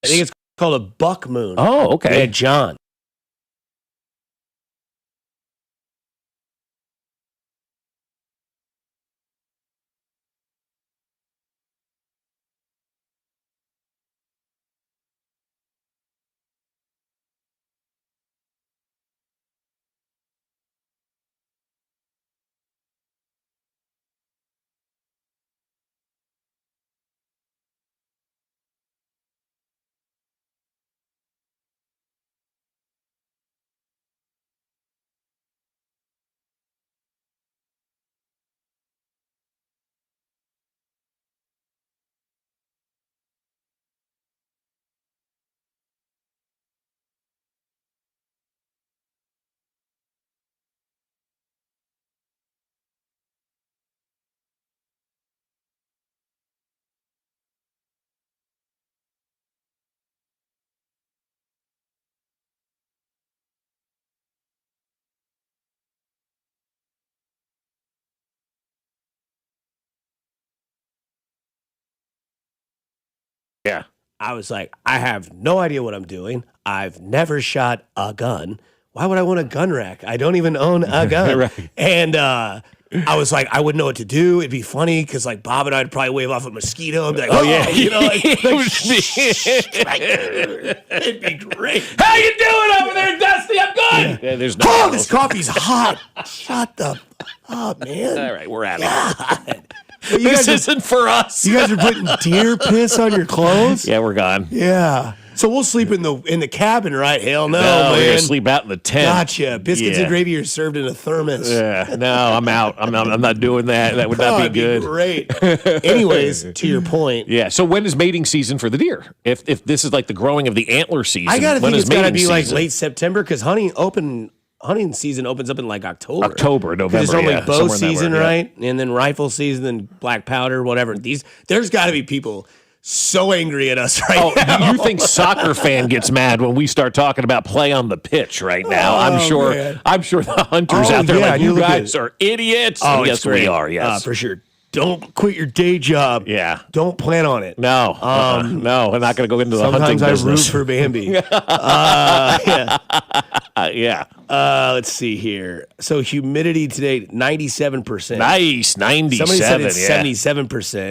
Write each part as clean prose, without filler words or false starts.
I think it's called a buck moon. Oh, okay. Yeah, John. Yeah. I was like, I have no idea what I'm doing. I've never shot a gun. Why would I want a gun rack? I don't even own a gun. Right. And I was like, I wouldn't know what to do. It'd be funny because like Bob and I'd probably wave off a mosquito and be like, oh yeah, you know, like it'd be great. How you doing over there, Dusty? I'm good. Yeah, there's no. Oh, this coffee's hot. Shut the up, man. All right, we're out of here. This isn't for us. You guys are putting deer piss on your clothes? Yeah, we're gone. Yeah. So we'll sleep in the cabin, right? Hell no, No, we're man. gonna sleep out in the tent. Gotcha. Biscuits Yeah. and gravy are served in a thermos. Yeah, no, I'm out. I'm not doing that. That would not be That'd good. Great. Anyways, to your point, Yeah. So when is mating season for the deer? If this is like the growing of the antler season, I gotta when think is it's gotta mating be like season? late September because hunting season opens up in like October. October, 'Cause November. it's normally yeah, bow somewhere in that season, way, yeah. right? And then rifle season, then black powder, whatever. There's got to be people so angry at us right now. You think soccer fan gets mad when we start talking about play on the pitch right now? Oh, I'm sure. man. I'm sure the hunters Oh, out there yeah, like you you look guys at- are idiots. Oh, And yes, it's great. we are. Yes, for sure. Don't quit your day job. Yeah. Don't plan on it. No, no, I'm not going to go into the hunting Sometimes I root business. for Bambi. Yeah, Let's see here. So humidity today, 97%. nice, 97. Somebody said it's yeah.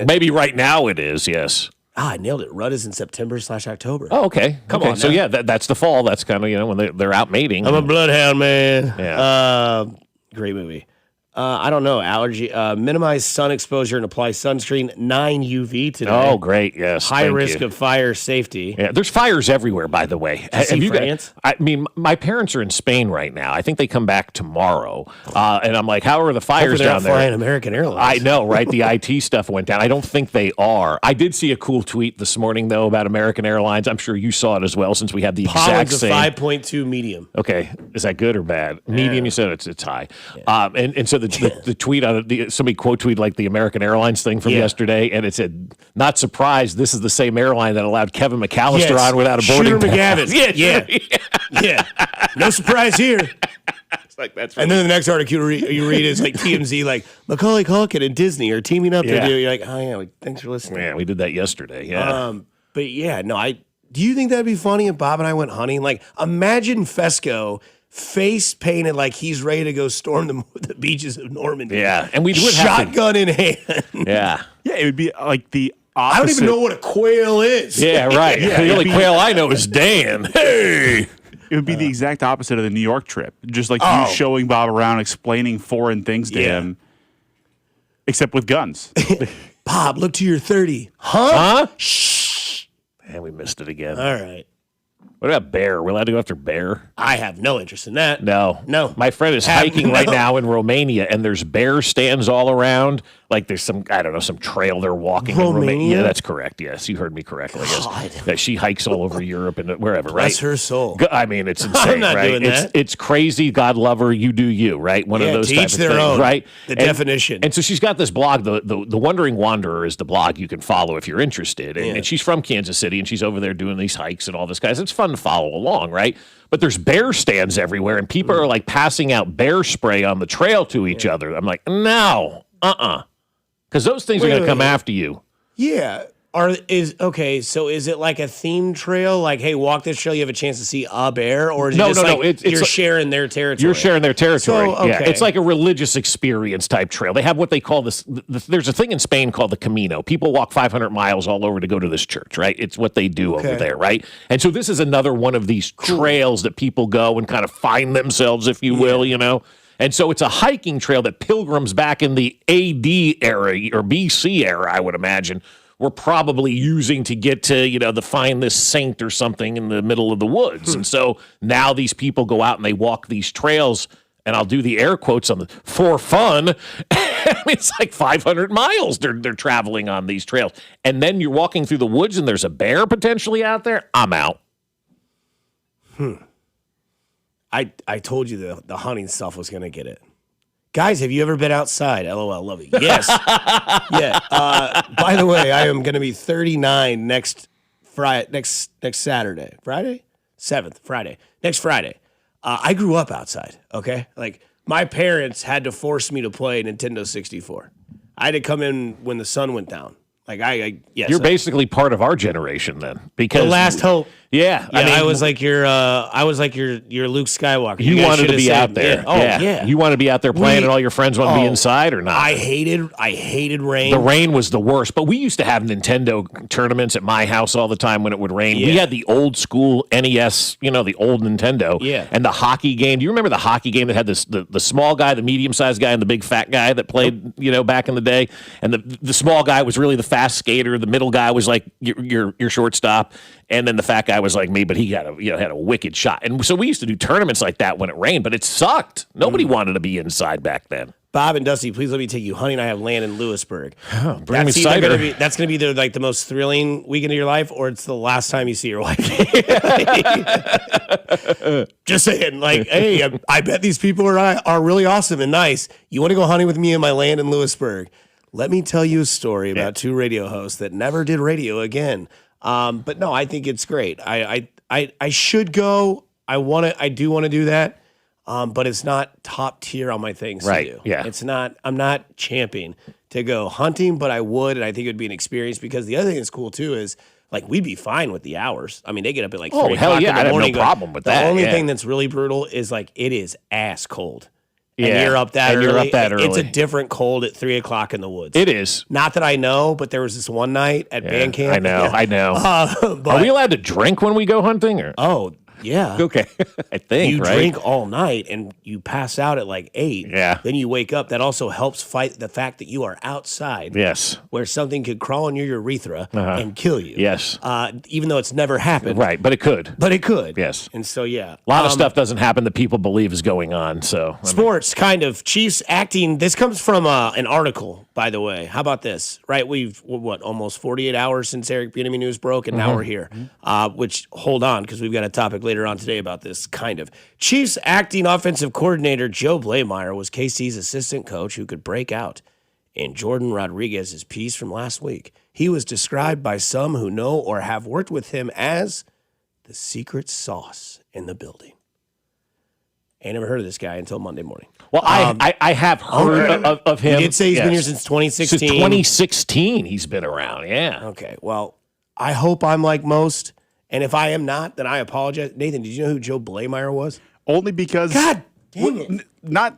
77%. Maybe right now it is. Yes. I nailed it. Rut is in September/October. Oh, okay. Come Okay. on So now. yeah, that's the fall. That's kind of when they're out mating. I'm a bloodhound, man. Yeah. Great movie. I don't know. Allergy. Minimize sun exposure and apply sunscreen. 9 UV today. Oh, great. Yes. High thank risk you. of fire safety. Yeah, there's fires everywhere, by the way. you see got- France? I mean, my parents are in Spain right now. I think they come back tomorrow. And I'm like, how are the Hopefully fires they're down not there? flying American Airlines. I know, right? The IT stuff went down. I don't think they are. I did see a cool tweet this morning, though, about American Airlines. I'm sure you saw it as well, since we had the exact Pollen's a same. 5.2 medium. Okay, is that good or bad? Medium, you said it's high. And so the tweet on it, somebody quote tweeted like the American Airlines thing from Yeah. yesterday, and it said, "Not surprised. This is the same airline that allowed Kevin McAllister Yes. on without a boarding Shooter pass." McGavin. Yeah, Yeah. No surprise here. It's like that's And then the next article you read is like TMZ, like Macaulay Culkin and Disney are teaming up to Yeah. do. You're like, oh yeah, thanks for listening. yeah, we did that yesterday. Yeah, But yeah, no, do you think that'd be funny if Bob and I went hunting? Like, imagine Fescoe face painted like he's ready to go storm the beaches of Normandy. yeah, and we would have to, Shotgun in hand. yeah. Yeah, it would be like the I opposite. don't even know what a quail is. Yeah, right. Yeah, the only it'd be- quail I know is Dan. Hey! It would be the exact opposite of the New York trip. Just like Oh. you showing Bob around, explaining foreign things to Yeah. him, except with guns. Bob, look to your 30. Huh? Huh? Shh. And we missed it again. All right. What about bear? We're allowed to go after bear? I have no interest in that. No. No. My friend is Have hiking right no. now in Romania, and there's bear stands all around. Like there's some, I don't know, some trail they're walking in Romania. Romania? Yeah, that's correct. Yes, you heard me correctly. Yes. God. That she hikes all over Europe and wherever, Bless right? her soul. I mean, it's insane, not right? doing it's that. it's crazy. God love her. You do you, right? One Yeah, of those to type each of their things, own. right? The definition. And so she's got this blog. The Wandering Wanderer is the blog you can follow if you're interested. And she's from Kansas City, and she's over there doing these hikes and all this guys. It's fun to follow along, right? But there's bear stands everywhere, and people are like passing out bear spray on the trail to each other. I'm like, no, because those things are going to come wait. after you. Yeah. So is it like a theme trail? Like, hey, walk this trail, you have a chance to see a bear, or is it No, just no, no, like it's you're like- sharing their territory? You're sharing their territory. So, Yeah, okay. it's like a religious experience type trail. They have what they call this. There's a thing in Spain called the Camino. People walk 500 miles all over to go to this church, right? It's what they do over there, right? And so this is another one of these trails that people go and kind of find themselves, if you will, you know. And so it's a hiking trail that pilgrims back in the AD era or BC era, I would imagine, were probably using to get to, you know, to find this saint or something in the middle of the woods. And so now these people go out and they walk these trails, and I'll do the air quotes on the for fun. It's like 500 miles they're traveling on these trails. And then you're walking through the woods and there's a bear potentially out there. I'm out. I told you the hunting stuff was going to get it. Guys, have you ever been outside? LOL, love it. Yes. Yeah. By the way, I am going to be 39 next Saturday. Friday? 7th, Friday. Next Friday. I grew up outside, okay? Like, my parents had to force me to play Nintendo 64. I had to come in when the sun went down. Like, yes. You're basically part of our generation then, because the last hope. Yeah, Yeah, I was like your Luke Skywalker. You guys wanted to should have be said- out there. Yeah. Oh yeah. You want to be out there playing, We- and all your friends want to be Oh, inside or not? I hated rain. The rain was the worst, but we used to have Nintendo tournaments at my house all the time when it would rain. We Yeah. had the old school NES, you know, the old Nintendo. Yeah. And the hockey game. Do you remember the hockey game that had the small guy, the medium sized guy, and the big fat guy that played, you know, back in the day? And the small guy was really the fast skater. The middle guy was like your shortstop, and then the fat guy was like me, but he had a wicked shot. And so we used to do tournaments like that when it rained, but it sucked. Nobody wanted to be inside back then. Bob and Dusty, please let me take you hunting. I have land in Lewisburg. Bring me That's either cider. that's gonna be the most thrilling weekend of your life, or it's the last time you see your wife. Just saying, like, hey, I bet these people are really awesome and nice. You want to go hunting with me in my land in Lewisburg? Let me tell you a story about two radio hosts that never did radio again. But no, I think it's great. I should go. I do want to do that. But it's not top tier on my things Right, to do. yeah. It's not, I'm not champing to go hunting, but I would, and I think it would be an experience, because the other thing that's cool too is, like, we'd be fine with the hours. I mean, they get up at like 3 hell o'clock yeah, in the I'd have no morning. problem with that, The only yeah. thing that's really brutal is, like, it is ass cold. Yeah, And you're up that and early. you're up that It's a early. different cold at 3 o'clock in the woods. It is. Not that I know, but there was this one night at band camp. I know. But, Are we allowed to drink when we go hunting? Or? oh, yeah. Okay, I think, You right? drink all night and you pass out at like 8. Yeah. Then you wake up. That also helps fight the fact that you are outside, Yes. where something could crawl in your urethra and kill you. Yes. Even though it's never happened. Right, but it could. But it could. Yes. And so, yeah. A lot of stuff doesn't happen that people believe is going on. So Sports, kind of. Chiefs acting. This comes from an article, by the way. How about this? Right, we've almost 48 hours since Eric Bieniemy news broke, and now we're here. Which, hold on, because we've got a topic later on today about this. Kind of. Chiefs acting offensive coordinator Joe Blameyer was KC's assistant coach who could break out. In Jordan Rodriguez's piece from last week, he was described by some who know or have worked with him as the secret sauce in the building. I never heard of this guy until Monday morning. well, I have heard of him. He did say he's been here Yes. since 2016. Since 2016, he's been around. Yeah. Okay, well, I hope I'm like most, and if I am not, then I apologize. Nathan, did you know who Joe Blameyer was? Only because God dang it. not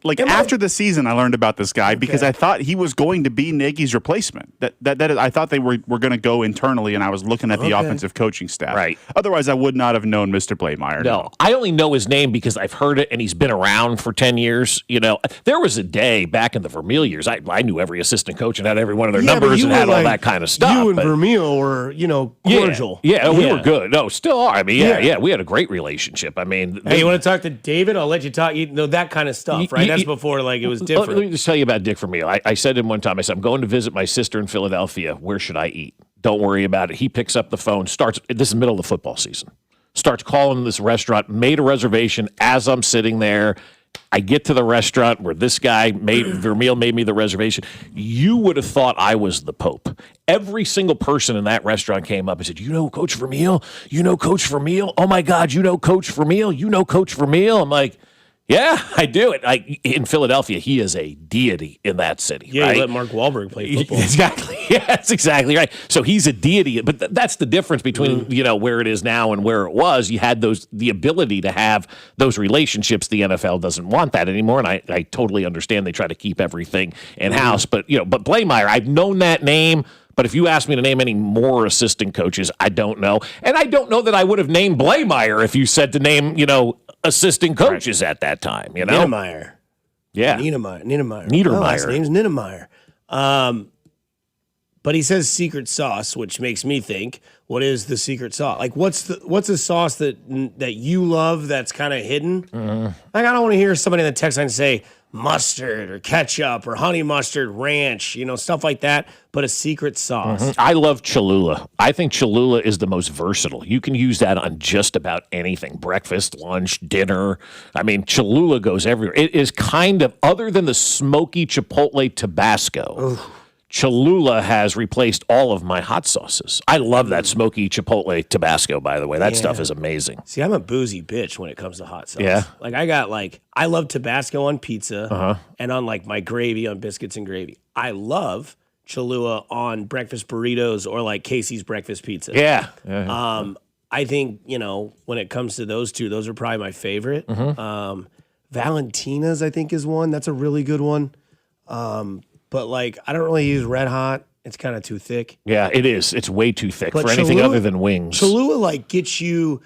like Am I- after the season I learned about this guy because I thought he was going to be Nagy's replacement. That I thought they were going to go internally, and I was looking at the offensive coaching staff. Right. Otherwise, I would not have known Mr. Blameyer. No, I only know his name because I've heard it, and he's been around for 10 years. You know, there was a day back in the Vermeil years, I knew every assistant coach and had every one of their Yeah, but numbers you and were had all like- that kind of stuff. You and but- Vermeil were, cordial. Yeah, we were good. No, still are. I mean, Yeah. yeah, we had a great relationship. I mean, Hey, you want to talk to David? I'll let you talk. You know, that kind of stuff, right? That's before, like, it was Let different. me just tell you about Dick Vermeil. I said to him one time, I said, I'm going to visit my sister in Philadelphia. Where should I eat? Don't worry about it. He picks up the phone, this is the middle of the football season, starts calling this restaurant, made a reservation as I'm sitting there. I get to the restaurant where this guy Vermeil made me the reservation. You would have thought I was the Pope. Every single person in that restaurant came up and said, you know Coach Vermeil? You know Coach Vermeil? Oh, my God, you know Coach Vermeil? You know Coach Vermeil? I'm like, Yeah, I do. It like in Philadelphia, he is a deity in that city. Yeah, right? you let Mark Wahlberg play football. Exactly. Yeah, that's exactly right. So he's a deity, but that's the difference between where it is now and where it was. You had the ability to have those relationships. The NFL doesn't want that anymore, and I totally understand they try to keep everything in house. But Blameyer, I've known that name. But if you ask me to name any more assistant coaches, I don't know. And I don't know that I would have named Blameyer if you said to name, assistant coaches at that time. Niedermeyer. Yeah. Niedermeyer. Oh, last name's Niedermeyer. But he says secret sauce, which makes me think, what is the secret sauce? Like, what's a sauce that you love that's kind of hidden? Like, I don't want to hear somebody in the text line say mustard or ketchup or honey mustard ranch, stuff like that, but a secret sauce. I love Cholula. I think Cholula is the most versatile. You can use that on just about anything, breakfast, lunch, dinner. I mean, Cholula goes everywhere. It is kind of, other than the smoky Chipotle Tabasco, Cholula has replaced all of my hot sauces. I love that smoky Chipotle Tabasco, by the way. That stuff is amazing. See, I'm a boozy bitch when it comes to hot sauce. Yeah. Like, I love Tabasco on pizza and on, my gravy, on biscuits and gravy. I love Cholula on breakfast burritos or, Casey's breakfast pizza. Yeah. I think, when it comes to those two, those are probably my favorite. Valentina's, I think, is one. That's a really good one. But I don't really use Red Hot. It's kind of too thick. Yeah, it is. It's way too thick But for anything other than wings. Cholula gets you.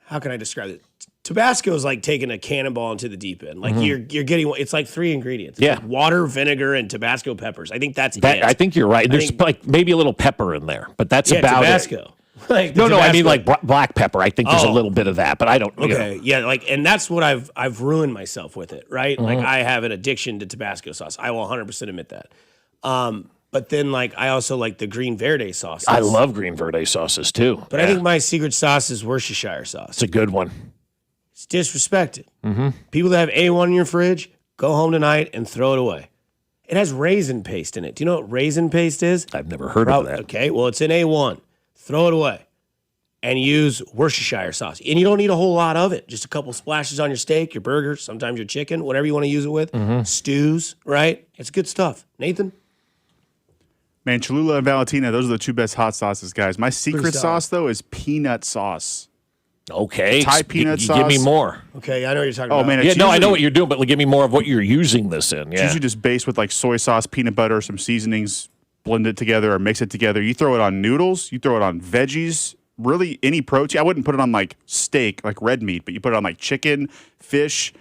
How can I describe it? Tabasco is like taking a cannonball into the deep end. Like you're getting. It's like 3 ingredients. Yeah, water, vinegar, and Tabasco peppers. I think that's it. I think you're right. There's maybe a little pepper in there, but that's about Tabasco. It. No, I mean black pepper. I think there's a little bit of that, but I don't. Okay, yeah, and that's what I've ruined myself with it, right? Like I have an addiction to Tabasco sauce. I will 100% admit that. But then I also like the green verde sauces. I love green verde sauces too. But I think my secret sauce is Worcestershire sauce. It's a good one. It's disrespected. People that have A1 in your fridge, go home tonight and throw it away. It has raisin paste in it. Do you know what raisin paste is? I've never heard of that. Okay, well, it's in A1. Throw it away and use Worcestershire sauce. And you don't need a whole lot of it. Just a couple splashes on your steak, your burger, sometimes your chicken, whatever you want to use it with. Stews, right? It's good stuff. Nathan? Man, Cholula and Valentina, those are the 2 best hot sauces, guys. My secret sauce, though, is peanut sauce. Okay. Thai peanut sauce. Give me more. Okay, I know what you're talking about. Man, I know what you're doing, but give me more of what you're using this in. It's usually just based with soy sauce, peanut butter, some seasonings, blend it together or mix it together. You throw it on noodles, you throw it on veggies, really any protein. I wouldn't put it on steak, like red meat, but you put it on chicken, fish.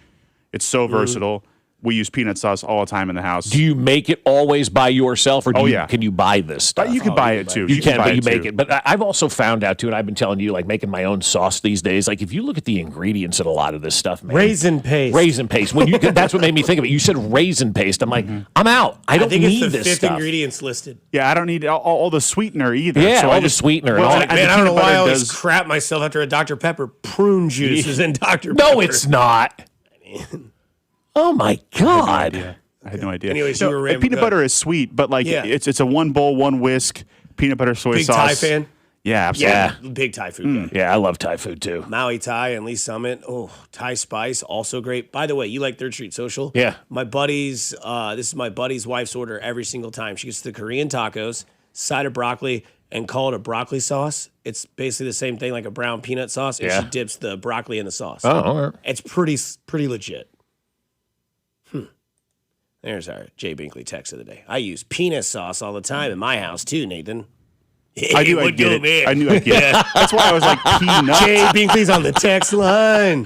It's so versatile. We use peanut sauce all the time in the house. Do you make it always by yourself, or can you buy this stuff? You can buy it too. You can, but you make it. But I've also found out too, and I've been telling you, making my own sauce these days. If you look at the ingredients in a lot of this stuff, man, raisin paste. That's what made me think of it. You said raisin paste. I'm like, I'm out. I don't think need it's the this 5th stuff. ingredients listed. Yeah, I don't need all the sweetener either. Yeah, so all the sweetener. Man, I don't know why I always crap myself after a Dr. Pepper. Prune juice is in Dr. Pepper. No, it's not. Oh my God! I had no idea. Anyways, you were peanut butter is sweet, but it's a 1 bowl, 1 whisk peanut butter soy sauce. Big Thai fan. Yeah, absolutely. Yeah, big Thai food guy. Yeah, I love Thai food too. Maui Thai and Lee Summit. Oh, Thai Spice, also great. By the way, you like Third Street Social? Yeah. My buddy's. This is my buddy's wife's order every single time. She gets the Korean tacos, side of broccoli, and call it a broccoli sauce. It's basically the same thing, like a brown peanut sauce, and she dips the broccoli in the sauce. Oh, all right. It's pretty legit. There's our Jay Binkley text of the day. I use peanut sauce all the time in my house too, Nathan. I knew I'd get it. I knew I'd get it. That's why I was like, peanut. Jay Binkley's on the text line.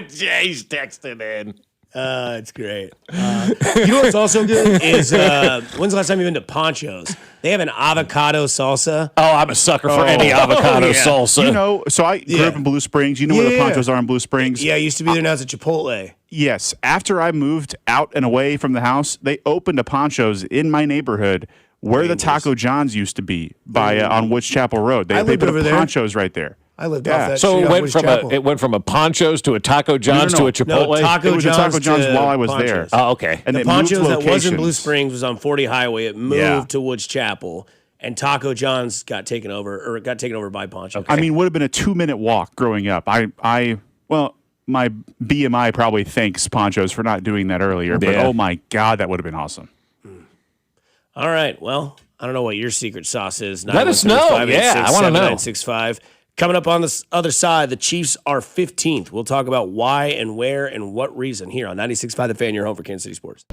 Jay's texting in. It's great. You know what's also good is when's the last time you've been to Ponchos? They have an avocado salsa. Oh, I'm a sucker for any avocado salsa. So I grew up in Blue Springs. You know where the Ponchos are in Blue Springs? Yeah, I used to be there. Now it's a Chipotle. Yes. After I moved out and away from the house, they opened a Ponchos in my neighborhood where the Taco John's used to be on Woods Chapel Road. They put a Ponchos right there. I lived off that so street. it went from a Ponchos to a Taco John's to a Chipotle. Taco it was a Taco John's while I was there. Oh, okay. And the Ponchos that was in Blue Springs was on 40 Highway. It moved to Woods Chapel, and Taco John's got taken over by Ponchos. Okay. I mean, would have been a 2-minute walk growing up. I Well, my BMI probably thanks Ponchos for not doing that earlier, but oh my God, that would have been awesome. All right. Well, I don't know what your secret sauce is. Let us know. Yeah, I want to know. 965. Coming up on the other side, the Chiefs are 15th. We'll talk about why and where and what reason here on 96.5 The Fan, your home for Kansas City sports.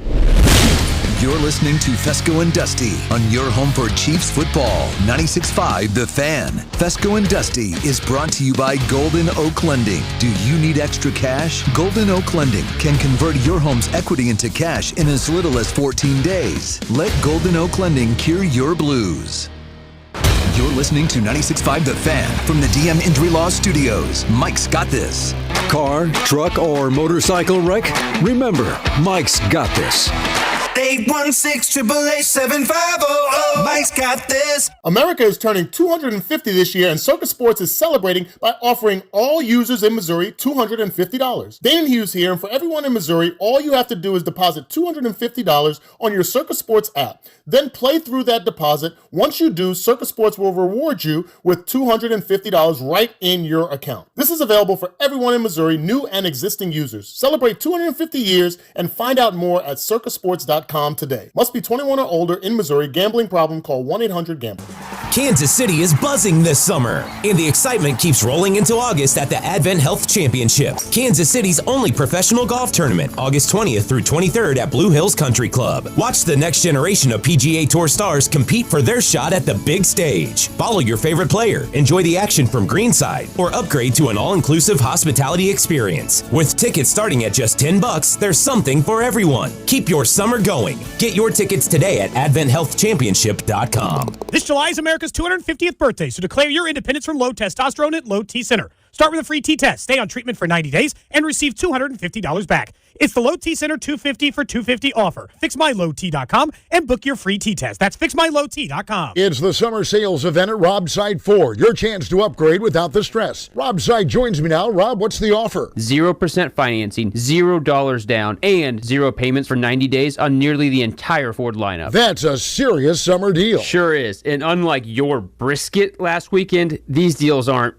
You're listening to Fescoe and Dusty on your home for Chiefs football. 96.5 The Fan. Fescoe and Dusty is brought to you by Golden Oak Lending. Do you need extra cash? Golden Oak Lending can convert your home's equity into cash in as little as 14 days. Let Golden Oak Lending cure your blues. You're listening to 96.5 The Fan from the DM Injury Law Studios. Mike's got this. Car, truck, or motorcycle wreck? Remember, Mike's got this. 816-888-7500. Mike's got this. America is turning 250 this year, and Circus Sports is celebrating by offering all users in Missouri $250. Dane Hughes here, and for everyone in Missouri, all you have to do is deposit $250 on your Circus Sports app. Then play through that deposit. Once you do, Circus Sports will reward you with $250 right in your account. This is available for everyone in Missouri, new and existing users. Celebrate 250 years and find out more at circusports.com today. Must be 21 or older in Missouri. Gambling problem? Call 1-800-GAMBLER. Kansas City is buzzing this summer, and the excitement keeps rolling into August at the Advent Health Championship, Kansas City's only professional golf tournament, August 20th through 23rd at Blue Hills Country Club. Watch the next generation of PGA Tour stars compete for their shot at the big stage. Follow your favorite player, enjoy the action from greenside, or upgrade to an all-inclusive hospitality experience. With tickets starting at just $10, there's something for everyone. Keep your summer going. Get your tickets today at AdventHealthChampionship.com. This July is America's 250th birthday, so declare your independence from low testosterone at Low T Center. Start with a free T-test, stay on treatment for 90 days, and receive $250 back. It's the Low T Center 250 for 250 offer. FixMyLowT.com and book your free T-test. That's FixMyLowT.com. It's the summer sales event at Robside Ford. Your chance to upgrade without the stress. Robside joins me now. Rob, what's the offer? 0% financing, $0 down, and 0 payments for 90 days on nearly the entire Ford lineup. That's a serious summer deal. Sure is. And unlike your brisket last weekend, these deals aren't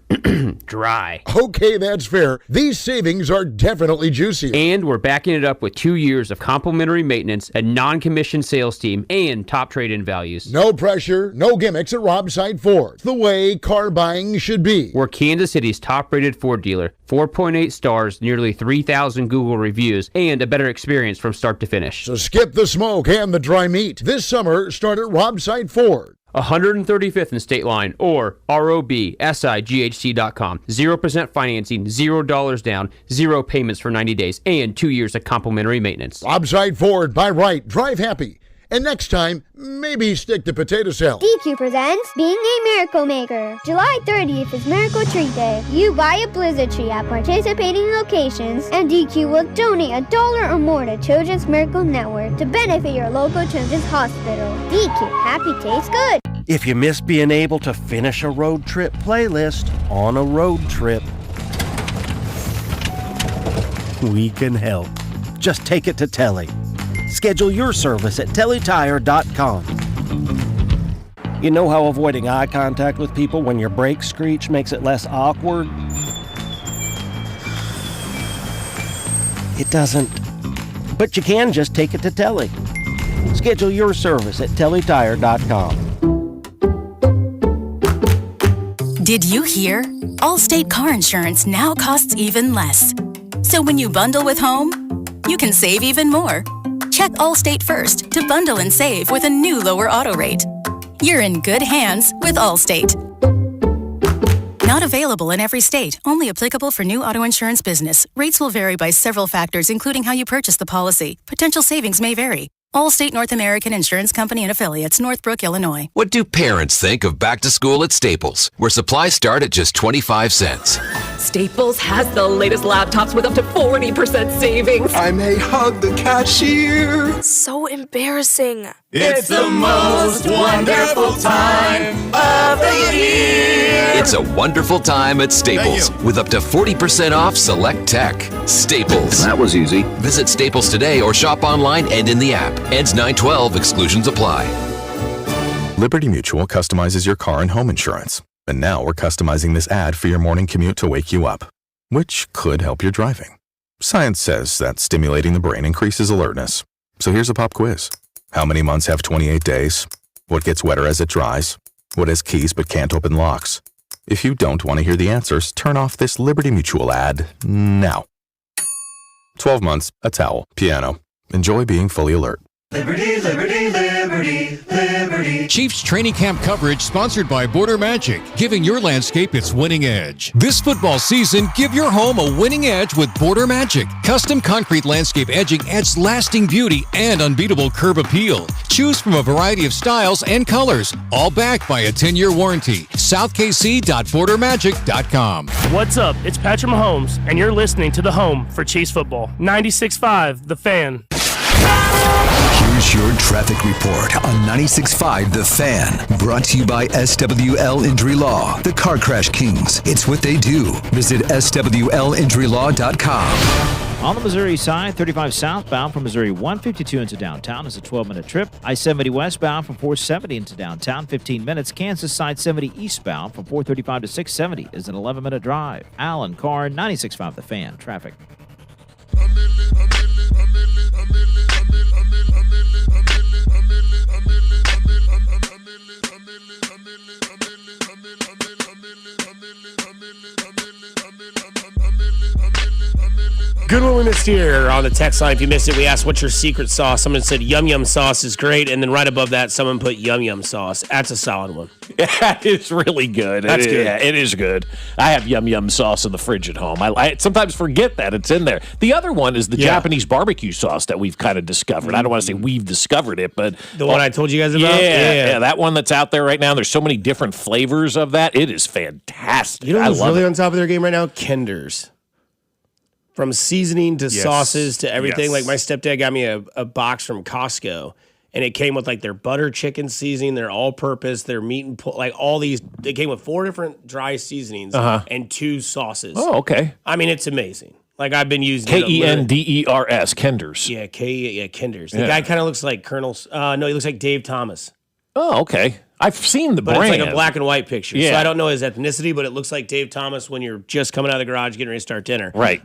dry. Okay, that's fair. These savings are definitely juicy. And we're backing it up with 2 years of complimentary maintenance, a non-commissioned sales team, and top trade-in values. No pressure, no gimmicks at Robside Ford. The way car buying should be. We're Kansas City's top-rated Ford dealer. 4.8 stars, nearly 3,000 Google reviews, and a better experience from start to finish. So skip the smoke and the dry meat. This summer, start at Robside Ford. 135th and State Line or ROBSIGHC.com. 0% financing, $0 down, 0 payments for 90 days, and 2 years of complimentary maintenance. Robside Ford, buy right, drive happy. And next time, maybe stick to potato salad. DQ presents Being a Miracle Maker. July 30th is Miracle Tree Day. You buy a blizzard tree at participating locations, and DQ will donate $1 or more to Children's Miracle Network to benefit your local children's hospital. DQ, happy tastes good. If you miss being able to finish a road trip playlist on a road trip, we can help. Just take it to Telly. Schedule your service at tellytire.com. You know how avoiding eye contact with people when your brakes screech makes it less awkward? It doesn't. But you can just take it to Telly. Schedule your service at tellytire.com. Did you hear? Allstate car insurance now costs even less. So when you bundle with home, you can save even more. Check Allstate first to bundle and save with a new lower auto rate. You're in good hands with Allstate. Not available in every state. Only applicable for new auto insurance business. Rates will vary by several factors, including how you purchase the policy. Potential savings may vary. Allstate North American Insurance Company and Affiliates, Northbrook, Illinois. What do parents think of back to school at Staples, where supplies start at just 25 cents? Staples has the latest laptops with up to 40% savings. I may hug the cashier. So embarrassing. It's the most wonderful time of the year. It's a wonderful time at Staples with up to 40% off select tech. Staples. That was easy. Visit Staples today or shop online and in the app. Ends 9/12. Exclusions apply. Liberty Mutual customizes your car and home insurance. And now we're customizing this ad for your morning commute to wake you up. which could help your driving. Science says that stimulating the brain increases alertness. So here's a pop quiz. How many months have 28 days? What gets wetter as it dries? What has keys but can't open locks? If you don't want to hear the answers, turn off this Liberty Mutual ad now. 12 months, a towel, piano. Enjoy being fully alert. Liberty, liberty, liberty, liberty. Chiefs training camp coverage sponsored by Border Magic, giving your landscape its winning edge. This football season, give your home a winning edge with Border Magic. Custom concrete landscape edging adds lasting beauty and unbeatable curb appeal. Choose from a variety of styles and colors, all backed by a 10-year warranty. southkc.bordermagic.com. What's up? It's Patrick Mahomes, and you're listening to The Home for Chiefs Football. 96.5, The Fan. Here's your traffic report on 96.5 The Fan. Brought to you by SWL Injury Law, the Car Crash Kings. It's what they do. Visit SWLinjurylaw.com. On the Missouri side, 35 southbound from Missouri 152 into downtown is a 12-minute trip. I-70 westbound from 470 into downtown, 15 minutes. Kansas side 70 eastbound from 435 to 670 is an 11-minute drive. Alan Carr, 96.5 The Fan. Traffic. Good one we missed here on the text line. If you missed it, we asked, what's your secret sauce? Someone said yum yum sauce is great, and then right above that, someone put yum yum sauce. That's a solid one. Yeah, it's really good. That's good. Yeah, it is good. I have yum yum sauce in the fridge at home. I sometimes forget that it's in there. The other one is the Japanese barbecue sauce that we've kind of discovered. I don't want to say we've discovered it, but the one I told you guys about? Yeah, that one that's out there right now. There's so many different flavors of that. It is fantastic. You know who's really it. on top of their game right now? Kinder's. From seasoning to sauces to everything. Yes. Like my stepdad got me a box from Costco, and it came with like their butter chicken seasoning, their all-purpose, their meat and like all these. It came with 4 different dry seasonings and 2 sauces. Oh, okay. I mean, it's amazing. Like I've been using Kenders. Kenders. Yeah, Kinder's. The guy kind of looks like Colonel. No, he looks like Dave Thomas. Oh, okay. I've seen the brand. But it's like a black and white picture. Yeah. So I don't know his ethnicity, but it looks like Dave Thomas when you're just coming out of the garage getting ready to start dinner. Right.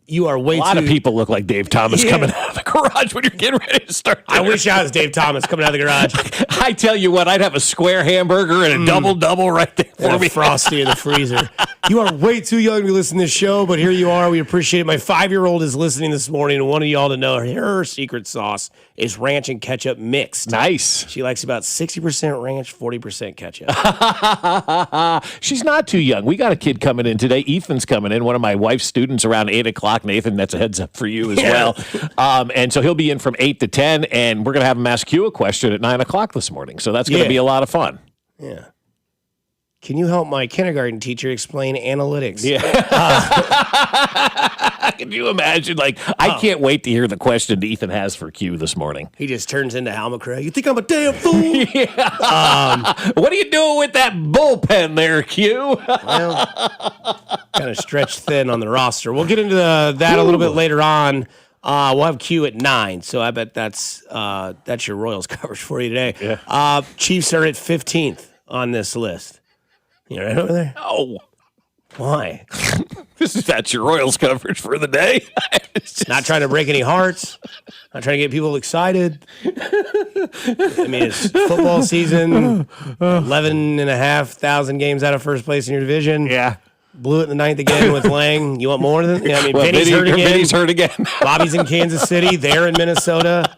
You are way too... A lot of people look like Dave Thomas coming out of the garage when you're getting ready to start dinner. I wish I was Dave Thomas coming out of the garage. I tell you what, I'd have a square hamburger and a double right there for me. Frosty in the freezer. You are way too young to listen to this show, but here you are. We appreciate it. My 5-year-old is listening this morning and wanted y'all to know her secret sauce is ranch and ketchup mixed. Nice. She likes about 60% ranch, 40% ketchup. She's not too young. We got a kid coming in today. Ethan's coming in, one of my wife's students around 8 o'clock. Nathan, that's a heads up for you as well. And so he'll be in from 8 to 10, and we're going to have him ask you a question at 9 o'clock this morning. So that's going to be a lot of fun. Yeah. Can you help my kindergarten teacher explain analytics? Yeah. Can you imagine? Like, I can't wait to hear the question Ethan has for Q this morning. He just turns into Hal McRae. You think I'm a damn fool? What are you doing with that bullpen there, Q? Well, kind of stretched thin on the roster. We'll get into that a little bit later on. We'll have Q at 9, so I bet that's your Royals coverage for you today. Yeah. Chiefs are at 15th on this list. You right over there? Oh. Why? That's your Royals coverage for the day. Not trying to break any hearts. Not trying to get people excited. I mean, it's football season. 11,500 games out of first place in your division. Yeah. Blew it in the 9th again with Lang. You want more than that? Yeah, I mean, Well, Vinny's hurt again. again. Bobby's in Kansas City. They're in Minnesota.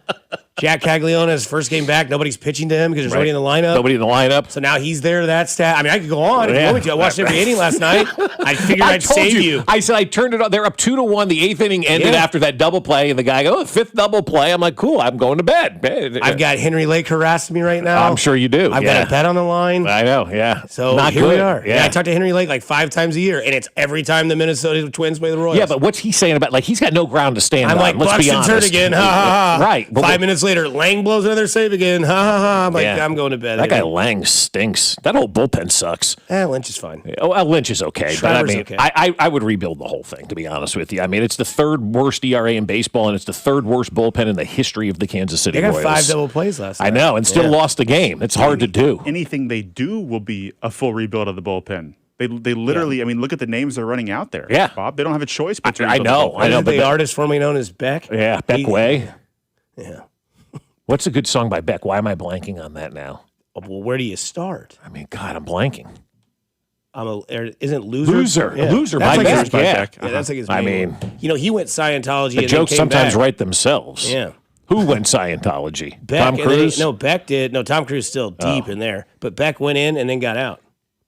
Jack Caglione, his first game back, nobody's pitching to him because there's nobody in the lineup. Nobody in the lineup. So now he's there to that stat. I mean, I could go on if you want me to. I watched every inning last night. I figured I'd save you. I said I turned it on. They're up 2-1. The 8th inning ended after that double play, and the guy goes, 5th double play. I'm like, cool, I'm going to bed. I've got Henry Lake harassing me right now. I'm sure you do. I've got a bet on the line. I know, yeah. So Not here good. we are. Yeah. I talk to Henry Lake like 5 times a year, and it's every time the Minnesota Twins play the Royals. Yeah, but what's he saying about, like, he's got no ground to stand I'm on. like, Let's be Buxton's honest. hurt again. Ha, ha, ha. Right. 5 minutes later, Lang blows another save again. Ha, ha, ha. I'm like, I'm going to bed. That guy Lang stinks. That whole bullpen sucks. Lynch is fine. Oh, Lynch is okay. Shriver's but I mean, okay. I would rebuild the whole thing, to be honest with you. I mean, it's the 3rd worst ERA in baseball, and it's the 3rd worst bullpen in the history of the Kansas City They got Royals. 5 double plays last night. I know, and still lost the game. It's hard to do. Anything they do will be a full rebuild of the bullpen. They literally, I mean, look at the names they're running out there. Yeah. Bob, they don't have a choice. But I know. But the artist formerly known as Beck. Yeah, Beck Way. Yeah. What's a good song by Beck? Why am I blanking on that now? Well, where do you start? I mean, God, I'm blanking. Isn't Loser? Loser That's by like Beck. his, yeah, that's like his I main mean, one. He went Scientology. The and jokes then came sometimes back. write themselves. Yeah. Who went Scientology? Beck, Tom Cruise? Beck did. No, Tom Cruise is still deep in there. But Beck went in and then got out,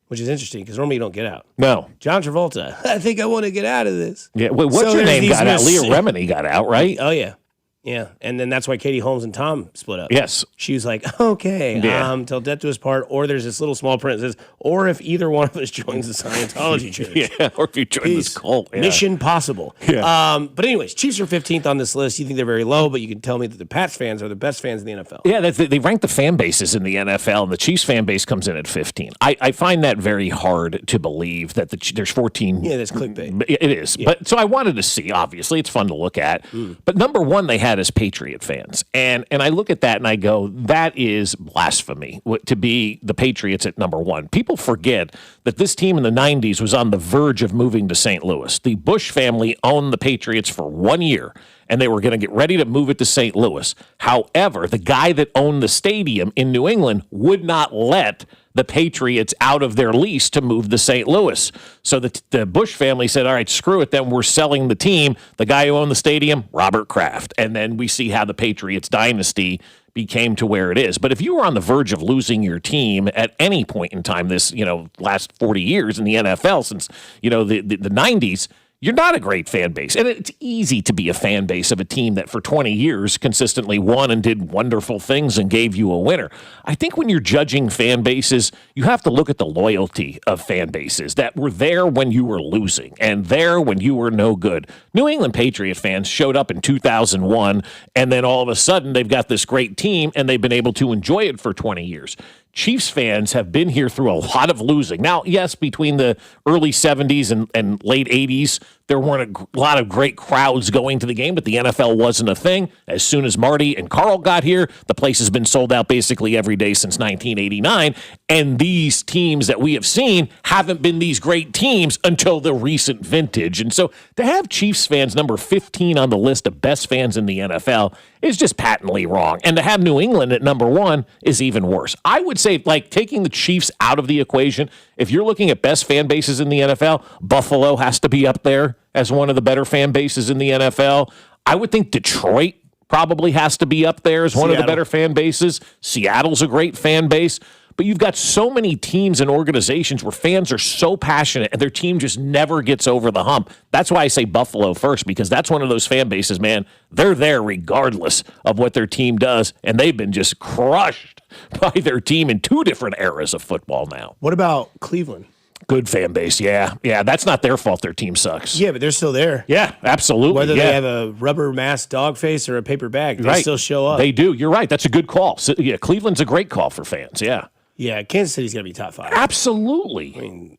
which is interesting because normally you don't get out. No. John Travolta, I think I want to get out of this. Yeah. Wait, what's your name got out? Leah Remini got out, right? Oh, yeah. Yeah. And then that's why Katie Holmes and Tom split up. Yes. She was like, okay, till death do us part. Or there's this little small print that says, or if either one of us joins the Scientology church. Yeah, or if you join this cult. Yeah. Mission possible. Yeah. But anyways, Chiefs are 15th on this list. You think they're very low, but you can tell me that the Pats fans are the best fans in the NFL. Yeah, they rank the fan bases in the NFL, and the Chiefs fan base comes in at 15. I find that very hard to believe that there's 14. Yeah, that's clickbait. It is. Yeah. But so I wanted to see, obviously, it's fun to look at. But number one, they had as Patriot fans. And I look at that and I go, that is blasphemy to be the Patriots at number one. People forget that this team in the 90s was on the verge of moving to St. Louis. The Bush family owned the Patriots for 1 year, and they were going to get ready to move it to St. Louis. However, the guy that owned the stadium in New England would not let the Patriots out of their lease to move to St. Louis. So the Bush family said, all right, screw it, then we're selling the team. The guy who owned the stadium, Robert Kraft. And then we see how the Patriots dynasty became to where it is. But if you were on the verge of losing your team at any point in time this, last 40 years in the NFL since, the 90s, you're not a great fan base. And it's easy to be a fan base of a team that for 20 years consistently won and did wonderful things and gave you a winner. I think when you're judging fan bases, you have to look at the loyalty of fan bases that were there when you were losing and there when you were no good. New England Patriot fans showed up in 2001, and then all of a sudden they've got this great team and they've been able to enjoy it for 20 years. Chiefs fans have been here through a lot of losing. Now, yes, between the early 70s and late 80s, there weren't a lot of great crowds going to the game, but the NFL wasn't a thing. As soon as Marty and Carl got here, the place has been sold out basically every day since 1989. And these teams that we have seen haven't been these great teams until the recent vintage. And so to have Chiefs fans number 15 on the list of best fans in the NFL is just patently wrong. And to have New England at number one is even worse. I would say, taking the Chiefs out of the equation, if you're looking at best fan bases in the NFL, Buffalo has to be up there as one of the better fan bases in the NFL. I would think Detroit probably has to be up there as one of the better fan bases. Seattle's a great fan base. But you've got so many teams and organizations where fans are so passionate and their team just never gets over the hump. That's why I say Buffalo first, because that's one of those fan bases, man. They're there regardless of what their team does, and they've been just crushed by their team in two different eras of football now. What about Cleveland? Good fan base, yeah. Yeah, that's not their fault their team sucks. Yeah, but they're still there. Yeah, absolutely. Whether they have a rubber mask dog face or a paper bag, they still show up. They do. You're right. That's a good call. So, yeah, Cleveland's a great call for fans, yeah. Yeah, Kansas City's going to be top 5. Absolutely. I mean,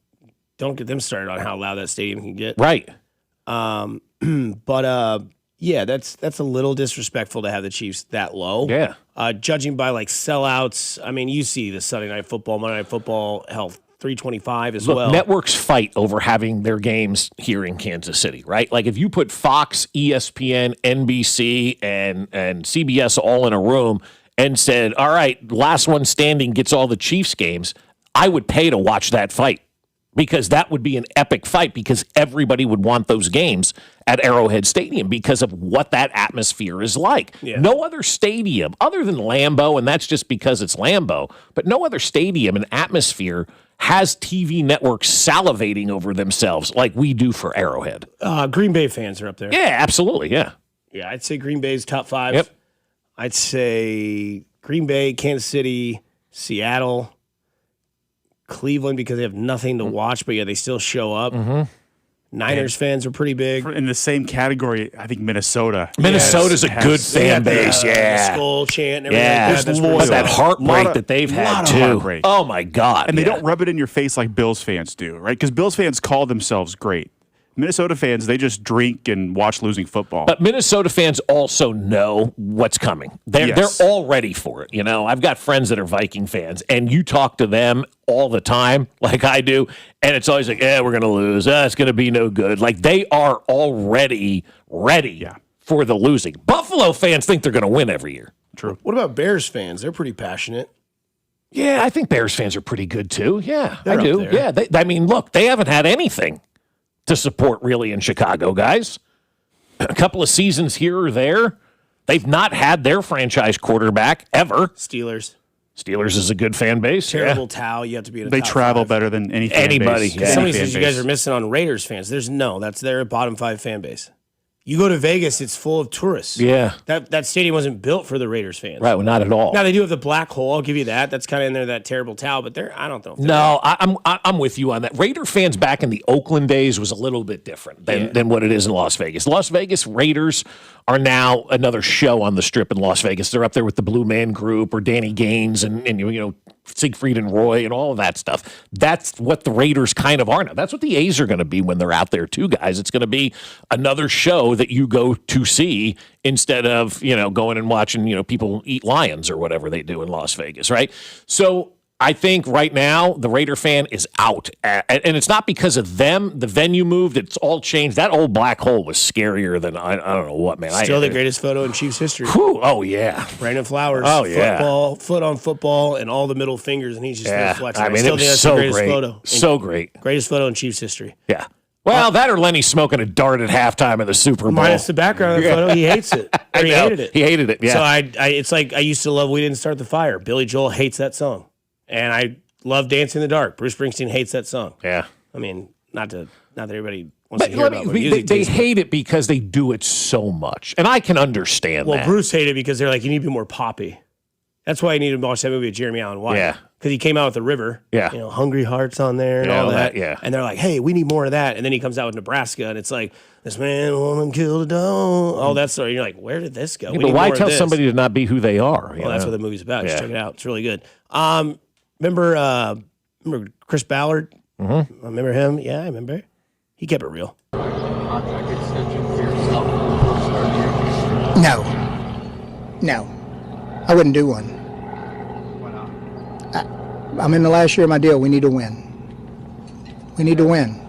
don't get them started on how loud that stadium can get. Right. Yeah, that's a little disrespectful to have the Chiefs that low. Yeah. Judging by sellouts, I mean, you see the Sunday Night Football, Monday Night Football, hell, 325 as well. Networks fight over having their games here in Kansas City, right? Like if you put Fox, ESPN, NBC, and CBS all in a room and said, all right, last one standing gets all the Chiefs games, I would pay to watch that fight because that would be an epic fight because everybody would want those games at Arrowhead Stadium because of what that atmosphere is like. Yeah. No other stadium other than Lambeau, and that's just because it's Lambeau, but no other stadium and atmosphere has TV networks salivating over themselves like we do for Arrowhead. Green Bay fans are up there. Yeah, absolutely, yeah. Yeah, I'd say Green Bay's top 5. Yep. I'd say Green Bay, Kansas City, Seattle, Cleveland because they have nothing to watch, but yeah, they still show up. Mm-hmm. Niners fans are pretty big. In the same category, I think Minnesota. Minnesota's a good fan base, yeah. The skull chant and everything Yeah, but that heartbreak that they've had, too. Oh, my God. And they don't rub it in your face like Bills fans do, right? Because Bills fans call themselves great. Minnesota fans, they just drink and watch losing football. But Minnesota fans also know what's coming. They're all ready for it. I've got friends that are Viking fans, and you talk to them all the time, like I do, and it's always like, we're going to lose. It's going to be no good. Like, they are already ready for the losing. Buffalo fans think they're going to win every year. True. What about Bears fans? They're pretty passionate. Yeah, I think Bears fans are pretty good, too. Yeah, They're I do. up there. Yeah, look, they haven't had anything to support really in Chicago, guys. A couple of seasons here or there. They've not had their franchise quarterback ever. Steelers is a good fan base. Terrible towel. You have to be in a They top travel five. better than any fan Anybody. base. Yeah. Somebody Any says fan you guys base. are missing on Raiders fans. That's their bottom 5 fan base. You go to Vegas, it's full of tourists. Yeah. That stadium wasn't built for the Raiders fans. Right, well, not at all. Now they do have the black hole. I'll give you that. That's kind of in there, that terrible towel. But I don't know. No, I'm with you on that. Raider fans back in the Oakland days was a little bit different than what it is in Las Vegas. Las Vegas Raiders are now another show on the Strip in Las Vegas. They're up there with the Blue Man Group or Danny Gaines and Siegfried and Roy and all of that stuff. That's what the Raiders kind of are now. That's what the A's are going to be when they're out there too, guys. It's going to be another show that you go to see instead of, going and watching, people eat lions or whatever they do in Las Vegas, right? So I think right now the Raider fan is out. And it's not because of them. The venue moved. It's all changed. That old black hole was scarier than I don't know what, man. Still the greatest photo in Chiefs history. Whew, oh, yeah. Brandon Flowers. Oh, yeah. Foot on football, and all the middle fingers, and he's just flexing. I mean, still it think was that's the so greatest great. photo. So great. Greatest photo in Chiefs history. Yeah. Well, that or Lenny smoking a dart at halftime of the Super Bowl. Minus the background of the photo, he hates it. I He know. hated it. He hated it, yeah. So it's like I used to love We Didn't Start the Fire. Billy Joel hates that song. And I love Dancing in the Dark. Bruce Springsteen hates that song. Yeah. I mean, not that everybody wants to hear But about my music they taste, hate it because they do it so much. And I can understand Well, that. Bruce hated it because they're like, you need to be more poppy. That's why I needed to watch that movie with Jeremy Allen White. Yeah. Because he came out with The River. Yeah. Hungry Hearts on there and Yeah, all that. yeah. And they're like, hey, we need more of that. And then he comes out with Nebraska, and it's like, this man, woman killed a dog. All that story. You're like, where did this go? Yeah, We but need why more of tell this. somebody to not be who they are? Well, that's what the movie's about. Just Yeah. check it out. It's really good. Remember Chris Ballard? Mm-hmm. Remember him? Yeah, I remember. He kept it real. No, I wouldn't do one. I'm in the last year of my deal. We need to win. We need to win.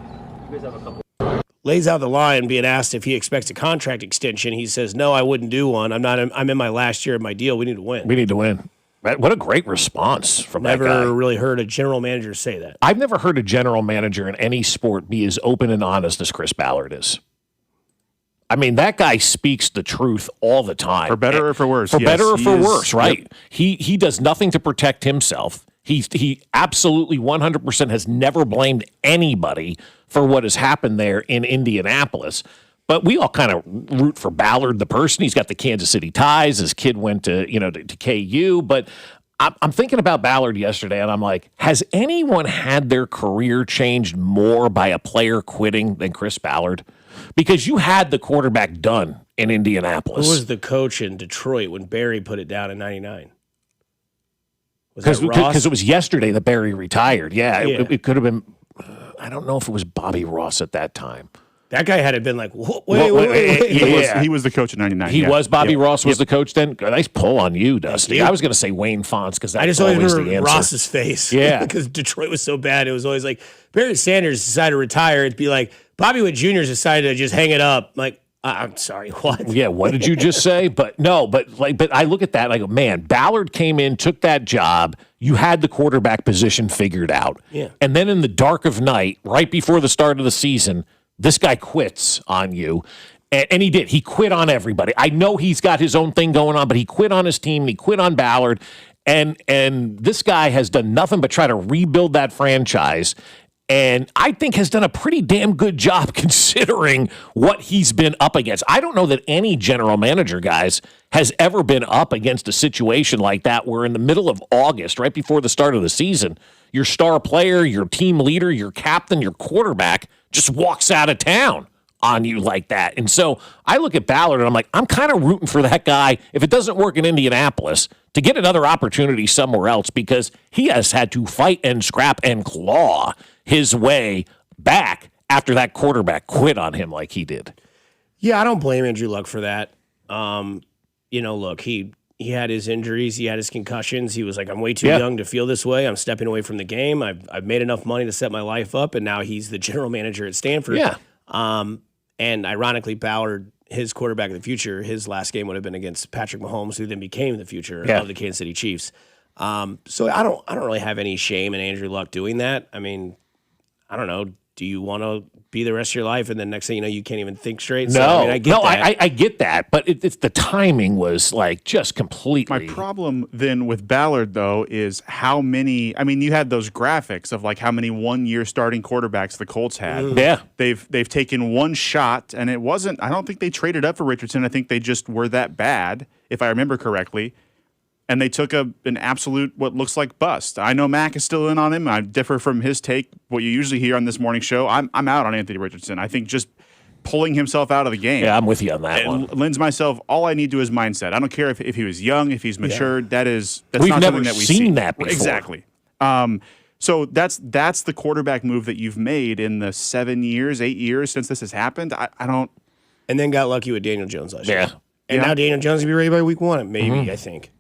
Lays out the line, being asked if he expects a contract extension. He says, "No, I wouldn't do one. I'm in my last year of my deal. We need to win." We need to win. What a great response from that guy. Never really heard a general manager say that. I've never heard a general manager in any sport be as open and honest as Chris Ballard is. I mean, that guy speaks the truth all the time. For better or for worse. For Yes, better or he for is. worse, right? Yep. He does nothing to protect himself. He absolutely 100% has never blamed anybody for what has happened there in Indianapolis. But we all kind of root for Ballard, the person. He's got the Kansas City ties. His kid went to KU. But I'm thinking about Ballard yesterday, and I'm like, has anyone had their career changed more by a player quitting than Chris Ballard? Because you had the quarterback done in Indianapolis. Who was the coach in Detroit when Barry put it down in '99? Was that Ross? Because it was yesterday that Barry retired. Yeah, Yeah. It could have been. I don't know if it was Bobby Ross at that time. That guy had it been like, wait. Yeah. He was the coach in '99. He yeah. was. Bobby Yep. Ross was the coach then. Nice pull on you, Dusty. you. I was going to say Wayne Fonts because I that's just always always remember the answer. Ross's face. Yeah. Because Detroit was so bad. It was always like, Barry Sanders decided to retire. It'd be like, Bobby Wood Jr. decided to just hang it up. Like, I'm sorry, what? Yeah, what did you just say? But I look at that and I go, man, Ballard came in, took that job. You had the quarterback position figured out. Yeah. And then in the dark of night, right before the start of the season, this guy quits on you. And he did. He quit on everybody. I know he's got his own thing going on, but he quit on his team and he quit on Ballard. And this guy has done nothing but try to rebuild that franchise. And I think has done a pretty damn good job considering what he's been up against. I don't know that any general manager, guys, has ever been up against a situation like that where in the middle of August, right before the start of the season, your star player, your team leader, your captain, your quarterback just walks out of town on you like that. And so I look at Ballard and I'm like, I'm kind of rooting for that guy, if it doesn't work in Indianapolis, to get another opportunity somewhere else because he has had to fight and scrap and claw his way back after that quarterback quit on him like he did. Yeah, I don't blame Andrew Luck for that. Look, he had his injuries, he had his concussions. He was like, I'm way too young to feel this way. I'm stepping away from the game. I've made enough money to set my life up, and now he's the general manager at Stanford. Yeah. And ironically, Ballard, his quarterback of the future, his last game would have been against Patrick Mahomes, who then became the future of the Kansas City Chiefs. So I don't really have any shame in Andrew Luck doing that. I mean, I don't know. Do you want to be the rest of your life, and then next thing you know, you can't even think straight? So, I get that. I get that, but it's the timing was like just completely. My problem then with Ballard, though, is how many. I mean, you had those graphics of like how many one-year starting quarterbacks the Colts had. Yeah, they've taken one shot, and it wasn't. I don't think they traded up for Richardson. I think they just were that bad, if I remember correctly. And they took an absolute, what looks like, bust. I know Mac is still in on him. I differ from his take, what you usually hear on this morning show. I'm out on Anthony Richardson. I think just pulling himself out of the game. Yeah, I'm with you on that one. Lends myself, all I need to his mindset. I don't care if he was young, if he's matured. That's we've not never something that we've seen that before. Exactly. So that's the quarterback move that you've made in the 8 years since this has happened. I don't. And then got lucky with Daniel Jones last year. Yeah. And now Daniel Jones will be ready by week 1, maybe, I think.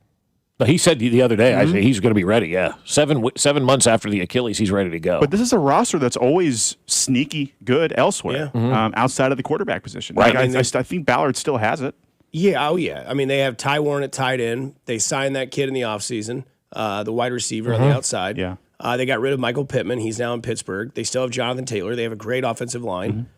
But he said the other day, I said he's going to be ready. Yeah, 7 months after the Achilles, he's ready to go. But this is a roster that's always sneaky good elsewhere, outside of the quarterback position. Right. Like, I think Ballard still has it. Yeah, oh yeah. I mean, they have Ty Warren at tight end. They signed that kid in the offseason, the wide receiver on the outside. Yeah. They got rid of Michael Pittman. He's now in Pittsburgh. They still have Jonathan Taylor. They have a great offensive line.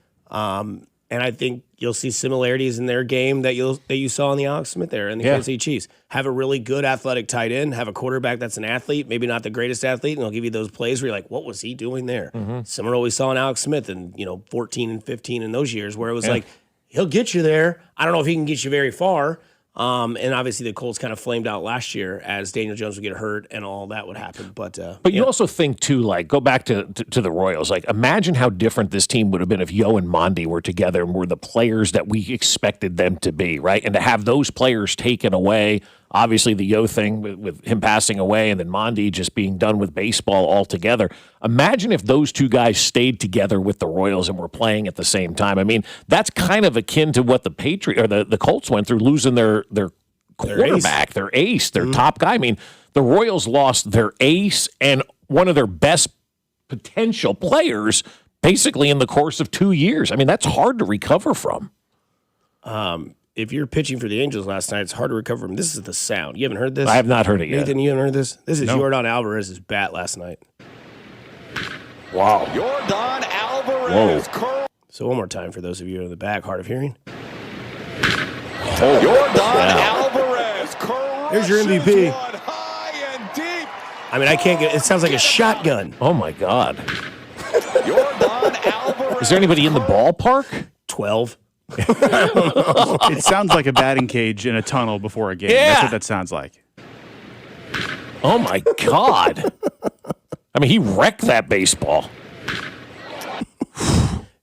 And I think you'll see similarities in their game that you saw in the Alex Smith era and the Kansas City Chiefs. Have a really good athletic tight end. Have a quarterback that's an athlete, maybe not the greatest athlete, and they'll give you those plays where you're like, what was he doing there? Similar to what we saw in Alex Smith in 14 and 15 in those years where it was like, he'll get you there. I don't know if he can get you very far. And obviously the Colts kind of flamed out last year as Daniel Jones would get hurt and all that would happen. But you also think too, like go back to the Royals. Like imagine how different this team would have been if Yo and Mondi were together and were the players that we expected them to be, right? And to have those players taken away. Obviously, the Yo thing with him passing away and then Mondi just being done with baseball altogether. Imagine if those two guys stayed together with the Royals and were playing at the same time. I mean, that's kind of akin to what the the Colts went through, losing their quarterback, their ace, their top guy. I mean, the Royals lost their ace and one of their best potential players basically in the course of 2 years. I mean, that's hard to recover from. If you're pitching for the Angels last night, it's hard to recover from. This is the sound. You haven't heard this? I have not heard it yet. Nathan, you haven't heard this? This is Yordan Alvarez's bat last night. Wow. Yordan Alvarez. So one more time for those of you in the back, hard of hearing. Yordan Alvarez. There's your MVP. I mean, I can't get it. Sounds like a shotgun. Oh, my God. Yordan Alvarez. Is there anybody in the ballpark? 12. It sounds like a batting cage in a tunnel before a game. Yeah. That's what that sounds like. Oh, my God. I mean, he wrecked that baseball.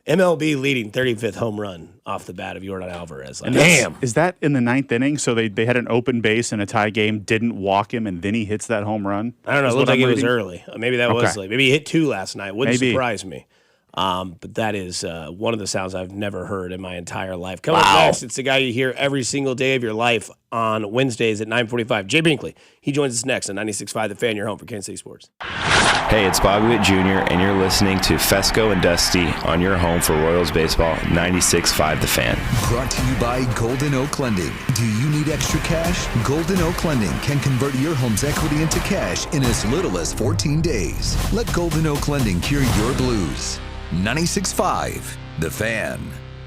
MLB leading 35th home run off the bat of Yordan Alvarez. Damn. Is that in the 9th inning? So they had an open base in a tie game, didn't walk him, and then he hits that home run? I don't know. It looked like it was early. Maybe that was Okay. like, maybe he hit 2 last night. Wouldn't Maybe. surprise me. But that is one of the sounds I've never heard in my entire life. Coming up next, it's the guy you hear every single day of your life on Wednesdays at 9:45. Jay Binkley. He joins us next on 96.5 The Fan, your home for Kansas City Sports. Hey, it's Bobby Witt Jr., and you're listening to Fescoe and Dusty on your home for Royals baseball, 96.5 The Fan. Brought to you by Golden Oak Lending. Do you need extra cash? Golden Oak Lending can convert your home's equity into cash in as little as 14 days. Let Golden Oak Lending cure your blues. 96.5 The Fan.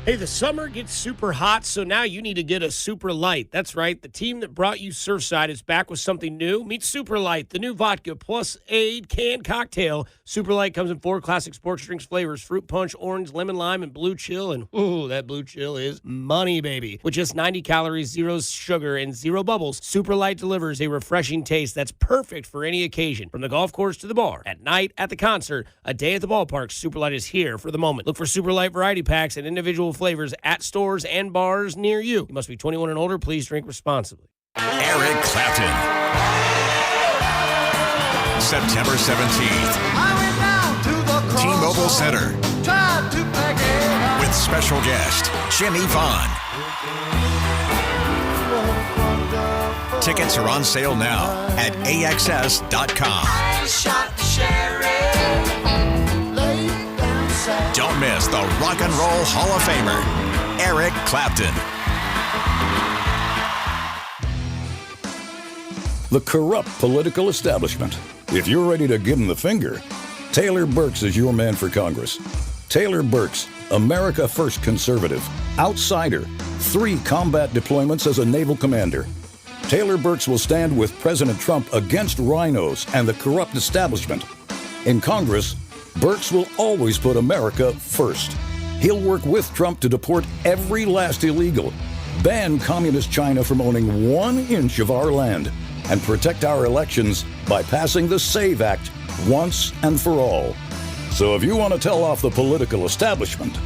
Hey, the summer gets super hot, so now you need to get a Super Light. That's right. The team that brought you Surfside is back with something new. Meet Super Light, the new vodka plus aid canned cocktail. Super Light comes in 4 classic sports drinks flavors: fruit punch, orange, lemon lime, and blue chill. And ooh, that blue chill is money, baby. With just 90 calories, 0 sugar, and 0 bubbles, Super Light delivers a refreshing taste that's perfect for any occasion. From the golf course to the bar, at night, at the concert, a day at the ballpark, Super Light is here for the moment. Look for Super Light variety packs and individual flavors at stores and bars near you. You must be 21 and older. Please drink responsibly. Eric Clapton. September 17th. T-Mobile Center. special guest, Jimmy Vaughn. Tickets are on sale now at AXS.com. I shot the sheriff. Don't miss the Rock and Roll Hall of Famer, Eric Clapton. The corrupt political establishment. If you're ready to give them the finger, Taylor Burks is your man for Congress. Taylor Burks, America First conservative, outsider, 3 combat deployments as a naval commander. Taylor Burks will stand with President Trump against rhinos and the corrupt establishment. In Congress, Burks will always put America first. He'll work with Trump to deport every last illegal, ban communist China from owning 1 inch of our land, and protect our elections by passing the SAVE Act once and for all. So if you want to tell off the political establishment,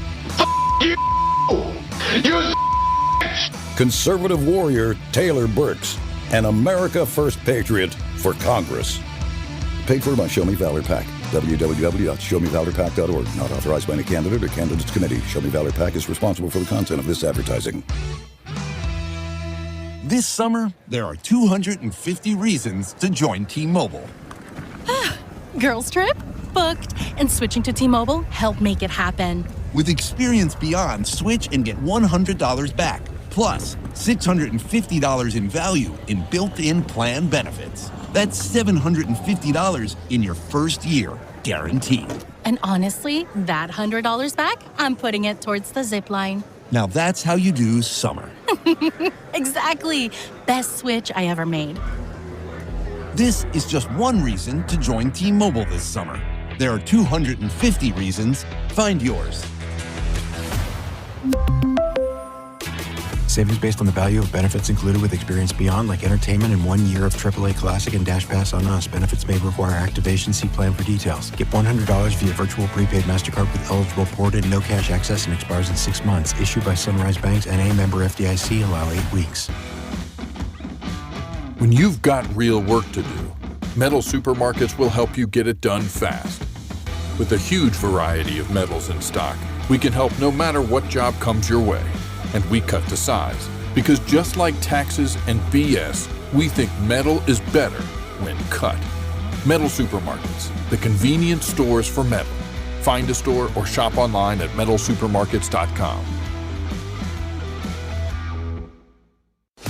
conservative warrior Taylor Burks, an America First patriot for Congress. Paid for by Show Me Valor PAC. www.showmevalorpac.org. Not authorized by any candidate or candidates committee. Show Me Valor PAC is responsible for the content of this advertising. This summer, there are 250 reasons to join T-Mobile. Girls trip? Booked. And switching to T-Mobile helped make it happen. With Experience Beyond, switch and get $100 back. Plus, $650 in value in built-in plan benefits. That's $750 in your first year, guaranteed. And honestly, that $100 back, I'm putting it towards the zip line. Now that's how you do summer. Exactly. Best switch I ever made. This is just one reason to join T-Mobile this summer. There are 250 reasons. Find yours. Savings based on the value of benefits included with Experience Beyond, like entertainment and 1 year of AAA Classic and Dash Pass on us. Benefits may require activation. See plan for details. Get $100 via virtual prepaid MasterCard with eligible port and no cash access and expires in 6 months. Issued by Sunrise Banks, N.A. member FDIC. Allow 8 weeks. When you've got real work to do, Metal Supermarkets will help you get it done fast. With a huge variety of metals in stock, we can help no matter what job comes your way. And we cut to size. Because just like taxes and BS, we think metal is better when cut. Metal Supermarkets, the convenient stores for metal. Find a store or shop online at metalsupermarkets.com.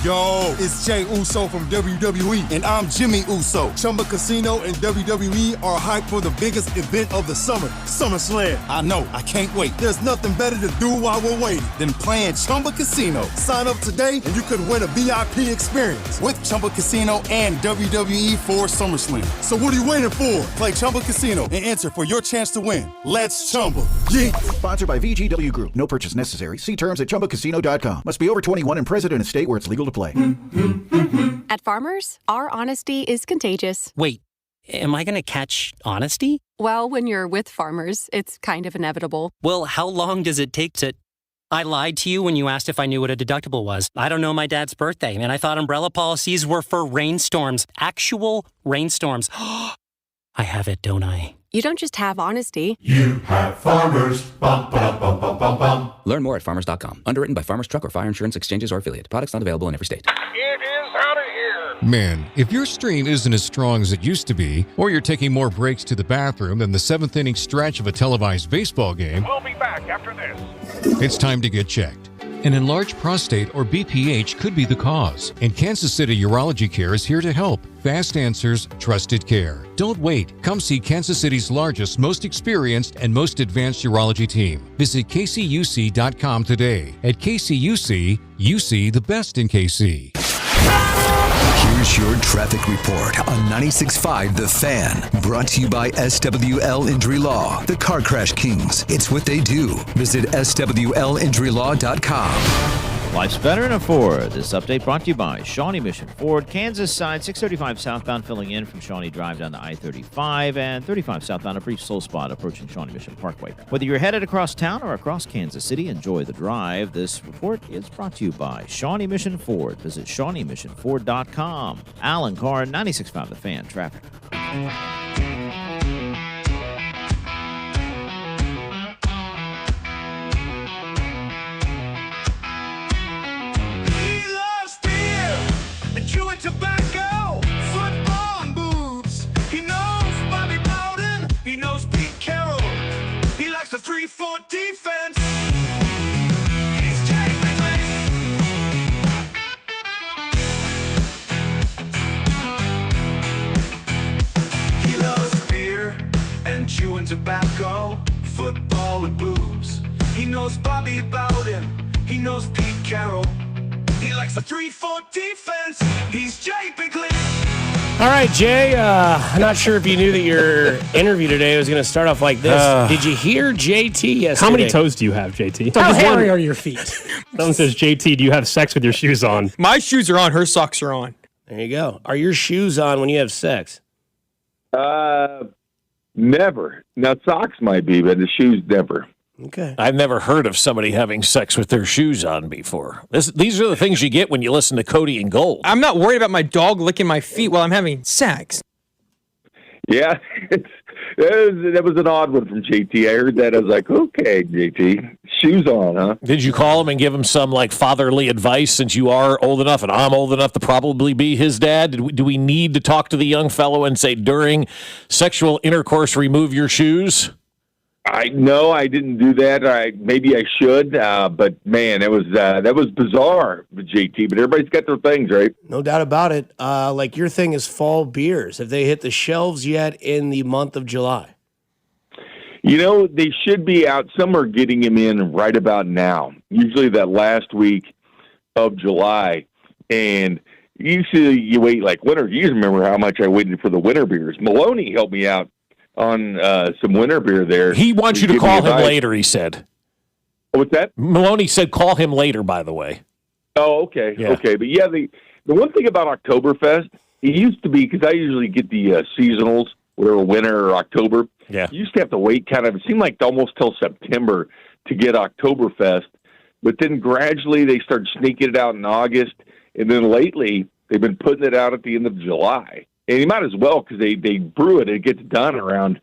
Yo, it's Jay Uso from WWE, and I'm Jimmy Uso. Chumba Casino and WWE are hyped for the biggest event of the summer, SummerSlam. I know, I can't wait. There's nothing better to do while we're waiting than playing Chumba Casino. Sign up today, and you could win a VIP experience with Chumba Casino and WWE for SummerSlam. So what are you waiting for? Play Chumba Casino and enter for your chance to win. Let's Chumba. Yeah. Sponsored by VGW Group. No purchase necessary. See terms at ChumbaCasino.com. Must be over 21 and present in a state where it's legal to play. At Farmers, our honesty is contagious. Wait, am I going to catch honesty? Well, when you're with Farmers, it's kind of inevitable. Well, how long does it take to... I lied to you when you asked if I knew what a deductible was. I don't know my dad's birthday, and I thought umbrella policies were for rainstorms. Actual rainstorms. I have it, don't I? You don't just have honesty. You have Farmers. Bum, ba, bum, bum, bum, bum. Learn more at farmers.com. Underwritten by Farmers Truck or Fire Insurance Exchanges or Affiliate. Products not available in every state. It is out of here. Man, if your stream isn't as strong as it used to be, or you're taking more breaks to the bathroom than the 7th inning stretch of a televised baseball game, we'll be back after this. It's time to get checked. An enlarged prostate or BPH could be the cause, and Kansas City Urology Care is here to help. Fast answers, trusted care. Don't wait. Come see Kansas City's largest, most experienced, and most advanced urology team. Visit kcuc.com today. At KCUC, you see the best in KC. Here's your traffic report on 96.5 The Fan. Brought to you by SWL Injury Law, the Car Crash Kings. It's what they do. Visit SWLinjurylaw.com. Life's better in a Ford. This update brought to you by Shawnee Mission Ford, Kansas side, 635 southbound filling in from Shawnee Drive down to I-35, and 35 southbound, a brief slow spot approaching Shawnee Mission Parkway. Whether you're headed across town or across Kansas City, enjoy the drive. This report is brought to you by Shawnee Mission Ford. Visit ShawneeMissionFord.com. Alan Carr, 96.5 The Fan, traffic. tobacco, football, and boobs. He knows Bobby Bowden. He knows Pete Carroll. He likes the 3-4 defense. He's Jay Binkley. He loves beer and chewing tobacco, football and boobs. He knows Bobby Bowden. He knows Pete Carroll. He likes the 3-4 defense. He's Jay Binkley. All right, Jay. I'm not sure if you knew that your interview today was going to start off like this. Did you hear JT yesterday? How many toes do you have, JT? How hairy are your feet? Someone says, JT, do you have sex with your shoes on? My shoes are on. Her socks are on. There you go. Are your shoes on when you have sex? Never. Now, socks might be, but the shoes never. Okay. I've never heard of somebody having sex with their shoes on before. These are the things you get when you listen to Cody and Gold. I'm not worried about my dog licking my feet while I'm having sex. Yeah, that was an odd one from JT. I heard that. I was like, okay, JT, shoes on, huh? Did you call him and give him some like fatherly advice since you are old enough and I'm old enough to probably be his dad? Do we need to talk to the young fellow and say, during sexual intercourse, remove your shoes? No, I didn't do that. Maybe I should, but man, that was bizarre with JT. But everybody's got their things, right? No doubt about it. Like your thing is fall beers. Have they hit the shelves yet in the month of July? You know, they should be out. Some are getting them in right about now. Usually that last week of July, and usually you wait like winter. You remember how much I waited for the winter beers. Maloney helped me out on some winter beer there. He wants you to call him later, he said. What's that? Maloney said call him later, by the way. Oh, okay. Yeah. Okay. But yeah, the one thing about Oktoberfest, it used to be, because I usually get the seasonals, whatever, winter or October. Yeah. You used to have to wait it seemed like almost till September to get Oktoberfest. But then gradually they started sneaking it out in August. And then lately they've been putting it out at the end of July. And you might as well, because they brew it. It gets done around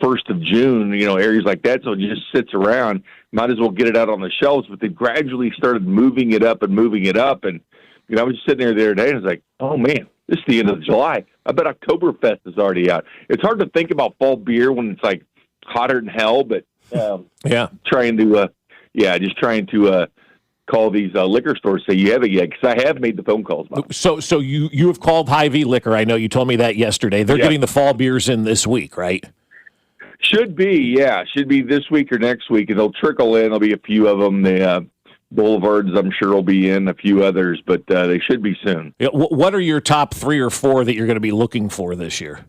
1st of June, areas like that. So it just sits around. Might as well get it out on the shelves. But they gradually started moving it up. And I was just sitting there the other day, and I was like, oh, man, this is the end of July. I bet Oktoberfest is already out. It's hard to think about fall beer when it's, like, hotter than hell. But trying to call these liquor stores, say you have it yet, because I have made the phone calls. So you have called Hy-Vee Liquor. I know you told me that yesterday. They're getting the fall beers in this week, right? Should be this week or next week, and they'll trickle in. There'll be a few of them. The Boulevards, I'm sure, will be in, a few others, but they should be soon. Yeah, what are your top 3 or 4 that you're going to be looking for this year?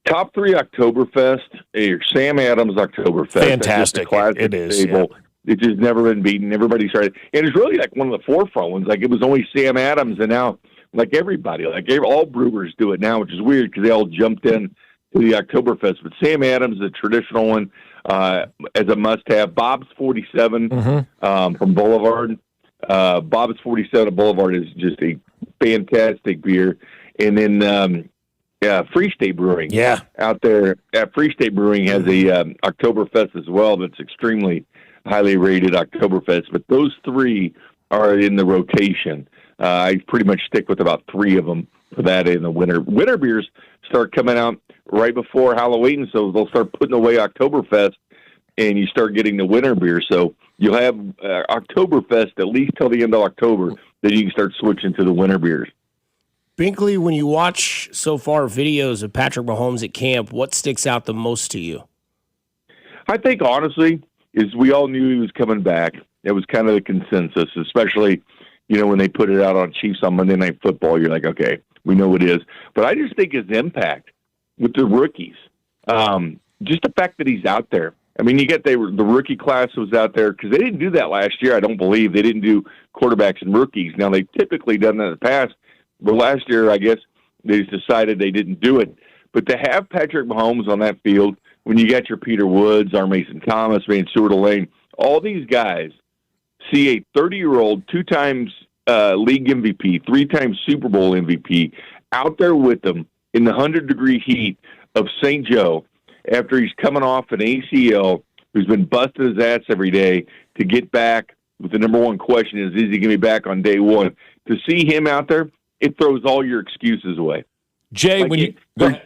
Top 3 Oktoberfest, your Sam Adams Oktoberfest. Fantastic. It is. Yeah. It's just never been beaten. Everybody's tried it. And it's really like one of the forefront ones. Like, it was only Sam Adams, and now, like, everybody, all brewers do it now, which is weird because they all jumped in to the Oktoberfest. But Sam Adams, the traditional one, as a must-have. Bob's 47 from Boulevard. Bob's 47 at Boulevard is just a fantastic beer. And then Free State Brewing. Yeah. Out there at Free State Brewing has a Oktoberfest as well that's extremely highly rated Oktoberfest, but those 3 are in the rotation. I pretty much stick with about 3 of them for that in the winter. Winter beers start coming out right before Halloween, so they'll start putting away Oktoberfest, and you start getting the winter beer. So you'll have Oktoberfest at least till the end of October, then you can start switching to the winter beers. Binkley, when you watch so far videos of Patrick Mahomes at camp, what sticks out the most to you? I think, honestly, is we all knew he was coming back. It was kind of the consensus, especially, when they put it out on Chiefs on Monday Night Football. You're like, okay, we know it is. But I just think his impact with the rookies, just the fact that he's out there. I mean, you get the rookie class was out there because they didn't do that last year. I don't believe they didn't do quarterbacks and rookies. Now, they've typically done that in the past. But last year, I guess, they just decided they didn't do it. But to have Patrick Mahomes on that field, when you got your Peter Woods, our Mason Thomas, Van Seward-Lane, all these guys see a 30-year-old, 2 times league MVP, 3 times Super Bowl MVP out there with them in the 100-degree heat of St. Joe after he's coming off an ACL, who's been busting his ass every day to get back with the number one question is he going to be back on day one? To see him out there, it throws all your excuses away. Jay, Like when you go ahead.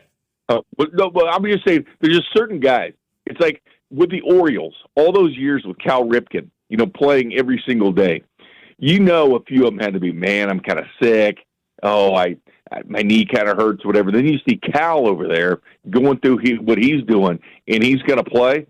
But I'm just saying, there's just certain guys. It's like with the Orioles, all those years with Cal Ripken, playing every single day. A few of them had to be, man, I'm kind of sick. Oh, my knee kind of hurts, whatever. Then you see Cal over there going through what he's doing, and he's going to play.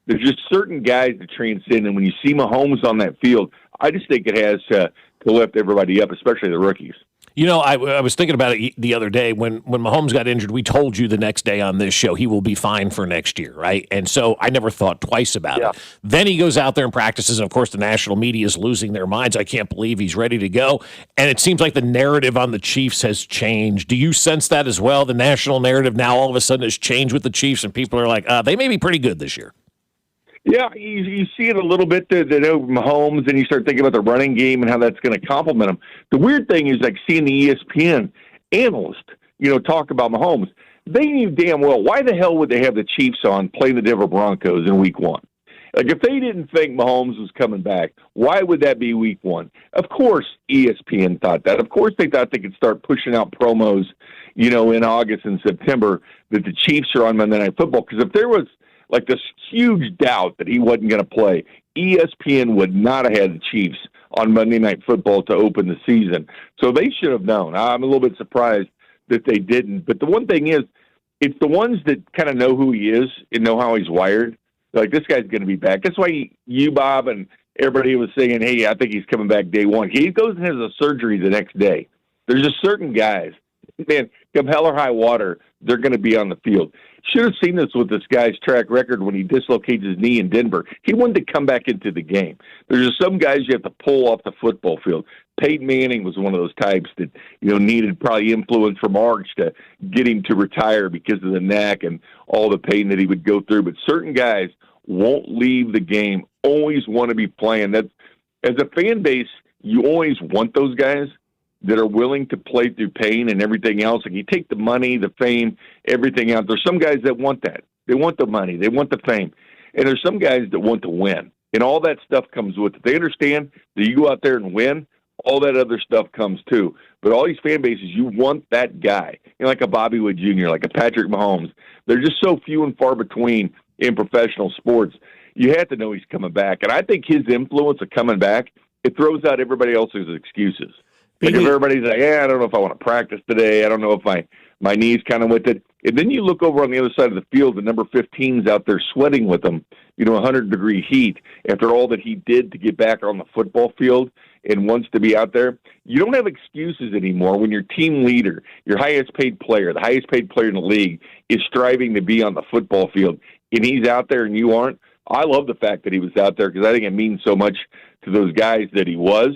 There's just certain guys that transcend, and when you see Mahomes on that field, I just think it has to lift everybody up, especially the rookies. I was thinking about it the other day when Mahomes got injured. We told you the next day on this show he will be fine for next year, right? And so I never thought twice about it. Then he goes out there and practices, and of course the national media is losing their minds. I can't believe he's ready to go. And it seems like the narrative on the Chiefs has changed. Do you sense that as well? The national narrative now all of a sudden has changed with the Chiefs, and people are like, they may be pretty good this year. Yeah, you see it a little bit that Mahomes, and you start thinking about the running game and how that's going to complement him. The weird thing is, like, seeing the ESPN analyst, talk about Mahomes. They knew damn well, why the hell would they have the Chiefs on playing the Denver Broncos in week 1? Like, if they didn't think Mahomes was coming back, why would that be week 1? Of course ESPN thought that. Of course they thought they could start pushing out promos, in August and September that the Chiefs are on Monday Night Football. Because if there was like this huge doubt that he wasn't going to play, ESPN would not have had the Chiefs on Monday Night Football to open the season. So they should have known. I'm a little bit surprised that they didn't. But the one thing is, it's the ones that kind of know who he is and know how he's wired. They're like, this guy's going to be back. That's why you, Bob, and everybody was saying, hey, I think he's coming back day 1. He goes and has a surgery the next day. There's just certain guys, man, come hell or high water, they're going to be on the field. Should have seen this with this guy's track record when he dislocates his knee in Denver. He wanted to come back into the game. There's just some guys you have to pull off the football field. Peyton Manning was one of those types that needed probably influence from Arch to get him to retire because of the neck and all the pain that he would go through. But certain guys won't leave the game, always want to be playing. That's, as a fan base, you always want those guys that are willing to play through pain and everything else. And you take the money, the fame, everything out. There's some guys that want that. They want the money. They want the fame. And there's some guys that want to win. And all that stuff comes with it. They understand that you go out there and win, all that other stuff comes too. But all these fan bases, you want that guy. Like a Bobby Wood Jr., like a Patrick Mahomes. They're just so few and far between in professional sports. You have to know he's coming back. And I think his influence of coming back, it throws out everybody else's excuses. Like if everybody's like, I don't know if I want to practice today. I don't know if my knee's kind of with it. And then you look over on the other side of the field, the number 15's out there sweating with them, 100-degree heat after all that he did to get back on the football field and wants to be out there. You don't have excuses anymore when your team leader, your highest paid player, the highest paid player in the league is striving to be on the football field and he's out there and you aren't. I love the fact that he was out there because I think it means so much to those guys that he was.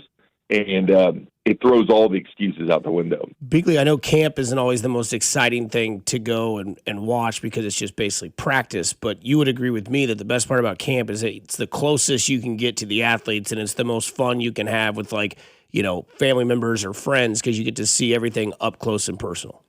And it throws all the excuses out the window. Bigley, I know camp isn't always the most exciting thing to go and watch because it's just basically practice, but you would agree with me that the best part about camp is that it's the closest you can get to the athletes and it's the most fun you can have with family members or friends because you get to see everything up close and personal.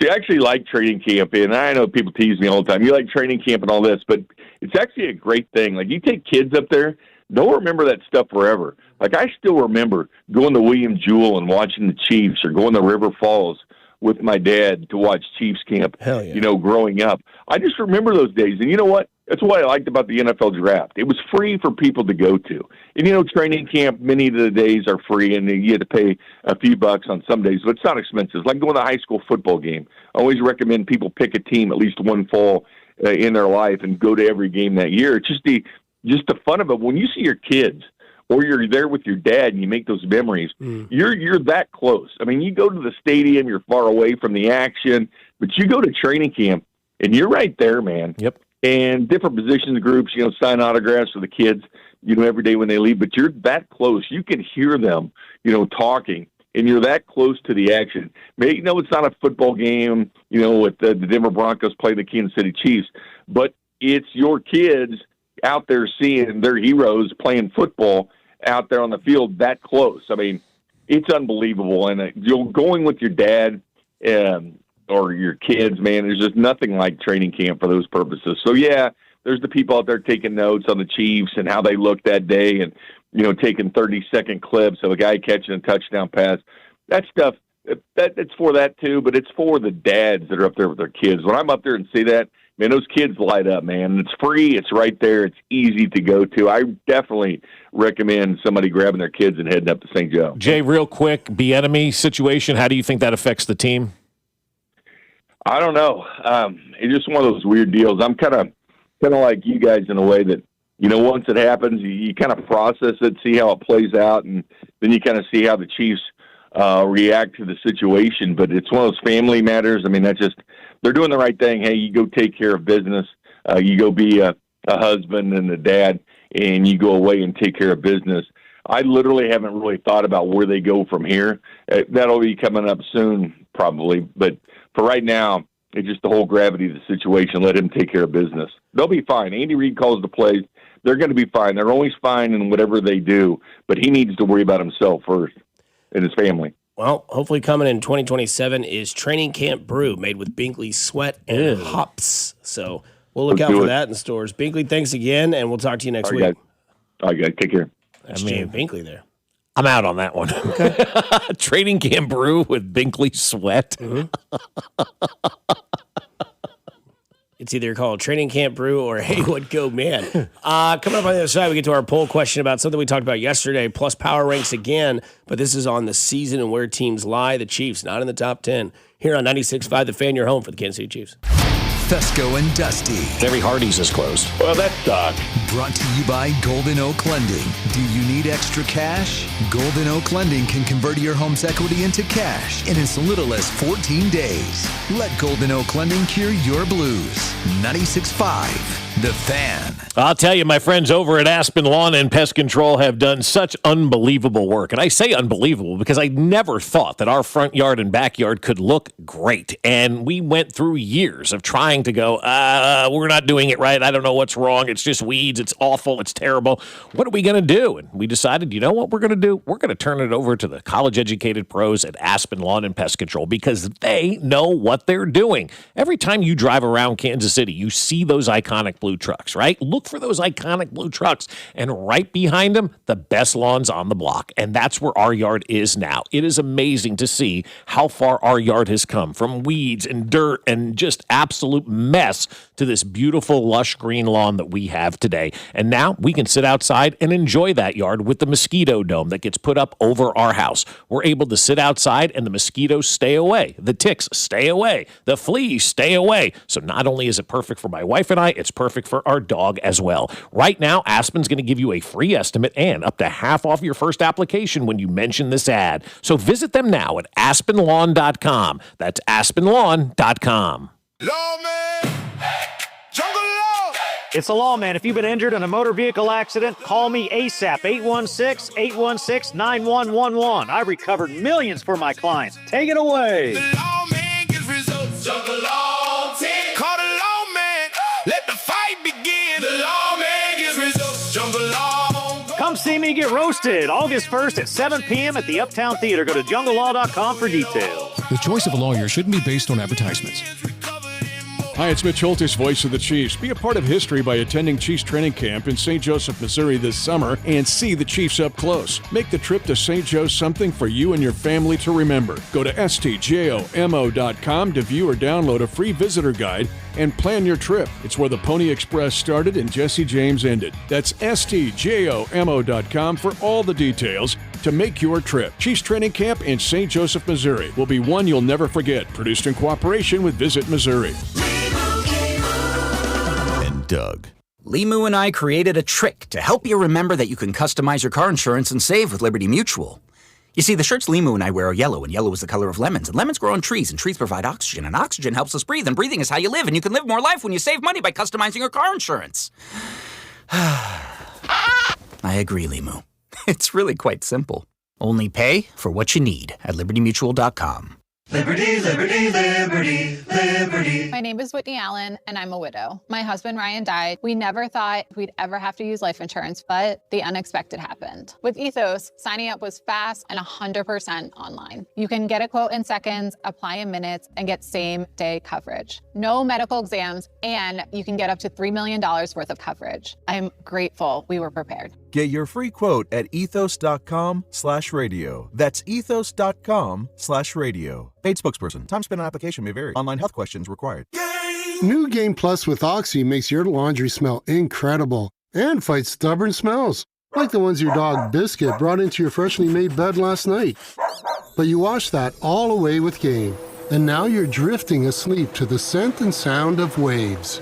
See, I actually like training camp, and I know people tease me all the time. You like training camp and all this, but it's actually a great thing. Like, you take kids up there, they'll remember that stuff forever. Like, I still remember going to William Jewell and watching the Chiefs or going to River Falls with my dad to watch Chiefs camp, growing up. I just remember those days. And you know what? That's what I liked about the NFL draft. It was free for people to go to. And, training camp, many of the days are free, and you had to pay a few bucks on some days, but it's not expensive. Like going to a high school football game. I always recommend people pick a team at least one fall in their life and go to every game that year. It's just the fun of it. When you see your kids or you're there with your dad and you make those memories, you're that close. I mean, you go to the stadium, you're far away from the action, but you go to training camp and you're right there, man. Yep. And different positions groups, sign autographs for the kids, every day when they leave, but you're that close. You can hear them, talking, and you're that close to the action. Maybe, it's not a football game, with the Denver Broncos play the Kansas City Chiefs, but it's your kids out there seeing their heroes playing football out there on the field that close. I mean, it's unbelievable. And going with your dad or your kids, man, there's just nothing like training camp for those purposes. So, yeah, there's the people out there taking notes on the Chiefs and how they looked that day and, taking 30-second clips of a guy catching a touchdown pass. That stuff, It's for that too, but it's for the dads that are up there with their kids. When I'm up there and see that, man, those kids light up, man. It's free. It's right there. It's easy to go to. I definitely recommend somebody grabbing their kids and heading up to St. Joe. Jay, real quick, Bieniemy situation, how do you think that affects the team? I don't know. It's just one of those weird deals. I'm kind of like you guys in a way that, once it happens, you kind of process it, see how it plays out, and then you kind of see how the Chiefs react to the situation. But it's one of those family matters. I mean, they're doing the right thing. Hey, you go take care of business. You go be a husband and a dad, and you go away and take care of business. I literally haven't really thought about where they go from here. That'll be coming up soon, probably. But for right now, it's just the whole gravity of the situation. Let him take care of business. They'll be fine. Andy Reid calls the plays. They're going to be fine. They're always fine in whatever they do, but he needs to worry about himself first and his family. Well, hopefully coming in 2027 is Training Camp Brew made with Binkley sweat and hops. So we'll look out for that in stores. Binkley, thanks again, and we'll talk to you next week. Guys. All right, guys. Take care. That's Jay Binkley there. I'm out on that one. Okay. Training Camp Brew with Binkley sweat. Mm-hmm. It's either called Training Camp Brew or Hey, What Go Man. Coming up on the other side, we get to our poll question about something we talked about yesterday, plus power ranks again, but this is on the season and where teams lie. The Chiefs, not in the top 10. Here on 96.5, The Fan, your home for the Kansas City Chiefs. Fescoe and Dusty. Every Hardee's is closed. Well, that sucks. Brought to you by Golden Oak Lending. Do you need extra cash? Golden Oak Lending can convert your home's equity into cash in as little as 14 days. Let Golden Oak Lending cure your blues. 96.5, The Fan. I'll tell you, my friends over at Aspen Lawn and Pest Control have done such unbelievable work. And I say unbelievable because I never thought that our front yard and backyard could look great. And we went through years of trying to go, we're not doing it right. I don't know what's wrong. It's just weeds. It's awful. It's terrible. What are we going to do? And we decided, you know what we're going to do? We're going to turn it over to the college-educated pros at Aspen Lawn and Pest Control because they know what they're doing. Every time you drive around Kansas City, you see those iconic blue trucks, right? Look for those iconic blue trucks. And right behind them, the best lawns on the block. And that's where our yard is now. It is amazing to see how far our yard has come from weeds and dirt and just absolute mess to this beautiful, lush green lawn that we have today. And now we can sit outside and enjoy that yard with the mosquito dome that gets put up over our house. We're able to sit outside and the mosquitoes stay away. The ticks stay away. The fleas stay away. So not only is it perfect for my wife and I, it's perfect for our dog as well. Right now, Aspen's going to give you a free estimate and up to half off your first application when you mention this ad. So visit them now at aspenlawn.com. That's aspenlawn.com. Lawman, jungle law. It's the Lawman. If you've been injured in a motor vehicle accident, call me ASAP, 816-816-9111. I recovered millions for my clients. Take it away. The lawman gets results. Jungle law team. Call the lawman. Let the fight begin. The lawman gets results. Jungle law. Come see me get roasted August 1st at 7 p.m. at the Uptown Theater. Go to junglelaw.com for details. The choice of a lawyer shouldn't be based on advertisements. Hi, it's Mitch Holtis, voice of the Chiefs. Be a part of history by attending Chiefs training camp in St. Joseph, Missouri this summer and see the Chiefs up close. Make the trip to St. Joe something for you and your family to remember. Go to stjomo.com to view or download a free visitor guide and plan your trip. It's where the Pony Express started and Jesse James ended. That's stjomo.com for all the details to make your trip. Chiefs training camp in St. Joseph, Missouri will be one you'll never forget. Produced in cooperation with Visit Missouri. Doug. Limu and I created a trick to help you remember that you can customize your car insurance and save with Liberty Mutual. You see, the shirts Limu and I wear are yellow, and yellow is the color of lemons, and lemons grow on trees, and trees provide oxygen, and oxygen helps us breathe, and breathing is how you live, and you can live more life when you save money by customizing your car insurance. I agree, Limu. It's really quite simple. Only pay for what you need at libertymutual.com. Liberty, liberty, liberty, liberty. My name is Whitney Allen, and I'm a widow. My husband, Ryan, died. We never thought we'd ever have to use life insurance, but the unexpected happened. With Ethos, signing up was fast and 100% online. You can get a quote in seconds, apply in minutes, and get same-day coverage. No medical exams, and you can get up to $3 million worth of coverage. I'm grateful we were prepared. Get your free quote at ethos.com/radio. That's ethos.com/radio. Paid spokesperson. Time spent on application may vary. Online health questions required. New Game Plus with Oxy makes your laundry smell incredible and fights stubborn smells, like the ones your dog Biscuit brought into your freshly made bed last night. But you wash that all away with Game, and now you're drifting asleep to the scent and sound of waves.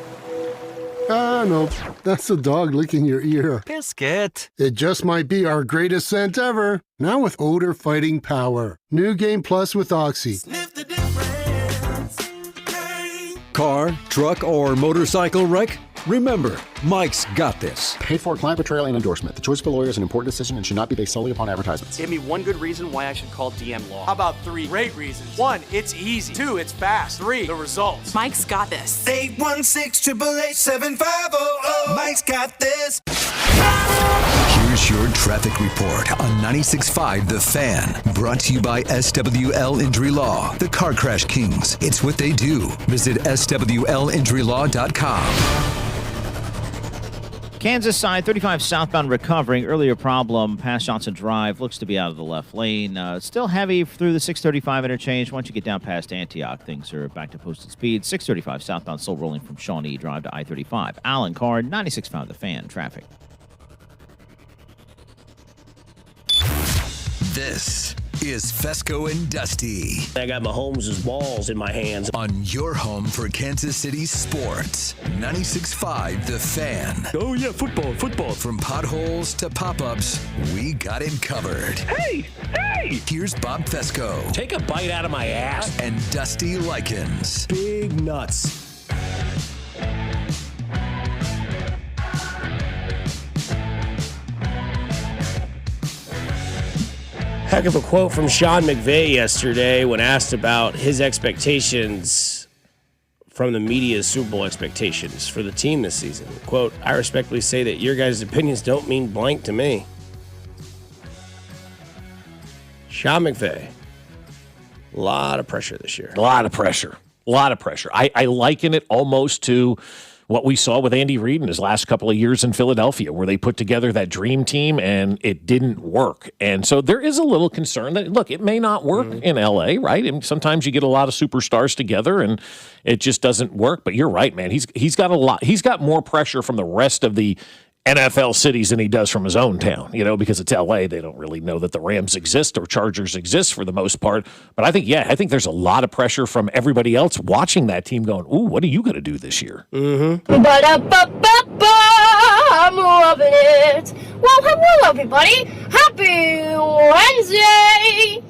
Ah, no, that's the dog licking your ear. Biscuit. It just might be our greatest scent ever, now with odor-fighting power. New Game Plus with Oxy. Car, truck, or motorcycle wreck? Remember, Mike's got this. Paid for client betrayal and endorsement. The choice of a lawyer is an important decision and should not be based solely upon advertisements. Give me one good reason why I should call DM Law. How about 3 great reasons? 1, it's easy. 2, it's fast. 3, the results. Mike's got this. 816-888-7500. Mike's got this. Here's your traffic report on 96.5 The Fan. Brought to you by SWL Injury Law, the Car Crash Kings. It's what they do. Visit SWLinjurylaw.com. Kansas side, 35 southbound recovering. Earlier problem, past Johnson Drive, looks to be out of the left lane. Still heavy through the 635 interchange. Once you get down past Antioch, things are back to posted speed. 635 southbound, still rolling from Shawnee Drive to I-35. Allen Card, 96.5 The Fan, traffic. This is Fescoe and Dusty. I got Mahomes' balls in my hands. On your home for Kansas City sports. 96.5 The Fan. Oh, yeah, football. From potholes to pop-ups, we got it covered. Hey! Here's Bob Fescoe. Take a bite out of my ass. And Dusty Likens. Big nuts. Heck of a quote from Sean McVay yesterday when asked about his expectations from the media's Super Bowl expectations for the team this season. Quote, I respectfully say that your guys' opinions don't mean blank to me. Sean McVay. A lot of pressure this year. A lot of pressure. I liken it almost to what we saw with Andy Reid in his last couple of years in Philadelphia, where they put together that dream team and it didn't work. And so there is a little concern that, look, it may not work in L.A., right? And sometimes you get a lot of superstars together and it just doesn't work. But you're right, man. He's got a lot. He's got more pressure from the rest of the NFL cities than he does from his own town, because it's LA. They don't really know that the Rams exist or Chargers exist for the most part. But I think there's a lot of pressure from everybody else watching that team going, ooh, what are you going to do this year? I'm loving it. Well, hello, everybody. Happy Wednesday.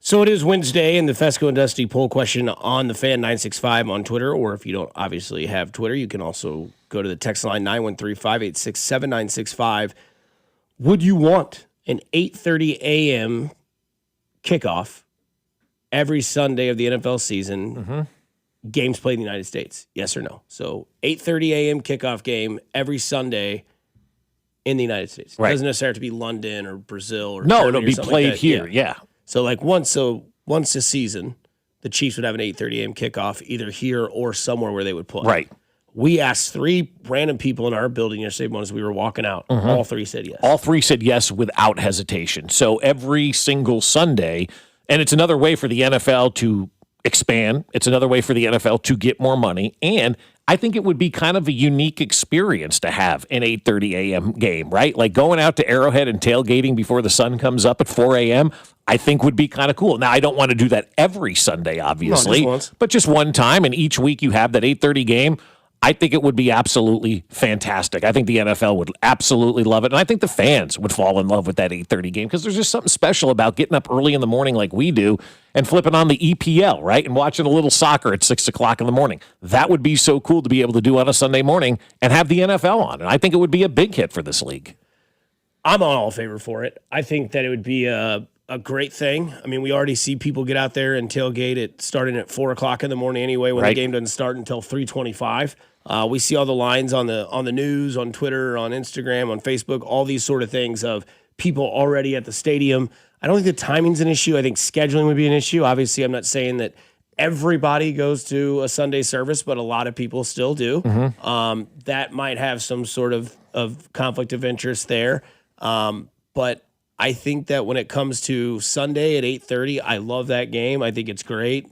So it is Wednesday, and the Fescoe and Dusty poll question on the Fan 965 on Twitter, or if you don't obviously have Twitter, you can also go to the text line 913-586-7965. Would you want an 8:30 a.m. kickoff every Sunday of the NFL season, games played in the United States? Yes or no? So 8:30 a.m. kickoff game every Sunday in the United States. Right. It doesn't necessarily have to be London or Brazil or no, Germany it'll be played like here. Yeah. So like once a season, the Chiefs would have an 8:30 a.m. kickoff either here or somewhere where they would play. Right. We asked 3 random people in our building yesterday as we were walking out. All 3 said yes. All 3 said yes without hesitation. So every single Sunday, and it's another way for the NFL to expand. It's another way for the NFL to get more money. And I think it would be kind of a unique experience to have an 8:30 a.m. game, right? Like going out to Arrowhead and tailgating before the sun comes up at 4 a.m., I think would be kind of cool. Now, I don't want to do that every Sunday, obviously, but just one time, and each week you have that 8:30 game. I think it would be absolutely fantastic. I think the NFL would absolutely love it. And I think the fans would fall in love with that 8:30 game because there's just something special about getting up early in the morning like we do and flipping on the EPL, right? And watching a little soccer at 6 o'clock in the morning. That would be so cool to be able to do on a Sunday morning and have the NFL on. And I think it would be a big hit for this league. I'm all in favor for it. I think that it would be a great thing. I mean, we already see people get out there and tailgate it starting at 4 o'clock in the morning anyway when the game doesn't start until 3:25. We see all the lines on the news, on Twitter, on Instagram, on Facebook, all these sort of things of people already at the stadium. I don't think the timing's an issue. I think scheduling would be an issue. Obviously, I'm not saying that everybody goes to a Sunday service, but a lot of people still do. That might have some sort of conflict of interest there. But I think that when it comes to Sunday at 8:30, I love that game. I think it's great.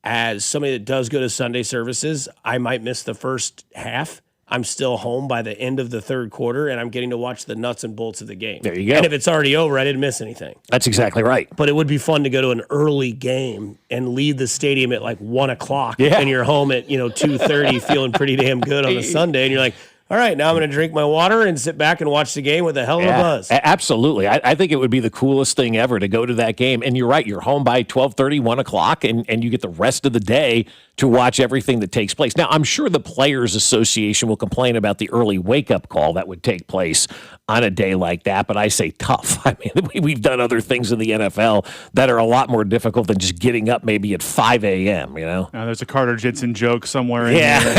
As somebody that does go to Sunday services, I might miss the first half. I'm still home by the end of the third quarter, and I'm getting to watch the nuts and bolts of the game. There you go. And if it's already over, I didn't miss anything. That's exactly right. But it would be fun to go to an early game and leave the stadium at like 1 o'clock, and you're home at 2:30, feeling pretty damn good on a Sunday, and you're like, all right, now I'm going to drink my water and sit back and watch the game with a hell of a buzz. Absolutely. I think it would be the coolest thing ever to go to that game. And you're right, you're home by 12:30, 1 o'clock, and you get the rest of the day to watch everything that takes place. Now, I'm sure the Players Association will complain about the early wake-up call that would take place on a day like that, but I say tough. I mean, we've done other things in the NFL that are a lot more difficult than just getting up maybe at 5 a.m., There's a Carter Judson joke somewhere in there.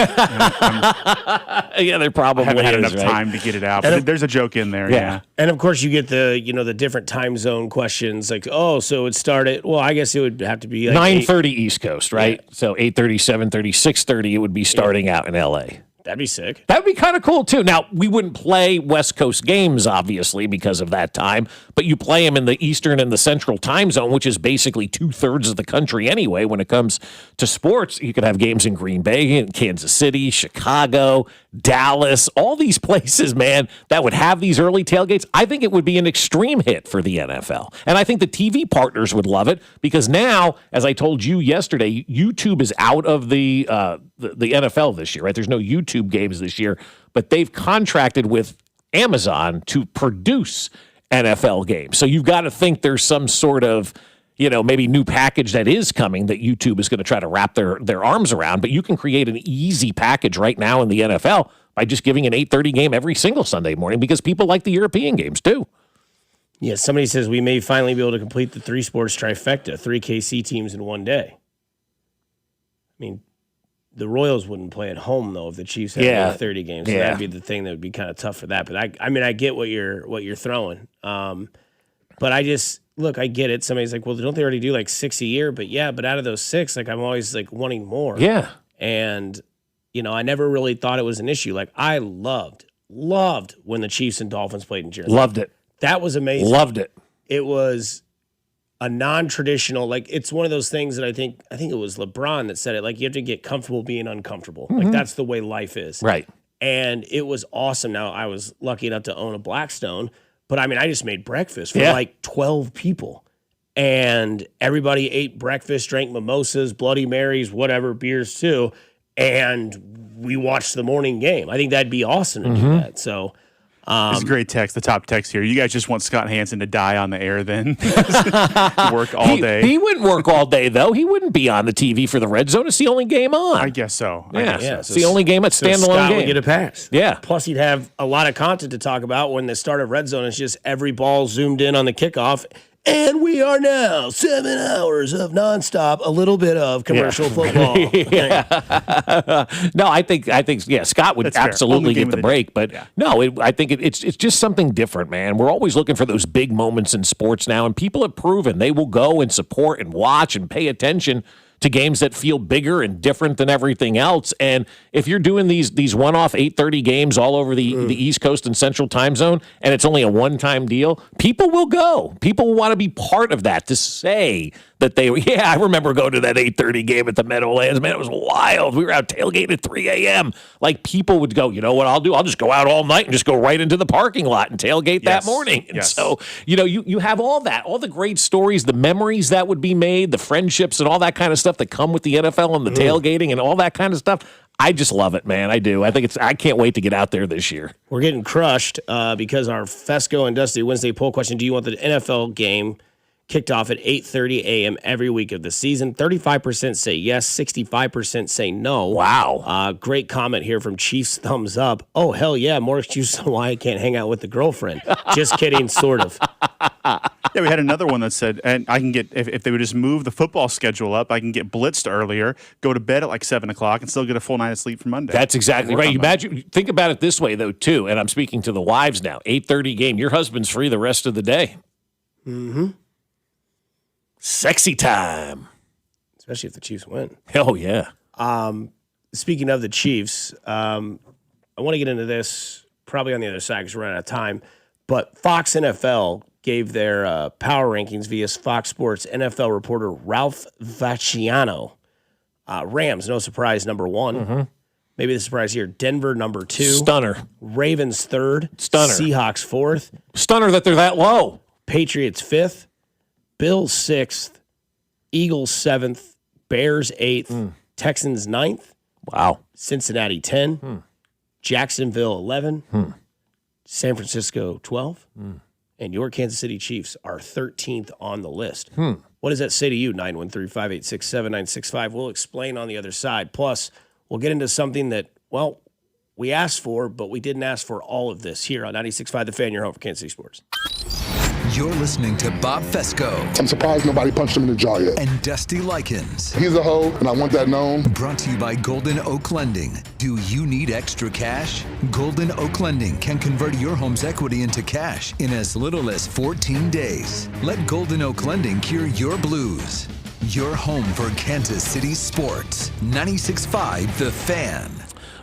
Yeah, there probably I haven't had enough right? time to get it out, but there's a joke in there, yeah. And of course, you get the different time zone questions, like, so it started. Well, I guess it would have to be like 9:30 East Coast, right? Yeah. So 8:30, 7:30, 6:30, it would be starting out in L.A. That'd be sick. That would be kind of cool, too. Now, we wouldn't play West Coast games, obviously, because of that time, but you play them in the Eastern and the Central time zone, which is basically 2/3 of the country anyway when it comes to sports. You could have games in Green Bay, in Kansas City, Chicago, Dallas, all these places, man, that would have these early tailgates. I think it would be an extreme hit for the NFL. And I think the TV partners would love it because now, as I told you yesterday, YouTube is out of the NFL this year, right? There's no YouTube games this year, but they've contracted with Amazon to produce NFL games. So you've got to think there's some sort of, maybe new package that is coming that YouTube is going to try to wrap their arms around. But you can create an easy package right now in the NFL by just giving an 8:30 game every single Sunday morning because people like the European games too. Yeah, somebody says we may finally be able to complete the 3 sports trifecta, 3 KC teams in one day. I mean, the Royals wouldn't play at home though if the Chiefs had 8:30 games. So that'd be the thing that would be kind of tough for that. But I get what you're throwing. But I get it. Somebody's like, well, don't they already do like 6 a year? But out of those 6, like I'm always like wanting more. Yeah. And I never really thought it was an issue. Like I loved when the Chiefs and Dolphins played in Jersey. Loved it. That was amazing. Loved it. It was a non-traditional, like it's one of those things that I think it was LeBron that said it, like you have to get comfortable being uncomfortable. Like that's the way life is. Right. And it was awesome. Now I was lucky enough to own a Blackstone, but I just made breakfast for like 12 people and everybody ate breakfast, drank mimosas, Bloody Marys, whatever, beers too. And we watched the morning game. I think that'd be awesome to do that. So, it's a great text, the top text here. You guys just want Scott Hansen to die on the air then? Work all day. He wouldn't work all day, though. He wouldn't be on the TV for the Red Zone. It's the only game on. I guess so. It's the only game at standalone Scott game. would get a pass. Yeah. Plus, he'd have a lot of content to talk about when the start of Red Zone is just every ball zoomed in on the kickoff. And we are now 7 hours of nonstop, a little bit of commercial football. No, I think, Scott would absolutely get the break, but I think it's just something different, man. We're always looking for those big moments in sports now, and people have proven they will go and support and watch and pay attention to games that feel bigger and different than everything else. And if you're doing these one-off 8:30 games all over the East Coast and Central time zone, and it's only a one-time deal, people will go. People will want to be part of that, to say that I remember going to that 8:30 game at the Meadowlands. Man, it was wild. We were out tailgating at 3 a.m. Like, people would go, you know what I'll do? I'll just go out all night and just go right into the parking lot and tailgate that morning. And so, you have all that, all the great stories, the memories that would be made, the friendships and all that kind of stuff that come with the NFL and the tailgating and all that kind of stuff. I just love it, man. I do. I can't wait to get out there this year. We're getting crushed because our Fescoe and Dusty Wednesday poll question, do you want the NFL game kicked off at 8:30 a.m. every week of the season? 35% say yes, 65% say no. Wow. Great comment here from Chiefs Thumbs Up. Oh, hell yeah, more excuse why I can't hang out with the girlfriend. Just kidding, sort of. Yeah, we had another one that said, and I can get, if they would just move the football schedule up, I can get blitzed earlier, go to bed at like 7 o'clock, and still get a full night of sleep for Monday. That's exactly right. Think about it this way, though, too, and I'm speaking to the wives now. 8:30 game, your husband's free the rest of the day. Mm-hmm. Sexy time. especially if the Chiefs win. Hell yeah. Speaking of the Chiefs, I want to get into this probably on the other side because we're running out of time. But Fox NFL gave their power rankings via Fox Sports NFL reporter Ralph Vacciano. Rams, no surprise, number 1. Mm-hmm. Maybe the surprise here. Denver, number 2. Stunner. Ravens, 3rd. Stunner. Seahawks, 4th. Stunner that they're that low. Patriots, 5th. Bills, 6th. Eagles, 7th. Bears, 8th. Texans, 9th. Wow. Cincinnati, 10. Jacksonville, 11. San Francisco, 12. And your Kansas City Chiefs are 13th on the list. What does that say to you? 913-586-7965. We'll explain on the other side. Plus, we'll get into something that, well, we asked for, but we didn't ask for all of this here on 96.5 The Fan, your home for Kansas City Sports. You're listening to Bob Fescoe. I'm surprised nobody punched him in the jaw yet. And Dusty Likens. He's a hoe, and I want that known. Brought to you by Golden Oak Lending. Do you need extra cash? Golden Oak Lending can convert your home's equity into cash in as little as 14 days. Let Golden Oak Lending cure your blues. Your home for Kansas City sports. 96.5 The Fan.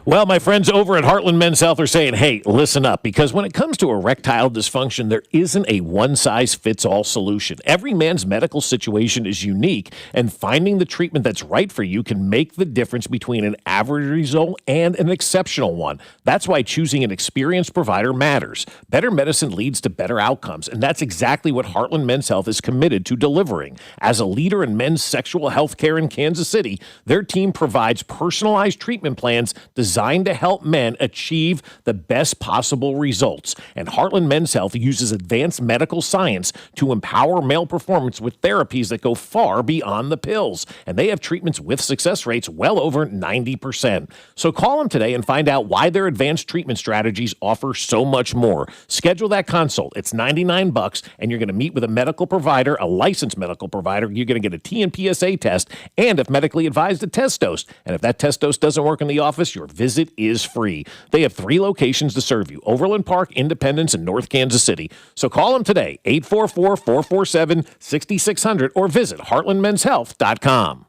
Well, my friends over at Heartland Men's Health are saying, hey, listen up, because when it comes to erectile dysfunction, there isn't a one-size-fits-all solution. Every man's medical situation is unique, and finding the treatment that's right for you can make the difference between an average result and an exceptional one. That's why choosing an experienced provider matters. Better medicine leads to better outcomes, and that's exactly what Heartland Men's Health is committed to delivering. As a leader in men's sexual health care in Kansas City, their team provides personalized treatment plans designed to help men achieve the best possible results. And Heartland Men's Health uses advanced medical science to empower male performance with therapies that go far beyond the pills. And they have treatments with success rates well over 90%. So call them today and find out why their advanced treatment strategies offer so much more. Schedule that consult. It's $99, and you're going to meet with a medical provider, a licensed medical provider. You're going to get a TNPSA test, and if medically advised, a test dose. And if that test dose doesn't work in the office, your visit is free. They have 3 locations to serve you: Overland Park, Independence, and North Kansas City. So call them today, 844-447-6600, or visit heartlandmenshealth.com.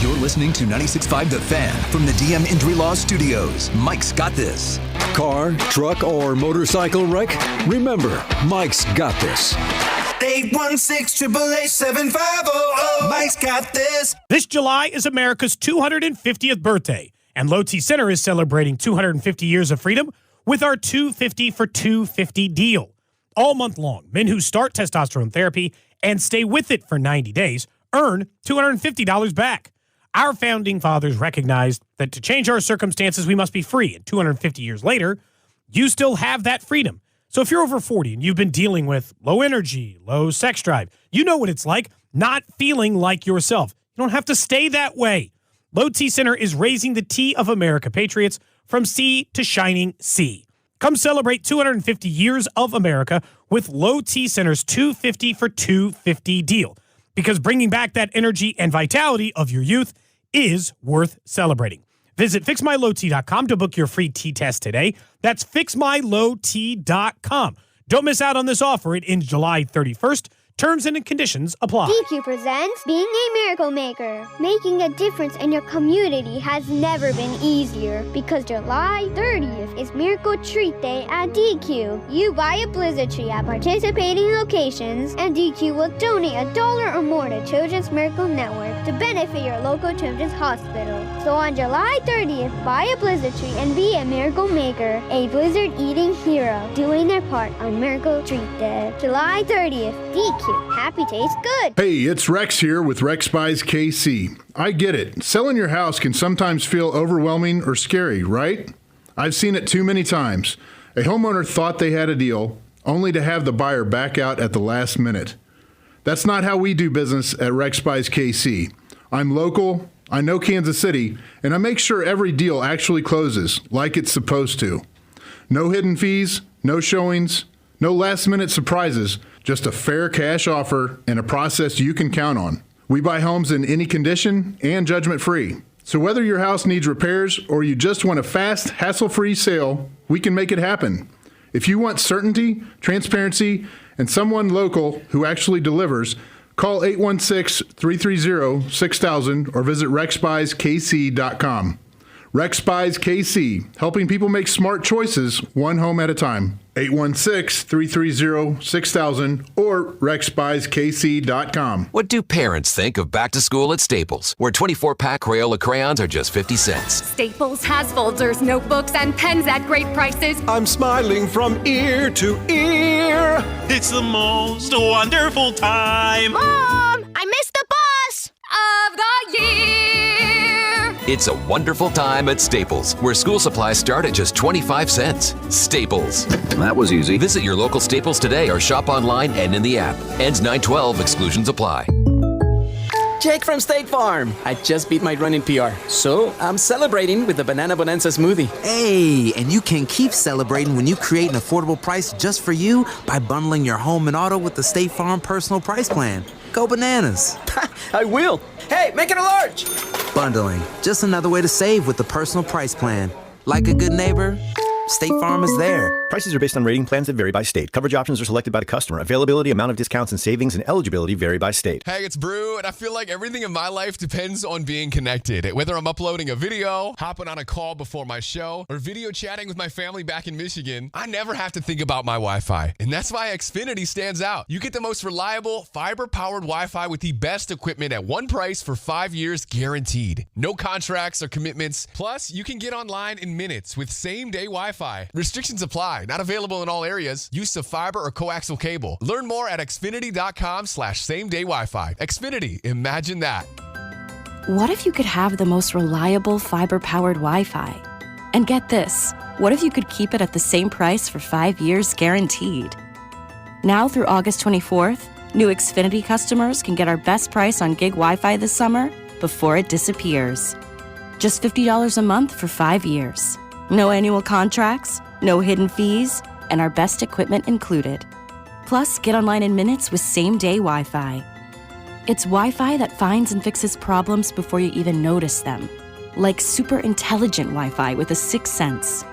You're listening to 96.5 The Fan from the DM Injury Law Studios. Mike's got this. Car, truck, or motorcycle wreck? Remember, Mike's got this. 816-888-7500. Mike's got this. This July is America's 250th birthday, and Low T Center is celebrating 250 years of freedom with our 250 for 250 deal. All month long, men who start testosterone therapy and stay with it for 90 days earn $250 back. Our founding fathers recognized that to change our circumstances, we must be free. And 250 years later, you still have that freedom. So if you're over 40 and you've been dealing with low energy, low sex drive, you know what it's like not feeling like yourself. You don't have to stay that way. Low T Center is raising the T of America Patriots from C to shining C. Come celebrate 250 years of America with Low T Center's 250 for 250 deal. Because bringing back that energy and vitality of your youth is worth celebrating. Visit fixmylowt.com to book your free tea test today. That's fixmylowt.com. Don't miss out on this offer. It ends July 31st. Terms and conditions apply. DQ presents Being a Miracle Maker. Making a difference in your community has never been easier because July 30th is Miracle Treat Day at DQ. You buy a blizzard tree at participating locations, and DQ will donate $1 or more to Children's Miracle Network to benefit your local children's hospital. So on July 30th, buy a blizzard tree and be a miracle maker, a blizzard-eating hero, doing their part on Miracle Treat Day. July 30th, DQ. Happy tastes good. Hey, it's Rex here with Rex Buys KC. I get it. Selling your house can sometimes feel overwhelming or scary, right? I've seen it too many times. A homeowner thought they had a deal, only to have the buyer back out at the last minute. That's not how we do business at Rex Buys KC. I'm local, I know Kansas City, and I make sure every deal actually closes like it's supposed to. No hidden fees, no showings, no last-minute surprises, just a fair cash offer and a process you can count on. We buy homes in any condition and judgment-free. So whether your house needs repairs or you just want a fast, hassle-free sale, we can make it happen. If you want certainty, transparency, and someone local who actually delivers, Call 816-330-6000 or visit rexbuyskc.com. Rex Buys KC, helping people make smart choices one home at a time. 816-330-6000 or rexbuyskc.com. What do parents think of back to school at Staples, where 24-pack Crayola crayons are just 50 cents? Staples has folders, notebooks, and pens at great prices. I'm smiling from ear to ear. It's the most wonderful time. Mom, I missed the bus of the year. It's a wonderful time at Staples, where school supplies start at just 25 cents. Staples. That was easy. Visit your local Staples today or shop online and in the app. Ends 9/12. Exclusions apply. Jake from State Farm. I just beat my running PR, so I'm celebrating with the Banana Bonanza smoothie. Hey, and you can keep celebrating when you create an affordable price just for you by bundling your home and auto with the State Farm Personal Price Plan. Go bananas. I will. Hey, make it a large. Bundling, just another way to save with the Personal Price Plan. Like a good neighbor, State Farm is there. Prices are based on rating plans that vary by state. Coverage options are selected by the customer. Availability, amount of discounts and savings, and eligibility vary by state. Hey, it's Brew, and I feel like everything in my life depends on being connected. Whether I'm uploading a video, hopping on a call before my show, or video chatting with my family back in Michigan, I never have to think about my Wi-Fi. And that's why Xfinity stands out. You get the most reliable, fiber-powered Wi-Fi with the best equipment at one price for 5 years guaranteed. No contracts or commitments. Plus, you can get online in minutes with same-day Wi-Fi. Restrictions apply. Not available in all areas. Use of fiber or coaxial cable. Learn more at xfinity.com/same-day Wi-Fi. Xfinity. Imagine that. What if you could have the most reliable fiber-powered Wi-Fi? And get this, what if you could keep it at the same price for 5 years guaranteed? Now through August 24th, new Xfinity customers can get our best price on gig Wi-Fi this summer before it disappears. Just $50 a month for 5 years. No annual contracts, no hidden fees, and our best equipment included. Plus, get online in minutes with same-day Wi-Fi. It's Wi-Fi that finds and fixes problems before you even notice them. Like super intelligent Wi-Fi with a 6th sense.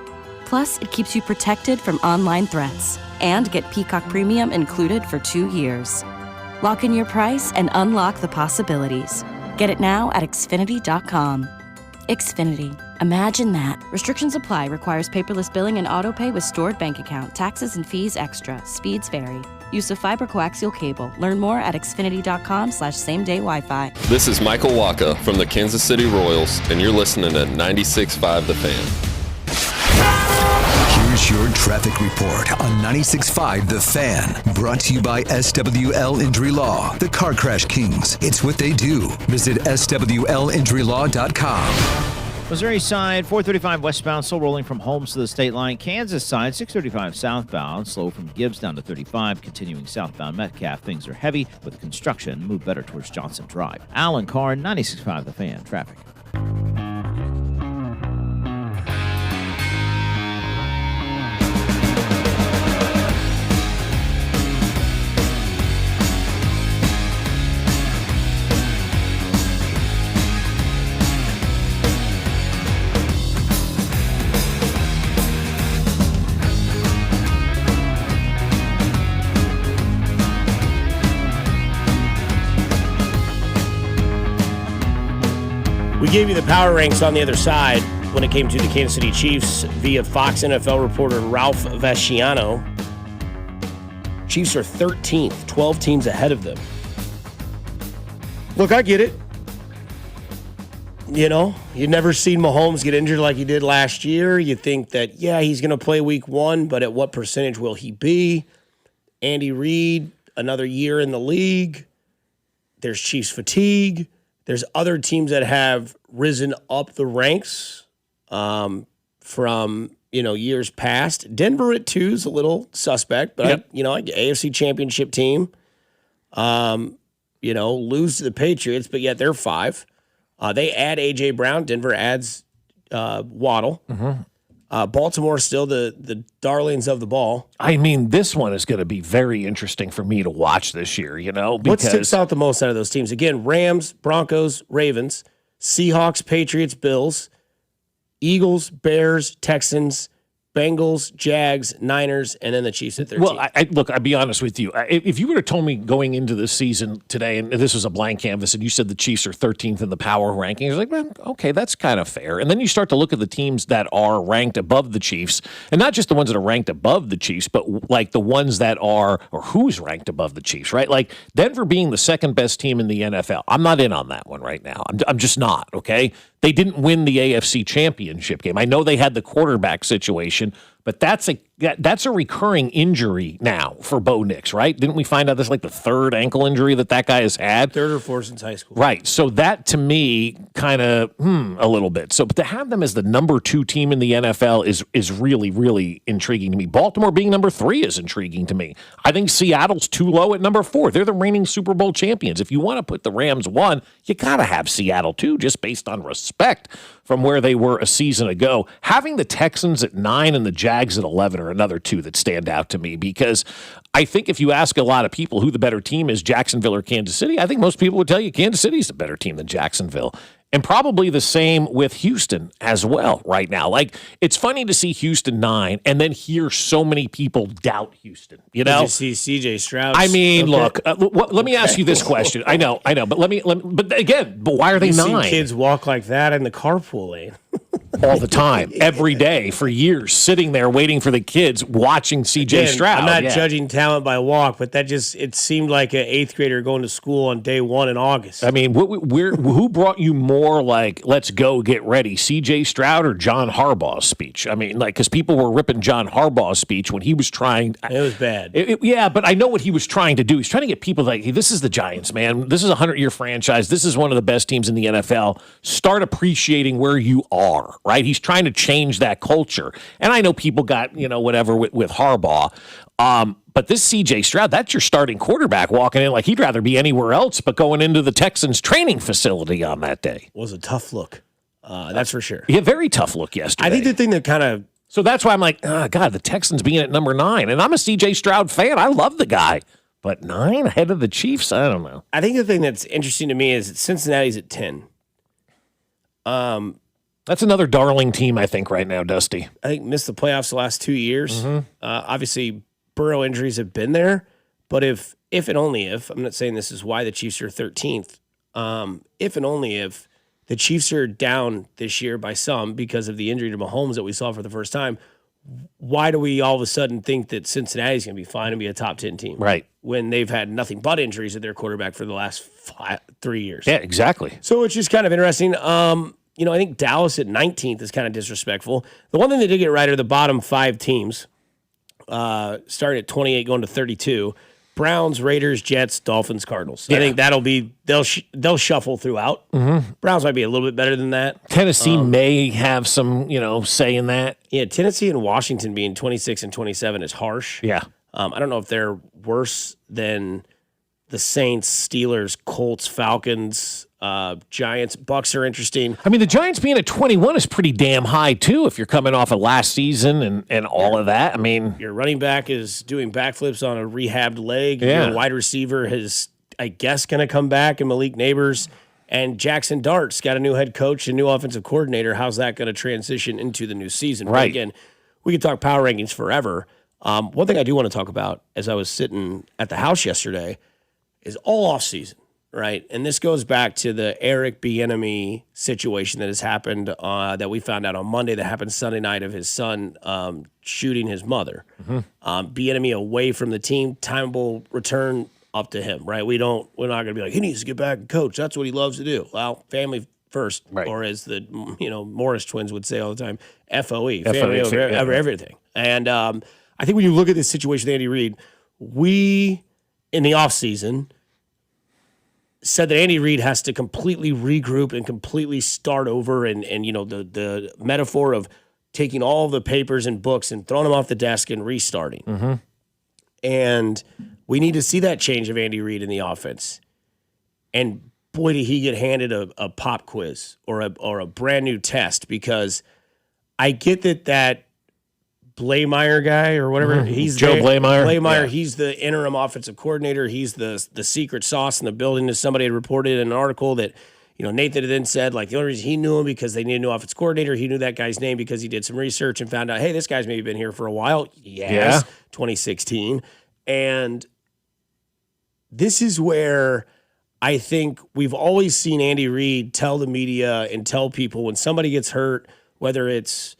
Plus, it keeps you protected from online threats. And get Peacock Premium included for 2 years. Lock in your price and unlock the possibilities. Get it now at Xfinity.com. Xfinity. Imagine that. Restrictions apply. Requires paperless billing and autopay with stored bank account. Taxes and fees extra. Speeds vary. Use of fiber coaxial cable. Learn more at Xfinity.com/same-day Wi-Fi. This is Michael Waka from the Kansas City Royals, and you're listening to 96.5 The Fan. Here's your traffic report on 96.5 The Fan. Brought to you by SWL Injury Law, the Car Crash Kings. It's what they do. Visit SWLinjurylaw.com. Missouri side, 435 westbound, slow rolling from Holmes to the state line. Kansas side, 635 southbound, slow from Gibbs down to 35. Continuing southbound Metcalf, things are heavy with construction. Move better towards Johnson Drive. Alan Carr, 96.5 The Fan, traffic. We gave you the power ranks on the other side when it came to the Kansas City Chiefs via Fox NFL reporter Ralph Vesciano. Chiefs are 13th, 12 teams ahead of them. Look, I get it. You know, you've never seen Mahomes get injured like he did last year. You think that, yeah, he's going to play week 1, but at what percentage will he be? Andy Reid, another year in the league. There's Chiefs fatigue. There's other teams that have risen up the ranks from, years past. Denver at 2 is a little suspect, but, AFC championship team, lose to the Patriots, but yet they're 5. They add A.J. Brown. Denver adds Waddle. Mm-hmm. Baltimore still the darlings of the ball. I mean, this one is going to be very interesting for me to watch this year, because what sticks out the most out of those teams? Again, Rams, Broncos, Ravens, Seahawks, Patriots, Bills, Eagles, Bears, Texans, Bengals, Jags, Niners, and then the Chiefs at 13. Well, look, I'll be honest with you. If you would have told me going into this season today, and this was a blank canvas, and you said the Chiefs are 13th in the power rankings, I was like, man, okay, that's kind of fair. And then you start to look at the teams that are ranked above the Chiefs, and not just the ones that are ranked above the Chiefs, but like the ones that are, or who's ranked above the Chiefs, right? Like Denver being the second best team in the NFL. I'm not in on that one right now. I'm just not, okay? They didn't win the AFC Championship game. I know they had the quarterback situation, but that's a recurring injury now for Bo Nix, right? Didn't we find out this is like the third ankle injury that guy has had? Third or fourth since high school. Right. So that to me kind of a little bit. So but to have them as the number 2 team in the NFL is really, really intriguing to me. Baltimore being number 3 is intriguing to me. I think Seattle's too low at number 4. They're the reigning Super Bowl champions. If you want to put the Rams 1, you got to have Seattle 2 just based on respect from where they were a season ago. Having the Texans at 9 and the Jags at 11 are another 2 that stand out to me because I think if you ask a lot of people who the better team is, Jacksonville or Kansas City, I think most people would tell you Kansas City is a better team than Jacksonville. And probably the same with Houston as well right now. Like, it's funny to see Houston 9 and then hear so many people doubt Houston. You know? Did you see C.J. Stroud? I mean, look, let me ask you this question. I know, but but why are they 9? Seen kids walk like that in the carpool lane. All the time, every day, for years, sitting there waiting for the kids, watching C.J. Stroud. I'm not judging talent by walk, but it seemed like an 8th grader going to school on day 1 in August. I mean, who brought you more like, let's go, get ready, C.J. Stroud or John Harbaugh's speech? I mean, like, because people were ripping John Harbaugh's speech when he was trying. It was bad. Yeah, but I know what he was trying to do. He's trying to get people like, hey, this is the Giants, man. This is a 100-year franchise. This is one of the best teams in the NFL. Start appreciating where you are, right? He's trying to change that culture. And I know people got, whatever with Harbaugh. But this C.J. Stroud, that's your starting quarterback walking in like he'd rather be anywhere else but going into the Texans training facility on that day. It was a tough look. That's for sure. Yeah, very tough look yesterday. I think the thing that kind of... So that's why I'm like, God, the Texans being at number 9. And I'm a C.J. Stroud fan. I love the guy. But 9 ahead of the Chiefs? I don't know. I think the thing that's interesting to me is that Cincinnati's at 10. That's another darling team, I think, right now, Dusty. I think missed the playoffs the last 2 years. Obviously, Burrow injuries have been there. But if and only if, I'm not saying this is why the Chiefs are 13th, if and only if the Chiefs are down this year by some because of the injury to Mahomes that we saw for the first time, why do we all of a sudden think that Cincinnati's going to be fine and be a top 10 team? Right. When they've had nothing but injuries at their quarterback for the last 3 years. Yeah, exactly. So it's just kind of interesting. I think Dallas at 19th is kind of disrespectful. The one thing they did get right are the bottom 5 teams, starting at 28, going to 32. Browns, Raiders, Jets, Dolphins, Cardinals. Yeah. I think that'll be they'll shuffle throughout. Browns might be a little bit better than that. Tennessee may have some, say in that. Yeah, Tennessee and Washington being 26 and 27 is harsh. Yeah. I don't know if they're worse than the Saints, Steelers, Colts, Falcons, Giants. Bucks are interesting. I mean, the Giants being at 21 is pretty damn high, too, if you're coming off of last season and all of that. I mean, your running back is doing backflips on a rehabbed leg. Yeah. Your wide receiver is, I guess, going to come back, and Malik Neighbors. And Jackson Dart's got a new head coach and new offensive coordinator. How's that going to transition into the new season? Right. But again, we could talk power rankings forever. One thing I do want to talk about as I was sitting at the house yesterday is all offseason, right? And this goes back to the Eric Bieniemy situation that has happened that we found out on Monday that happened Sunday night of his son shooting his mother. Bieniemy away from the team, time will return up to him, right? We're not going to be like, he needs to get back and coach. That's what he loves to do. Well, family first, right. Or as the Morris twins would say all the time, FOE, family over everything. And I think when you look at this situation with Andy Reid, we, in the offseason, said that Andy Reid has to completely regroup and completely start over and the metaphor of taking all the papers and books and throwing them off the desk and restarting. And we need to see that change of Andy Reid in the offense. And boy, did he get handed a pop quiz or a brand new test, because I get that Blameyer guy or whatever, he's Joe Blameyer. Yeah. He's the interim offensive coordinator. He's the secret sauce in the building, as somebody had reported in an article, that Nathan then said, like, the only reason he knew him because they needed a new offense coordinator. He knew that guy's name because he did some research and found out, hey, this guy's maybe been here for a while. Yes, 2016. And this is where I think we've always seen Andy Reid tell the media and tell people when somebody gets hurt, whether it's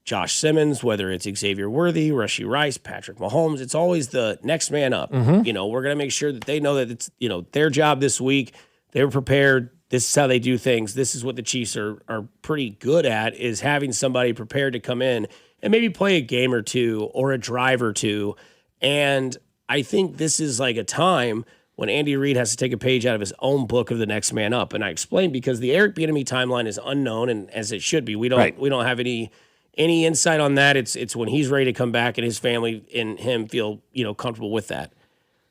Josh Simmons, whether it's Xavier Worthy, Rashee Rice, Patrick Mahomes, it's always the next man up. We're going to make sure that they know that it's, their job this week. They were prepared. This is how they do things. This is what the Chiefs are pretty good at, is having somebody prepared to come in and maybe play a game or two or a drive or two. And I think this is like a time when Andy Reid has to take a page out of his own book of the next man up. And I explained because the Eric Bieniemy timeline is unknown, and as it should be. We don't have any insight on that. It's when he's ready to come back and his family and him feel comfortable with that.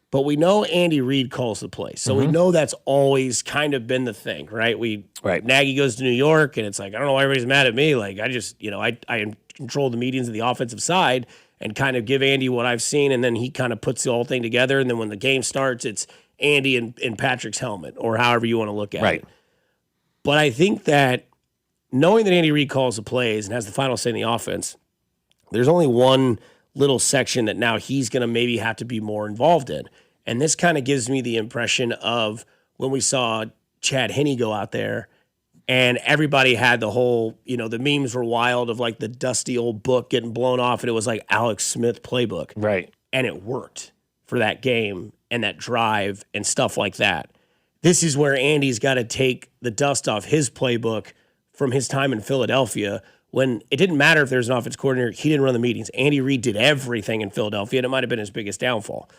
But we know Andy Reid calls the play. So we know that's always kind of been the thing, right? Nagy goes to New York, and it's like, I don't know why everybody's mad at me. Like, I just, I control the meetings of the offensive side and kind of give Andy what I've seen, and then he kind of puts the whole thing together, and then when the game starts, it's Andy in Patrick's helmet, or however you want to look at it. But I think that knowing that Andy Reid calls the plays and has the final say in the offense, there's only one little section that now he's going to maybe have to be more involved in. And this kind of gives me the impression of when we saw Chad Henne go out there and everybody had the whole, the memes were wild of like the dusty old book getting blown off, and it was like Alex Smith playbook. Right. And it worked for that game and that drive and stuff like that. This is where Andy's got to take the dust off his playbook from his time in Philadelphia, when it didn't matter if there's an offense coordinator, he didn't run the meetings. Andy Reid did everything in Philadelphia, and it might have been his biggest downfall.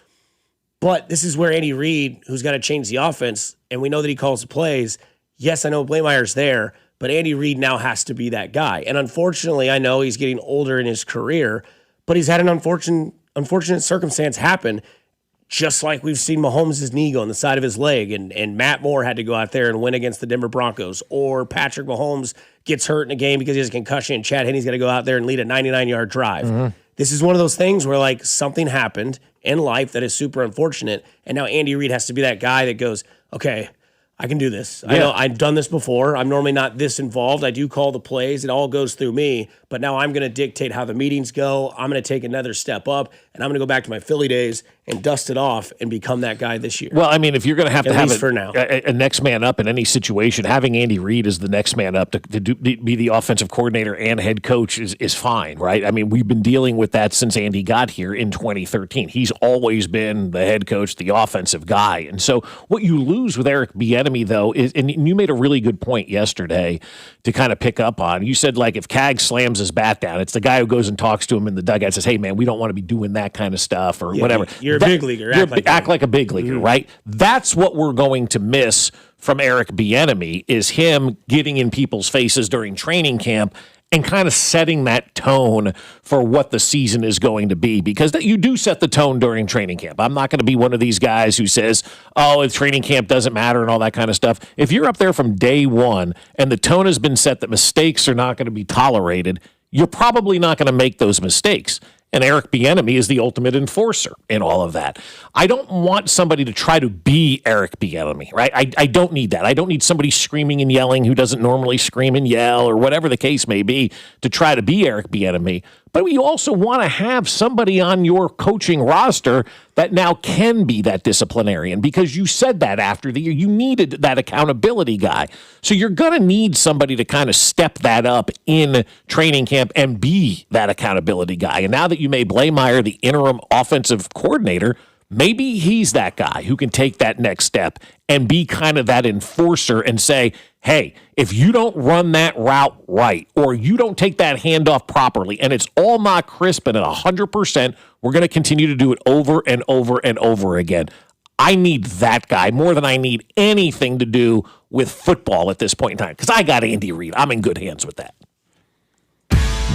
But this is where Andy Reid, who's got to change the offense, and we know that he calls the plays. Yes, I know Blameyer's there, but Andy Reid now has to be that guy. And unfortunately, I know he's getting older in his career, but he's had an unfortunate circumstance happen, just like we've seen Mahomes' knee go on the side of his leg, and Matt Moore had to go out there and win against the Denver Broncos, or Patrick Mahomes gets hurt in a game because he has a concussion, and Chad Henne's got to go out there and lead a 99-yard drive. This is one of those things where, like, something happened in life that is super unfortunate, and now Andy Reid has to be that guy that goes, okay, I can do this. I know I've done this before. I'm normally not this involved. I do call the plays. It all goes through me. But now I'm going to dictate how the meetings go. I'm going to take another step up, and I'm going to go back to my Philly days and dust it off and become that guy this year. Well, I mean, if you're going to have for now. A next man up in any situation, having Andy Reid as the next man up to be the offensive coordinator and head coach is fine, right? I mean, we've been dealing with that since Andy got here in 2013. He's always been the head coach, the offensive guy. And so what you lose with Eric Bieniemy, though, is, and you made a really good point yesterday to kind of pick up on. You said, like, if Cag slams his bat down, it's the guy who goes and talks to him in the dugout and says, hey, man, we don't want to be doing that kind of stuff or whatever. You're a big leaguer. Act like a big leaguer, right? That's what we're going to miss from Eric Bieniemy, is him getting in people's faces during training camp and kind of setting that tone for what the season is going to be, because you do set the tone during training camp. I'm not going to be one of these guys who says, oh, training camp doesn't matter and all that kind of stuff. If you're up there from day one and the tone has been set that mistakes are not going to be tolerated, you're probably not going to make those mistakes. And Eric Bieniemy is the ultimate enforcer in all of that. I don't want somebody to try to be Eric Bieniemy, right? I don't need that. I don't need somebody screaming and yelling who doesn't normally scream and yell, or whatever the case may be, to try to be Eric Bieniemy. But you also want to have somebody on your coaching roster that now can be that disciplinarian, because you said that after the year. You needed that accountability guy. So you're going to need somebody to kind of step that up in training camp and be that accountability guy. And now that you made Blameyer the interim offensive coordinator, maybe he's that guy who can take that next step and be kind of that enforcer and say, hey, if you don't run that route right, or you don't take that handoff properly, and it's all not crisp and at 100%, we're going to continue to do it over and over and over again. I need that guy more than I need anything to do with football at this point in time, because I got Andy Reid. I'm in good hands with that.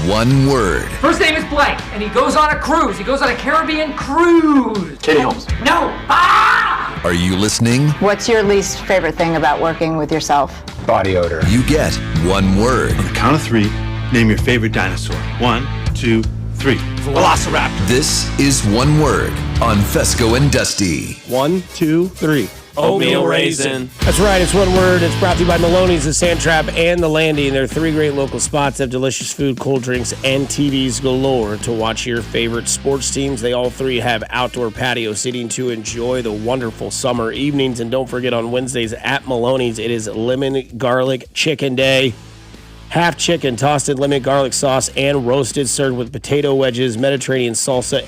One word. First name is blank, and he goes on a cruise. He goes on a Caribbean cruise. Katie Holmes. No. Are you listening? What's your least favorite thing about working with yourself? Body odor. You get one word. On the count of three, name your favorite dinosaur. 1, 2, 3. Velociraptor. This is One Word on Fescoe and Dusty. 1, 2, 3. Oatmeal Raisin. That's right. It's one word. It's brought to you by Maloney's, the Sandtrap, and the Landing. There are 3 great local spots that have delicious food, cold drinks, and TVs galore to watch your favorite sports teams. They all 3 have outdoor patio seating to enjoy the wonderful summer evenings. And don't forget, on Wednesdays at Maloney's, it is Lemon Garlic Chicken Day. Half chicken, tossed in lemon garlic sauce, and roasted, served with potato wedges, Mediterranean salsa,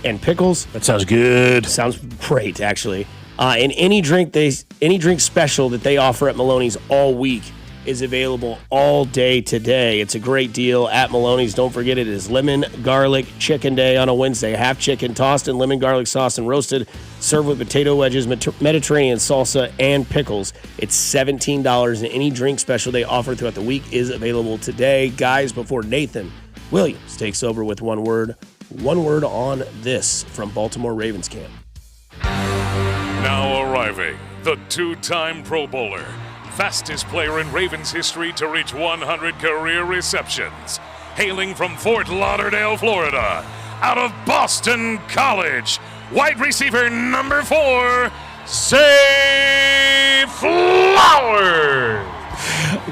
and pickles. That sounds good. Sounds great, actually. And any drink special that they offer at Maloney's all week is available all day today. It's a great deal at Maloney's. Don't forget, it is Lemon Garlic Chicken Day on a Wednesday. Half chicken, tossed in lemon garlic sauce and roasted, served with potato wedges, Mediterranean salsa, and pickles. It's $17, and any drink special they offer throughout the week is available today. Guys, before Nathan Williams takes over with one word on this from Baltimore Ravens camp. Now arriving, the 2-time Pro Bowler, fastest player in Ravens history to reach 100 career receptions. Hailing from Fort Lauderdale, Florida, out of Boston College, wide receiver number 4, Zay Flowers.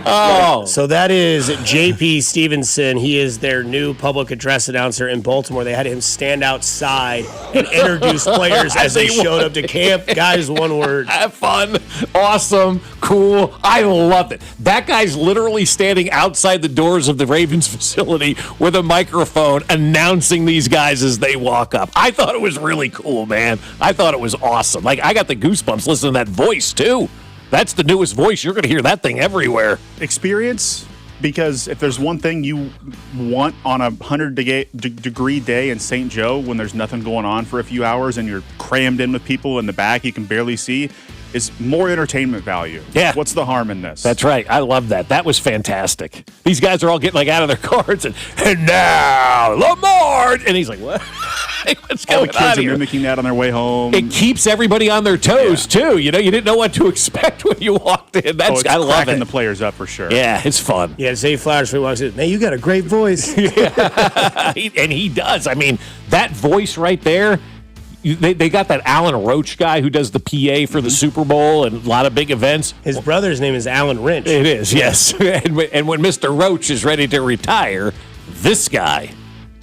Oh, so that is J.P. Stevenson. He is their new public address announcer in Baltimore. They had him stand outside and introduce players as they showed up to camp. Guys, one word. Have fun. Awesome. Cool. I loved it. That guy's literally standing outside the doors of the Ravens facility with a microphone announcing these guys as they walk up. I thought it was really cool, man. I thought it was awesome. Like, I got the goosebumps listening to that voice, too. That's the newest voice. You're going to hear that thing everywhere. Experience, because if there's one thing you want on a 100-degree day in St. Joe when there's nothing going on for a few hours and you're crammed in with people in the back you can barely see, is more entertainment value. Yeah. What's the harm in this? That's right. I love that. That was fantastic. These guys are all getting out of their cars and now Lamar, and he's like, what? What's all going the kids on are here? mimiking that on their way home. It keeps everybody on their toes too. You didn't know what to expect when you walked in. It's I love cracking it. the players up for sure. Yeah, it's fun. Yeah, Zay Flowers for walks in. Man, you got a great voice. And he does. I mean, that voice right there. They got that Alan Roach guy who does the PA for the Super Bowl and a lot of big events. His brother's name is Alan Wrench. It is, yes. And when Mr. Roach is ready to retire, this guy,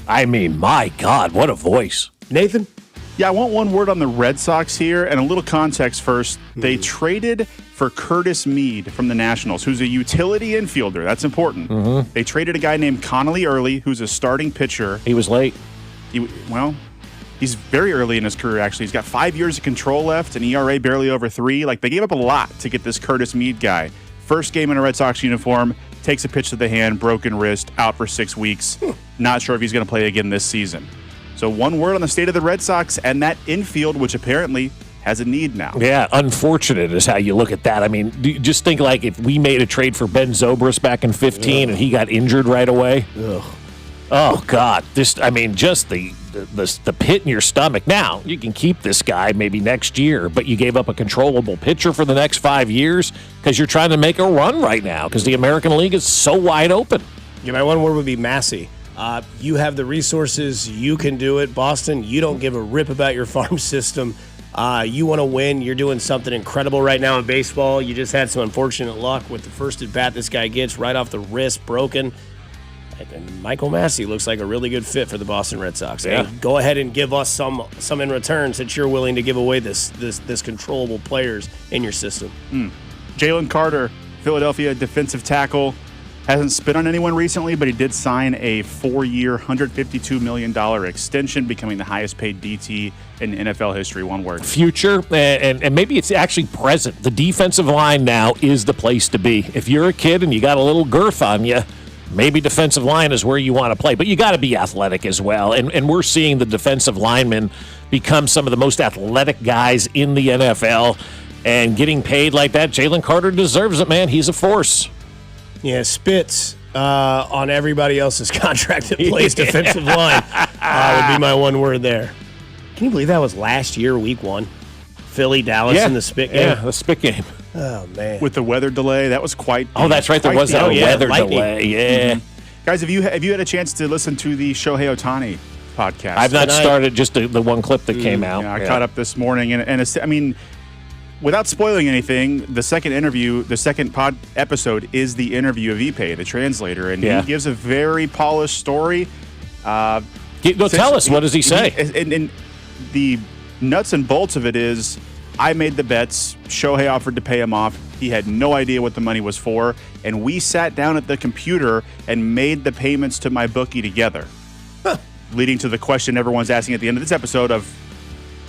I mean, my God, what a voice. Nathan? Yeah, I want one word on the Red Sox here, and a little context first. They traded for Curtis Mead from the Nationals, who's a utility infielder. That's important. They traded a guy named Connolly Early, who's a starting pitcher. He was late. He's very early in his career, actually. He's got 5 years of control left, an ERA barely over 3. Like, they gave up a lot to get this Curtis Mead guy. First game in a Red Sox uniform, takes a pitch to the hand, broken wrist, out for 6 weeks. Not sure if he's going to play again this season. So one word on the state of the Red Sox and that infield, which apparently has a need now. Yeah, unfortunate is how you look at that. I mean, just think like if we made a trade for Ben Zobrist back in 15 and he got injured right away. Ugh. Oh, God. Just the pit in your stomach. Now, you can keep this guy maybe next year, but you gave up a controllable pitcher for the next 5 years because you're trying to make a run right now because the American League is so wide open. Yeah, my one word would be Massey. You have the resources. You can do it. Boston, you don't give a rip about your farm system. You want to win. You're doing something incredible right now in baseball. You just had some unfortunate luck with the first at bat this guy gets right off the wrist, broken. And Michael Massey looks like a really good fit for the Boston Red Sox. Yeah. Hey, go ahead and give us some in return since you're willing to give away this controllable players in your system. Jalen Carter, Philadelphia defensive tackle, hasn't spit on anyone recently, but he did sign a 4-year, $152 million extension, becoming the highest paid DT in NFL history. One word. Future, and maybe it's actually present. The defensive line now is the place to be. If you're a kid and you got a little girth on you, maybe defensive line is where you want to play, but you got to be athletic as well. And we're seeing the defensive linemen become some of the most athletic guys in the NFL, and getting paid like that, Jalen Carter deserves it, man. He's a force. Yeah, spits on everybody else's contract that plays defensive line would be my one word there. Can you believe that was last year, week 1? Philly, Dallas in the spit game? Yeah, the spit game. Oh, man. With the weather delay, that was quite... Oh, that's right. There was that weather delay. Yeah. Guys, have you had a chance to listen to the Shohei Ohtani podcast? I've not started, just the one clip that came out. Yeah, I caught up this morning, and I mean, without spoiling anything, the second pod episode is the interview of Ipe, the translator, and he gives a very polished story. Tell us, what does he say? And the nuts and bolts of it is, I made the bets. Shohei offered to pay him off. He had no idea what the money was for, and we sat down at the computer and made the payments to my bookie together, leading to the question everyone's asking at the end of this episode of,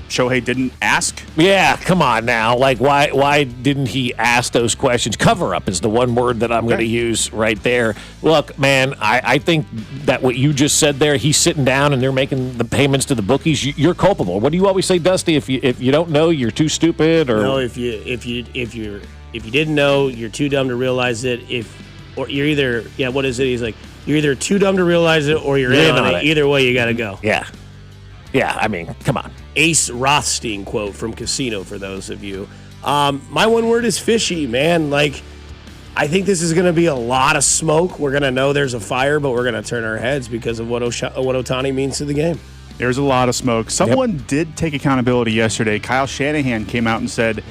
Shohei didn't ask? Yeah, come on now. Like, why didn't he ask those questions? Cover up is the one word that I'm going to use right there. Look, man, I think that what you just said there, he's sitting down and they're making the payments to the bookies. You're culpable. What do you always say, Dusty? If you don't know, you're too stupid, or no? If you didn't know, you're too dumb to realize it. Or you're either what is it? He's like, you're either too dumb to realize it or you're in on it. Either way, you got to go. Yeah. I mean, come on. Ace Rothstein quote from Casino for those of you. My one word is fishy, man. Like, I think this is going to be a lot of smoke. We're going to know there's a fire, but we're going to turn our heads because of what Ohtani means to the game. There's a lot of smoke. Someone did take accountability yesterday. Kyle Shanahan came out and said,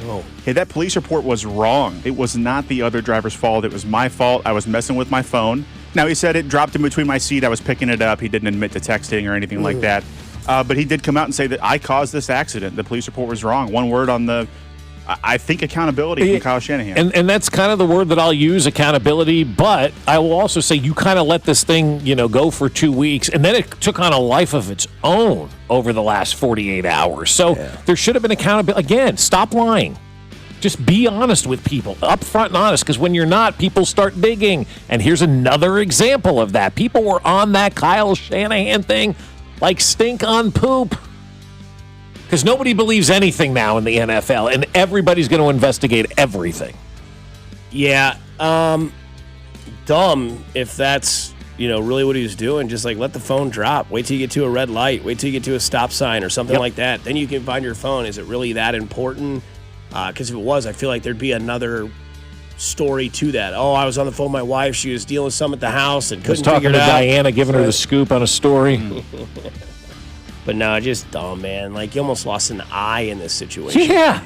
hey, that police report was wrong. It was not the other driver's fault. It was my fault. I was messing with my phone. Now, he said it dropped in between my seat. I was picking it up. He didn't admit to texting or anything like that. But he did come out and say that I caused this accident. The police report was wrong. One word on the, I think, accountability from Kyle Shanahan. And that's kind of the word that I'll use, accountability. But I will also say you kind of let this thing, go for 2 weeks. And then it took on a life of its own over the last 48 hours. So there should have been accountability. Again, stop lying. Just be honest with people, upfront and honest, because when you're not, people start digging. And here's another example of that. People were on that Kyle Shanahan thing like stink on poop. Because nobody believes anything now in the NFL, and everybody's going to investigate everything. Yeah, dumb if that's, really what he was doing. Just like let the phone drop. Wait till you get to a red light. Wait till you get to a stop sign or something like that. Then you can find your phone. Is it really that important? Because if it was, I feel like there'd be another story to that. Oh, I was on the phone with my wife. She was dealing with something at the house and couldn't figure it out. I was talking to Diana, giving her the scoop on a story. But no, just dumb, man. Like, you almost lost an eye in this situation. Yeah.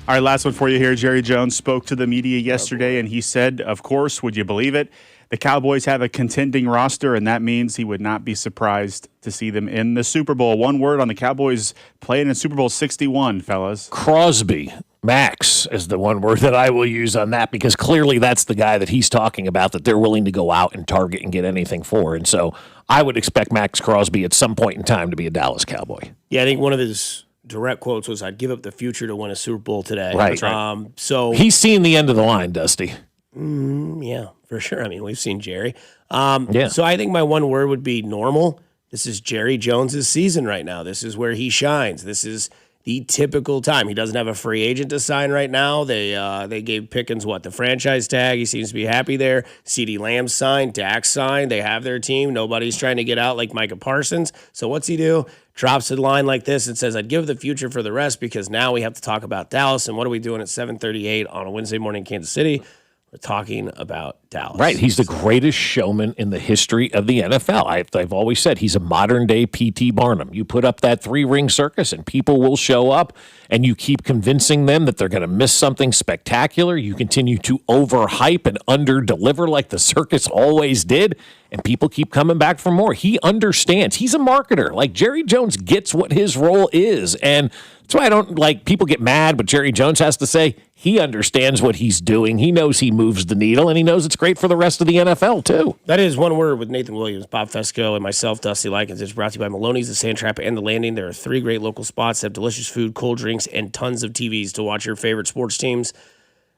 All right, last one for you here. Jerry Jones spoke to the media yesterday, and he said, of course, would you believe it? The Cowboys have a contending roster, and that means he would not be surprised to see them in the Super Bowl. One word on the Cowboys playing in Super Bowl 61, fellas. Crosby. Max is the one word that I will use on that, because clearly that's the guy that he's talking about that they're willing to go out and target and get anything for. And so I would expect Max Crosby at some point in time to be a Dallas Cowboy. Yeah, I think one of his direct quotes was, I'd give up the future to win a Super Bowl today. Right. That's right. So he's seeing the end of the line, Dusty. Yeah, for sure. I mean, we've seen Jerry. So I think my one word would be normal. This is Jerry Jones's season right now. This is where he shines. This is the typical time. He doesn't have a free agent to sign right now. They gave Pickens the franchise tag. He seems to be happy there. CeeDee Lamb signed. Dak signed. They have their team. Nobody's trying to get out like Micah Parsons. So what's he do? Drops a line like this and says, I'd give the future for the rest, because now we have to talk about Dallas. And what are we doing at 7:38 on a Wednesday morning in Kansas City? We're talking about Dallas. Right. He's the greatest showman in the history of the NFL. I've always said he's a modern-day P.T. Barnum. You put up that three-ring circus, and people will show up, and you keep convincing them that they're going to miss something spectacular. You continue to overhype and under-deliver like the circus always did, and people keep coming back for more. He understands. He's a marketer. Like, Jerry Jones gets what his role is, and that's why I don't like people get mad, but Jerry Jones has to say he understands what he's doing. He knows he moves the needle, and he knows it's great for the rest of the NFL, too. That is one word with Nathan Williams, Bob Fescoe, and myself, Dusty Likens. It's brought to you by Maloney's, The Sand Trap, and The Landing. There are 3 great local spots that have delicious food, cold drinks, and tons of TVs to watch your favorite sports teams.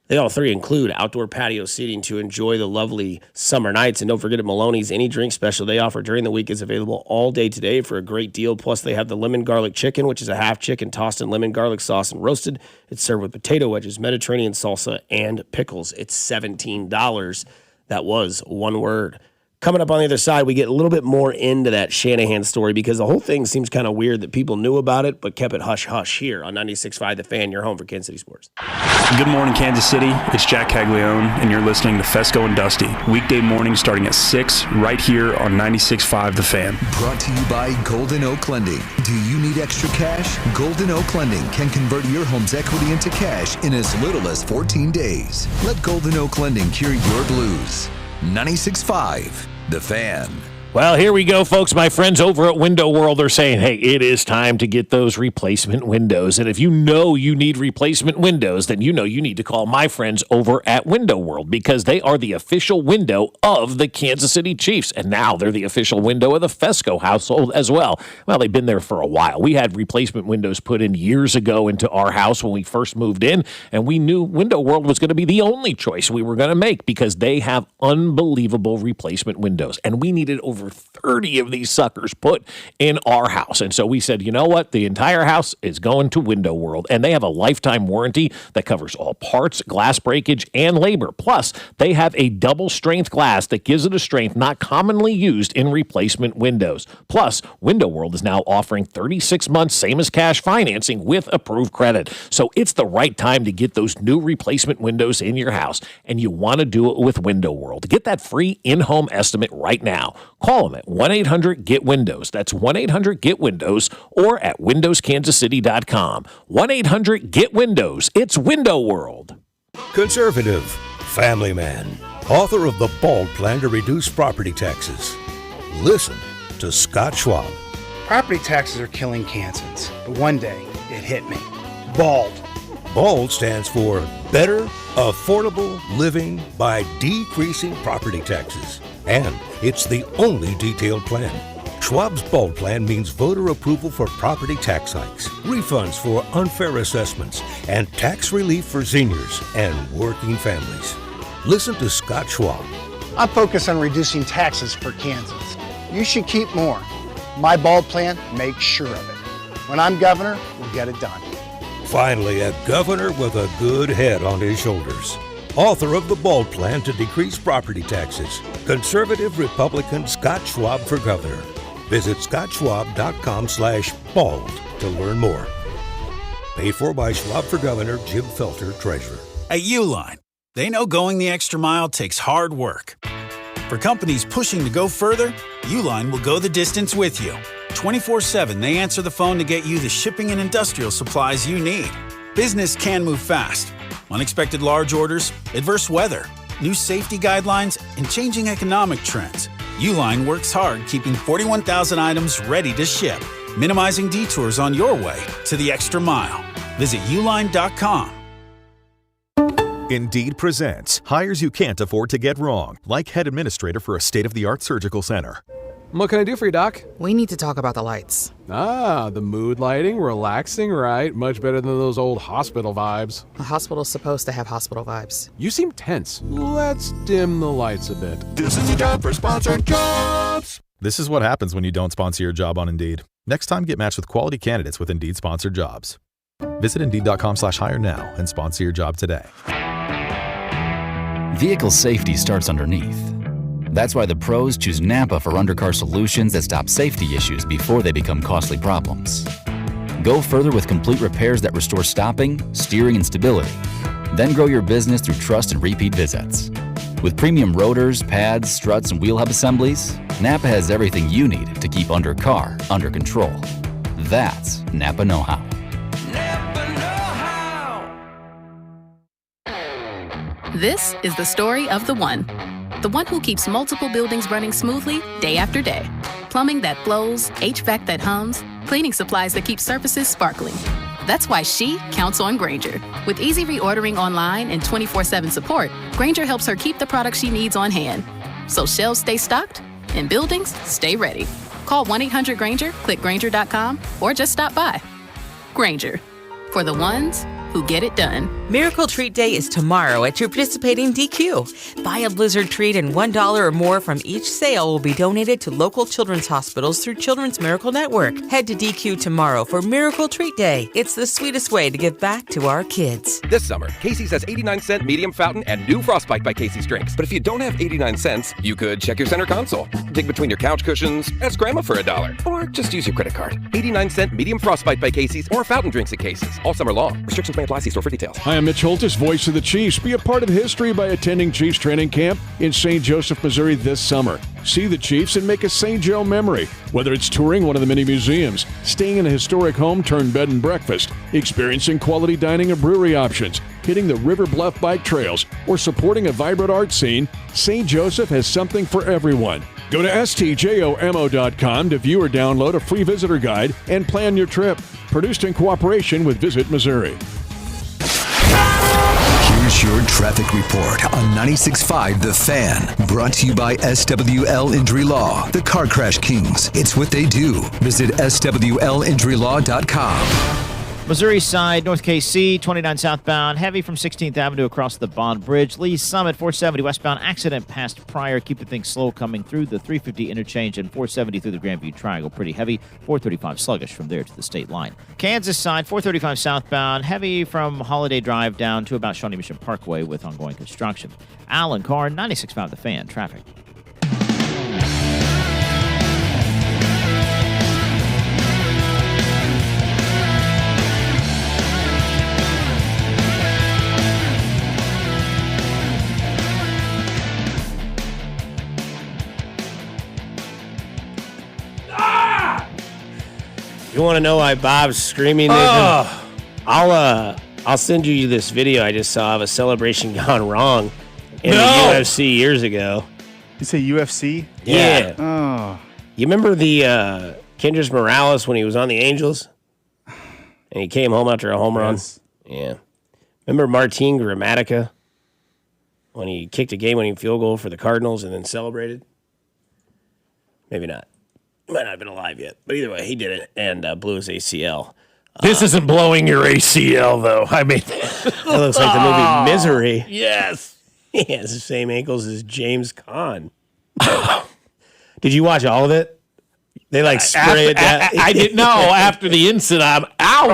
They all 3 include outdoor patio seating to enjoy the lovely summer nights. And don't forget at Maloney's, any drink special they offer during the week is available all day today for a great deal. Plus, they have the lemon garlic chicken, which is a half chicken tossed in lemon garlic sauce and roasted. It's served with potato wedges, Mediterranean salsa, and pickles. It's $17. That was one word. Coming up on the other side, we get a little bit more into that Shanahan story because the whole thing seems kind of weird that people knew about it but kept it hush-hush here on 96.5 The Fan, your home for Kansas City sports. Good morning, Kansas City. It's Jack Caglione, and you're listening to Fescoe and Dusty. Weekday mornings starting at 6 right here on 96.5 The Fan. Brought to you by Golden Oak Lending. Do you need extra cash? Golden Oak Lending can convert your home's equity into cash in as little as 14 days. Let Golden Oak Lending cure your blues. 96.5 The Fan. Well, here we go, folks. My friends over at Window World are saying, hey, it is time to get those replacement windows. And if you know you need replacement windows, then you know you need to call my friends over at Window World because they are the official window of the Kansas City Chiefs. And now they're the official window of the Fescoe household as well. Well, they've been there for a while. We had replacement windows put in years ago into our house when we first moved in, and we knew Window World was going to be the only choice we were going to make because they have unbelievable replacement windows. And we needed over 30 of these suckers put in our house. And so we said, you know what? The entire house is going to Window World. And they have a lifetime warranty that covers all parts, glass breakage, and labor. Plus, they have a double strength glass that gives it a strength not commonly used in replacement windows. Plus, Window World is now offering 36 months same as cash financing with approved credit. So it's the right time to get those new replacement windows in your house. And you want to do it with Window World. Get that free in-home estimate right now. Call them at 1-800-GET-WINDOWS. That's 1-800-GET-WINDOWS or at windowskansascity.com. 1-800-GET-WINDOWS. It's Window World. Conservative, family man, author of The Bald Plan to Reduce Property Taxes. Listen to Scott Schwab. Property taxes are killing Kansans, but one day it hit me. BALD. BALD stands for Better Affordable Living by Decreasing Property Taxes. And it's the only detailed plan. Schwab's BALD plan means voter approval for property tax hikes, refunds for unfair assessments, and tax relief for seniors and working families. Listen to Scott Schwab. I'm focused on reducing taxes for Kansans. You should keep more. My BALD plan makes sure of it. When I'm governor, we'll get it done. Finally, a governor with a good head on his shoulders. Author of the BALD Plan to Decrease Property Taxes. Conservative Republican Scott Schwab for governor. Visit scottschwab.com/bald to learn more. Paid for by Schwab for Governor, Jim Felter, Treasurer. At Uline, they know going the extra mile takes hard work. For companies pushing to go further, Uline will go the distance with you. 24/7, they answer the phone to get you the shipping and industrial supplies you need. Business can move fast. Unexpected large orders, adverse weather, new safety guidelines, and changing economic trends. Uline works hard keeping 41,000 items ready to ship, minimizing detours on your way to the extra mile. Visit uline.com. Indeed presents hires you can't afford to get wrong, like head administrator for a state-of-the-art surgical center. What can I do for you, Doc? We need to talk about the lights. Ah, the mood lighting, relaxing, right? Much better than those old hospital vibes. A hospital's supposed to have hospital vibes. You seem tense. Let's dim the lights a bit. This is your job for sponsored jobs. This is what happens when you don't sponsor your job on Indeed. Next time, get matched with quality candidates with Indeed sponsored jobs. Visit Indeed.com/hire now and sponsor your job today. Vehicle safety starts underneath. That's why the pros choose Napa for undercar solutions that stop safety issues before they become costly problems. Go further with complete repairs that restore stopping, steering, and stability. Then grow your business through trust and repeat visits. With premium rotors, pads, struts, and wheel hub assemblies, Napa has everything you need to keep undercar under control. That's Napa know-how. This is the story of the one who keeps multiple buildings running smoothly day after day. Plumbing that flows, HVAC that hums, cleaning supplies that keep surfaces sparkling. That's why she counts on Grainger. With easy reordering online and 24/7 support, Grainger helps her keep the products she needs on hand. So shelves stay stocked and buildings stay ready. Call 1-800-GRAINGER, click Grainger.com, or just stop by. Grainger, for the ones who get it done. Miracle Treat Day is tomorrow at your participating DQ. Buy a Blizzard treat and $1 or more from each sale will be donated to local children's hospitals through Children's Miracle Network. Head to DQ tomorrow for Miracle Treat Day. It's the sweetest way to give back to our kids. This summer, Casey's has 89-cent medium fountain and new Frostbite by Casey's drinks. But if you don't have 89 cents, you could check your center console, dig between your couch cushions, ask Grandma for $1, or just use your credit card. 89-cent medium Frostbite by Casey's or fountain drinks at Casey's all summer long. Restrictions may apply. See store for details. Hi, I'm Mitch Holtis, voice of the Chiefs. Be a part of history by attending Chiefs training camp in St. Joseph, Missouri this summer. See the Chiefs and make a St. Joe memory. Whether it's touring one of the many museums, staying in a historic home turned bed and breakfast, experiencing quality dining or brewery options, hitting the River Bluff bike trails, or supporting a vibrant art scene, St. Joseph has something for everyone. Go to stjomo.com to view or download a free visitor guide and plan your trip. Produced in cooperation with Visit Missouri. Here's your traffic report on 96.5 The Fan. Brought to you by SWL Injury Law, the Car Crash Kings. It's what they do. Visit SWLinjurylaw.com. Missouri side, North KC, 29 southbound, heavy from 16th Avenue across the Bond Bridge. Lee Summit, 470 westbound, accident past Pryor, keeping things slow coming through the 350 interchange and 470 through the Grandview Triangle. Pretty heavy, 435 sluggish from there to the state line. Kansas side, 435 southbound, heavy from Holiday Drive down to about Shawnee Mission Parkway with ongoing construction. Alan Carr, 96.5 The Fan, traffic. You want to know why Bob's screaming? I'll send you this video I just saw of a celebration gone wrong in the UFC years ago. You say UFC? Yeah. Oh. You remember the Kendrick Morales when he was on the Angels? And he came home after a home run? Yeah. Remember Martin Gramatica when he kicked a game-winning field goal for the Cardinals and then celebrated? Maybe not. Might not have been alive yet. But either way, he did it and blew his ACL. This isn't blowing your ACL, though. I mean, that looks like the movie Misery. Yes. He has the same ankles as James Caan. Did you watch all of it? They like spray it down. I didn't know. After the incident, I'm out.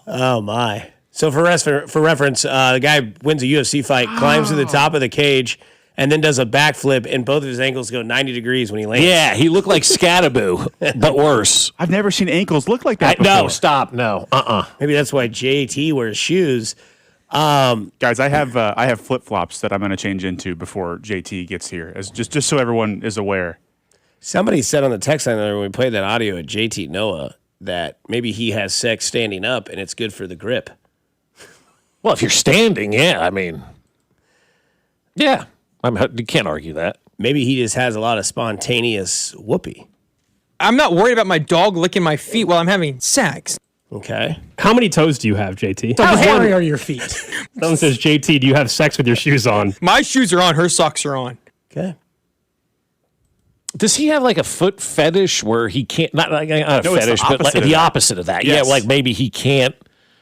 Oh my. So for reference, the guy wins a UFC fight, climbs to the top of the cage, and then does a backflip, and both of his ankles go 90 degrees when he lands. Yeah, he looked like Scattaboo, but worse. I've never seen ankles look like that before. No, stop. No. Maybe that's why JT wears shoes. Guys, I have flip-flops that I'm going to change into before JT gets here, as just so everyone is aware. Somebody said on the text line when we played that audio at JT Noah that maybe he has sex standing up, and it's good for the grip. Well, if you're standing, yeah, I mean, yeah. You can't argue that. Maybe he just has a lot of spontaneous whoopee. I'm not worried about my dog licking my feet while I'm having sex. Okay. How many toes do you have, JT? How hairy are your feet? Someone says, JT, do you have sex with your shoes on? My shoes are on, her socks are on. Okay. Does he have like a foot fetish where he can't, not a fetish, but like the opposite of that? Yes. Yeah, like maybe he can't.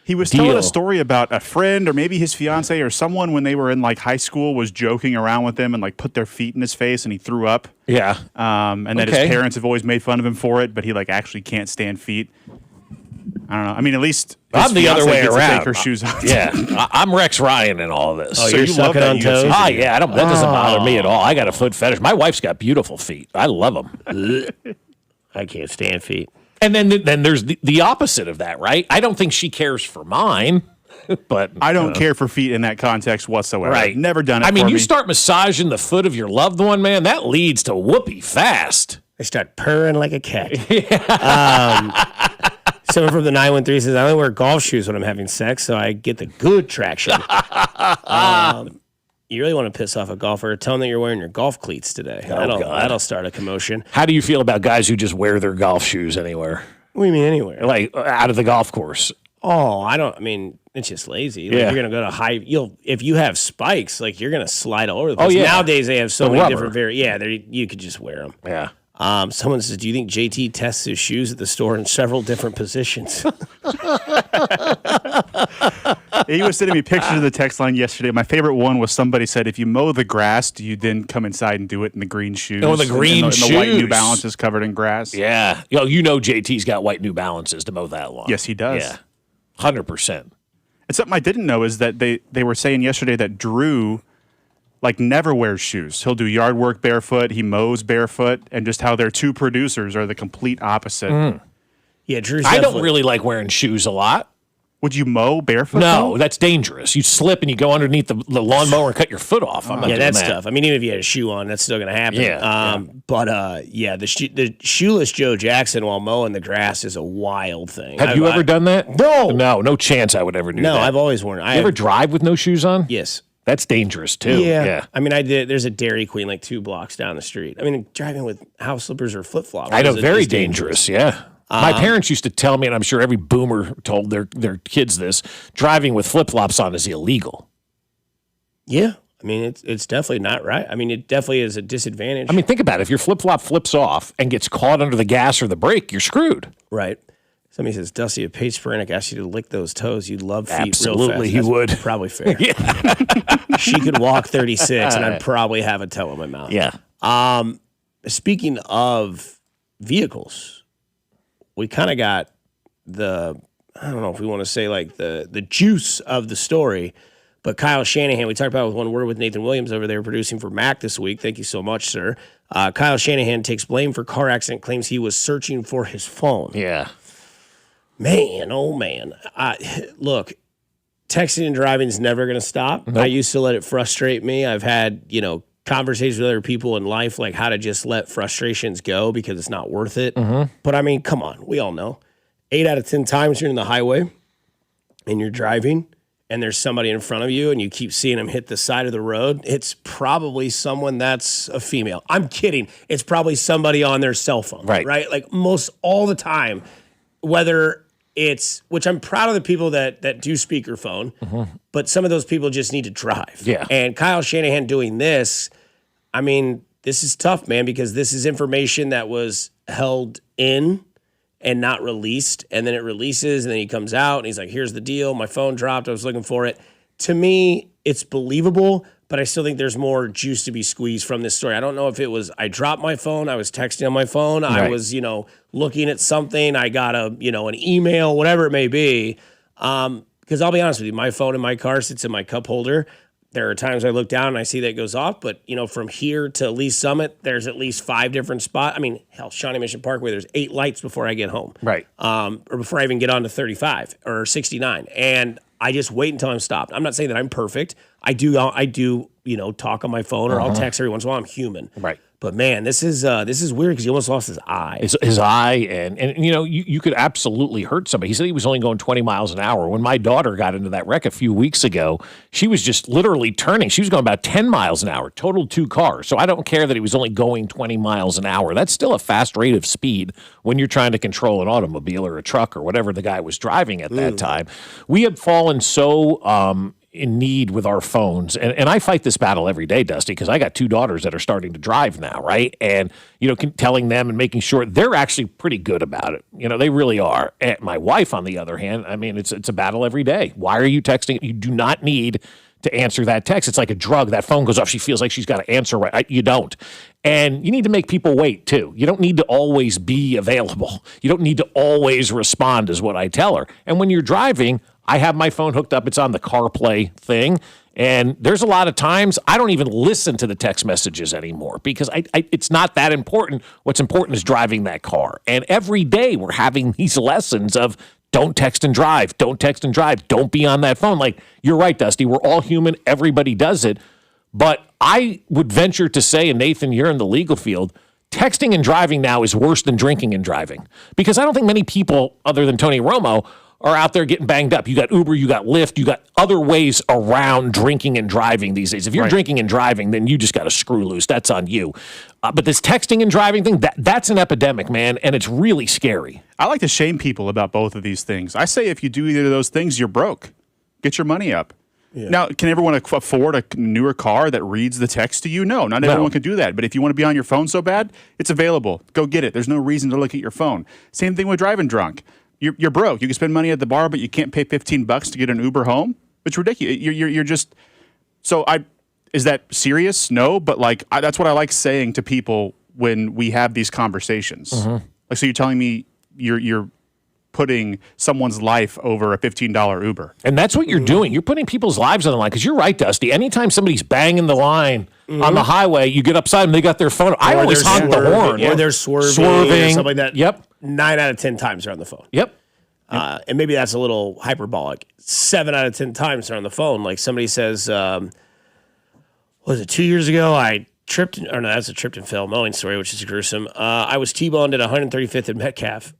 He was telling a story about a friend or maybe his fiance or someone when they were in like high school was joking around with him and like put their feet in his face and he threw up. Yeah. And that his parents have always made fun of him for it, but he like actually can't stand feet. I don't know. I mean, at least I'm the other way gets around. To take her shoes off. Yeah, I'm Rex Ryan in all this. Oh, so you're sucking on toes? Ah, yeah. That doesn't bother me at all. I got a foot fetish. My wife's got beautiful feet. I love them. I can't stand feet. And then there's the opposite of that, right? I don't think she cares for mine, but I don't care for feet in that context whatsoever. Right. I've never done it. I mean, for you me. start massaging the foot of your loved one, man. That leads to whoopee fast. I start purring like a cat. Someone from the 913 says, I only wear golf shoes when I'm having sex, so I get the good traction. You really want to piss off a golfer. Tell them that you're wearing your golf cleats today. That'll start a commotion. How do you feel about guys who just wear their golf shoes anywhere? What do you mean anywhere? Like out of the golf course? Oh, I mean, it's just lazy. Like, you're going to go to if you have spikes, like you're going to slide all over the place. Oh, yeah. Nowadays they have so The many rubber. different you could just wear them. Yeah. Someone says, do you think JT tests his shoes at the store in several different positions? He was sending me pictures of the text line yesterday. My favorite one was somebody said, if you mow the grass, do you then come inside and do it in the green shoes? Oh, the green shoes. And the white New Balances covered in grass. Yeah. You know JT's got white New Balances to mow that lawn. Yes, he does. Yeah, 100%. And something I didn't know is that they were saying yesterday that Drew never wears shoes. He'll do yard work barefoot. He mows barefoot, and just how their two producers are the complete opposite. Yeah, Drew's I don't really like wearing shoes a lot. Would you mow barefoot? No, that's dangerous. You slip and you go underneath the lawnmower and cut your foot off. I'm not doing that's that. tough. I mean, even if you had a shoe on, that's still going to happen. Yeah, But the shoeless Joe Jackson while mowing the grass is a wild thing. Have you ever done that? No. No chance I would ever do that. No, I've always worn it. You ever drive with no shoes on? Yes. That's dangerous, too. Yeah. I mean, I did. There's a Dairy Queen 2 blocks down the street. I mean, driving with house slippers or flip-flops. I know, very dangerous, yeah. My parents used to tell me, and I'm sure every boomer told their kids this, driving with flip-flops on is illegal. Yeah. I mean, it's definitely not right. I mean, it definitely is a disadvantage. I mean, think about it. If your flip-flop flips off and gets caught under the gas or the brake, you're screwed. Right. Somebody says, Dusty, if Paige Sporanic asked you to lick those toes, you'd love feet Absolutely, real fast. he would. Probably fair. She could walk 36, and I'd probably have a toe in my mouth. Yeah. Speaking of vehicles, we kind of got I don't know if we want to say the juice of the story, but Kyle Shanahan, we talked about with One Word with Nathan Williams over there producing for Mac this week. Thank you so much, sir. Kyle Shanahan takes blame for car accident, claims he was searching for his phone. Yeah. Man, oh man. Look, texting and driving is never going to stop. Nope. I used to let it frustrate me. I've had, conversations with other people in life, like how to just let frustrations go because it's not worth it. Mm-hmm. But I mean, come on. We all know 8 out of 10 times you're in the highway and you're driving and there's somebody in front of you and you keep seeing them hit the side of the road. It's probably someone that's a female. I'm kidding. It's probably somebody on their cell phone, right? Like most all the time, whether which I'm proud of the people that do speakerphone, but some of those people just need to drive. Yeah. And Kyle Shanahan doing this, I mean, this is tough, man, because this is information that was held in and not released. And then it releases and then he comes out and he's like, here's the deal. My phone dropped. I was looking for it. To me, it's believable, but I still think there's more juice to be squeezed from this story. I don't know if it was I dropped my phone, I was texting on my phone, I was, looking at something, I got an email, whatever it may be. Because I'll be honest with you, my phone in my car sits in my cup holder. There are times I look down and I see that it goes off, but from here to Lee Summit, there's at least 5 different spots. I mean, hell, Shawnee Mission Parkway, there's 8 lights before I get home. Right. Or before I even get on to 35 or 69. And I just wait until I'm stopped. I'm not saying that I'm perfect. I do, talk on my phone or I'll text every once in a while. I'm human. Right. But man, this is weird because he almost lost his eye. His eye, and you could absolutely hurt somebody. He said he was only going 20 miles an hour. When my daughter got into that wreck a few weeks ago, she was just literally turning. She was going about 10 miles an hour, totaled 2 cars. So I don't care that he was only going 20 miles an hour. That's still a fast rate of speed when you're trying to control an automobile or a truck or whatever the guy was driving at that time. We have fallen so in need with our phones. And I fight this battle every day, Dusty, because I got 2 daughters that are starting to drive now, right? And, telling them and making sure they're actually pretty good about it. They really are. And my wife, on the other hand, I mean, it's a battle every day. Why are you texting? You do not need to answer that text. It's like a drug. That phone goes off. She feels like she's got to answer right. You don't. And you need to make people wait, too. You don't need to always be available. You don't need to always respond, is what I tell her. And when you're driving, I have my phone hooked up. It's on the CarPlay thing. And there's a lot of times I don't even listen to the text messages anymore because it's not that important. What's important is driving that car. And every day we're having these lessons of don't text and drive, don't text and drive, don't be on that phone. Like, you're right, Dusty. We're all human. Everybody does it. But I would venture to say, and Nathan, you're in the legal field, texting and driving now is worse than drinking and driving. Because I don't think many people, other than Tony Romo, are out there getting banged up. You got Uber, you got Lyft, you got other ways around drinking and driving these days. If you're drinking and driving, then you just got to screw loose. That's on you. But this texting and driving thing, that's an epidemic, man, and it's really scary. I like to shame people about both of these things. I say if you do either of those things, you're broke. Get your money up. Yeah. Now, can everyone afford a newer car that reads the text to you? No, not everyone can do that. But if you want to be on your phone so bad, it's available. Go get it. There's no reason to look at your phone. Same thing with driving drunk. You're broke. You can spend money at the bar, but you can't pay $15 to get an Uber home. It's ridiculous. You're just so is that serious? No, but that's what I like saying to people when we have these conversations. Mm-hmm. Like, so you're telling me you're putting someone's life over a $15 Uber. And that's what you're doing. You're putting people's lives on the line. Because you're right, Dusty. Anytime somebody's banging the line on the highway, you get upside and they got their phone. I always honk the horn. Or they're swerving. Or something like that. Yep. 9 out of 10 times they're on the phone. Yep. And maybe that's a little hyperbolic. 7 out of 10 times they're on the phone. Like somebody says, was it 2 years ago? I tripped, or no, that's a tripped and fell mowing story, which is gruesome. I was T-boned at 135th and Metcalf,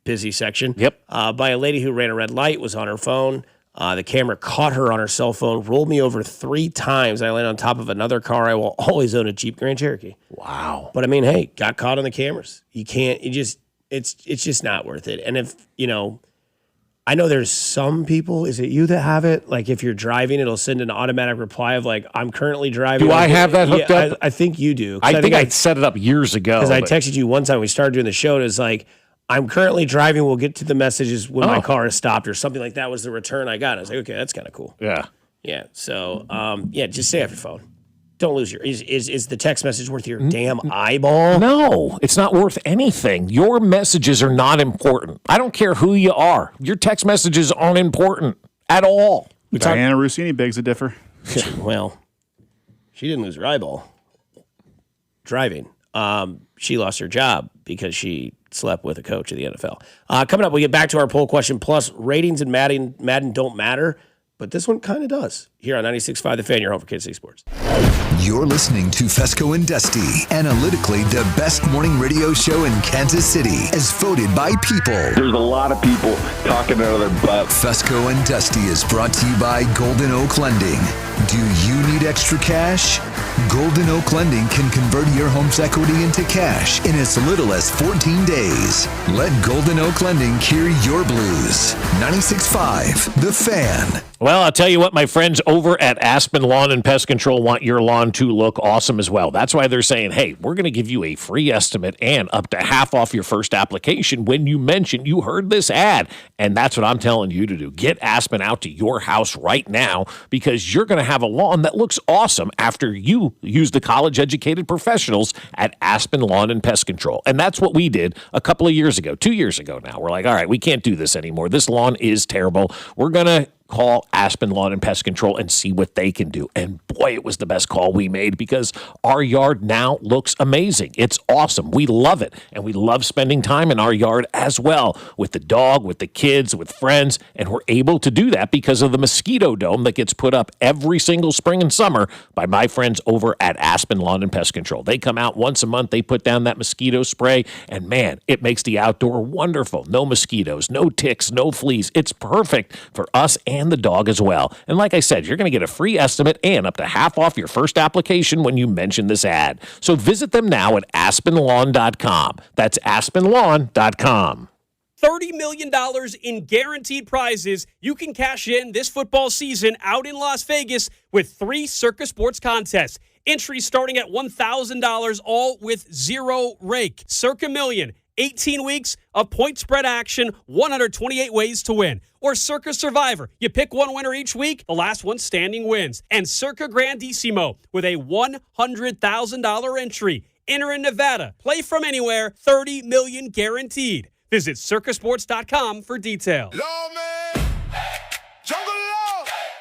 busy section. Yep. By a lady who ran a red light, was on her phone. The camera caught her on her cell phone, rolled me over 3 times. I landed on top of another car. I will always own a Jeep Grand Cherokee. Wow. But I mean, hey, got caught on the cameras. You can't, it's just not worth it. And if, I know there's some people, is it you that have it? Like if you're driving, it'll send an automatic reply of like, I'm currently driving. Do I have that hooked up? I think you do. I think I set it up years ago. Because I texted you one time we started doing the show and it's like, I'm currently driving. We'll get to the messages when my car is stopped or something like that was the return I got. I was like, okay, that's kind of cool. Yeah. Yeah. So, just stay off your phone. Don't lose your. Is the text message worth your damn eyeball? No, it's not worth anything. Your messages are not important. I don't care who you are. Your text messages aren't important at all. Diana Rossini begs to differ. Well, she didn't lose her eyeball driving. She lost her job because she slept with a coach of the NFL. Coming up, we get back to our poll question. Plus, ratings in Madden don't matter, but this one kind of does. Here on 96.5 The Fan, your home for Kansas City sports. You're listening to Fescoe and Dusty, analytically the best morning radio show in Kansas City, as voted by people. There's a lot of people talking out of their butt. Fescoe and Dusty is brought to you by Golden Oak Lending. Do you need extra cash? Golden Oak Lending can convert your home's equity into cash in as little as 14 days. Let Golden Oak Lending carry your blues. 96.5 The Fan. Well, I'll tell you what, my friends over at Aspen Lawn and Pest Control want your lawn to look awesome as well. That's why they're saying, hey, we're going to give you a free estimate and up to half off your first application when you mention you heard this ad. And that's what I'm telling you to do. Get Aspen out to your house right now because you're going to have a lawn that looks awesome after you use the college-educated professionals at Aspen Lawn and Pest Control. And that's what we did a couple of years ago, 2 years ago now. We're like, all right, we can't do this anymore. This lawn is terrible. We're going to call Aspen Lawn and Pest Control and see what they can do. And boy, it was the best call we made because our yard now looks amazing. It's awesome. We love it. And we love spending time in our yard as well with the dog, with the kids, with friends. And we're able to do that because of the mosquito dome that gets put up every single spring and summer by my friends over at Aspen Lawn and Pest Control. They come out once a month. They put down that mosquito spray. And man, it makes the outdoor wonderful. No mosquitoes, no ticks, no fleas. It's perfect for us and the dog as well. And like I said, you're going to get a free estimate and up to half off your first application when you mention this ad. So visit them now at aspenlawn.com. That's aspenlawn.com. $30 million in guaranteed prizes you can cash in this football season out in Las Vegas with 3 Circa Sports contests. Entries starting at $1,000, all with zero rake. Circa Million, 18 weeks of point spread action, 128 ways to win. Or Circa Survivor. You pick one winner each week, the last one standing wins. And Circa Grandissimo with a $100,000 entry. Enter in Nevada. Play from anywhere. $30 million guaranteed. Visit circasports.com for details.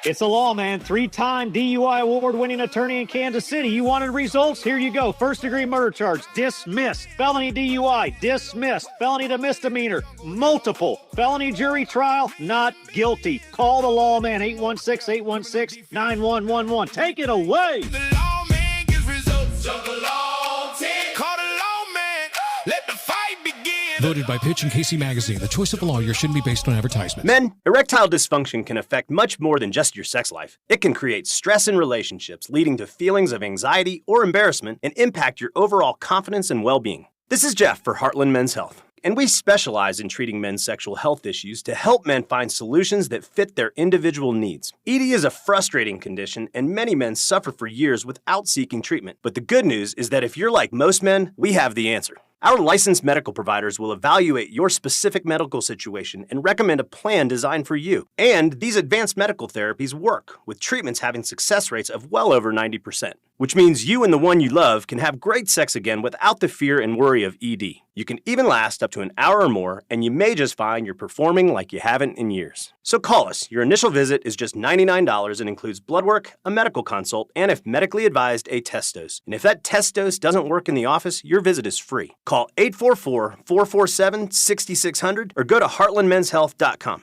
It's a lawman, 3-time DUI award-winning attorney in Kansas City. You wanted results? Here you go. First-degree murder charge, dismissed. Felony DUI, dismissed. Felony to misdemeanor, multiple. Felony jury trial, not guilty. Call the lawman, 816-816-9111. Take it away. The lawman gets results. So the law team. Call the lawman. Let the fight begin. Voted by Pitch and Casey Magazine, the choice of a lawyer shouldn't be based on advertisement. Men, erectile dysfunction can affect much more than just your sex life. It can create stress in relationships, leading to feelings of anxiety or embarrassment, and impact your overall confidence and well-being. This is Jeff for Heartland Men's Health. and we specialize in treating men's sexual health issues to help men find solutions that fit their individual needs. ED is a frustrating condition, and many men suffer for years without seeking treatment. But the good news is that if you're like most men, we have the answer. Our licensed medical providers will evaluate your specific medical situation and recommend a plan designed for you. And these advanced medical therapies work, with treatments having success rates of well over 90%, which means you and the one you love can have great sex again without the fear and worry of ED. You can even last up to an hour or more, and you may just find you're performing like you haven't in years. So call us. Your initial visit is just $99 and includes blood work, a medical consult, and if medically advised, a test dose. And if that test dose doesn't work in the office, your visit is free. Call 844-447-6600 or go to heartlandmenshealth.com.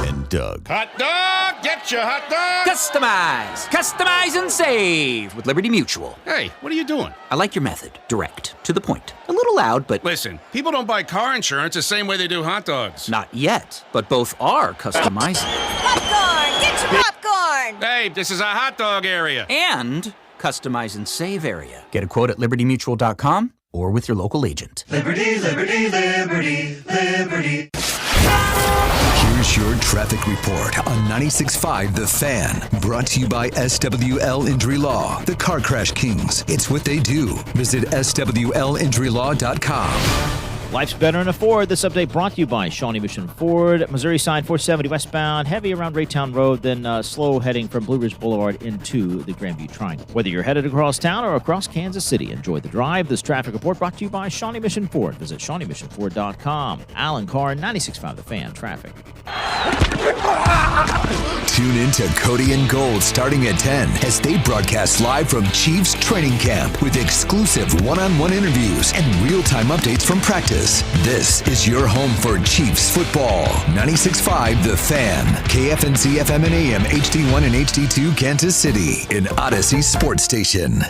And Doug. Hot dog! Get your hot dog! Customize and save with Liberty Mutual. Hey, what are you doing? I like your method. Direct, to the point. A little loud, but... Listen, people don't buy car insurance the same way they do hot dogs. Not yet, but both are customizing. Popcorn! Get your popcorn! Hey, this is a hot dog area. And customize and save area. Get a quote at libertymutual.com or with your local agent. Liberty, liberty, liberty, liberty. Here's your traffic report on 96.5 The Fan. Brought to you by SWL Injury Law, the Car Crash Kings. It's what they do. Visit SWLinjurylaw.com. Life's better in a Ford. This update brought to you by Shawnee Mission Ford. Missouri side 470 westbound, heavy around Raytown Road, then slow heading from Blue Ridge Boulevard into the Grandview Triangle. Whether you're headed across town or across Kansas City, enjoy the drive. This traffic report brought to you by Shawnee Mission Ford. Visit ShawneeMissionFord.com. Alan Carr, 96.5 The Fan. Traffic. Tune in to Cody and Gold starting at 10 as they broadcast live from Chiefs training camp with exclusive one-on-one interviews and real-time updates from practice. This is your home for Chiefs football. 96.5 The Fan. KFNC FM and AM, HD1 and HD2 Kansas City. An Odyssey sports station.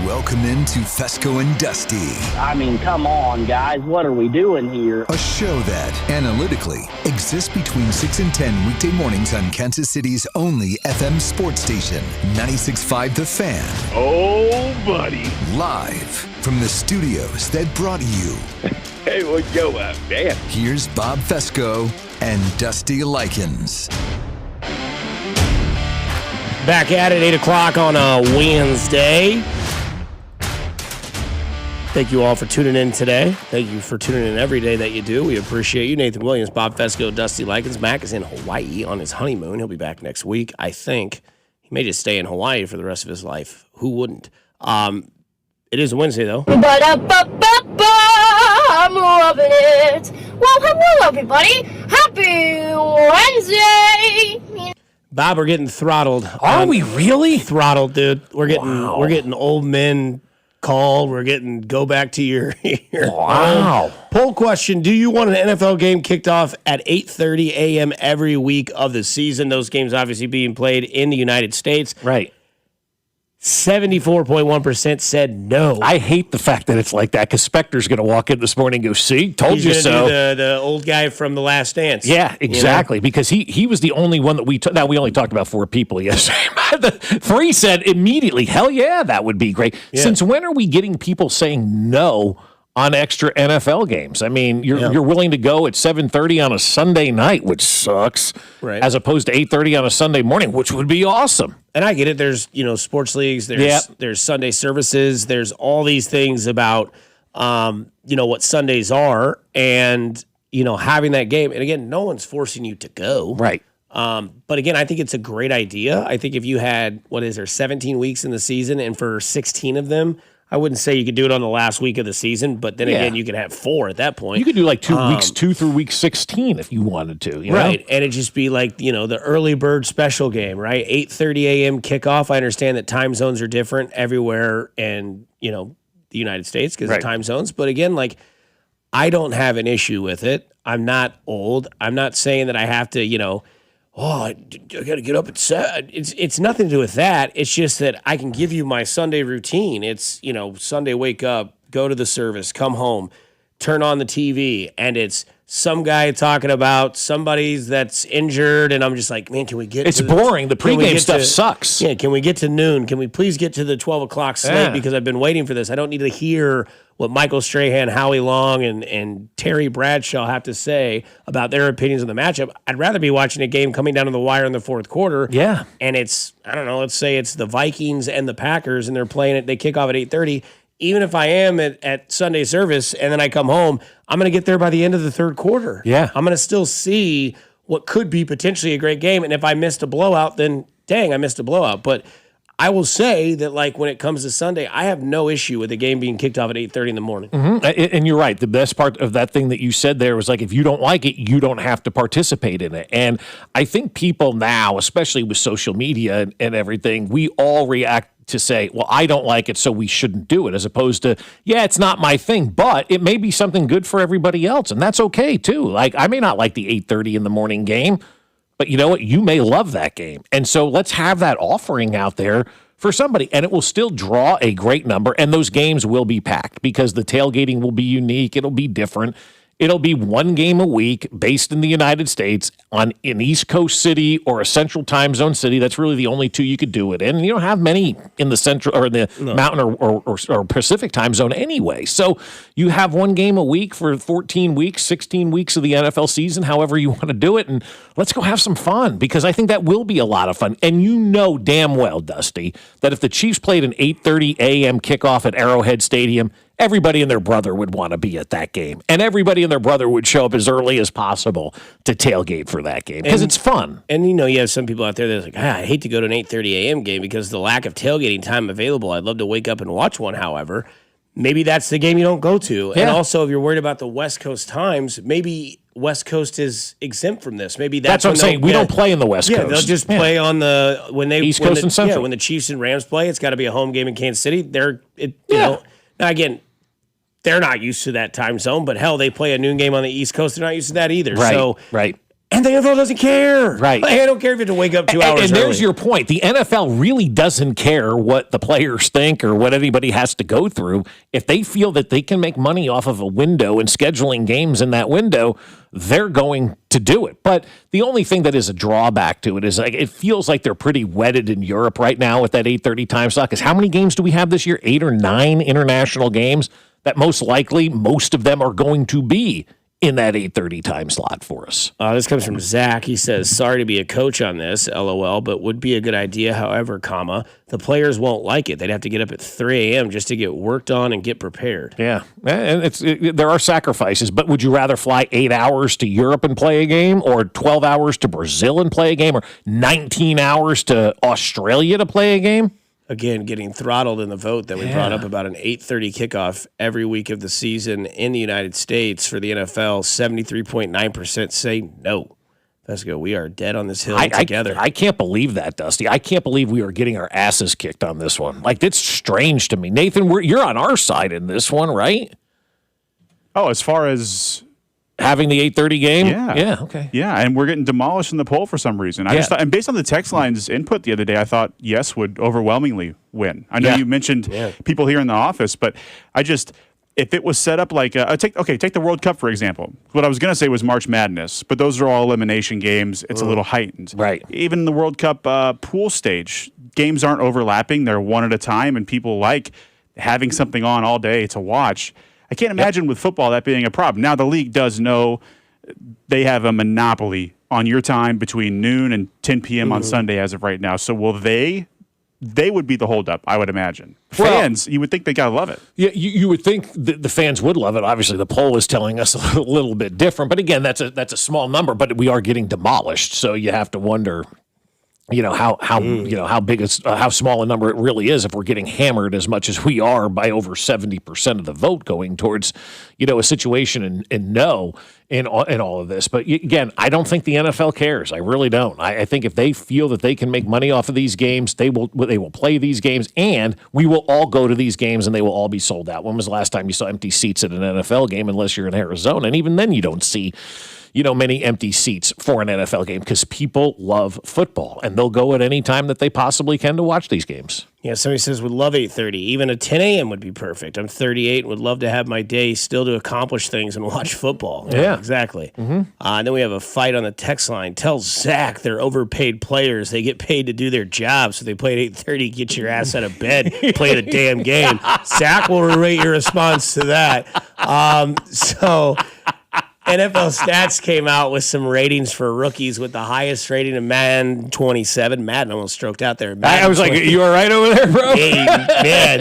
Welcome into Fescoe and Dusty. I mean, come on, guys. What are we doing here? A show that, analytically, exists between 6 and 10 weekday mornings on Kansas City's only FM sports station, 96.5 The Fan. Oh, buddy. Live from the studios that brought you. Hey, what's going on, man? Here's Bob Fescoe and Dusty Likens. Back at it, 8 o'clock on a Wednesday. Thank you all for tuning in today. Thank you for tuning in every day that you do. We appreciate you. Nathan Williams, Bob Fescoe, Dusty Likens. Mac is in Hawaii on his honeymoon. He'll be back next week, I think. He may just stay in Hawaii for the rest of his life. Who wouldn't? It is a Wednesday, though. I'm loving it. Well, hello, everybody. Happy Wednesday. Bob, we're getting throttled. Are we really? Throttled, dude. We're getting old men called. We're getting go back to your Wow. Poll question: do you want an NFL game kicked off at 8:30 a.m. every week of the season? Those games obviously being played in the United States. Right. 74.1% said no. I hate the fact that it's like that because Spector's going to walk in this morning and go, see, told He's you gonna so. do the old guy from The Last Dance. Yeah, exactly. You know? Because he was the only one that now we only talked about 4 people yesterday. The 3 said immediately, hell yeah, that would be great. Yeah. Since when are we getting people saying no on extra NFL games? I mean, you're willing to go at 7:30 on a Sunday night, which sucks, right? As opposed to 8:30 on a Sunday morning, which would be awesome. And I get it. There's sports leagues. There's Sunday services. There's all these things about what Sundays are, and having that game. And again, no one's forcing you to go, right? But again, I think it's a great idea. I think if you had 17 weeks in the season, and for 16 of them, I wouldn't say you could do it on the last week of the season, but then again, you could have 4 at that point. You could do like 2 weeks, 2 through week 16 if you wanted to. Right, and it'd just be like, the early bird special game, right? 8:30 a.m. kickoff. I understand that time zones are different everywhere in, the United States because of time zones. But again, I don't have an issue with it. I'm not old. I'm not saying that I have to, I got to get up at 7. It's nothing to do with that. It's just that I can give you my Sunday routine. It's, Sunday wake up, go to the service, come home, turn on the TV and it's some guy talking about somebody's that's injured, and I'm just like, man, can we get It's to boring. The pregame stuff sucks. Yeah, can we get to noon? Can we please get to the 12 o'clock slate? Because I've been waiting for this. I don't need to hear what Michael Strahan, Howie Long, and Terry Bradshaw have to say about their opinions of the matchup. I'd rather be watching a game coming down to the wire in the fourth quarter. Yeah. And it's, I don't know, let's say it's the Vikings and the Packers, and they're playing it, they kick off at 8:30. Even if I am at Sunday service and then I come home, I'm going to get there by the end of the third quarter. Yeah. I'm going to still see what could be potentially a great game. And if I missed a blowout, then dang, I missed a blowout. But I will say that, like, when it comes to Sunday, I have no issue with the game being kicked off at 8:30 in the morning. Mm-hmm. And you're right. The best part of that thing that you said there was, like, if you don't like it, you don't have to participate in it. And I think people now, especially with social media and everything, we all react to say, well, I don't like it, so we shouldn't do it, as opposed to, yeah, it's not my thing, but it may be something good for everybody else, and that's okay, too. Like, I may not like the 8:30 in the morning game, but you know what? You may love that game. And so let's have that offering out there for somebody, and it will still draw a great number, and those games will be packed because the tailgating will be unique. It'll be different. It'll be one game a week based in the United States on an East Coast city or a Central Time Zone city. That's really the only two you could do it in. And you don't have many in the Central or the Mountain or Pacific Time Zone anyway. So you have one game a week for 14 weeks, 16 weeks of the NFL season, however you want to do it. And let's go have some fun, because I think that will be a lot of fun. And you know damn well, Dusty, that if the Chiefs played an 8:30 a.m. kickoff at Arrowhead Stadium, everybody and their brother would want to be at that game. And everybody and their brother would show up as early as possible to tailgate for that game because it's fun. And, you know, you have some people out there that's like, I hate to go to an 8:30 a.m. game because of the lack of tailgating time available. I'd love to wake up and watch one, however. Maybe that's the game you don't go to. Yeah. And also, if you're worried about the West Coast times, maybe West Coast is exempt from this. Maybe that's what I'm saying. We don't play in the West Coast. Yeah, they'll just play on the East Coast and Central. Yeah, when the Chiefs and Rams play, it's got to be a home game in Kansas City. You know, now again, they're not used to that time zone, but hell, they play a noon game on the East Coast. They're not used to that either. Right, so, right. And the NFL doesn't care. Right. Like, I don't care if you have to wake up 2 hours And there's early. your point. The NFL really doesn't care what the players think or what anybody has to go through. If they feel that they can make money off of a window and scheduling games in that window, they're going to do it. But the only thing that is a drawback to it is, like, it feels like they're pretty wedded in Europe right now with that 8:30 time slot. Because how many games do we have this year? 8 or 9 international games that most likely most of them are going to be in that 8:30 time slot for us. This comes from Zach. He says, sorry to be a coach on this, LOL, but would be a good idea. However, the players won't like it. They'd have to get up at 3 a.m. just to get worked on and get prepared. Yeah, and there are sacrifices, but would you rather fly 8 hours to Europe and play a game, or 12 hours to Brazil and play a game, or 19 hours to Australia to play a game? Again, getting throttled in the vote that we brought up about an 8:30 kickoff every week of the season in the United States for the NFL. 73.9% say no. Fescoe, we are dead on this hill together. I can't believe that, Dusty. I can't believe we are getting our asses kicked on this one. Like, that's strange to me. Nathan, you're on our side in this one, right? Oh, as far as having the 8:30 game? Yeah. Okay. Yeah, and we're getting demolished in the poll for some reason. I just thought, and based on the text line's input the other day, I thought yes would overwhelmingly win. I know you mentioned people here in the office, but if it was set up like take the World Cup for example. What I was going to say was March Madness, but those are all elimination games. It's a little heightened. Right. Even the World Cup pool stage, games aren't overlapping. They're one at a time, and people like having something on all day to watch. I can't imagine with football that being a problem. Now, the league does know they have a monopoly on your time between noon and 10 p.m. on Sunday as of right now. So will they would be the holdup, I would imagine. Fans, you would think they got to love it. Yeah, you would think the fans would love it. Obviously, the poll is telling us a little bit different. But again, that's a small number, but we are getting demolished. So you have to wonder, how big how small a number it really is if we're getting hammered as much as we are by over 70% of the vote going towards, a situation in no in all of this. But again, I don't think the NFL cares. I really don't. I think if they feel that they can make money off of these games, they will play these games, and we will all go to these games, and they will all be sold out. When was the last time you saw empty seats at an NFL game, unless you're in Arizona? And even then, you don't see many empty seats for an NFL game because people love football and they'll go at any time that they possibly can to watch these games. Yeah, somebody says would love 8:30. Even a 10 a.m. would be perfect. I'm 38 and would love to have my day still to accomplish things and watch football. Yeah. Exactly. And then we have a fight on the text line. Tell Zach they're overpaid players. They get paid to do their job, so they play at 8:30. Get your ass out of bed. Play the damn game. Zach will rate your response to that. So NFL Stats came out with some ratings for rookies with the highest rating in Madden 27. Madden almost stroked out there. I was like, you all right over there, bro? Hey, man.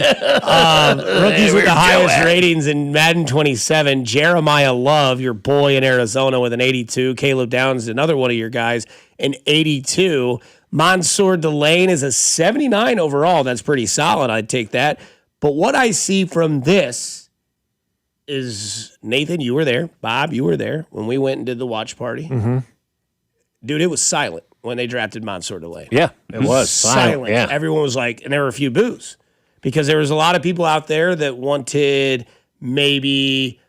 Rookies with the highest ratings in Madden 27. Jeremiah Love, your boy in Arizona, with an 82. Caleb Downs, another one of your guys, an 82. Mansour Delane is a 79 overall. That's pretty solid. I'd take that. But what I see from this is, Nathan, you were there. Bob, you were there when we went and did the watch party. Dude, it was silent when they drafted Mansour Delane. Yeah, it was silent. Yeah. Everyone was like, and there were a few boos because there was a lot of people out there that wanted maybe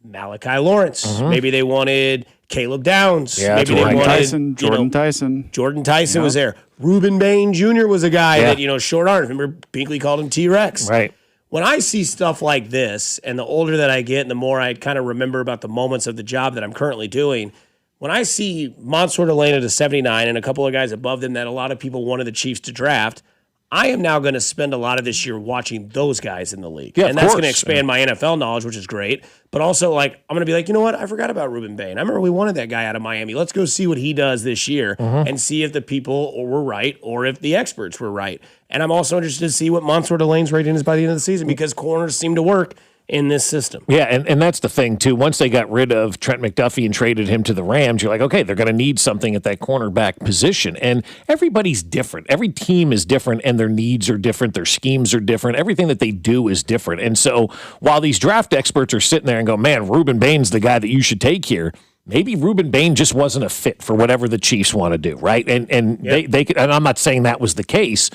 Malachi Lawrence. Maybe they wanted Caleb Downs. Yeah, maybe they wanted Tyson, Jordan Tyson. Jordan Tyson was there. Reuben Bain Jr. was a guy that, short arm. Remember, Binkley called him T-Rex. Right. When I see stuff like this, and the older that I get and the more I kind of remember about the moments of the job that I'm currently doing, when I see Mansour Delane at a 79 and a couple of guys above them that a lot of people wanted the Chiefs to draft, I am now going to spend a lot of this year watching those guys in the league. Yeah, and that's going to expand my NFL knowledge, which is great. But also, I'm going to be like, you know what? I forgot about Reuben Bain. I remember we wanted that guy out of Miami. Let's go see what he does this year and see if the people were right or if the experts were right. And I'm also interested to see what Mansour Delane's rating is by the end of the season because corners seem to work in this system. Yeah, and that's the thing, too. Once they got rid of Trent McDuffie and traded him to the Rams, you're like, okay, they're going to need something at that cornerback position. And everybody's different. Every team is different, and their needs are different. Their schemes are different. Everything that they do is different. And so while these draft experts are sitting there and go, man, Reuben Bain's the guy that you should take here, maybe Reuben Bain just wasn't a fit for whatever the Chiefs want to do, right? And they could, and I'm not saying that was the case,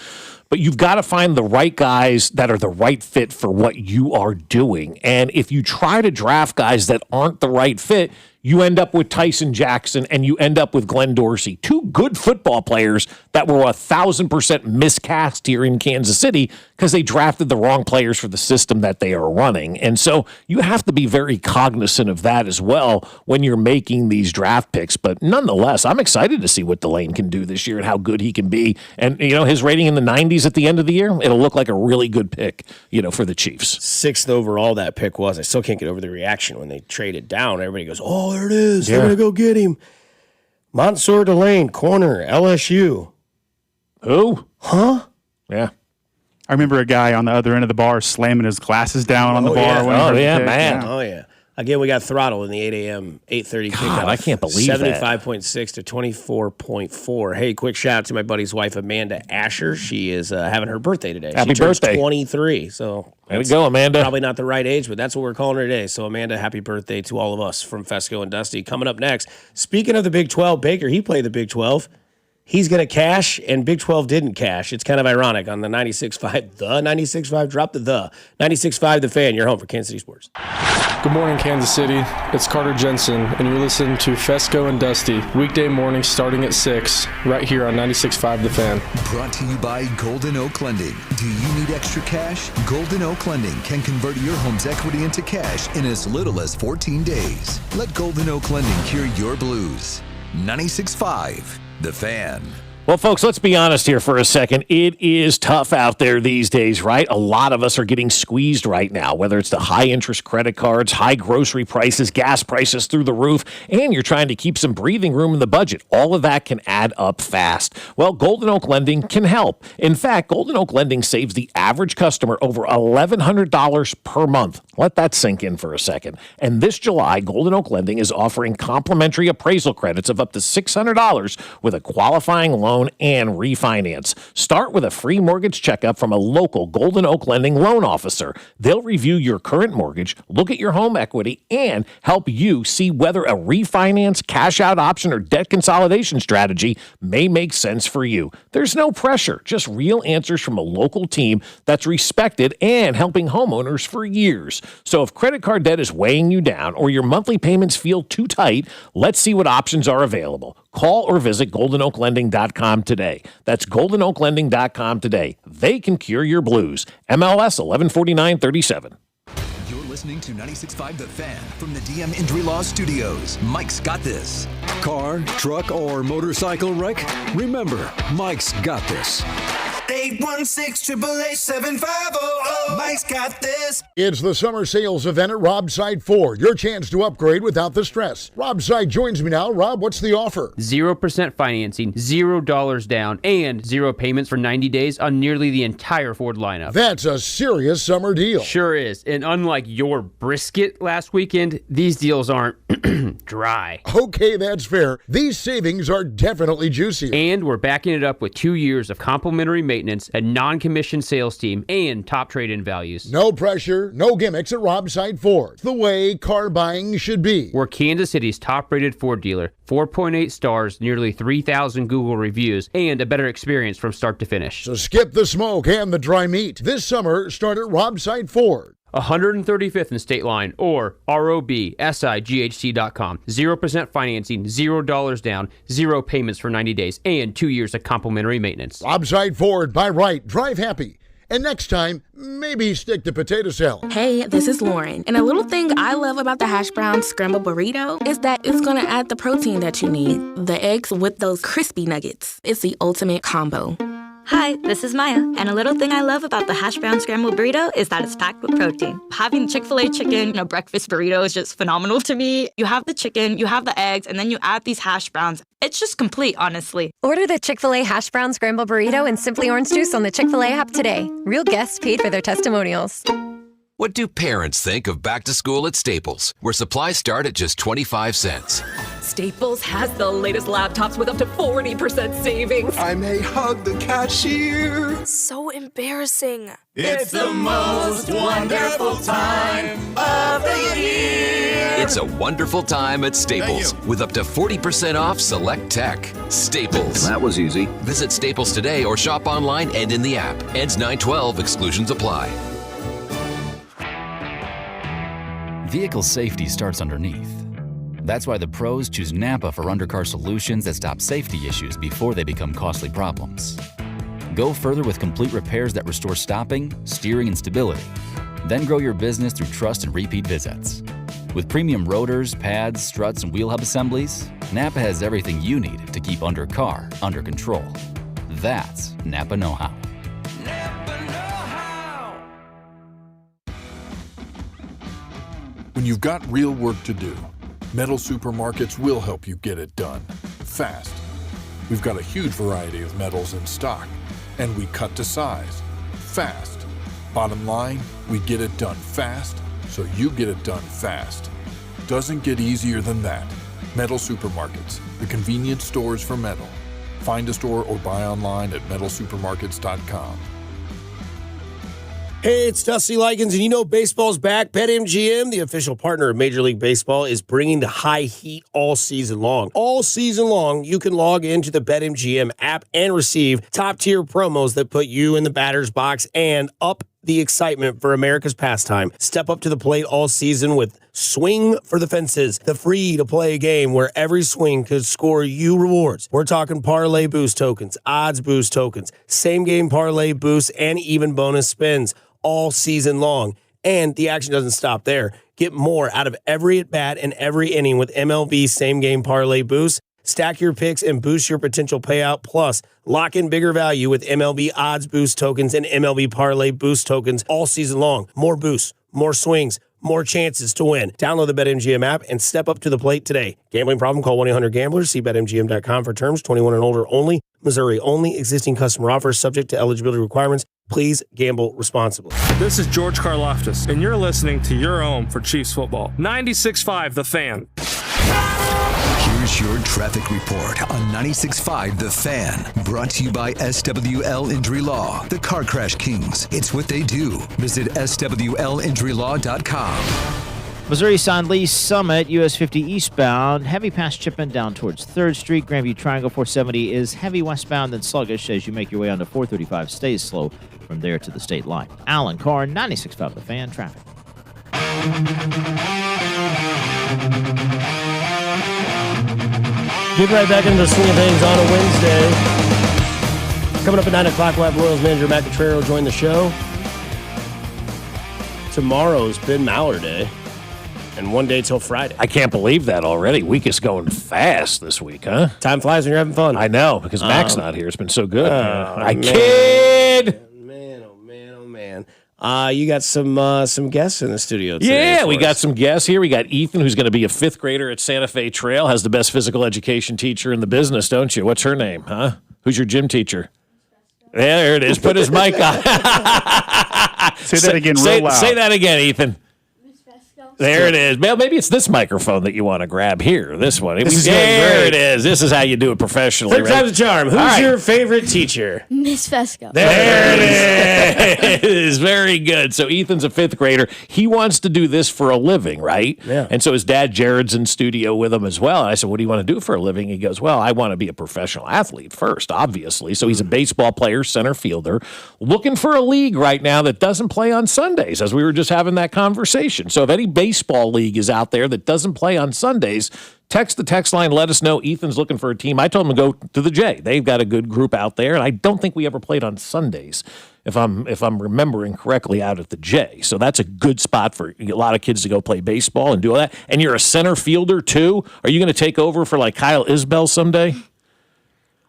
but you've got to find the right guys that are the right fit for what you are doing. And if you try to draft guys that aren't the right fit, you end up with Tyson Jackson and you end up with Glenn Dorsey, two good football players that were 1,000% miscast here in Kansas City because they drafted the wrong players for the system that they are running. And so you have to be very cognizant of that as well when you're making these draft picks. But nonetheless, I'm excited to see what Delane can do this year and how good he can be. And, his rating in the 90s at the end of the year, it'll look like a really good pick, for the Chiefs. 6th overall that pick was. I still can't get over the reaction when they traded down. Everybody goes, oh, there it is. They're going to go get him. Mansour Delane, corner, LSU. Who? Huh? Yeah. I remember a guy on the other end of the bar slamming his glasses down on the bar. Yeah. When man. Oh, yeah. Again, we got throttled in the 8 a.m., 8:30 kickoff. I can't believe that. 75.6 to 24.4. Hey, quick shout out to my buddy's wife, Amanda Asher. She is having her birthday today. Happy she turns birthday. 23, so there we go, Amanda. Probably not the right age, but that's what we're calling her today. So, Amanda, happy birthday to all of us from Fescoe and Dusty. Coming up next, speaking of the Big 12, Baker, he played the Big 12. He's going to cash, and Big 12 didn't cash. It's kind of ironic on the 96.5, the 96.5, drop the 96.5, The Fan. You're home for Kansas City Sports. Good morning, Kansas City. It's Carter Jensen, and you're listening to Fescoe and Dusty, weekday mornings starting at 6, right here on 96.5 The Fan. Brought to you by Golden Oak Lending. Do you need extra cash? Golden Oak Lending can convert your home's equity into cash in as little as 14 days. Let Golden Oak Lending cure your blues. 96.5 The Fan. Well, folks, let's be honest here for a second. It is tough out there these days, right? A lot of us are getting squeezed right now, whether it's the high-interest credit cards, high grocery prices, gas prices through the roof, and you're trying to keep some breathing room in the budget. All of that can add up fast. Well, Golden Oak Lending can help. In fact, Golden Oak Lending saves the average customer over $1,100 per month. Let that sink in for a second. And this July, Golden Oak Lending is offering complimentary appraisal credits of up to $600 with a qualifying loan loan and refinance. Start with a free mortgage checkup from a local Golden Oak Lending loan officer. They'll review your current mortgage, look at your home equity, and help you see whether a refinance, cash out option, or debt consolidation strategy may make sense for you. There's no pressure, just real answers from a local team that's respected and helping homeowners for years. So if credit card debt is weighing you down or your monthly payments feel too tight, let's see what options are available. Call or visit GoldenOakLending.com today. That's GoldenOakLending.com today. They can cure your blues. MLS 114937. You're listening to 96.5 The Fan from the DM Injury Law Studios. Mike's got this. Car, truck, or motorcycle wreck? Remember, Mike's got this. 816-888-7500. Mike's got this. It's the summer sales event at Robside Ford. Your chance to upgrade without the stress. Robside joins me now. Rob, what's the offer? 0% financing, $0 down, and 0 payments for 90 days on nearly the entire Ford lineup. That's a serious summer deal. Sure is. And unlike your brisket last weekend, these deals aren't dry. Okay, that's fair. These savings are definitely juicy. And we're backing it up with 2 years of complimentary maintenance, a non-commissioned sales team, and top trade-in values. No pressure, no gimmicks at Robside Ford. The way car buying should be. We're Kansas City's top-rated Ford dealer. 4.8 stars, nearly 3,000 Google reviews, and a better experience from start to finish. So skip the smoke and the dry meat. This summer, start at Robside Ford. 135th and State Line or robsighc.com. 0% financing, $0 down, 0 payments for 90 days, and 2 years of complimentary maintenance. Robside Ford, buy right, drive happy. And next time, maybe stick to potato salad. Hey, this is Lauren. And a little thing I love about the hash brown scrambled burrito is that it's going to add the protein that you need. The eggs with those crispy nuggets. It's the ultimate combo. Hi, this is Maya, and a little thing I love about the hash brown scrambled burrito is that it's packed with protein. Having Chick-fil-A chicken in a breakfast burrito is just phenomenal to me. You have the chicken, you have the eggs, and then you add these hash browns. It's just complete, honestly. Order the Chick-fil-A hash brown scrambled burrito and Simply Orange Juice on the Chick-fil-A app today. Real guests paid for their testimonials. What do parents think of back to school at Staples, where supplies start at just 25 cents? Staples has the latest laptops with up to 40% savings. I may hug the cashier. So embarrassing. It's the most wonderful time of the year. It's a wonderful time at Staples with up to 40% off select tech. Staples. That was easy. Visit Staples today or shop online and in the app. Ends 9/12. Exclusions apply. Vehicle safety starts underneath. That's why the pros choose Napa for undercar solutions that stop safety issues before they become costly problems. Go further with complete repairs that restore stopping, steering, and stability. Then grow your business through trust and repeat visits. With premium rotors, pads, struts, and wheel hub assemblies, Napa has everything you need to keep undercar under control. That's Napa know-how. When you've got real work to do, Metal Supermarkets will help you get it done, fast. We've got a huge variety of metals in stock, and we cut to size, fast. Bottom line, we get it done fast, so you get it done fast. Doesn't get easier than that. Metal Supermarkets, the convenience stores for metal. Find a store or buy online at metalsupermarkets.com. Hey, it's Dusty Likens, and you know baseball's back. BetMGM, the official partner of Major League Baseball, is bringing the high heat all season long. All season long, you can log into the BetMGM app and receive top-tier promos that put you in the batter's box and up the excitement for America's pastime. Step up to the plate all season with Swing for the Fences, the free-to-play game where every swing could score you rewards. We're talking parlay boost tokens, odds boost tokens, same-game parlay boosts, and even bonus spins all season long. And the action doesn't stop there. Get more out of every at-bat and every inning with MLB same-game parlay boost. Stack your picks and boost your potential payout. Plus, lock in bigger value with MLB odds boost tokens and MLB parlay boost tokens all season long. More boosts, more swings, more chances to win. Download the BetMGM app and step up to the plate today. Gambling problem? Call 1-800-GAMBLER. See BetMGM.com for terms. 21 and older only. Missouri only. Existing customer offers subject to eligibility requirements. Please gamble responsibly. This is George Karloftis, and you're listening to your home for Chiefs football. 96.5 The Fan. Here's your traffic report on 96.5 The Fan. Brought to you by SWL Injury Law, the Car Crash Kings. It's what they do. Visit SWLinjurylaw.com. Missouri-San Lee Summit, US 50 eastbound. Heavy past Chipman down towards 3rd Street. Grandview Triangle 470 is heavy westbound and sluggish as you make your way onto 435. Stays slow from there to the state line. Alan Carr, 96.5 The Fan. Traffic. Get right back into the swing of things on a Wednesday. Coming up at 9 o'clock, we'll have Royals manager Matt Cottrero join the show. Tomorrow's Ben Maller Day. And one day till Friday. I can't believe that already. Week is going fast this week, huh? Time flies when you're having fun. I know, because Mac's not here. It's been so good. I man. kid. Man, oh man, oh man. You got some guests in the studio today. Yeah, we got some guests here. We got Ethan, who's going to be a 5th grader at Santa Fe Trail, has the best physical education teacher in the business, don't you? What's her name, huh? Who's your gym teacher? Yeah, there it is. Put his mic on. Say that again real loud. Say that again, Ethan. There it is. Well, maybe it's this microphone that you want to grab here. This one. There it is. This is how you do it professionally. Third time's a charm. Who's your favorite teacher? Miss Fescoe. There it is. Very good. So Ethan's a 5th grader. He wants to do this for a living, right? Yeah. And so his dad, Jared's in studio with him as well. And I said, what do you want to do for a living? He goes, well, I want to be a professional athlete first, obviously. So he's a baseball player, center fielder, looking for a league right now that doesn't play on Sundays, as we were just having that conversation. So if any baseball league is out there that doesn't play on Sundays, text the text line, let us know. Ethan's looking for a team. I told him to go to the J. They've got a good group out there, and I don't think we ever played on Sundays, if I'm remembering correctly, out at the J. So that's a good spot for a lot of kids to go play baseball and do all that. And you're a center fielder too. Are you going to take over for like Kyle Isbell someday?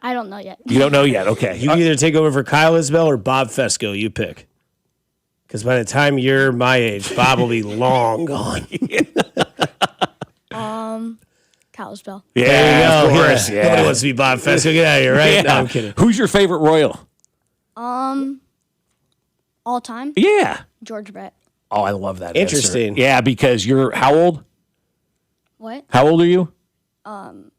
I don't know yet. You don't know yet. Okay. You either take over for Kyle Isbell or Bob Fescoe. You pick. Because by the time you're my age, Bob will be long gone. Kalispell. Yeah, of course. Yeah. Nobody wants to be Bob Fescoe. Get out of here, right? Yeah. No, I'm kidding. Who's your favorite Royal? All time? Yeah. George Brett. Oh, I love that. Interesting. Answer. Yeah, because you're how old? What? How old are you? I'm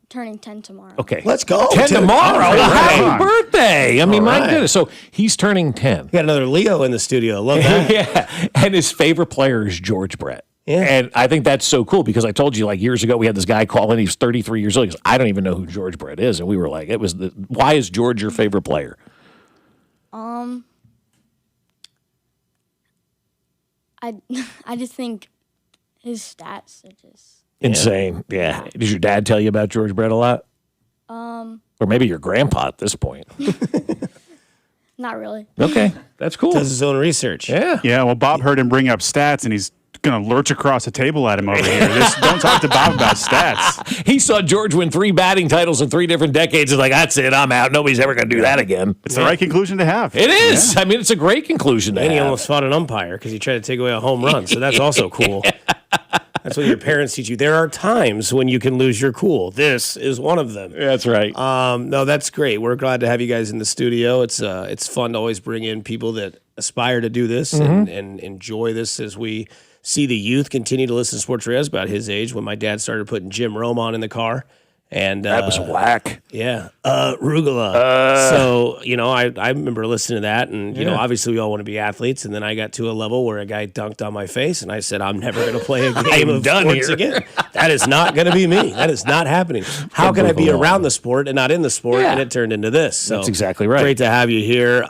turning 10 tomorrow. Okay. Let's go. 10 tomorrow. All right. Happy birthday. I mean, my goodness. So he's turning 10. We got another Leo in the studio. Love that. Yeah. And his favorite player is George Brett. Yeah. And I think that's so cool because I told you like years ago we had this guy call in. He was 33 years old. He goes, I don't even know who George Brett is. And we were like, why is George your favorite player? I just think his stats are just insane. Yeah. Does your dad tell you about George Brett a lot? Or maybe your grandpa at this point. Not really. Okay. That's cool. Does his own research. Yeah. Yeah, well, Bob heard him bring up stats, and he's going to lurch across the table at him over here. Just don't talk to Bob about stats. He saw George win 3 batting titles in 3 different decades. He's like, that's it. I'm out. Nobody's ever going to do that again. It's the right conclusion to have. It is. Yeah. I mean, it's a great conclusion to and have. he almost fought an umpire because he tried to take away a home run. So that's also cool. That's what your parents teach you. There are times when you can lose your cool. This is one of them. That's right. No, that's great. We're glad to have you guys in the studio. It's fun to always bring in people that aspire to do this and enjoy this as we see the youth continue to listen to sports radio. About his age when my dad started putting Jim Rome on in the car. And that was whack. Yeah. Rugula. So, I remember listening to that. And, obviously we all want to be athletes. And then I got to a level where a guy dunked on my face. And I said, I'm never going to play a game of sports again. That is not going to be me. That is not happening. How can I be around the sport and not in the sport? And it turned into this. So that's exactly right. Great to have you here.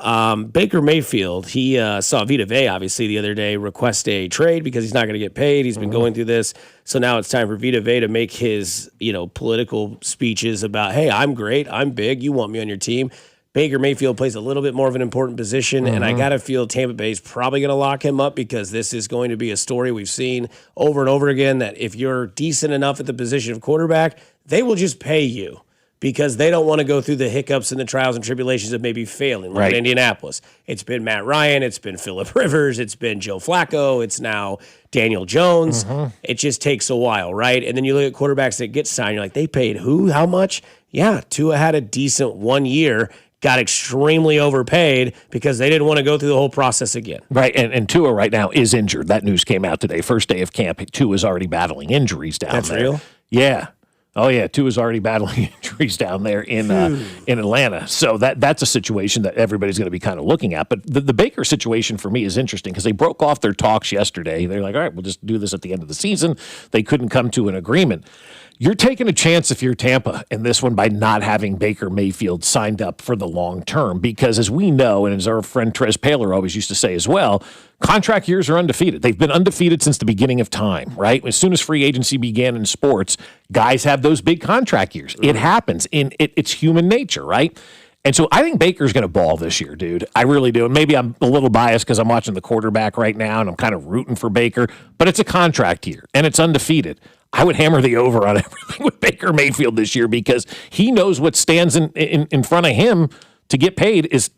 Baker Mayfield, he saw Vita Vea, obviously, the other day request a trade because he's not going to get paid. He's been going through this. So now it's time for Vita Vea to make his, political speeches about, hey, I'm great, I'm big, you want me on your team. Baker Mayfield plays a little bit more of an important position, and I got to feel Tampa Bay's probably going to lock him up because this is going to be a story we've seen over and over again that if you're decent enough at the position of quarterback, they will just pay you because they don't want to go through the hiccups and the trials and tribulations of maybe failing. Like in Indianapolis, it's been Matt Ryan, it's been Phillip Rivers, it's been Joe Flacco, it's now Daniel Jones. It just takes a while, right? And then you look at quarterbacks that get signed, you're like, they paid who? How much? Yeah, Tua had a decent 1 year, got extremely overpaid because they didn't want to go through the whole process again. Right, and Tua right now is injured. That news came out today. First day of camp, Tua is already battling injuries down there. That's real? Yeah. Oh yeah, Tua's already battling injuries down there in Atlanta, so that's a situation that everybody's going to be kind of looking at. But the Baker situation for me is interesting because they broke off their talks yesterday. They're like, all right, we'll just do this at the end of the season. They couldn't come to an agreement. You're taking a chance if you're Tampa in this one by not having Baker Mayfield signed up for the long term because as we know, and as our friend Trez Paler always used to say as well, contract years are undefeated. They've been undefeated since the beginning of time, right? As soon as free agency began in sports, guys have those big contract years. It happens. It's human nature, right? And so I think Baker's going to ball this year, dude. I really do. And maybe I'm a little biased because I'm watching the quarterback right now and I'm kind of rooting for Baker, but it's a contract year and it's undefeated. I would hammer the over on everything with Baker Mayfield this year because he knows what stands in front of him to get paid is,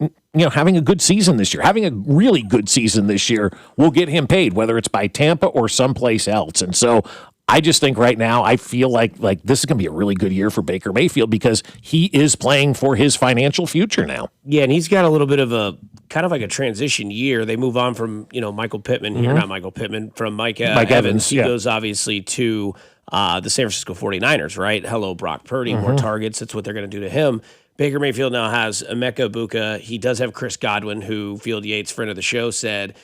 having a good season this year. Having a really good season this year will get him paid, whether it's by Tampa or someplace else. And so I just think right now I feel like this is going to be a really good year for Baker Mayfield because he is playing for his financial future now. Yeah, and he's got a little bit of a kind of like a transition year. They move on from, Michael Pittman here, not Michael Pittman, from Mike Evans. He goes obviously to the San Francisco 49ers, right? Hello, Brock Purdy, more targets. That's what they're going to do to him. Baker Mayfield now has Emeka Egbuka. He does have Chris Godwin, who Field Yates, friend of the show, said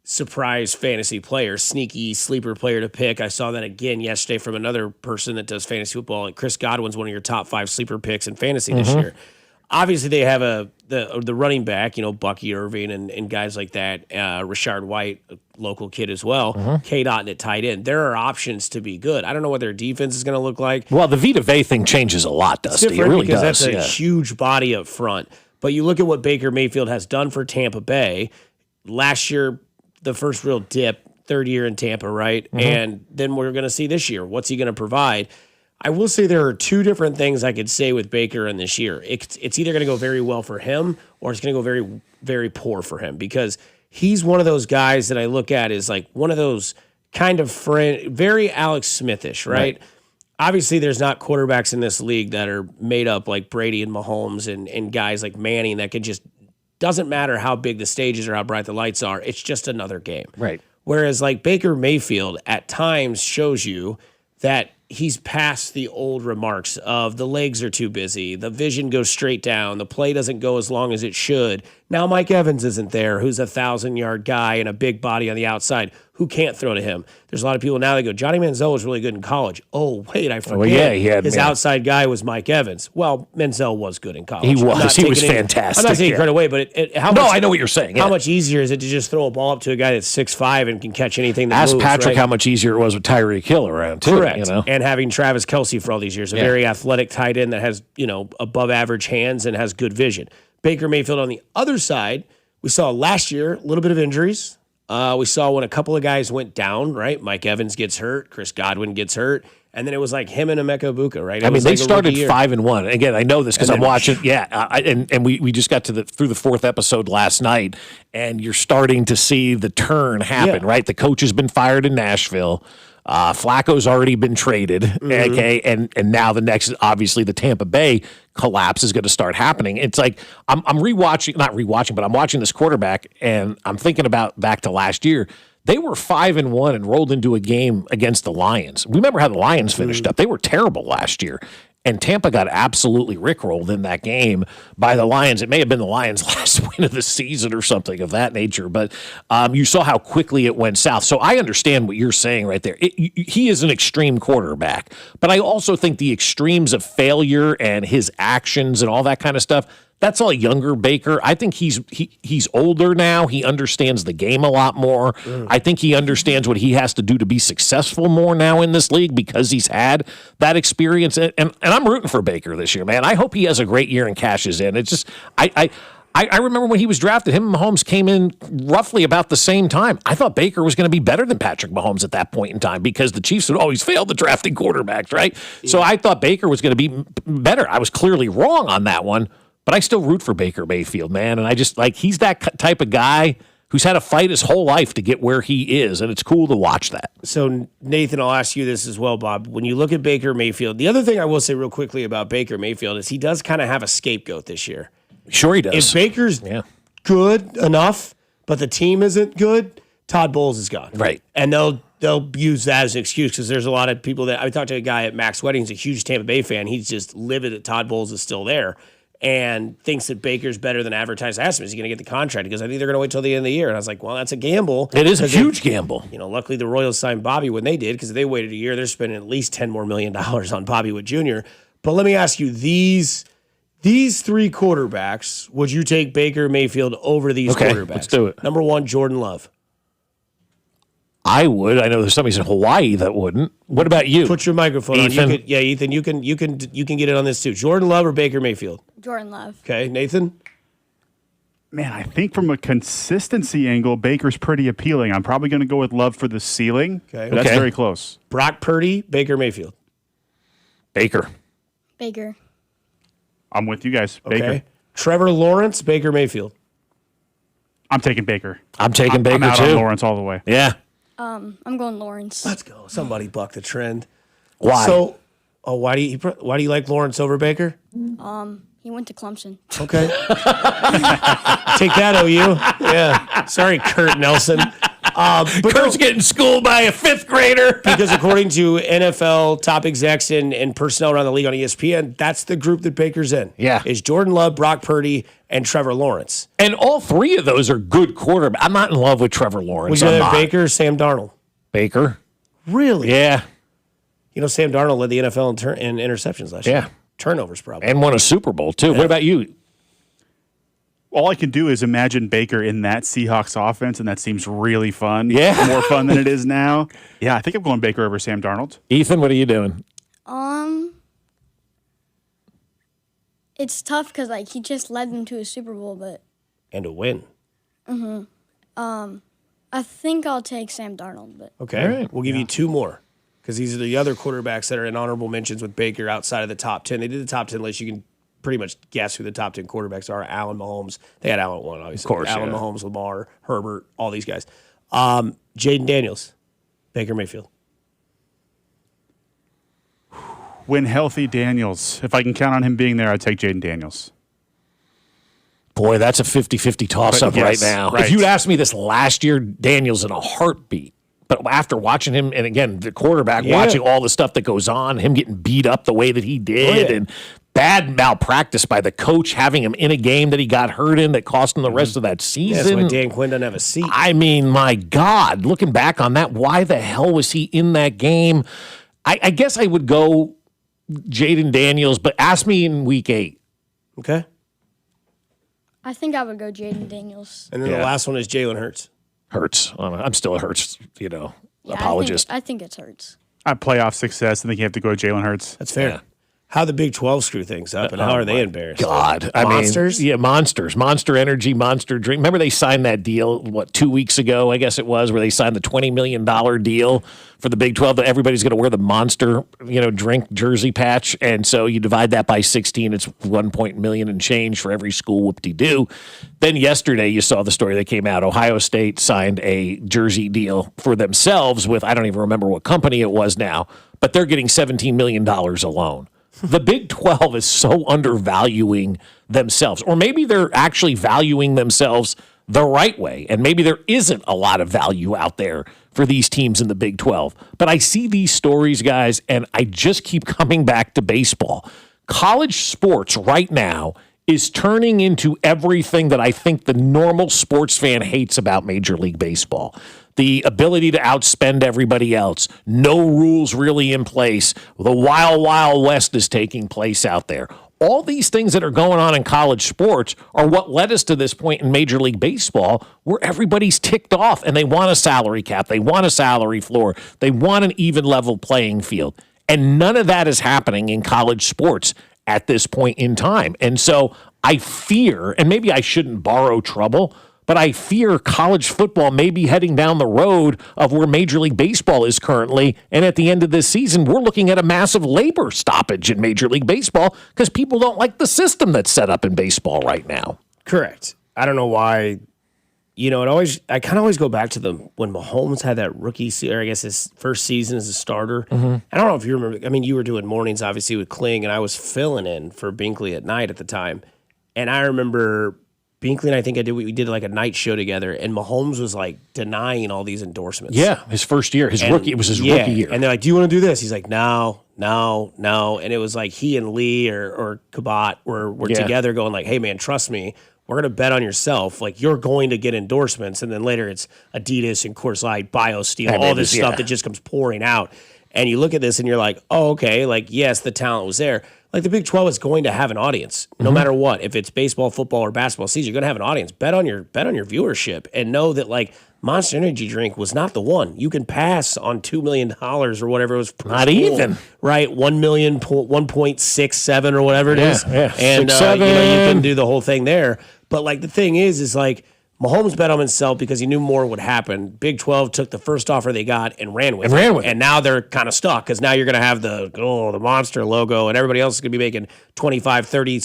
surprise fantasy player, sneaky sleeper player to pick. I saw that again yesterday from another person that does fantasy football. And Chris Godwin's one of your top 5 sleeper picks in fantasy this year. Obviously, they have the running back, Bucky Irving and guys like that. Rashard White, a local kid as well. K-Dot at tight end. There are options to be good. I don't know what their defense is going to look like. Well, the Vita Vea thing changes a lot, Dusty. It's it really because does. That's a huge body up front. But you look at what Baker Mayfield has done for Tampa Bay. Last year, the first real dip, third year in Tampa, right? And then we're going to see this year. What's he going to provide? I will say there are 2 different things I could say with Baker in this year. It's either going to go very well for him or it's going to go very, very poor for him because he's one of those guys that I look at as like one of those kind of very Alex Smith-ish, right? Obviously, there's not quarterbacks in this league that are made up like Brady and Mahomes and guys like Manning that can just, doesn't matter how big the stage is or how bright the lights are, it's just another game. Right. Whereas like Baker Mayfield at times shows you that he's past the old remarks of the legs are too busy, the vision goes straight down, the play doesn't go as long as it should. Now Mike Evans isn't there, who's a 1,000-yard guy and a big body on the outside who can't throw to him. There's a lot of people now that go, Johnny Manziel was really good in college. Oh, wait, I forget. His outside guy was Mike Evans. Well, Manziel was good in college. He was. He was fantastic. I'm not taking credit away, but I know what you're saying. How much easier is it to just throw a ball up to a guy that's 6'5" and can catch anything that moves? Ask Patrick right? how much easier it was with Tyreek Hill around, too. Correct. And having Travis Kelce for all these years, a very athletic tight end that has, above average hands and has good vision. Baker Mayfield on the other side, we saw last year a little bit of injuries. We saw when a couple of guys went down, right? Mike Evans gets hurt, Chris Godwin gets hurt, and then it was like him and Emeka Egbuka, right? They started 5-1. Again, I know this because I'm watching. And we just got through the 4th episode last night, and you're starting to see the turn happen, right? The coach has been fired in Nashville. Flacco's already been traded, okay, and now the next, obviously, the Tampa Bay collapse is going to start happening. It's like I'm watching this quarterback, and I'm thinking about back to last year. They were 5-1 and rolled into a game against the Lions. Remember how the Lions finished up? They were terrible last year. And Tampa got absolutely rickrolled in that game by the Lions. It may have been the Lions' last win of the season or something of that nature, but you saw how quickly it went south. So I understand what you're saying right there. He is an extreme quarterback, but I also think the extremes of failure and his actions and all that kind of stuff, that's all younger Baker. I think he's older now. He understands the game a lot more. I think he understands what he has to do to be successful more now in this league because he's had that experience. And I'm rooting for Baker this year, man. I hope he has a great year and cashes in. It's just I remember when he was drafted, him and Mahomes came in roughly about the same time. I thought Baker was going to be better than Patrick Mahomes at that point in time because the Chiefs had always failed the drafting quarterbacks, right? Yeah. So I thought Baker was going to be better. I was clearly wrong on that one. But I still root for Baker Mayfield, man. And I just he's that type of guy who's had to fight his whole life to get where he is. And it's cool to watch that. So, Nathan, I'll ask you this as well, Bob. When you look at Baker Mayfield, the other thing I will say real quickly about Baker Mayfield is he does kind of have a scapegoat this year. Sure he does. If Baker's good enough, but the team isn't good, Todd Bowles is gone. Right. And they'll they'll use that as an excuse because there's a lot of people that I talked to a guy at Max Wedding, he's a huge Tampa Bay fan. He's just livid that Todd Bowles is still there and thinks that Baker's better than advertised. I asked him, is he going to get the contract? Because I think they're going to wait till the end of the year. And I was like, well, that's a gamble. It is a huge gamble. Luckily the Royals signed Bobby when they did because if they waited a year, they're spending at least $10 million on Bobby Witt Jr. But let me ask you, these three quarterbacks, would you take Baker Mayfield over these quarterbacks? Let's do it. Number 1, Jordan Love. I would. I know there's somebody in Hawaii that wouldn't. What about you? Put your microphone Ethan. on. Ethan, you can get it on this too. Jordan Love or Baker Mayfield? Jordan Love. Okay, Nathan? Man, I think from a consistency angle, Baker's pretty appealing. I'm probably going to go with Love for the ceiling. Okay. But that's very close. Brock Purdy, Baker Mayfield. Baker. Baker. I'm with you guys. Okay. Baker. Trevor Lawrence, Baker Mayfield. I'm taking Baker. I'm taking Baker I'm out too. on Lawrence all the way. Yeah. I'm going Lawrence. Let's go. Somebody buck the trend. Why? So, why do you like Lawrence over Baker? He went to Clemson. Okay. Take that, OU. Yeah. Sorry, Kurt Nelson. But Kurt's getting schooled by a 5th grader. Because according to NFL top execs and personnel around the league on ESPN, that's the group that Baker's in. Yeah. Is Jordan Love, Brock Purdy, and Trevor Lawrence. And all 3 of those are good quarterbacks. I'm not in love with Trevor Lawrence. Would you have Baker or Sam Darnold? Baker. Really? Yeah. Sam Darnold led the NFL in interceptions last year. Yeah. Turnovers, probably. And won a Super Bowl, too. Yeah. What about you? All I can do is imagine Baker in that Seahawks offense, and that seems really fun. Yeah. More fun than it is now. Yeah, I think I'm going Baker over Sam Darnold. Ethan, what are you doing? It's tough because he just led them to a Super Bowl, but and a win. I think I'll take Sam Darnold. But okay, right. We'll give you 2 more because these are the other quarterbacks that are in honorable mentions with Baker outside of the top 10. They did the top 10 list. You can pretty much guess who the top 10 quarterbacks are. Allen, Mahomes. They had Allen at 1, obviously. Of course, Allen, Mahomes, Lamar, Herbert, all these guys. Jaden Daniels, Baker Mayfield. When healthy, Daniels. If I can count on him being there, I'd take Jaden Daniels. Boy, that's a 50-50 toss-up right now. Right. If you'd asked me this last year, Daniels in a heartbeat. But after watching him, and again, the quarterback, watching all the stuff that goes on, him getting beat up the way that he did, and bad malpractice by the coach having him in a game that he got hurt in that cost him the rest of that season. That's why Dan Quinn doesn't have a seat. I mean, my God, looking back on that, why the hell was he in that game? I guess I would go Jaden Daniels, but ask me in week 8. Okay. I think I would go Jaden Daniels. And then the last one is Jalen Hurts. Hurts. I'm still a Hurts, apologist. I think it's Hurts. Playoff success, I think you have to go Jalen Hurts. That's fair. Yeah. How the Big 12 screw things up, and how are they embarrassed? God. Monsters? Monsters. Monster Energy, Monster Drink. Remember they signed that deal, 2 weeks ago, I guess it was, where they signed the $20 million deal for the Big 12 that everybody's going to wear the Monster, drink jersey patch. And so you divide that by 16, it's $1 million and change for every school, whoop-de-doo. Then yesterday you saw the story that came out. Ohio State signed a jersey deal for themselves with, I don't even remember what company it was now, but they're getting $17 million alone. The Big 12 is so undervaluing themselves, or maybe they're actually valuing themselves the right way, and maybe there isn't a lot of value out there for these teams in the Big 12. But I see these stories, guys, and I just keep coming back to baseball. College sports right now is turning into everything that I think the normal sports fan hates about Major League Baseball. The ability to outspend everybody else. No rules really in place. The wild, wild west is taking place out there. All these things that are going on in college sports are what led us to this point in Major League Baseball where everybody's ticked off and they want a salary cap. They want a salary floor. They want an even level playing field. And none of that is happening in college sports at this point in time. And so I fear, and maybe I shouldn't borrow trouble, but I fear college football may be heading down the road of where Major League Baseball is currently. And at the end of this season, we're looking at a massive labor stoppage in Major League Baseball because people don't like the system that's set up in baseball right now. Correct. I don't know why. I kind of always go back to when Mahomes had that rookie, or I guess his first season as a starter. Mm-hmm. I don't know if you remember. I mean, you were doing mornings, obviously, with Kling, and I was filling in for Binkley at night at the time. And I remember Binkley and I think we did like a night show together, and Mahomes was like denying all these endorsements. Yeah, his first year, it was his rookie year. And they're like, "Do you want to do this?" He's like, "No." And it was like he and Lee or Kabat were together going like, "Hey man, trust me, we're going to bet on yourself. Like you're going to get endorsements." And then later it's Adidas and Coors Light, BioSteel, all this stuff that just comes pouring out. And you look at this and you're like, oh, okay, like, yes, the talent was there. Like the Big 12 is going to have an audience no matter what. If it's baseball, football, or basketball season, you're going to have an audience. Bet on your viewership and know that like Monster Energy drink was not the one. You can pass on $2 million or whatever it was. Not even. Right, 1 million, 1.67 or whatever it is. Yeah. And you can do the whole thing there. But like the thing is like, Mahomes bet on himself because he knew more would happen. Big 12 took the first offer they got and ran with it. And now they're kind of stuck because now you're going to have the Monster logo and everybody else is going to be making 25, 30,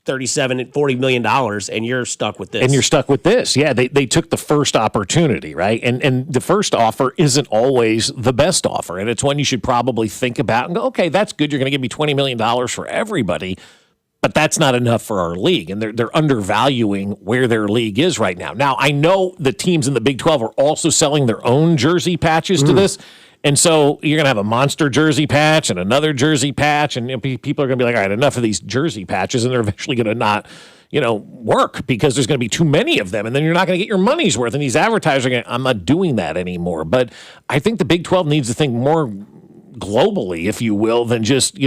37, $40 million and you're stuck with this. And you're stuck with this. Yeah, they took the first opportunity, right? And the first offer isn't always the best offer. And it's one you should probably think about and go, okay, that's good. You're going to give me $20 million for everybody. But that's not enough for our league, and they're undervaluing where their league is right now. Now, I know the teams in the Big 12 are also selling their own jersey patches to this, and so you're going to have a Monster jersey patch and another jersey patch, and people are going to be like, all right, enough of these jersey patches, and they're eventually going to not work because there's going to be too many of them, and then you're not going to get your money's worth, and these advertisers are going, I'm not doing that anymore. But I think the Big 12 needs to think more globally, if you will, than just,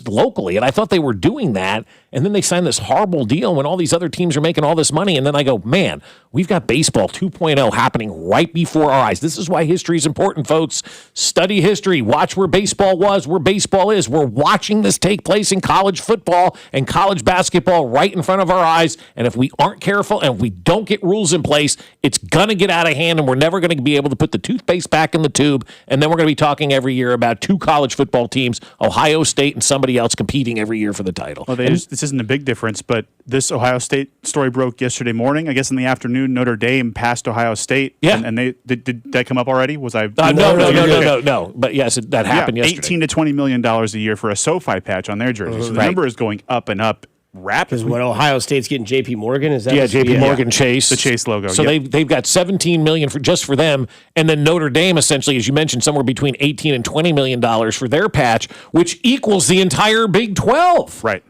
locally. And I thought they were doing that. And then they signed this horrible deal when all these other teams are making all this money. And then I go, man, we've got baseball 2.0 happening right before our eyes. This is why history is important, folks. Study history. Watch where baseball was, where baseball is. We're watching this take place in college football and college basketball right in front of our eyes. And if we aren't careful and if we don't get rules in place, it's going to get out of hand and we're never going to be able to put the toothpaste back in the tube. And then we're going to be talking every year about two college football teams, Ohio State and somebody else competing every year for the title. Well, this isn't a big difference, but this Ohio State story broke yesterday morning. I guess in the afternoon, Notre Dame passed Ohio State. Yeah. And they did that come up already? Was I? No. But yes, that happened yesterday. $18 to $20 million a year for a SoFi patch on their jersey. So the number is going up and up rapidly. Because what Ohio State's getting JP Morgan? Is that JP Morgan Chase. The Chase logo. So they've got $17 million just for them. And then Notre Dame, essentially, as you mentioned, somewhere between $18 and $20 million for their patch, which equals the entire Big 12. Right.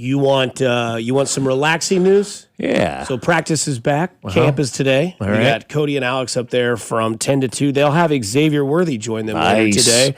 You want some relaxing news? Yeah. So practice is back. Camp is today. We got Cody and Alex up there from 10 to 2. They'll have Xavier Worthy join them later today.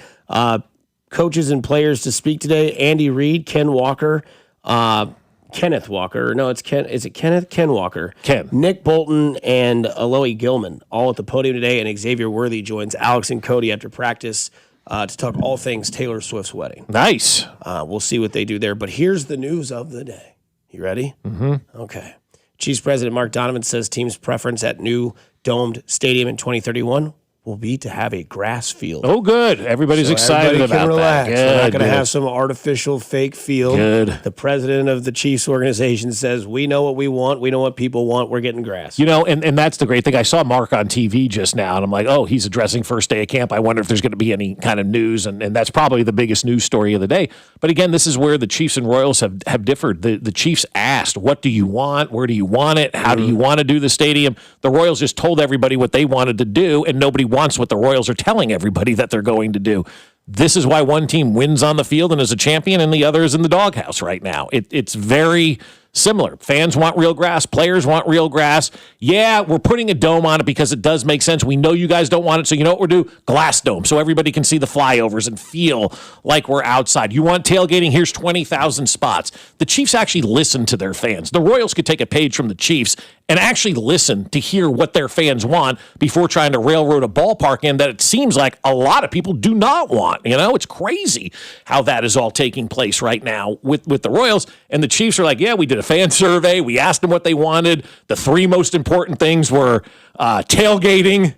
Coaches and players to speak today. Andy Reid, Ken Walker, Kenneth Walker. No, it's Ken. Is it Kenneth? Ken Walker. Ken. Nick Bolton and Aloy Gilman all at the podium today. And Xavier Worthy joins Alex and Cody after practice to talk all things Taylor Swift's wedding. Nice. We'll see what they do there. But here's the news of the day. You ready? Mm-hmm. Okay. Chiefs President Mark Donovan says team's preference at new domed stadium in 2031 will be to have a grass field. Oh, good. Everybody's excited about relax. that. We're not going to have some artificial fake field. Good. The president of the Chiefs organization says, we know what we want. We know what people want. We're getting grass. And that's the great thing. I saw Mark on TV just now, and I'm like, oh, he's addressing first day of camp. I wonder if there's going to be any kind of news, and that's probably the biggest news story of the day. But again, this is where the Chiefs and Royals have differed. The Chiefs asked, what do you want? Where do you want it? How do you want to do the stadium? The Royals just told everybody what they wanted to do, and nobody wants what the Royals are telling everybody that they're going to do. This is why one team wins on the field and is a champion, and the other is in the doghouse right now. It's very similar. Fans want real grass. Players want real grass. Yeah, we're putting a dome on it because it does make sense. We know you guys don't want it, so you know what we'll do? Glass dome, so everybody can see the flyovers and feel like we're outside. You want tailgating? Here's 20,000 spots. The Chiefs actually listen to their fans. The Royals could take a page from the Chiefs and actually listen to hear what their fans want before trying to railroad a ballpark in that it seems like a lot of people do not want. It's crazy how that is all taking place right now with the Royals. And the Chiefs are like, yeah, we did a fan survey. We asked them what they wanted. The three most important things were tailgating,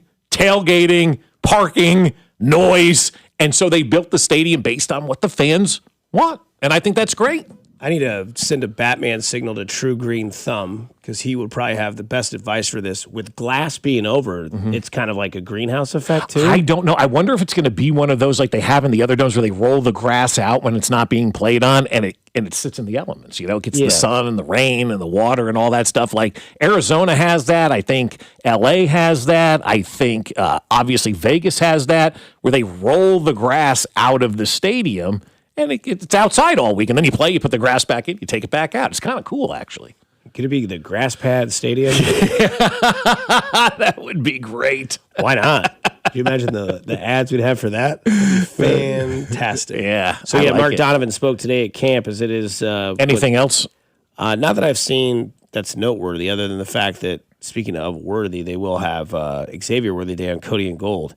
parking, noise. And so they built the stadium based on what the fans want. And I think that's great. I need to send a Batman signal to True Green Thumb because he would probably have the best advice for this. With glass being over, it's kind of like a greenhouse effect too. I don't know. I wonder if it's going to be one of those like they have in the other domes where they roll the grass out when it's not being played on and it sits in the elements. It gets the sun and the rain and the water and all that stuff. Like Arizona has that. I think LA has that. I think obviously Vegas has that, where they roll the grass out of the stadium. And it's outside all week. And then you play, you put the grass back in, you take it back out. It's kind of cool, actually. Could it be the grass pad stadium? That would be great. Why not? Can you imagine the ads we'd have for that? Fantastic. Yeah. So, Mark Donovan spoke today at camp as it is. Anything else? Not that I've seen that's noteworthy, other than the fact that, speaking of worthy, they will have Xavier Worthy Day on Cody and Gold.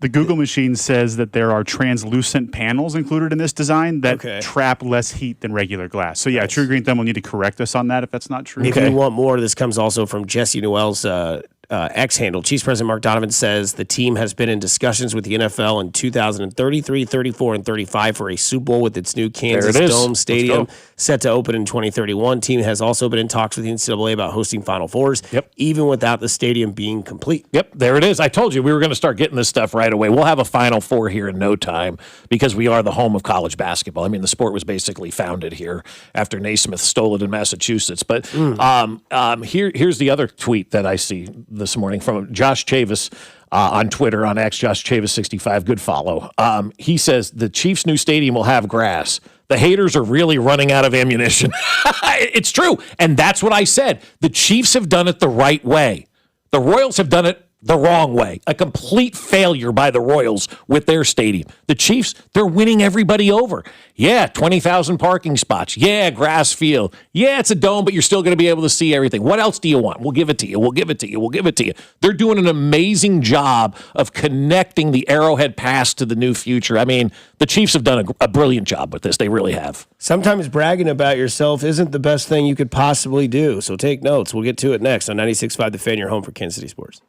The Google machine says that there are translucent panels included in this design that trap less heat than regular glass. So, True Green Thumb will need to correct us on that if that's not true. If you want more, this comes also from Jesse Newell's X handle. Chiefs President Mark Donovan says the team has been in discussions with the NFL in 2033, 34, and 35 for a Super Bowl with its new Kansas Dome Stadium set to open in 2031. Team has also been in talks with the NCAA about hosting Final Fours, even without the stadium being complete. Yep, there it is. I told you we were going to start getting this stuff right away. We'll have a Final Four here in no time because we are the home of college basketball. I mean, the sport was basically founded here after Naismith stole it in Massachusetts. But here's the other tweet that I see this morning from Josh Chavis on Twitter, on X, Josh Chavis 65. Good follow. He says the Chiefs' new stadium will have grass. The haters are really running out of ammunition. It's true. And that's what I said. The Chiefs have done it the right way. The Royals have done it the wrong way. A complete failure by the Royals with their stadium. The Chiefs, they're winning everybody over. Yeah, 20,000 parking spots. Yeah, grass field. Yeah, it's a dome, but you're still going to be able to see everything. What else do you want? We'll give it to you. We'll give it to you. We'll give it to you. They're doing an amazing job of connecting the Arrowhead past to the new future. I mean, the Chiefs have done a brilliant job with this. They really have. Sometimes bragging about yourself isn't the best thing you could possibly do. So take notes. We'll get to it next on 96.5 The Fan, your home for Kansas City sports.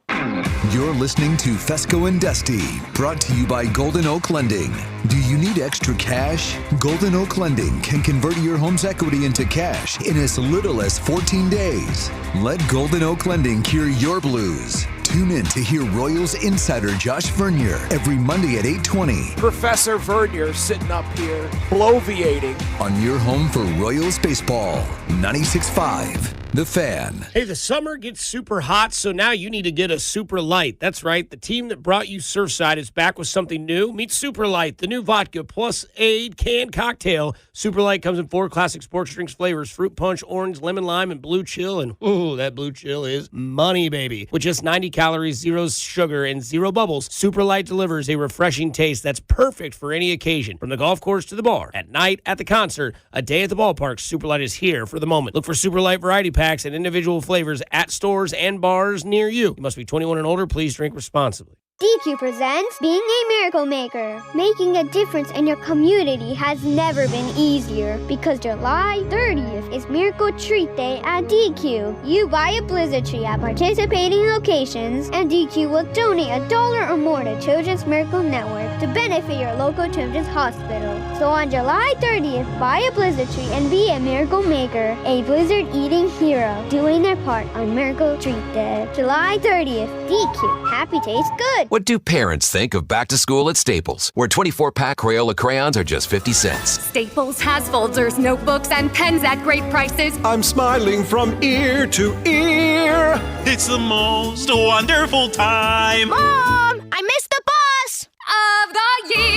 You're listening to Fescoe and Dusty, brought to you by Golden Oak Lending. Do you need extra cash? Golden Oak Lending can convert your home's equity into cash in as little as 14 days. Let Golden Oak Lending cure your blues. Tune in to hear Royals insider Josh Vernier every Monday at 8:20. Professor Vernier sitting up here, bloviating. On your home for Royals baseball, 96.5 The Fan. Hey, the summer gets super hot, so now you need to get a Super Light. That's right. The team that brought you Surfside is back with something new. Meet Super Light, the new vodka plus aid canned cocktail. Super Light comes in 4 classic sports drinks flavors: fruit punch, orange, lemon lime, and blue chill. And ooh, that blue chill is money, baby. With just 90 calories, 0 sugar, and 0 bubbles, Super Light delivers a refreshing taste that's perfect for any occasion. From the golf course to the bar, at night, at the concert, a day at the ballpark, Super Light is here for the moment. Look for Super Light variety packs and individual flavors at stores and bars near you. You must be 21 and older. Please drink responsibly. DQ presents Being a Miracle Maker. Making a difference in your community has never been easier because July 30th is Miracle Treat Day at DQ. You buy a blizzard tree at participating locations and DQ will donate $1 or more to Children's Miracle Network to benefit your local children's hospital. So on July 30th, buy a blizzard tree and be a miracle maker, a blizzard-eating hero, doing their part on Miracle Treat Day. July 30th, DQ. Happy tastes good. What do parents think of back to school at Staples, where 24-pack Crayola crayons are just 50 cents? Staples has folders, notebooks, and pens at great prices. I'm smiling from ear to ear. It's the most wonderful time. Mom, I missed the bus of the year.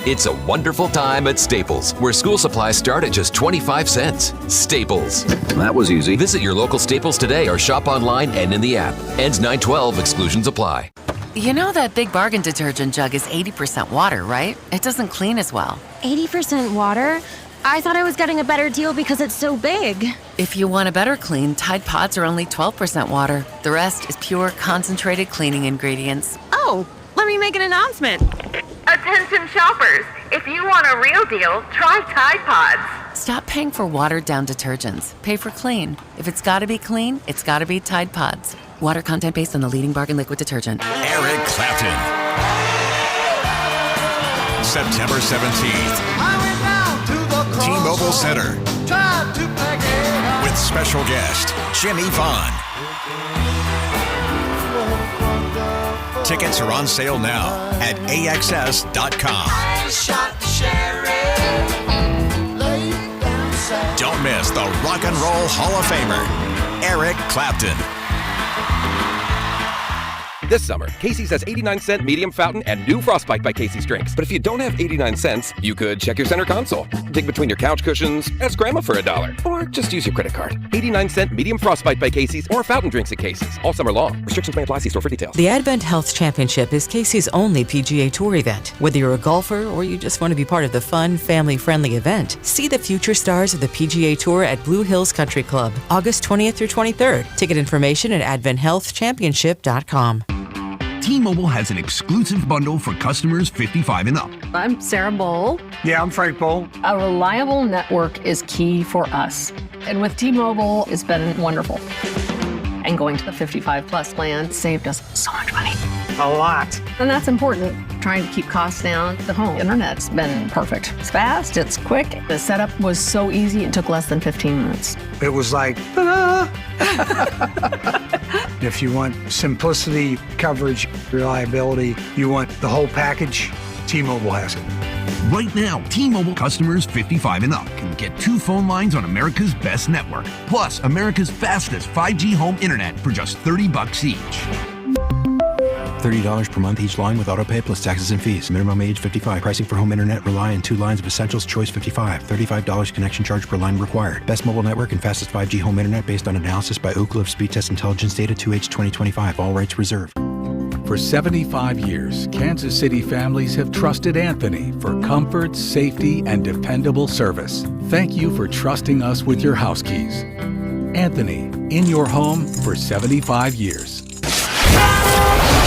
It's a wonderful time at Staples, where school supplies start at just 25 cents. Staples. That was easy. Visit your local Staples today or shop online and in the app. Ends 9/12. Exclusions apply. You know that Big Bargain detergent jug is 80% water, right? It doesn't clean as well. 80% water? I thought I was getting a better deal because it's so big. If you want a better clean, Tide Pods are only 12% water. The rest is pure, concentrated cleaning ingredients. Oh, let me make an announcement. Attention shoppers, if you want a real deal, try Tide Pods. Stop paying for watered-down detergents. Pay for clean. If it's gotta be clean, it's gotta be Tide Pods. Water content based on the leading bargain liquid detergent. Eric Clapton. September 17th. T-Mobile Center. With special guest, Jimmy Vaughn. Tickets are on sale now at AXS.com. Don't miss the Rock and Roll Hall of Famer, Eric Clapton. This summer, Casey's has 89-cent medium fountain and new Frostbite by Casey's drinks. But if you don't have 89 cents, you could check your center console, dig between your couch cushions, ask Grandma for $1, or just use your credit card. 89-cent medium Frostbite by Casey's or fountain drinks at Casey's. All summer long. Restrictions may apply. See store for details. The Advent Health Championship is Casey's only PGA Tour event. Whether you're a golfer or you just want to be part of the fun, family-friendly event, see the future stars of the PGA Tour at Blue Hills Country Club, August 20th through 23rd. Ticket information at adventhealthchampionship.com. T-Mobile has an exclusive bundle for customers 55 and up. I'm Sarah Bowl. Yeah, I'm Frank Bowl. A reliable network is key for us. And with T-Mobile, it's been wonderful. And going to the 55 plus plan saved us so much money. A lot. And that's important. Trying to keep costs down. The home internet's been perfect. It's fast, it's quick. The setup was so easy, it took less than 15 minutes. It was like, ta-da! If you want simplicity, coverage, reliability, you want the whole package, T-Mobile has it. Right now, T-Mobile customers 55 and up can get 2 phone lines on America's best network, plus America's fastest 5G home internet for just $30 each. $30 per month each line with autopay plus taxes and fees. Minimum age 55. Pricing for home internet rely on 2 lines of Essentials Choice 55. $35 connection charge per line required. Best mobile network and fastest 5G home internet based on analysis by Ookla of Speed Test Intelligence data 2H 2025. All rights reserved. For 75 years, Kansas City families have trusted Anthony for comfort, safety, and dependable service. Thank you for trusting us with your house keys. Anthony, in your home for 75 years.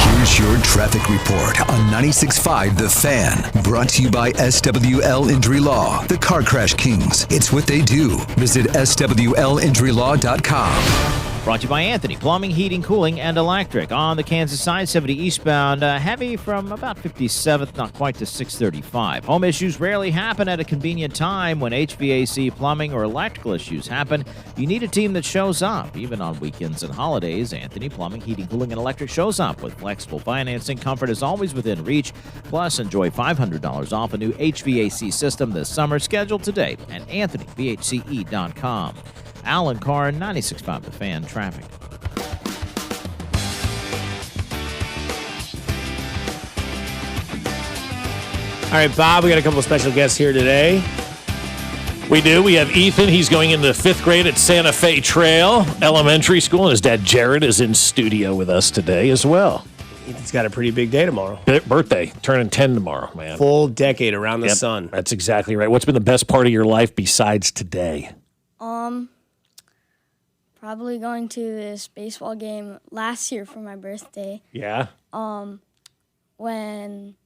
Here's your traffic report on 96.5 The Fan. Brought to you by SWL Injury Law, the Car Crash Kings. It's what they do. Visit SWLinjurylaw.com. Brought to you by Anthony, Plumbing, Heating, Cooling, and Electric. On the Kansas side, 70 eastbound, heavy from about 57th, not quite to 635. Home issues rarely happen at a convenient time. When HVAC, plumbing, or electrical issues happen, you need a team that shows up. Even on weekends and holidays, Anthony, Plumbing, Heating, Cooling, and Electric shows up with flexible financing. Comfort is always within reach. Plus, enjoy $500 off a new HVAC system this summer. Scheduled today at anthonybhce.com. Alan Carr, 96.5 The Fan traffic. All right, Bob, we got a couple of special guests here today. We do. We have Ethan. He's going into 5th grade at Santa Fe Trail Elementary School, and his dad, Jared, is in studio with us today as well. Ethan's got a pretty big day tomorrow. Birthday, turning 10 tomorrow, man. Full decade around the sun. That's exactly right. What's been the best part of your life besides today? Probably going to this baseball game last year for my birthday. Yeah? When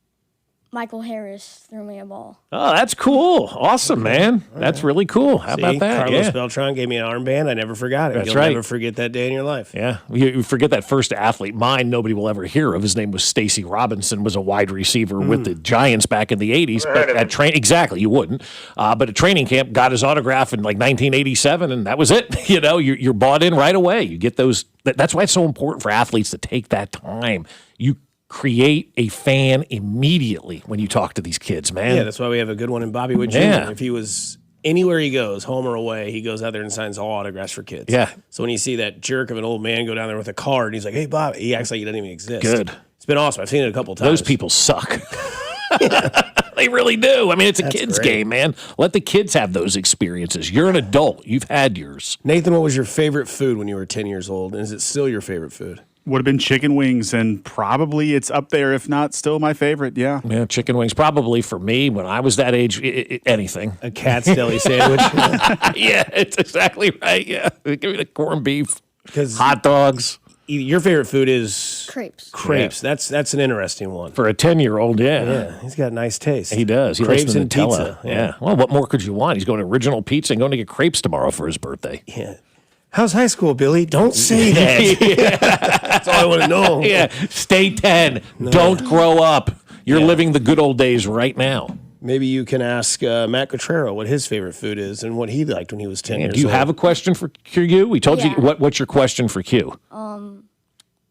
Michael Harris threw me a ball. Oh, that's cool. Awesome, man. That's really cool. How about that? Carlos Beltran gave me an armband. I never forgot it. That's You'll right. never forget that day in your life. Yeah. You forget that first athlete. Mine, nobody will ever hear of. His name was Stacy Robinson, was a wide receiver with the Giants back in the 80s. But at exactly, you wouldn't. But at training camp, got his autograph in like 1987, and that was it. You know, you're bought in right away. You get those. That's why it's so important for athletes to take that time. You create a fan immediately when you talk to these kids, man. Yeah, that's why we have a good one in Bobby Wood Jr. Yeah. If he was anywhere he goes, home or away, he goes out there and signs all autographs for kids. Yeah. So when you see that jerk of an old man go down there with a card, he's like, hey, Bob, he acts like he doesn't even exist. Good. It's been awesome. I've seen it a couple times. Those people suck. They really do. I mean, it's a kid's game, man. Let the kids have those experiences. You're an adult. You've had yours. Nathan, what was your favorite food when you were 10 years old? And is it still your favorite food? Would have been chicken wings, and probably it's up there, if not still my favorite, yeah. Yeah, chicken wings. Probably for me, when I was that age, anything. A Cat's Deli sandwich. Yeah, it's exactly right, yeah. Give me the corned beef, hot dogs. Your favorite food is? Crepes. Crepes. Yeah. That's an interesting one. For a 10-year-old, yeah. Yeah, he's got nice taste. He does. He crepes likes the and Nutella. pizza. Yeah. Well, what more could you want? He's going to original pizza and going to get crepes tomorrow for his birthday. Yeah. How's high school, Billy? Don't say that. That's all I want to know. Yeah. Stay 10. No. Don't grow up. You're living the good old days right now. Maybe you can ask Matt Cotrero what his favorite food is and what he liked when he was 10 years old. Do you have a question for Q? We told you. What's your question for Q?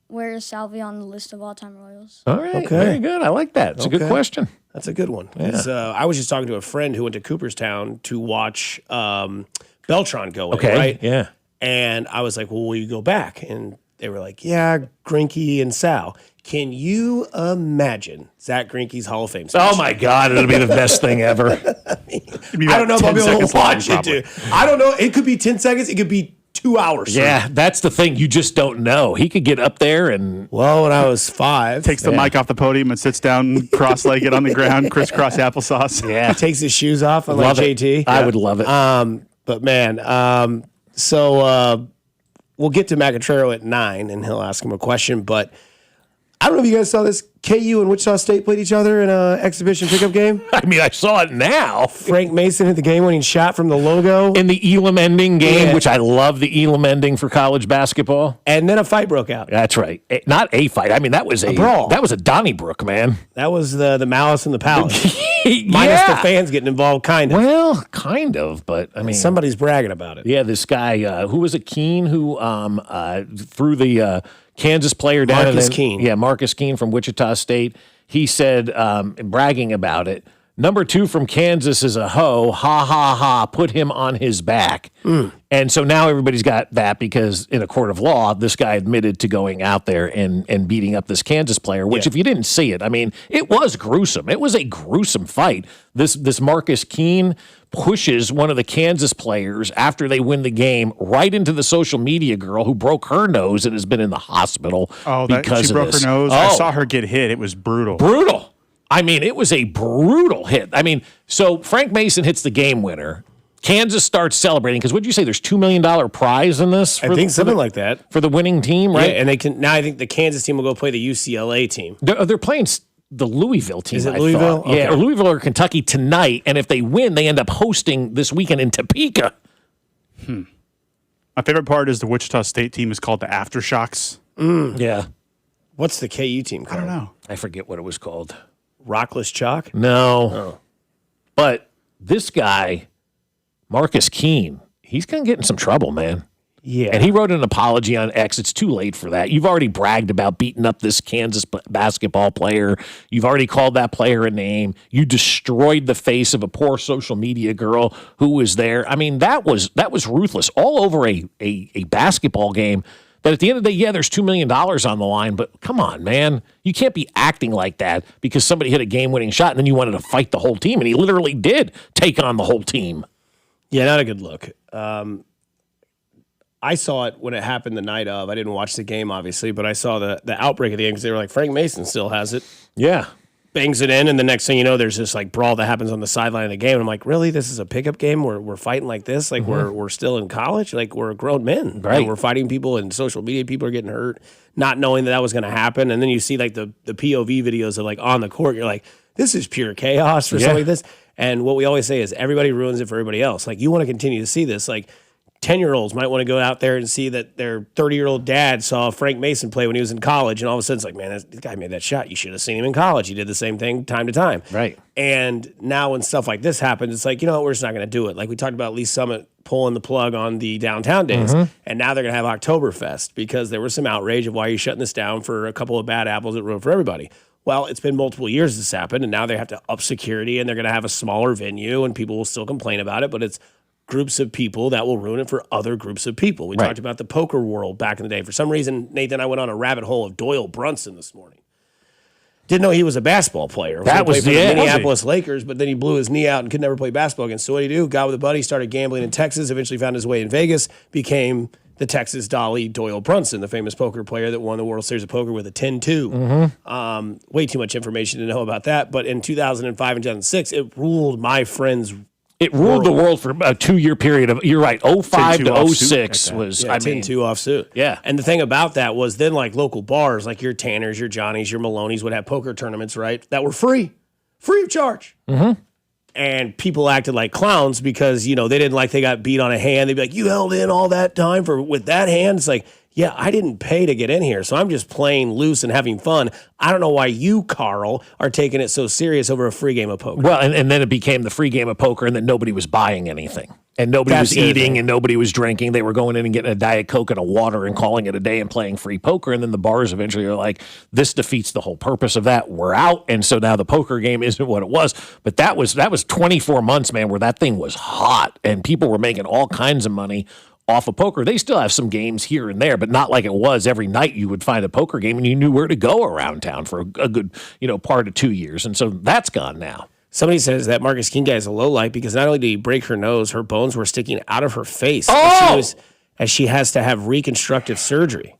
Where is Salvia on the list of all-time Royals? All right, very good. I like that. It's a good question. That's a good one. I was just talking to a friend who went to Cooperstown to watch Beltron go in, right? Yeah. And I was like, well, will you go back? And they were like, yeah, Greinke and Sal. Can you imagine Zach Greinke's Hall of Fame speech? Oh, my God. It'll be the best thing ever. I don't know if I'll be able to watch it, dude. I don't know. It could be 10 seconds. It could be 2 hours. Yeah, that's the thing. You just don't know. He could get up there and... Well, when I was 5... Takes the mic off the podium and sits down cross-legged on the ground, crisscross applesauce. Yeah. Takes his shoes off like JT. I would love it. But, man, so we'll get to Matt Cotrero at 9, and he'll ask him a question, but... I don't know if you guys saw this. KU and Wichita State played each other in an exhibition pickup game. I mean, I saw it now. Frank Mason hit the game-winning shot from the logo. In the Elam ending game, which I love the Elam ending for college basketball. And then a fight broke out. That's right. Not a fight. I mean, that was a brawl. That was a Donnybrook, man. That was the Malice in the Palace. Minus the fans getting involved, kind of. Well, kind of, but I mean. Somebody's bragging about it. Yeah, this guy, who was it, Keene, who threw the Kansas player down. Marcus Keene. Yeah, Marcus Keene from Wichita State. He said, bragging about it, number 2 from Kansas is a hoe. Ha, ha, ha. Put him on his back. And so now everybody's got that because in a court of law, this guy admitted to going out there and beating up this Kansas player, which if you didn't see it, I mean, it was gruesome. It was a gruesome fight. This Marcus Keene pushes one of the Kansas players after they win the game right into the social media girl who broke her nose and has been in the hospital because she broke her nose. I saw her get hit. It was brutal. Brutal. I mean, it was a brutal hit. I mean, so Frank Mason hits the game winner. Kansas starts celebrating because what did you say? There's $2 million prize in this. I think something like that for the winning team, right? Yeah, and they can now. I think the Kansas team will go play the UCLA team. They're playing the Louisville team. Is it I Louisville? Thought. Yeah, or Louisville or Kentucky tonight. And if they win, they end up hosting this weekend in Topeka. My favorite part is the Wichita State team is called the Aftershocks. Yeah. What's the KU team called? I don't know. I forget what it was called. Rockless Chalk? No. But this guy, Marcus Keene, he's going to get in some trouble, man. Yeah. And he wrote an apology on X. It's too late for that. You've already bragged about beating up this Kansas basketball player. You've already called that player a name. You destroyed the face of a poor social media girl who was there. I mean, that was ruthless all over a basketball game that at the end of the day, there's $2 million on the line, but come on, man. You can't be acting like that because somebody hit a game-winning shot and then you wanted to fight the whole team, and he literally did take on the whole team. Yeah, not a good look. I saw it when it happened the night of. I didn't watch the game, obviously, but I saw the outbreak of the game because they were like, Frank Mason still has it. Yeah. Bangs it in, and the next thing you know, there's this like brawl that happens on the sideline of the game. And I'm like, really? This is a pickup game? We're fighting like this? Like we're still in college? Like we're grown men. Right. And we're fighting people, and social media people are getting hurt, not knowing that was going to happen. And then you see like the POV videos of like on the court. You're like, this is pure chaos for something like this. And what we always say is everybody ruins it for everybody else. Like you want to continue to see this. Like 10-year-olds might want to go out there and see that their 30-year-old dad saw Frank Mason play when he was in college, and all of a sudden it's like, man, this guy made that shot. You should have seen him in college. He did the same thing time to time. Right. And now when stuff like this happens, it's like, you know what, we're just not going to do it. Like we talked about Lee Summit pulling the plug on the downtown days, and now they're going to have Oktoberfest because there was some outrage of why are you shutting this down for a couple of bad apples that ruined for everybody. Well, it's been multiple years this happened, and now they have to up security, and they're going to have a smaller venue, and people will still complain about it, but it's groups of people that will ruin it for other groups of people. We talked about the poker world back in the day. For some reason, Nathan and I went on a rabbit hole of Doyle Brunson this morning. Didn't know he was a basketball player. That was for the Minneapolis Lakers, but then he blew his knee out and could never play basketball again. So what did he do? Got with a buddy, started gambling in Texas, eventually found his way in Vegas, became the Texas Dolly Doyle Brunson, the famous poker player that won the World Series of Poker with a 10-2. Way too much information to know about that. But in 2005 and 2006, it ruled my friend's It ruled the world for a 2-year period of, you're right, 05 to 06 was, I mean. 10-2 offsuit. Yeah. And the thing about that was then like local bars, like your Tanners, your Johnnies, your Maloney's would have poker tournaments, right, that were free of charge. and people acted like clowns because, they didn't like they got beat on a hand. They'd be like, you held in all that time with that hand? It's like, yeah, I didn't pay to get in here, so I'm just playing loose and having fun. I don't know why you, Carl, are taking it so serious over a free game of poker. Well, and then it became the free game of poker, and then nobody was buying anything. And nobody was eating, and nobody was drinking. They were going in and getting a Diet Coke and a water and calling it a day and playing free poker. And then the bars eventually are like, this defeats the whole purpose of that. We're out. And so now the poker game isn't what it was. But that was 24 months, man, where that thing was hot. And people were making all kinds of money off of poker. They still have some games here and there, but not like it was every night you would find a poker game and you knew where to go around town for a good, part of 2 years. And so that's gone now. Somebody says that Marcus King guy is a lowlight because not only did he break her nose, her bones were sticking out of her face as she has to have reconstructive surgery.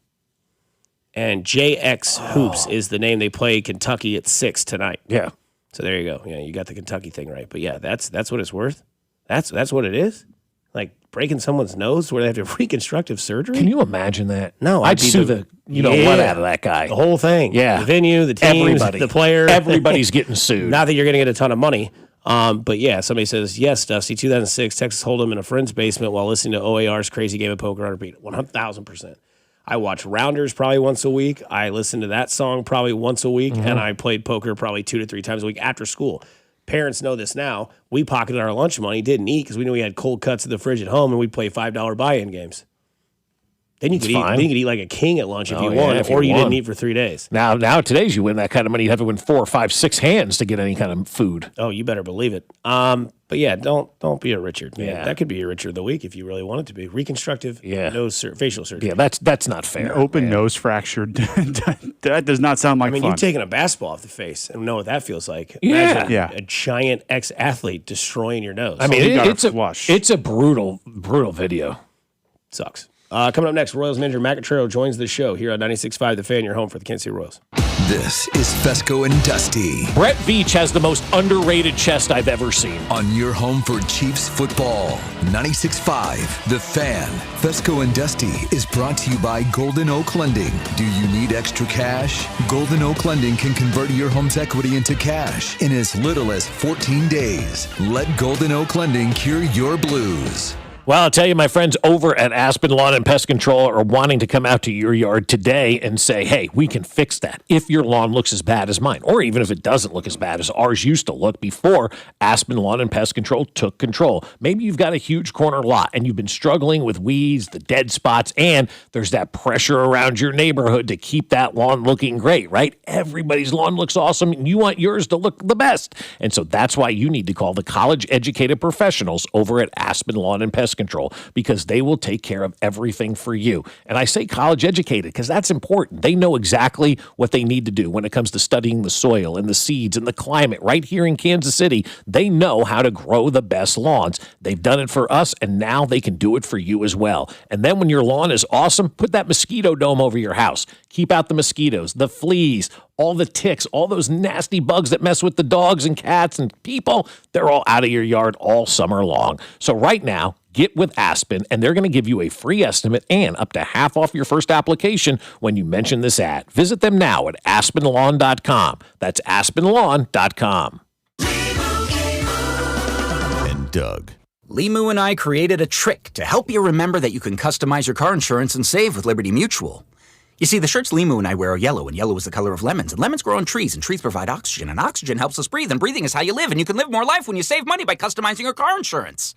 And JX Hoops is the name they play Kentucky at 6 tonight. Yeah. So there you go. Yeah, you got the Kentucky thing right. But yeah, that's what it's worth. That's what it is. Like breaking someone's nose where they have to have reconstructive surgery. Can you imagine that? No, I'd sue the what out of that guy. The whole thing. Yeah. The venue, the teams, the player. Everybody's getting sued. Not that you're going to get a ton of money. But yeah, somebody says, yes, Dusty, 2006, Texas Hold'em in a friend's basement while listening to OAR's Crazy Game of Poker on repeat. 1,000%. I watch Rounders probably once a week. I listen to that song probably once a week. And I played poker probably 2 to 3 times a week after school. Parents know this now. We pocketed our lunch money, didn't eat because we knew we had cold cuts in the fridge at home, and we'd play $5 buy-in games. Then you could eat. Then you could eat like a king at lunch if you won, or you didn't eat for 3 days. Now today's you win that kind of money, you have to win 4 or 5, 6 hands to get any kind of food. Oh, you better believe it. But yeah, don't be a Richard. Man. Yeah, that could be your Richard of the week if you really want it to be reconstructive. Nose facial surgery. Yeah, that's not fair. An open nose fracture. That does not sound like fun. You've taken a basketball off the face and know what that feels like. Yeah, Imagine a giant ex-athlete destroying your nose. I mean, it's a brutal video. Sucks. Coming up next, Royals manager Matt Cottrell joins the show here on 96.5 The Fan, your home for the Kansas City Royals. This is Fescoe and Dusty. Brett Veach has the most underrated chest I've ever seen. On your home for Chiefs football, 96.5 The Fan. Fescoe and Dusty is brought to you by Golden Oak Lending. Do you need extra cash? Golden Oak Lending can convert your home's equity into cash in as little as 14 days. Let Golden Oak Lending cure your blues. Well, I'll tell you, my friends over at Aspen Lawn and Pest Control are wanting to come out to your yard today and say, hey, we can fix that if your lawn looks as bad as mine, or even if it doesn't look as bad as ours used to look before Aspen Lawn and Pest Control took control. Maybe you've got a huge corner lot and you've been struggling with weeds, the dead spots, and there's that pressure around your neighborhood to keep that lawn looking great, right? Everybody's lawn looks awesome, and you want yours to look the best. And so that's why you need to call the college-educated professionals over at Aspen Lawn and Pest Control, because they will take care of everything for you. And I say college educated because that's important. They know exactly what they need to do when it comes to studying the soil and the seeds and the climate right here in Kansas City. They know how to grow the best lawns. They've done it for us, and now they can do it for you as well. And then when your lawn is awesome, put that mosquito dome over your house. Keep out the mosquitoes, the fleas, all the ticks, all those nasty bugs that mess with the dogs and cats and people. They're all out of your yard all summer long. So right now, get with Aspen, and they're going to give you a free estimate and up to half off your first application when you mention this ad. Visit them now at aspenlawn.com. That's aspenlawn.com. And Doug. Limu and I created a trick to help you remember that you can customize your car insurance and save with Liberty Mutual. You see, the shirts Limu and I wear are yellow, and yellow is the color of lemons, and lemons grow on trees, and trees provide oxygen, and oxygen helps us breathe, and breathing is how you live, and you can live more life when you save money by customizing your car insurance.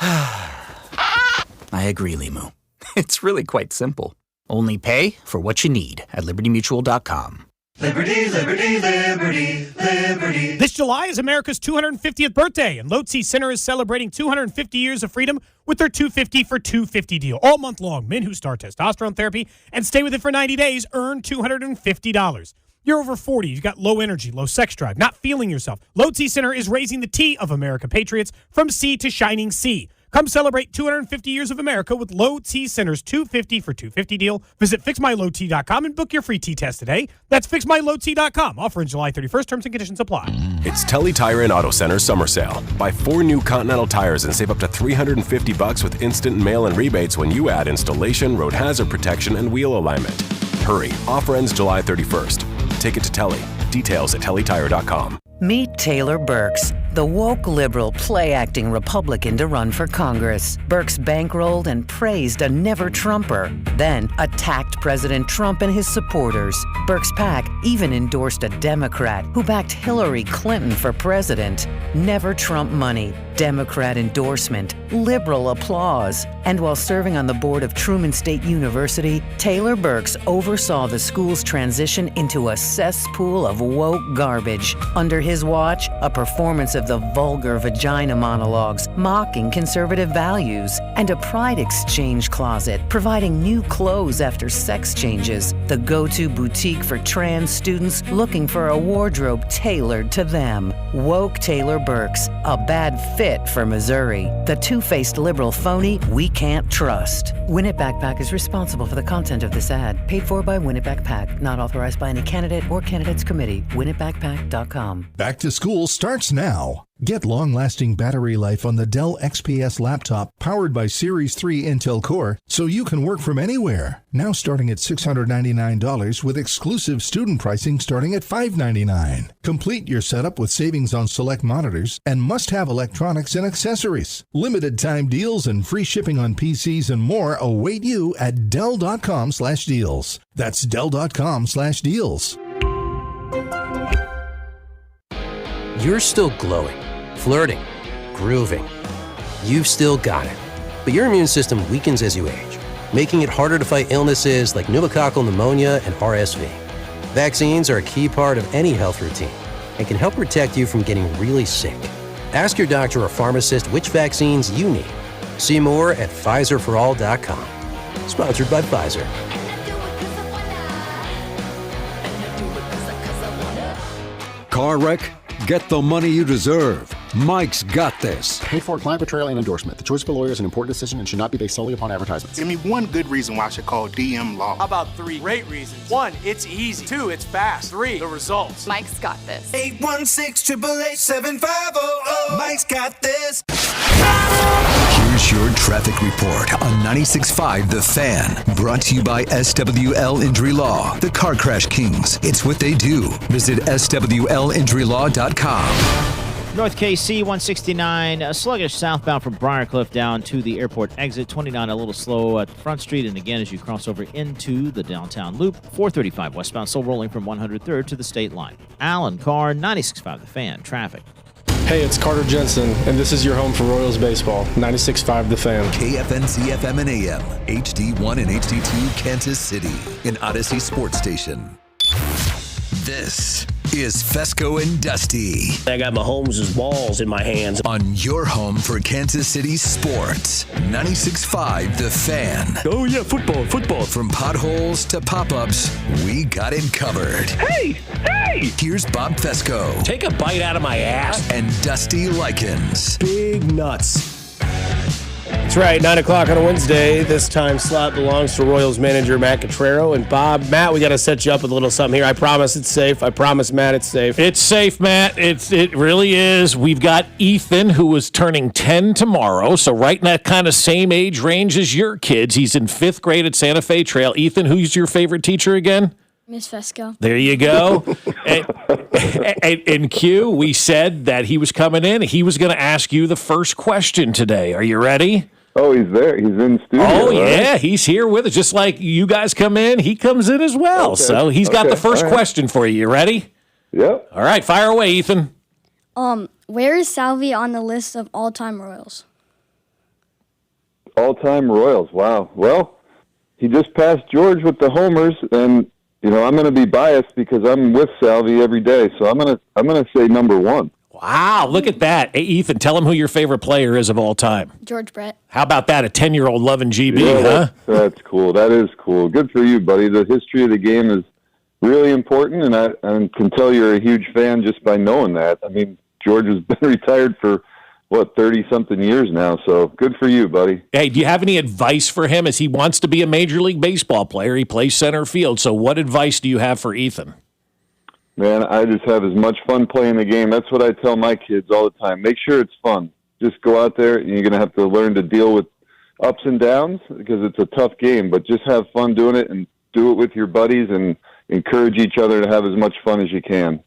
I agree, Limu. It's really quite simple. Only pay for what you need at libertymutual.com. Liberty, liberty, liberty, liberty. This July is America's 250th birthday, and Lotse Center is celebrating 250 years of freedom with their 250 for 250 deal. All month long, men who start testosterone therapy and stay with it for 90 days earn $250. You're over 40, you've got low energy, low sex drive, not feeling yourself. Lotse Center is raising the T of America Patriots from C to Shining C. Come celebrate 250 years of America with Lotse Center's 250 for 250 deal. Visit fixmylowt.com and book your free T test today. That's fixmylowt.com. Offer in July 31st. Terms and conditions apply. It's Telly Tire and Auto Center summer sale. Buy 4 new Continental tires and save up to $350 with instant mail and rebates when you add installation, road hazard protection, and wheel alignment. Hurry. Offer ends July 31st. Take it to Telly. Details at tellytire.com. Meet Taylor Burks, the woke liberal play-acting Republican to run for Congress. Burks bankrolled and praised a never-Trumper, then attacked President Trump and his supporters. Burks' PAC even endorsed a Democrat who backed Hillary Clinton for president. Never Trump money, Democrat endorsement, liberal applause. And while serving on the board of Truman State University, Taylor Burks oversaw the school's transition into a cesspool of woke garbage. Under his watch, a performance of the vulgar vagina monologues, mocking conservative values, and a pride exchange closet, providing new clothes after sex changes, the go-to boutique for trans students looking for a wardrobe tailored to them. Woke Taylor Burks, a bad fit for Missouri. The two-faced liberal phony we can't trust. Win It Backpack is responsible for the content of this ad. Paid for by Win It Backpack. Not authorized by any candidate or candidates committee. WinItBackpack.com. Back to school starts now. Get long-lasting battery life on the Dell XPS laptop powered by Series 3 Intel Core so you can work from anywhere. Now starting at $699 with exclusive student pricing starting at $599. Complete your setup with savings on select monitors and must-have electronics and accessories. Limited time deals and free shipping on PCs and more await you at Dell.com/deals. That's Dell.com/deals. You're still glowing, flirting, grooving. You've still got it. But your immune system weakens as you age, making it harder to fight illnesses like pneumococcal pneumonia and RSV. Vaccines are a key part of any health routine and can help protect you from getting really sick. Ask your doctor or pharmacist which vaccines you need. See more at PfizerForAll.com. Sponsored by Pfizer. Car wreck? Get the money you deserve. Mike's got this. Paid for client portrayal and endorsement. The choice of a lawyer is an important decision and should not be based solely upon advertisements. Give me one good reason why I should call DM Law. How about 3 great reasons? 1, it's easy. 2, it's fast. 3, the results. Mike's got this. 816-888-7500. Mike's got this. Here's your traffic report on 96.5 The Fan. Brought to you by SWL Injury Law, the Car Crash Kings. It's what they do. Visit SWLinjurylaw.com. North KC 169, sluggish southbound from Briarcliff down to the airport exit. 29 a little slow at Front Street. And again, as you cross over into the downtown loop, 435 westbound still rolling from 103rd to the state line. Alan Carr, 96.5 The Fan, traffic. Hey, it's Carter Jensen, and this is your home for Royals baseball. 96.5 The Fan. KFNC FM and AM, HD1 and HD2 Kansas City, an Odyssey sports station. This is Fescoe and Dusty. I got Mahomes' balls in my hands. On your home for Kansas City sports. 96.5 The Fan. Oh, yeah, football. From potholes to pop-ups, we got it covered. Hey! Here's Bob Fescoe. Take a bite out of my ass. And Dusty Likens. Big nuts. That's right, 9 o'clock on a Wednesday. This time slot belongs to Royals manager Matt Cotrero. And Bob, Matt, we got to set you up with a little something here. I promise it's safe. I promise, Matt, it's safe. It's safe, Matt. It really is. We've got Ethan, who is turning 10 tomorrow, so right in that kind of same age range as your kids. He's in 5th grade at Santa Fe Trail. Ethan, who's your favorite teacher again? Miss Fescoe. There you go. and Q, we said that he was coming in. He was going to ask you the first question today. Are you ready? Oh, he's there. He's in studio. Oh, right? yeah. He's here with us. Just like you guys come in, he comes in as well. Okay. So he's got the first question for you. You ready? Yep. All right. Fire away, Ethan. Where is Salvi on the list of all-time Royals? All-time Royals. Wow. Well, he just passed George with the homers, and I'm going to be biased because I'm with Salvi every day, so I'm going to say number 1. Wow, look at that. Hey, Ethan, tell him who your favorite player is of all time. George Brett. How about that, a 10-year-old loving GB, yeah, huh? That's cool. That is cool. Good for you, buddy. The history of the game is really important, and I can tell you're a huge fan just by knowing that. I mean, George has been retired for, 30-something years now, so good for you, buddy. Hey, do you have any advice for him as he wants to be a Major League Baseball player? He plays center field, so what advice do you have for Ethan? Man, I just have as much fun playing the game. That's what I tell my kids all the time. Make sure it's fun. Just go out there, and you're going to have to learn to deal with ups and downs because it's a tough game, but just have fun doing it and do it with your buddies and encourage each other to have as much fun as you can.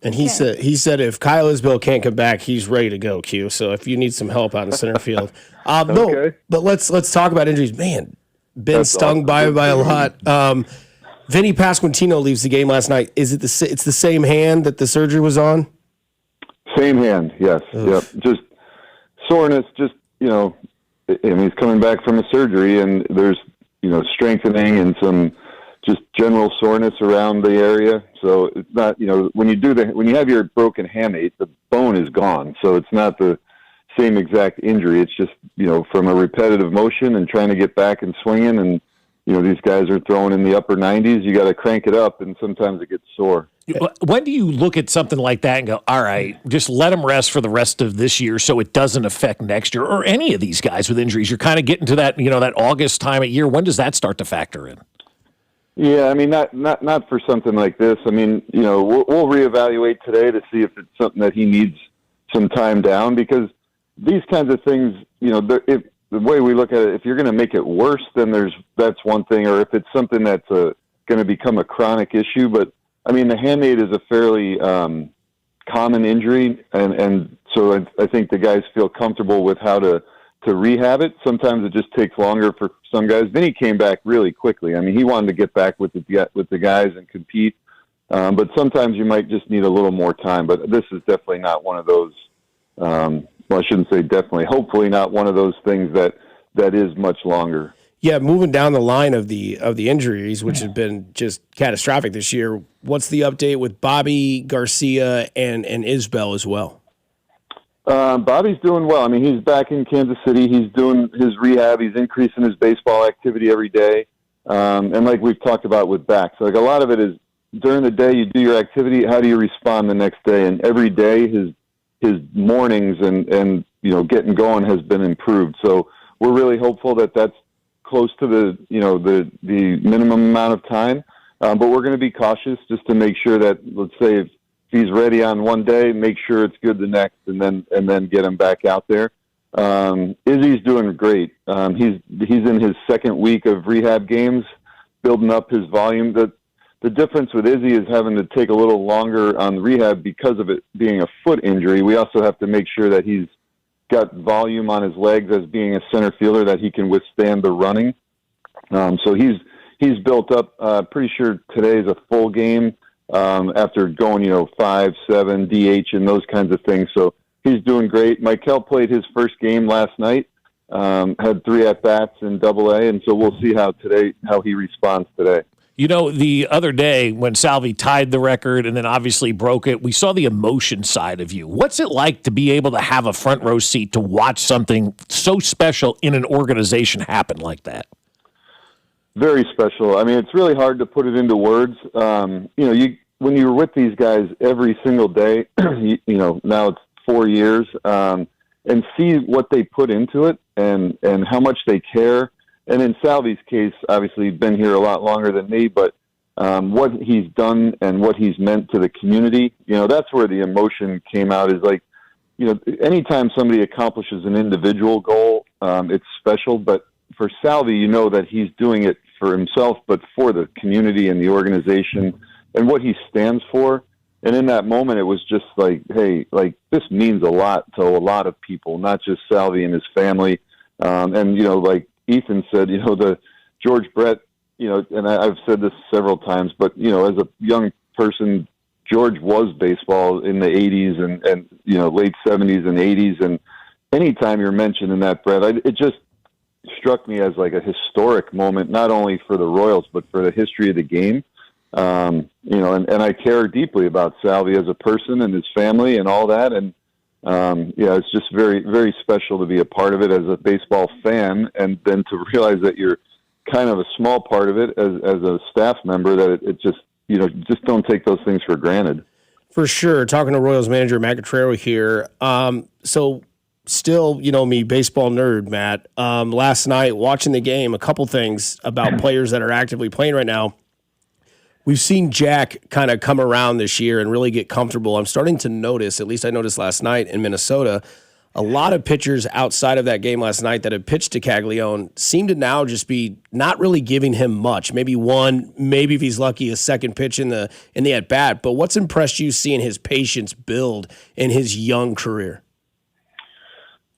And he said if Kyle Isbell can't come back, he's ready to go, Q. So if you need some help on the center field. No, but let's talk about injuries. Man, been stung by a lot. Vinny Pasquantino leaves the game last night. Is it it's the same hand that the surgery was on? Same hand, yes. Yep. Just soreness, he's coming back from a surgery, and there's, strengthening and some just general soreness around the area. So it's not, when you have your broken hamate, the bone is gone. So it's not the same exact injury. It's just, from a repetitive motion and trying to get back and swinging. And, these guys are throwing in the upper 90s. You got to crank it up, and sometimes it gets sore. When do you look at something like that and go, all right, just let them rest for the rest of this year so it doesn't affect next year, or any of these guys with injuries? You're kind of getting to that, that August time of year. When does that start to factor in? Yeah, I mean, not for something like this. I mean, we'll reevaluate today to see if it's something that he needs some time down, because these kinds of things, the way we look at it, if you're going to make it worse, then that's one thing, or if it's something that's going to become a chronic issue. But I mean, the hamate is a fairly common injury, and so I think the guys feel comfortable with how to rehab it. Sometimes it just takes longer for some guys. Then he came back really quickly. I mean, he wanted to get back with the guys and compete, but sometimes you might just need a little more time. But this is definitely not one of those. Well, I shouldn't say definitely. Hopefully, not one of those things that is much longer. Yeah, moving down the line of the injuries, which have been just catastrophic this year. What's the update with Bobby, Garcia, and Isbell as well? Bobby's doing well. I mean, he's back in Kansas City. He's doing his rehab. He's increasing his baseball activity every day. And like we've talked about with backs, like a lot of it is during the day you do your activity. How do you respond the next day? And every day his mornings and getting going has been improved. So we're really hopeful that that's close to the minimum amount of time. But we're going to be cautious just to make sure that, let's say, if he's ready on one day, make sure it's good the next, and then get him back out there. Izzy's doing great. He's in his second week of rehab games, building up his volume. The difference with Izzy is having to take a little longer on rehab because of it being a foot injury. We also have to make sure that he's got volume on his legs as being a center fielder, that he can withstand the running. So he's built up. Pretty sure today's a full game after going 5, 7 DH and those kinds of things. So he's doing great. Michael played his first game last night. Had 3 at bats in Double-A, and so we'll see how he responds today. The other day when Salvi tied the record and then obviously broke it, we saw the emotion side of you. What's it like to be able to have a front row seat to watch something so special in an organization happen like that? Very special. I mean, it's really hard to put it into words. When you're with these guys every single day, now it's 4 years, and see what they put into it and how much they care. And in Salvi's case, obviously, been here a lot longer than me, but what he's done and what he's meant to the community, that's where the emotion came out. Is like, anytime somebody accomplishes an individual goal, it's special. But for Salvi, that he's doing it for himself, but for the community and the organization and what he stands for. And in that moment, it was just like, hey, like this means a lot to a lot of people, not just Salvi and his family. And like Ethan said, the George Brett, and I've said this several times, but, as a young person, George was baseball in the 80s and late 70s and 80s. And anytime you're mentioned in that, Brett, it just struck me as like a historic moment, not only for the Royals, but for the history of the game. And I care deeply about Salvi as a person and his family and all that. And, it's just very, very special to be a part of it as a baseball fan, and then to realize that you're kind of a small part of it as a staff member, that it just, just don't take those things for granted. For sure. Talking to Royals manager Matt Cotrero here. So still, me, baseball nerd, Matt. Last night, watching the game, a couple things about players that are actively playing right now. We've seen Jack kind of come around this year and really get comfortable. I'm starting to notice, at least I noticed last night in Minnesota, a lot of pitchers outside of that game last night that have pitched to Caglione seem to now just be not really giving him much. Maybe one, maybe if he's lucky, a second pitch in the at bat. But what's impressed you seeing his patience build in his young career?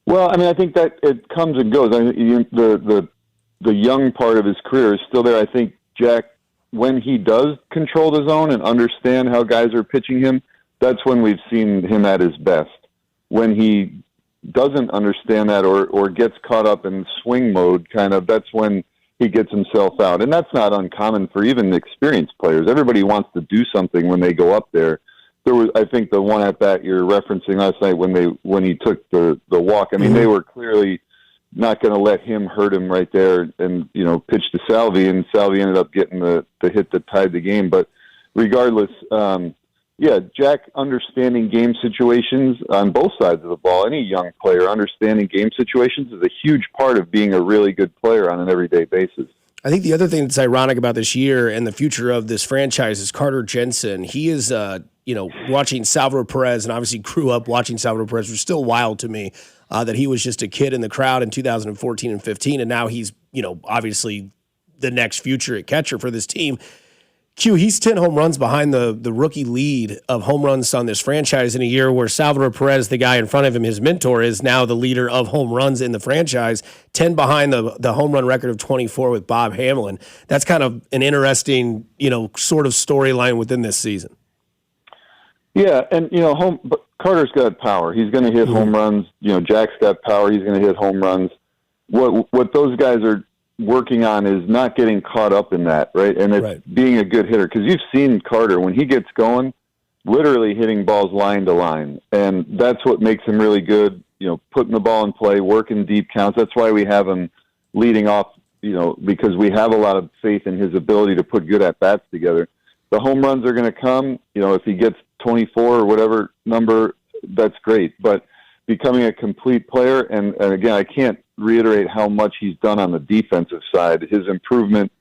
Well, I mean, I think that it comes and goes. I mean, the young part of his career is still there. I think Jack, when he does control the zone and understand how guys are pitching him, that's when we've seen him at his best. When he doesn't understand that or gets caught up in swing mode, that's when he gets himself out. And that's not uncommon for even experienced players. Everybody wants to do something when they go up there. There was, I think, the one at bat you're referencing last night when he took the walk. I mean, they were clearly not going to let him hurt him right there and, pitch to Salvi, and Salvi ended up getting the hit that tied the game. But regardless, Jack understanding game situations on both sides of the ball, any young player understanding game situations is a huge part of being a really good player on an everyday basis. I think the other thing that's ironic about this year and the future of this franchise is Carter Jensen. He is, watching Salvador Perez, and obviously grew up watching Salvador Perez, which was still wild to me that he was just a kid in the crowd in 2014 and 15, and now he's, obviously the next future at catcher for this team. Q, he's 10 home runs behind the rookie lead of home runs on this franchise in a year where Salvador Perez, the guy in front of him, his mentor, is now the leader of home runs in the franchise, 10 behind the home run record of 24 with Bob Hamlin. That's kind of an interesting, sort of storyline within this season. Yeah, and, but Carter's got power. He's going to hit home runs. Jack's got power. He's going to hit home runs. What those guys are working on is not getting caught up in that, right? And it's being a good hitter. Because you've seen Carter, when he gets going, literally hitting balls line to line. And that's what makes him really good, putting the ball in play, working deep counts. That's why we have him leading off, because we have a lot of faith in his ability to put good at-bats together. The home runs are going to come. If he gets 24 or whatever number, that's great. But becoming a complete player, and again, I can't reiterate how much he's done on the defensive side. His improvement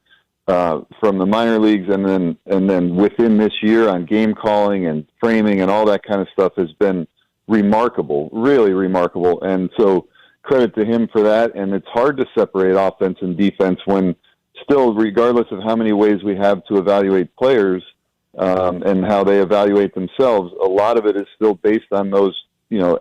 from the minor leagues and then within this year on game calling and framing and all that kind of stuff has been remarkable, really remarkable. And so credit to him for that. And it's hard to separate offense and defense when still, regardless of how many ways we have to evaluate players and how they evaluate themselves, a lot of it is still based on those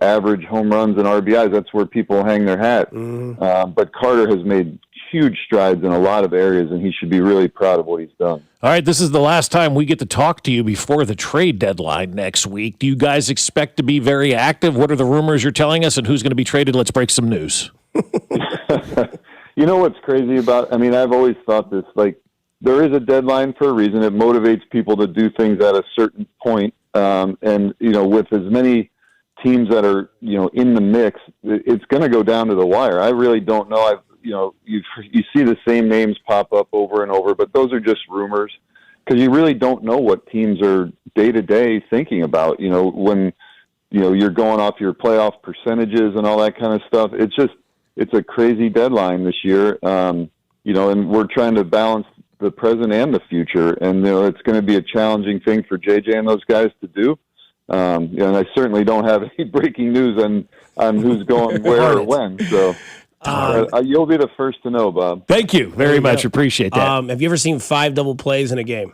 average home runs and RBIs. That's where people hang their hat. But Carter has made huge strides in a lot of areas, and he should be really proud of what he's done. All right, this is the last time we get to talk to you before the trade deadline next week. Do you guys expect to be very active? What are the rumors you're telling us, and who's going to be traded? Let's break some news. You know what's crazy about, I've always thought this, there is a deadline for a reason. It motivates people to do things at a certain point. With as many teams that are, in the mix, it's going to go down to the wire. I really don't know. You see the same names pop up over and over, but those are just rumors because you really don't know what teams are day to day thinking about, when, you're going off your playoff percentages and all that kind of stuff. It's a crazy deadline this year. And we're trying to balance the present and the future. And, it's going to be a challenging thing for JJ and those guys to do. And I certainly don't have any breaking news on who's going where or when. So you'll be the first to know, Bob. Thank you very much. Appreciate that. Have you ever seen 5 double plays in a game?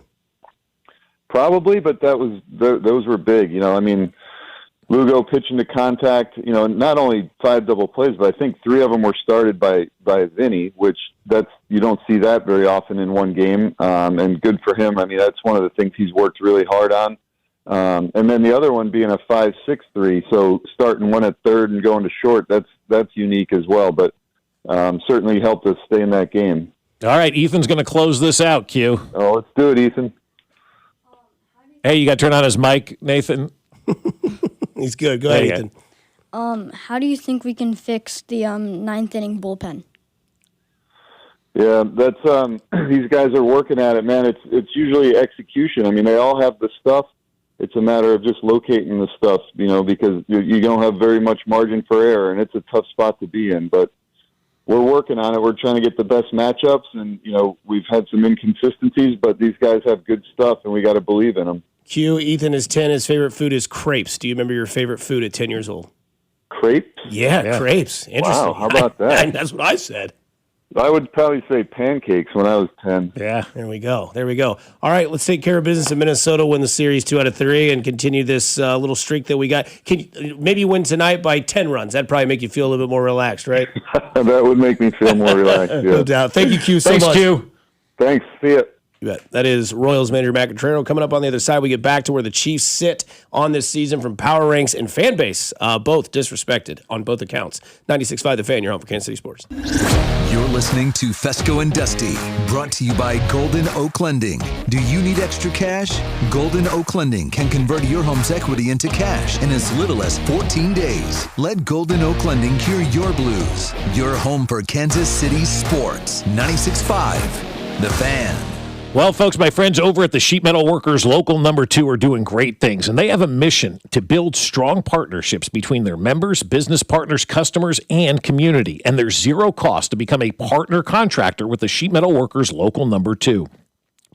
Probably, but those were big. Lugo pitching to contact, not only 5 double plays, but I think 3 of them were started by Vinny, which you don't see that very often in one game. And good for him. That's one of the things he's worked really hard on. And then the other one being a 5-6-3, so starting one at third and going to short, that's unique as well, but certainly helped us stay in that game. All right, Ethan's going to close this out, Q. Oh, let's do it, Ethan. Hey, you got to turn on his mic, Nathan. He's good. Go ahead, Ethan. How do you think we can fix the 9th inning bullpen? Yeah, that's these guys are working at it, man. It's usually execution. They all have the stuff. It's a matter of just locating the stuff, because you don't have very much margin for error, and it's a tough spot to be in. But we're working on it. We're trying to get the best matchups, and, we've had some inconsistencies, but these guys have good stuff, and we got to believe in them. Q, Ethan is 10. His favorite food is crepes. Do you remember your favorite food at 10 years old? crepes? Yeah, crepes. Interesting. Wow, how about that? That's what I said. I would probably say pancakes when I was 10. Yeah, there we go. All right, let's take care of business in Minnesota, win the series 2 out of 3, and continue this little streak that we got. Can you maybe win tonight by 10 runs? That'd probably make you feel a little bit more relaxed, right? That would make me feel more relaxed, yeah. No doubt. Thank you, Q, so much. Thanks, Q. Thanks. See ya. You bet. That is Royals manager Matt Contreras. Coming up on the other side, we get back to where the Chiefs sit on this season from power ranks and fan base, both disrespected on both accounts. 96.5 The Fan, your home for Kansas City sports. You're listening to Fescoe and Dusty, brought to you by Golden Oak Lending. Do you need extra cash? Golden Oak Lending can convert your home's equity into cash in as little as 14 days. Let Golden Oak Lending cure your blues. Your home for Kansas City sports. 96.5 The Fan. Well, folks, my friends over at the Sheet Metal Workers Local Number 2 are doing great things, and they have a mission to build strong partnerships between their members, business partners, customers, and community. And there's zero cost to become a partner contractor with the Sheet Metal Workers Local Number 2.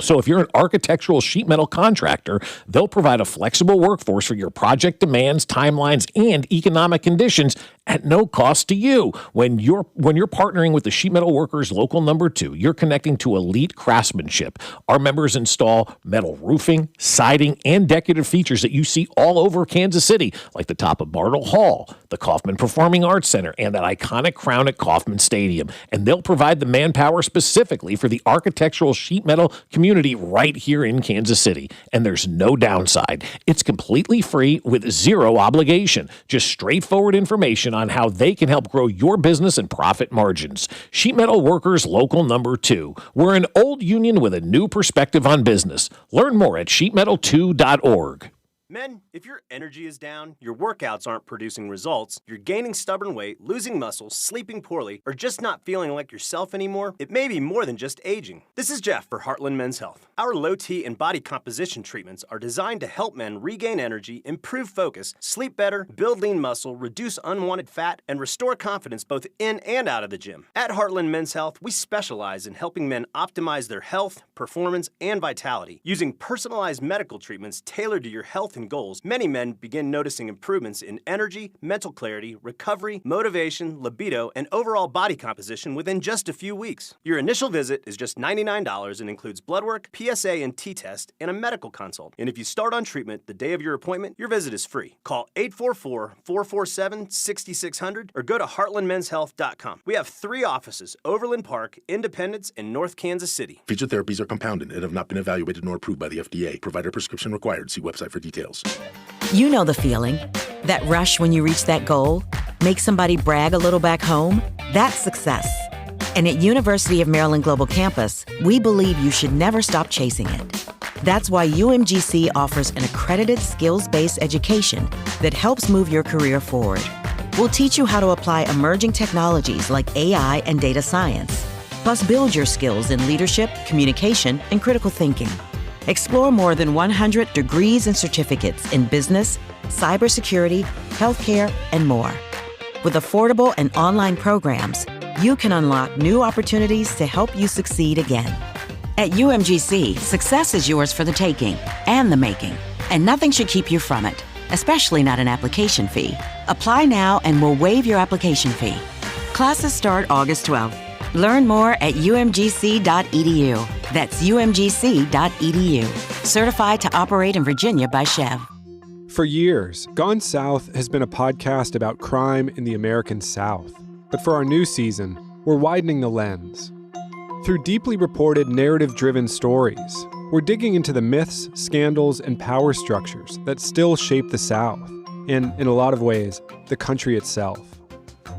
So if you're an architectural sheet metal contractor, they'll provide a flexible workforce for your project demands, timelines, and economic conditions at no cost to you. When you're partnering with the Sheet Metal Workers Local Number 2, you're connecting to elite craftsmanship. Our members install metal roofing, siding, and decorative features that you see all over Kansas City, like the top of Bartle Hall, the Kaufman Performing Arts Center, and that iconic crown at Kaufman Stadium. And they'll provide the manpower specifically for the architectural sheet metal community right here in Kansas City. And there's no downside. It's completely free with zero obligation. Just straightforward information on how they can help grow your business and profit margins. Sheet Metal Workers Local Number 2. We're an old union with a new perspective on business. Learn more at sheetmetal2.org. Men, if your energy is down, your workouts aren't producing results, you're gaining stubborn weight, losing muscle, sleeping poorly, or just not feeling like yourself anymore, it may be more than just aging. This is Jeff for Heartland Men's Health. Our low T and body composition treatments are designed to help men regain energy, improve focus, sleep better, build lean muscle, reduce unwanted fat, and restore confidence both in and out of the gym. At Heartland Men's Health, we specialize in helping men optimize their health, performance, and vitality. Using personalized medical treatments tailored to your health and goals, many men begin noticing improvements in energy, mental clarity, recovery, motivation, libido, and overall body composition within just a few weeks. Your initial visit is just $99 and includes blood work, PSA and T-test, and a medical consult. And if you start on treatment the day of your appointment, your visit is free. Call 844-447-6600 or go to heartlandmenshealth.com. We have 3 offices: Overland Park, Independence, and North Kansas City. Featured therapies are compounded and have not been evaluated nor approved by the FDA. Provider prescription required. See website for details. You know the feeling. That rush when you reach that goal? Make somebody brag a little back home? That's success. And at University of Maryland Global Campus, we believe you should never stop chasing it. That's why UMGC offers an accredited skills-based education that helps move your career forward. We'll teach you how to apply emerging technologies like AI and data science, plus build your skills in leadership, communication, and critical thinking. Explore more than 100 degrees and certificates in business, cybersecurity, healthcare, and more. With affordable and online programs, you can unlock new opportunities to help you succeed again. At UMGC, success is yours for the taking and the making, and nothing should keep you from it, especially not an application fee. Apply now and we'll waive your application fee. Classes start August 12th. Learn more at umgc.edu. That's umgc.edu. Certified to operate in Virginia by Chev. For years, Gone South has been a podcast about crime in the American South. But for our new season, we're widening the lens. Through deeply reported, narrative-driven stories, we're digging into the myths, scandals, and power structures that still shape the South, and, in a lot of ways, the country itself.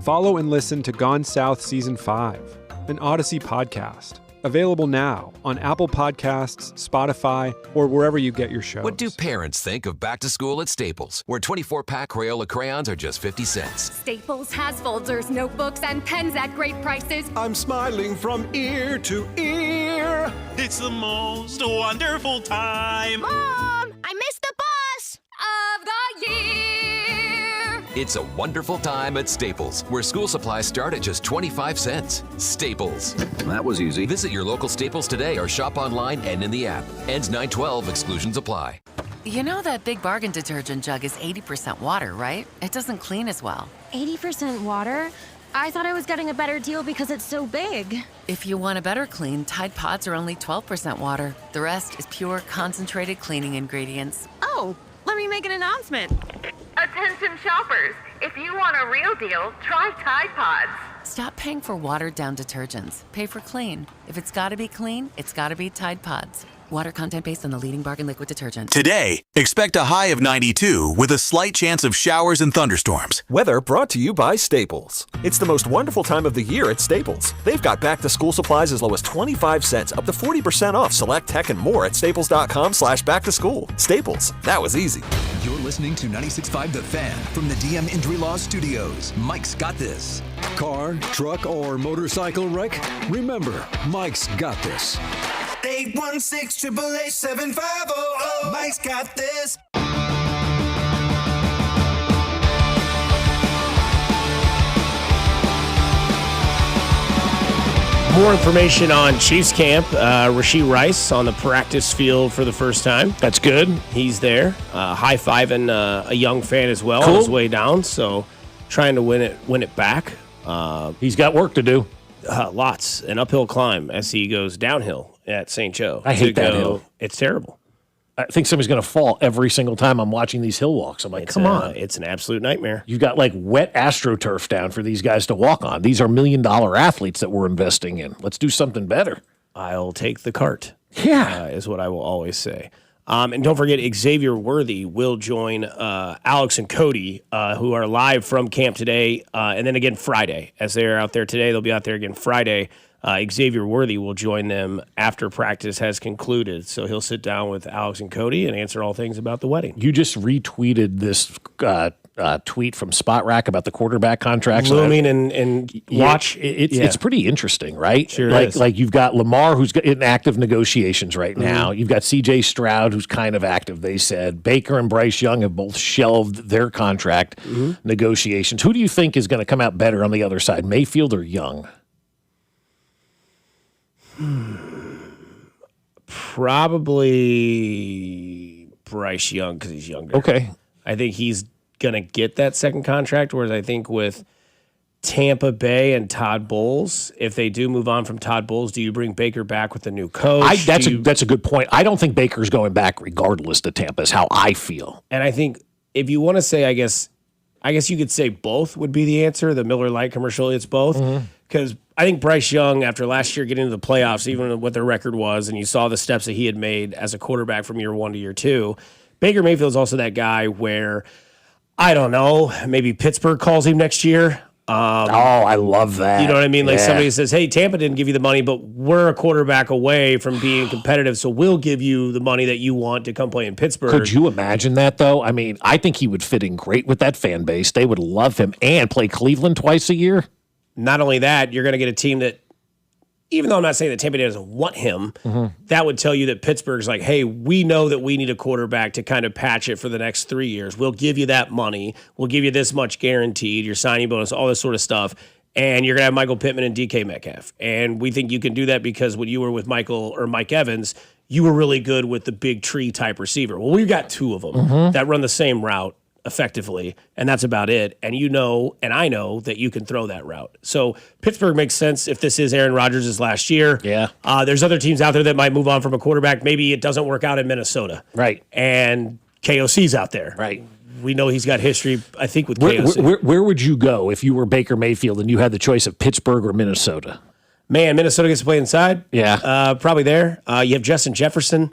Follow and listen to Gone South Season 5, an Odyssey podcast. Available now on Apple Podcasts, Spotify, or wherever you get your shows. What do parents think of back to school at Staples, where 24-pack Crayola crayons are just 50 cents? Staples has folders, notebooks, and pens at great prices. I'm smiling from ear to ear. It's the most wonderful time. Mom, I missed the bus of the year. It's a wonderful time at Staples, where school supplies start at just 25 cents. Staples. That was easy. Visit your local Staples today or shop online and in the app. Ends 9/12. Exclusions apply. You know that Big Bargain detergent jug is 80% water, right? It doesn't clean as well. 80% water? I thought I was getting a better deal because it's so big. If you want a better clean, Tide Pods are only 12% water. The rest is pure, concentrated cleaning ingredients. Oh, let me make an announcement. Attention shoppers, if you want a real deal, try Tide Pods. Stop paying for watered-down detergents. Pay for clean. If it's gotta be clean, it's gotta be Tide Pods. Water content based on the leading bargain liquid detergent. Today, expect a high of 92 with a slight chance of showers and thunderstorms. Weather brought to you by Staples. It's the most wonderful time of the year at Staples. They've got back-to-school supplies as low as 25 cents, up to 40% off select tech and more at staples.com/back-to-school. Staples, that was easy. You're listening to 96.5 The Fan from the DM Injury Law Studios. Mike's got this. Car, truck, or motorcycle wreck? Remember, Mike's got this. 816-888-7500. Mike's got this. More information on Chiefs camp. Rashee Rice on the practice field for the first time. That's good. He's there. High-fiving a young fan as well Cool. on his way down. So trying to win it back. He's got work to do. Lots. An uphill climb as he goes downhill at St. Joe. I hate that hill. It's terrible. I think somebody's going to fall every single time I'm watching these hill walks. I'm like, come on. It's an absolute nightmare. You've got like wet AstroTurf down for these guys to walk on. These are $1 million athletes that we're investing in. Let's do something better. I'll take the cart. Yeah. Is what I will always say. And don't forget, Xavier Worthy will join Alex and Cody, who are live from camp today, and then again Friday. As they're out there today, they'll be out there again Friday. Xavier Worthy will join them after practice has concluded. So he'll sit down with Alex and Cody and answer all things about the wedding. You just retweeted this tweet from Spot Rack about the quarterback contracts. Looming and watch. It's pretty interesting, right? Sure is. Like you've got Lamar, who's in active negotiations right now. You've got C.J. Stroud, who's kind of active, they said. Baker and Bryce Young have both shelved their contract negotiations. Who do you think is going to come out better on the other side, Mayfield or Young? Probably Bryce Young because he's younger. Okay. I think he's going to get that second contract, whereas I think with Tampa Bay and Todd Bowles, if they do move on from Todd Bowles, do you bring Baker back with the new coach? That's a good point. I don't think Baker's going back regardless to Tampa is how I feel. And I think if you want to say, I guess you could say both would be the answer. The Miller Lite commercial, it's both. Because I think Bryce Young, after last year getting into the playoffs, even what their record was, and you saw the steps that he had made as a quarterback from year 1 to year 2, Baker Mayfield's also that guy where, I don't know, maybe Pittsburgh calls him next year. I love that. You know what I mean? Like somebody says, hey, Tampa didn't give you the money, but we're a quarterback away from being competitive, so we'll give you the money that you want to come play in Pittsburgh. Could you imagine that, though? I mean, I think he would fit in great with that fan base. They would love him and play Cleveland twice a year. Not only that, you're going to get a team that, even though I'm not saying that Tampa Bay doesn't want him, that would tell you that Pittsburgh's like, hey, we know that we need a quarterback to kind of patch it for the next 3 years. We'll give you that money. We'll give you this much guaranteed, your signing bonus, all this sort of stuff. And you're going to have Michael Pittman and DK Metcalf. And we think you can do that because when you were with Mike Evans, you were really good with the big tree type receiver. Well, we've got two of them that run the same route effectively, and that's about it. And you know, and I know that you can throw that route. So Pittsburgh makes sense if this is Aaron Rodgers' last year. Yeah. There's other teams out there that might move on from a quarterback. Maybe it doesn't work out in Minnesota. Right. And KOC's out there. Right. We know he's got history, I think, with KOC. Where would you go if you were Baker Mayfield and you had the choice of Pittsburgh or Minnesota? Man, Minnesota gets to play inside. Yeah. Probably there. You have Justin Jefferson.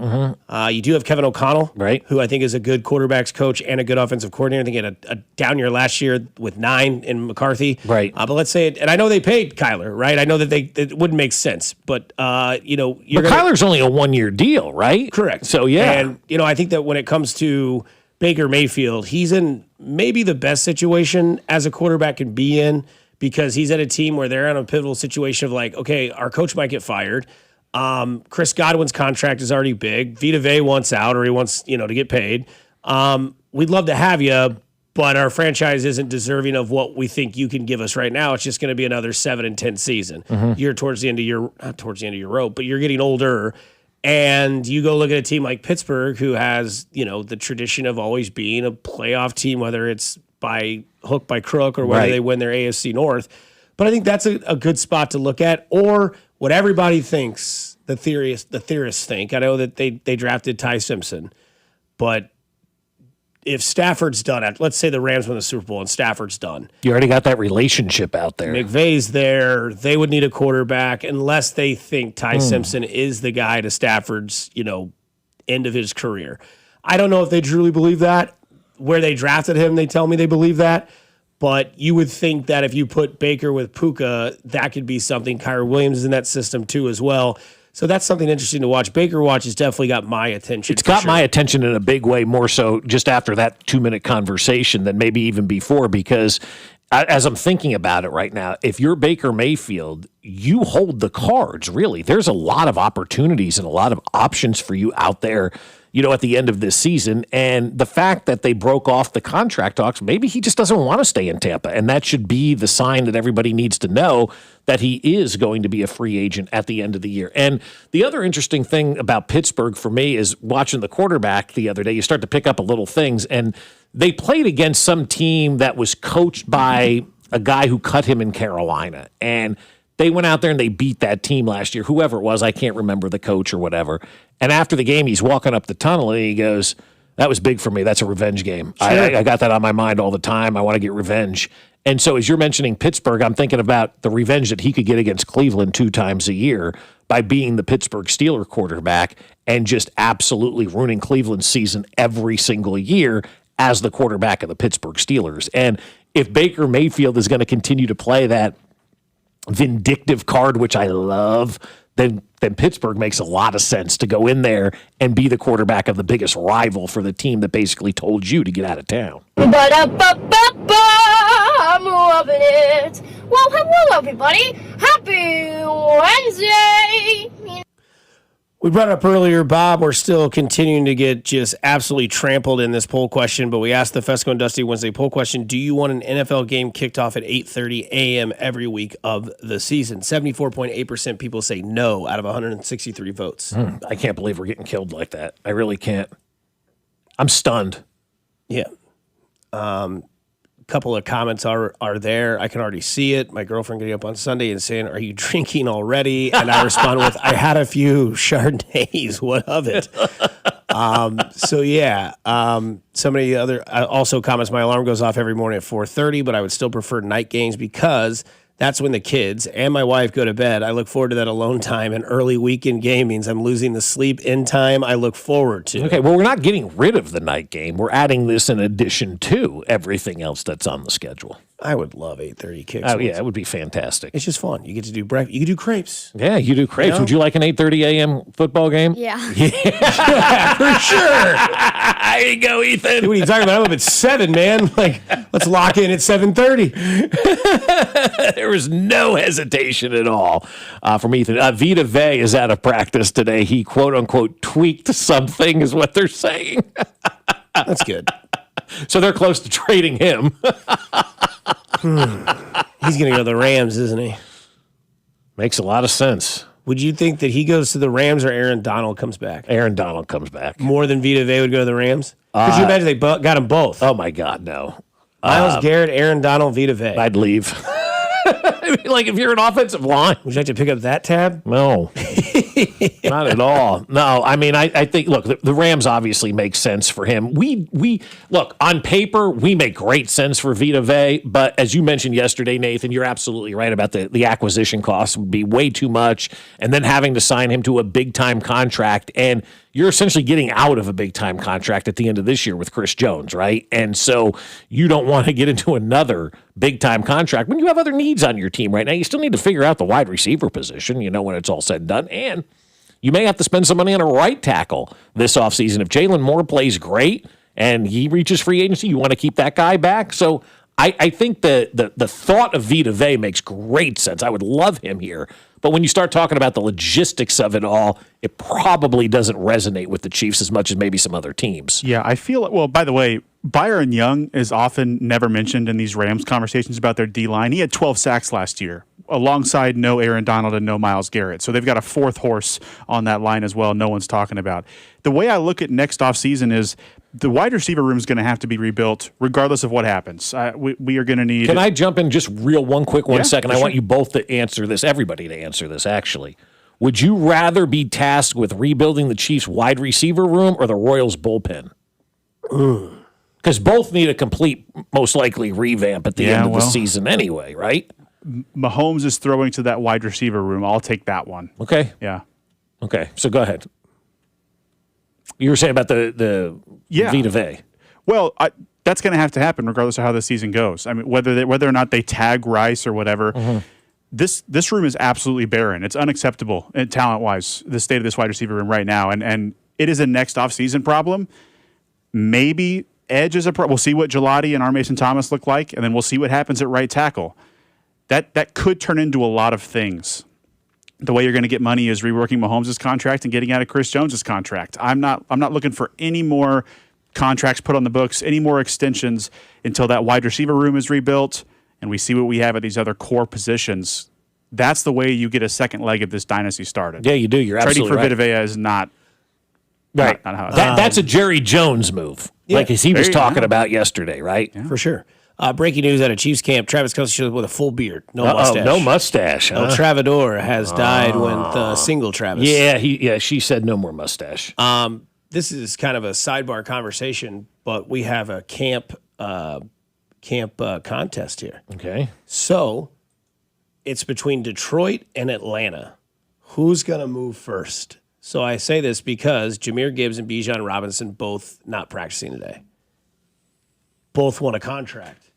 You do have Kevin O'Connell, right? Who I think is a good quarterbacks coach and a good offensive coordinator. I think he had a down year last year with 9 in McCarthy. Right. But let's say it, and I know they paid Kyler, right? I know that it wouldn't make sense, but Kyler's only a 1-year deal, right? Correct. So yeah. And I think that when it comes to Baker Mayfield, he's in maybe the best situation as a quarterback can be in, because he's at a team where they're in a pivotal situation of like, okay, our coach might get fired. Chris Godwin's contract is already big. Vita Vea wants out, or he wants, to get paid. We'd love to have you, but our franchise isn't deserving of what we think you can give us right now. It's just going to be another 7-10 season. You're not towards the end of your rope, but you're getting older. And you go look at a team like Pittsburgh, who has, the tradition of always being a playoff team, whether it's by hook, by crook, or whether they win their AFC North. But I think that's a good spot to look at, or what everybody thinks, the theorists think. I know that they drafted Ty Simpson, but if Stafford's done, let's say the Rams win the Super Bowl and Stafford's done. You already got that relationship out there. McVay's there. They would need a quarterback unless they think Ty Simpson is the guy to Stafford's, end of his career. I don't know if they truly believe that. Where they drafted him, they tell me they believe that. But you would think that if you put Baker with Puka, that could be something. Kyrie Williams is in that system too as well. So that's something interesting to watch. Baker Watch has definitely got my attention. It's got my attention in a big way, more so just after that 2-minute conversation than maybe even before, because as I'm thinking about it right now, if you're Baker Mayfield, you hold the cards, really. There's a lot of opportunities and a lot of options for you out there, at the end of this season. And the fact that they broke off the contract talks, maybe he just doesn't want to stay in Tampa. And that should be the sign that everybody needs to know that he is going to be a free agent at the end of the year. And the other interesting thing about Pittsburgh for me is watching the quarterback the other day, you start to pick up a little things. And they played against some team that was coached by a guy who cut him in Carolina. And they went out there and they beat that team last year, whoever it was. I can't remember the coach or whatever. And after the game, he's walking up the tunnel and he goes, "That was big for me. That's a revenge game. Sure. I got that on my mind all the time. I want to get revenge." And so as you're mentioning Pittsburgh, I'm thinking about the revenge that he could get against Cleveland 2 times a year by being the Pittsburgh Steelers quarterback and just absolutely ruining Cleveland's season every single year as the quarterback of the Pittsburgh Steelers. And if Baker Mayfield is going to continue to play that vindictive card, which I love, then Pittsburgh makes a lot of sense to go in there and be the quarterback of the biggest rival for the team that basically told you to get out of town. I'm loving it. Well, hello, everybody. Happy Wednesday. We brought it up earlier, Bob. We're still continuing to get just absolutely trampled in this poll question, but we asked the Fescoe and Dusty Wednesday poll question, do you want an NFL game kicked off at 8:30 a.m. every week of the season? 74.8% people say no out of 163 votes. I can't believe we're getting killed like that. I really can't. I'm stunned. Yeah. Couple of comments are there. I can already see it. My girlfriend getting up on Sunday and saying, "Are you drinking already?" And I respond with, "I had a few Chardonnays. What of it?" Somebody also comments, "My alarm goes off every morning at 4:30, but I would still prefer night games because that's when the kids and my wife go to bed. I look forward to that alone time, and early weekend game means I'm losing the sleep in time I look forward to." Okay, well, we're not getting rid of the night game. We're adding this in addition to everything else that's on the schedule. I would love 8:30 kicks. Oh, yeah, it would be fantastic. It's just fun. You get to do breakfast. You can do crepes. Yeah, you do crepes. Would you like an 8:30 a.m. football game? Yeah. Yeah, for sure. There you go, Ethan. What are you talking about? I'm up at 7, man. Like, let's lock in at 7:30. There was no hesitation at all from Ethan. Vita Vey is out of practice today. He, quote-unquote, tweaked something is what they're saying. That's good. So they're close to trading him. He's going to go to the Rams, isn't he? Makes a lot of sense. Would you think that he goes to the Rams or Aaron Donald comes back? Aaron Donald comes back. More than Vita Vey would go to the Rams? Could you imagine they got them both? Oh, my God, no. Myles Garrett, Aaron Donald, Vita Vey. I'd leave. Like, if you're an offensive line. Would you like to pick up that tab? No. Not at all. No, I mean, I think, look, the Rams obviously make sense for him. We look, on paper, we make great sense for Vita Vey, but as you mentioned yesterday, Nathan, you're absolutely right about the acquisition cost would be way too much, and then having to sign him to a big-time contract, and you're essentially getting out of a big-time contract at the end of this year with Chris Jones, right? And so you don't want to get into another big-time contract when you have other needs on your team right now. You still need to figure out the wide receiver position, when it's all said and done, and you may have to spend some money on a right tackle this offseason. If Jalen Moore plays great and he reaches free agency, you want to keep that guy back. So I think the thought of Vita Vea makes great sense. I would love him here. But when you start talking about the logistics of it all, it probably doesn't resonate with the Chiefs as much as maybe some other teams. Yeah, I feel, well, by the way, Byron Young is often never mentioned in these Rams conversations about their D-line. He had 12 sacks last year, alongside no Aaron Donald and no Myles Garrett. So they've got a fourth horse on that line as well no one's talking about. The way I look at next offseason is the wide receiver room is going to have to be rebuilt regardless of what happens. We are going to need... Can I jump in just one second? I sure. want you both to answer this, everybody to answer this, actually. Would you rather be tasked with rebuilding the Chiefs' wide receiver room or the Royals' bullpen? Because both need a complete, most likely, revamp at the end of the season anyway, right? Mahomes is throwing to that wide receiver room. I'll take that one. Okay. Yeah. Okay, so go ahead. You were saying about the Vita Vea. Well, that's going to have to happen regardless of how the season goes. I mean, whether or not they tag Rice or whatever, this room is absolutely barren. It's unacceptable talent-wise, the state of this wide receiver room right now. And it is a next offseason problem. Maybe edge is a problem. We'll see what Gelati and R. Mason Thomas look like, and then we'll see what happens at right tackle. That could turn into a lot of things. The way you're going to get money is reworking Mahomes' contract and getting out of Chris Jones' contract. I'm not looking for any more contracts put on the books, any more extensions until that wide receiver room is rebuilt and we see what we have at these other core positions. That's the way you get a second leg of this dynasty started. Yeah, you do. You're Trading absolutely for right. Vita Vea is not right. Not how it's That's a Jerry Jones move, like as he was talking about yesterday, right? Yeah. For sure. Breaking news out of Chiefs camp: Travis Kelce shows up with a full beard, no mustache. No mustache. El Travador has died with single Travis. Yeah, she said no more mustache. This is kind of a sidebar conversation, but we have a camp contest here. Okay. So it's between Detroit and Atlanta. Who's going to move first? So I say this because Jahmyr Gibbs and Bijan Robinson both not practicing today. Both won a contract.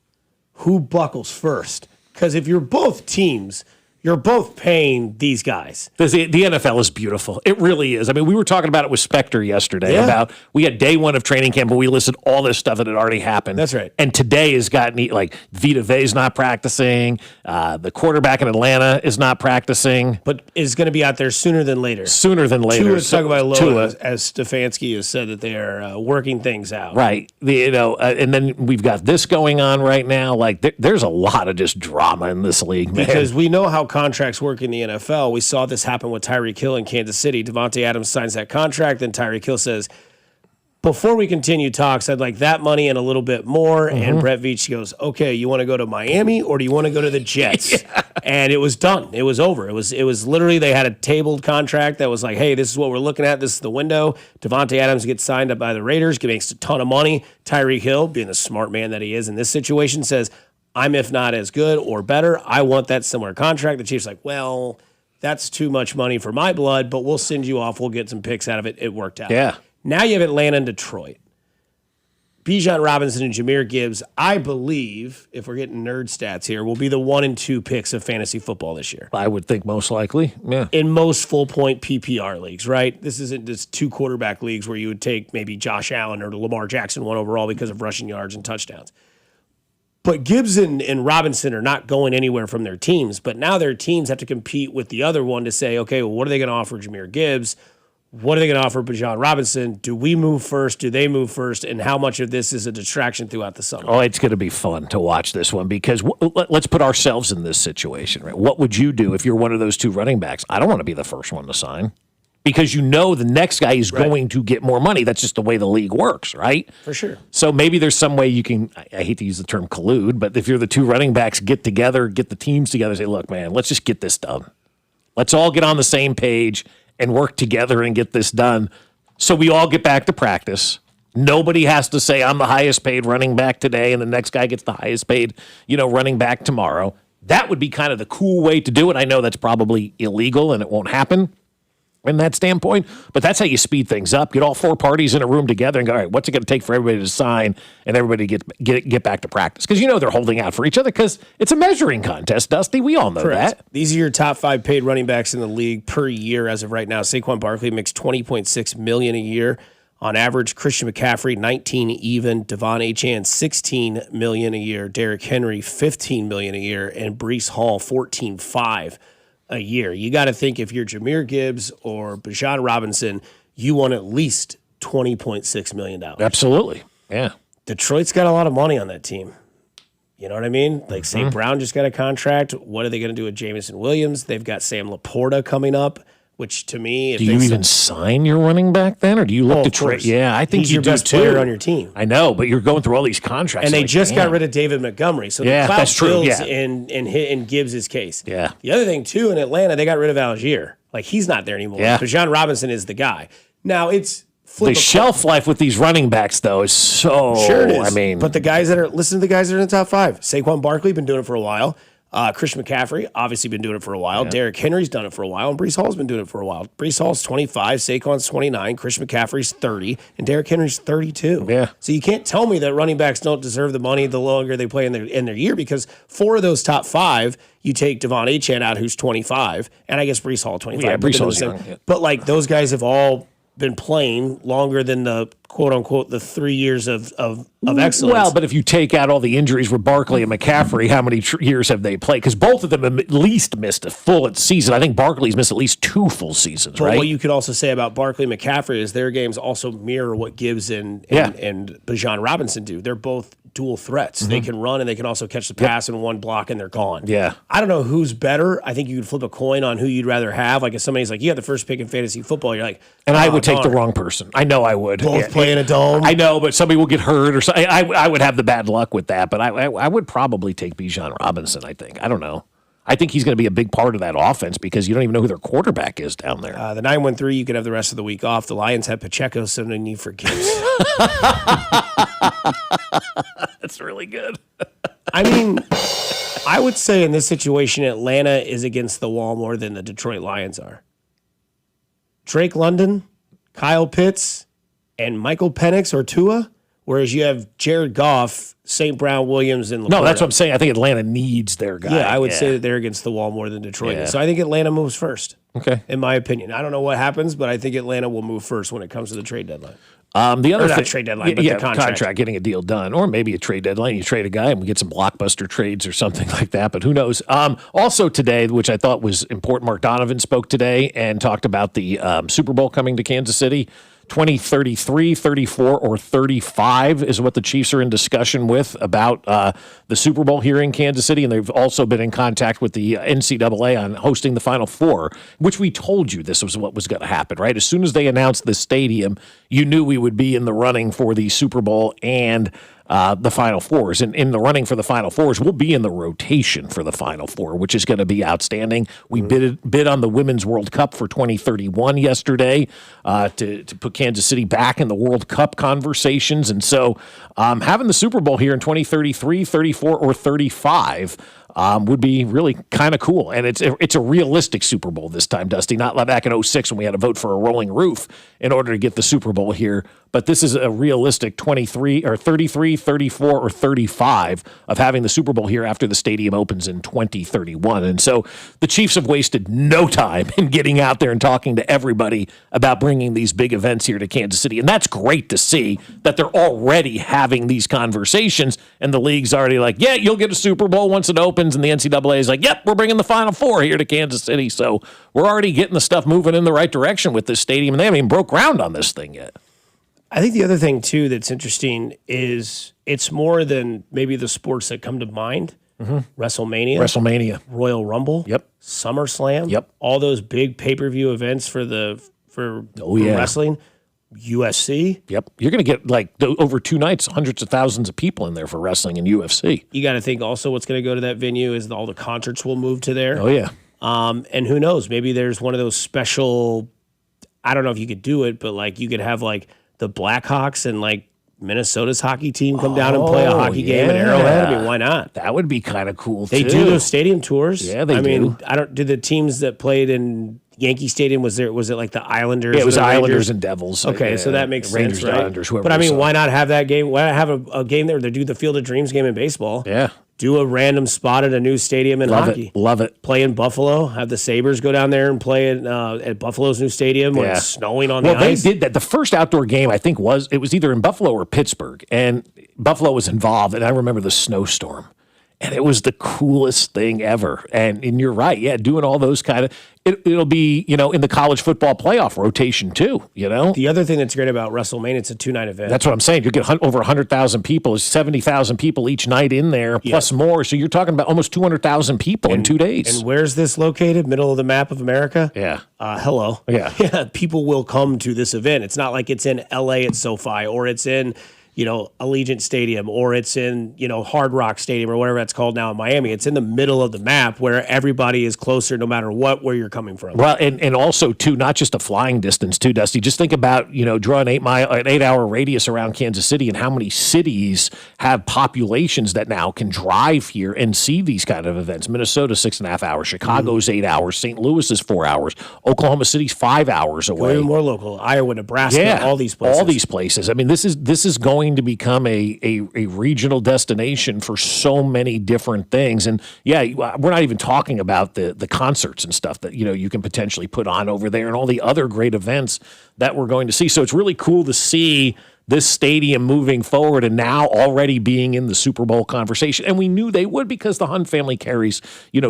Who buckles first? Because if you're both teams, you're both paying these guys. The NFL is beautiful. It really is. I mean, we were talking about it with Spectre yesterday about we had day one of training camp, but we listed all this stuff that had already happened. That's right. And today has gotten like Vita Vea's not practicing. The quarterback in Atlanta is not practicing, but is going to be out there sooner than later. Tua Tagovailoa, as Stefanski has said that they are working things out. Right. And then we've got this going on right now. Like there's a lot of just drama in this league, man. Because we know how contracts work in the NFL. We saw this happen with Tyreek Hill in Kansas City. Devontae Adams signs that contract, then Tyreek Hill says, before we continue talks, I'd like that money and a little bit more. And Brett Veach goes, okay, you want to go to Miami or do you want to go to the Jets? And it was done. It was over. It was literally they had a tabled contract that was like, hey, this is what we're looking at. This is the window. Devontae Adams gets signed up by the Raiders, makes a ton of money. Tyreek Hill, being the smart man that he is in this situation, says, I'm if not as good or better. I want that similar contract. The Chiefs like, well, that's too much money for my blood, but we'll send you off. We'll get some picks out of it. It worked out. Yeah. Now you have Atlanta and Detroit. Bijan Robinson and Jahmyr Gibbs, I believe, if we're getting nerd stats here, will be the 1 and 2 picks of fantasy football this year. I would think most likely, yeah. In most full-point PPR leagues, right? This isn't just 2 quarterback leagues where you would take maybe Josh Allen or Lamar Jackson 1 overall because of rushing yards and touchdowns. But Gibbs and Robinson are not going anywhere from their teams, but now their teams have to compete with the other one to say, okay, well, what are they going to offer Jahmyr Gibbs? What are they going to offer Bijan Robinson? Do we move first? Do they move first? And how much of this is a distraction throughout the summer? Oh, it's going to be fun to watch this one because let's put ourselves in this situation, right? What would you do if you're one of those 2 running backs? I don't want to be the first one to sign because you know the next guy is going to get more money. That's just the way the league works, right? For sure. So maybe there's some way you can, I hate to use the term collude, but if you're the 2 running backs, get together, get the teams together, say, look, man, let's just get this done. Let's all get on the same page and work together and get this done so we all get back to practice. Nobody has to say, I'm the highest paid running back today and the next guy gets the highest paid, running back tomorrow. That would be kind of the cool way to do it. I know that's probably illegal and it won't happen in that standpoint, but that's how you speed things up. Get all 4 parties in a room together and go, all right, what's it going to take for everybody to sign and everybody get back to practice? Because they're holding out for each other because it's a measuring contest, Dusty. We all know that. These are your top 5 paid running backs in the league per year as of right now. Saquon Barkley makes $20.6 million a year. On average, Christian McCaffrey, 19 even. Devon Achane, $16 million a year. Derrick Henry, $15 million a year. And Breece Hall, $14.5 a year. You got to think if you're Jahmyr Gibbs or Bijan Robinson, you want at least $20.6 million. Absolutely. Yeah. Detroit's got a lot of money on that team. You know what I mean? Like St. Brown just got a contract. What are they going to do with Jameson Williams? They've got Sam Laporta coming up, which to me, if do you even sign your running back then, or do you look to trade? Yeah, I think he's you your do best too. player on your team. I know, but you're going through all these contracts, And they like, just got damn. rid of David Montgomery, so Yeah, the clout that's true, builds yeah. in Gibbs' case. Yeah. The other thing too, in Atlanta, they got rid of Algier. Like he's not there anymore. Yeah. Bijan Robinson is the guy. Now it's The shelf life with these running backs, though, is so. Sure it is. I mean, but the guys that are listen to the guys that are in the top five. Saquon Barkley been doing it for a while. Christian McCaffrey obviously been doing it for a while. Yeah. Derrick Henry's done it for a while, and Breece Hall's been doing it for a while. Breece Hall's 25, Saquon's 29, Christian McCaffrey's 30, and Derrick Henry's 32. Yeah. So you can't tell me that running backs don't deserve the money the longer they play in their year, because 4 of those top 5, you take Devon Achane out, who's 25, and I guess Breece Hall 25. Yeah, but Breece they're Hall's the same. young, yeah. But like those guys have all been playing longer than the quote unquote the 3 years of excellence. well, but if you take out all the injuries with Barkley and McCaffrey, how many years have they played? Because both of them have at least missed a full season. I think Barkley's missed at least 2 full seasons, But right? what you could also say about Barkley and McCaffrey is their games also mirror what Gibbs and Bijan Robinson do. They're both dual threats. They can run and they can also catch the pass in one block and they're gone. Yeah. I don't know who's better. I think you could flip a coin on who you'd rather have. Like if somebody's like, you have the first pick in fantasy football, you're like, And I "Oh, would take the darn." wrong person. I know I would. Both play in a dome. I know, but somebody will get hurt or something. I would have the bad luck with that, but I would probably take Bijan Robinson, I think. I don't know. I think he's going to be a big part of that offense because you don't even know who their quarterback is down there. The 913, you could have the rest of the week off. The Lions have Pacheco, so no need for Gibbs. That's really good. I mean, I would say in this situation, Atlanta is against the wall more than the Detroit Lions are. Drake London, Kyle Pitts, and Michael Penix or Tua, whereas you have Jared Goff, St. Brown, Williams, and Laporta. No, that's what I'm saying. I think Atlanta needs their guy. Yeah, I would say that they're against the wall more than Detroit. Yeah. So I think Atlanta moves first. Okay. In my opinion. I don't know what happens, but I think Atlanta will move first when it comes to the trade deadline. The other Or not thing, trade deadline, but the contract. getting a deal done, or maybe a trade deadline. You trade a guy and we get some blockbuster trades or something like that. But who knows? Also today, which I thought was important, Mark Donovan spoke today and talked about the Super Bowl coming to Kansas City. 2033, 34, or 35 is what the Chiefs are in discussion with about the Super Bowl here in Kansas City. And they've also been in contact with the NCAA on hosting the Final Four, which we told you this was what was going to happen, right? As soon as they announced the stadium, you knew we would be in the running for the Super Bowl and the Final Fours. And in the running for the Final Fours, we'll be in the rotation for the Final Four, which is going to be outstanding. We bid on the Women's World Cup for 2031 yesterday to put Kansas City back in the World Cup conversations. And so having the Super Bowl here in 2033, 34, or 35 would be really kind of cool. And it's a realistic Super Bowl this time, Dusty, not like back in 06 when we had to vote for a rolling roof in order to get the Super Bowl here. But this is a realistic 23 or 33, 34, or 35 of having the Super Bowl here after the stadium opens in 2031. And so the Chiefs have wasted no time in getting out there and talking to everybody about bringing these big events here to Kansas City. And that's great to see that they're already having these conversations and the league's already like, yeah, you'll get a Super Bowl once it opens. And the NCAA is like, yep, we're bringing the Final Four here to Kansas City. So we're already getting the stuff moving in the right direction with this stadium. And they haven't even broke ground on this thing yet. I think the other thing, too, that's interesting is it's more than maybe the sports that come to mind. WrestleMania. Royal Rumble. Yep. SummerSlam. Yep. All those big pay-per-view events for wrestling. UFC. Yep. You're going to get, like, over 2 nights, hundreds of thousands of people in there for wrestling and UFC. You got to think also what's going to go to that venue is all the concerts will move to there. Oh, yeah. And who knows? Maybe there's one of those special, I don't know if you could do it, but, like, you could have, like, the Blackhawks and, like, Minnesota's hockey team come down and play a hocky game at Arrowhead. I mean, why not? That would be kind of cool, They too. do those stadium tours. Yeah, they I mean, do. do the teams that played in Yankee Stadium, was it like the Islanders? Yeah, it was or the Islanders Rangers? and Devils. Okay, so that makes Rangers, sense, right? Islanders, whoever but I we mean, saw. why not have that game? Why not have a game there? They do the Field of Dreams game in baseball. Yeah. Do a random spot at a new stadium in hockey. Love it. Play in Buffalo. Have the Sabres go down there and play at Buffalo's new stadium when it's snowing on the ice. Well, they did that. The first outdoor game, I think, was either in Buffalo or Pittsburgh, and Buffalo was involved, and I remember the snowstorm. And it was the coolest thing ever. And you're right. Yeah, doing all those kind of it'll be, in the college football playoff rotation too, The other thing that's great about WrestleMania, it's a 2-night event. That's what I'm saying. You get over 100,000 people, 70,000 people each night in there, plus more. So you're talking about almost 200,000 people in 2 days. And where's this located? Middle of the map of America? Yeah. Hello. Yeah. People will come to this event. It's not like it's in LA at SoFi or it's in Allegiant Stadium, or it's in, Hard Rock Stadium, or whatever that's called now in Miami. It's in the middle of the map where everybody is closer no matter where you're coming from. Well, and also, too, not just a flying distance, too, Dusty. Just think about, draw an 8-hour radius around Kansas City and how many cities have populations that now can drive here and see these kind of events. Minnesota, 6.5 hours. Chicago's 8 hours. St. Louis is 4 hours. Oklahoma City's 5 hours away. Even more local. Iowa, Nebraska, all these places. All these places. I mean, this is going to become a regional destination for so many different things. And we're not even talking about the concerts and stuff that you can potentially put on over there and all the other great events that we're going to see. So it's really cool to see this stadium moving forward and now already being in the Super Bowl conversation. And we knew they would because the Hunt family carries,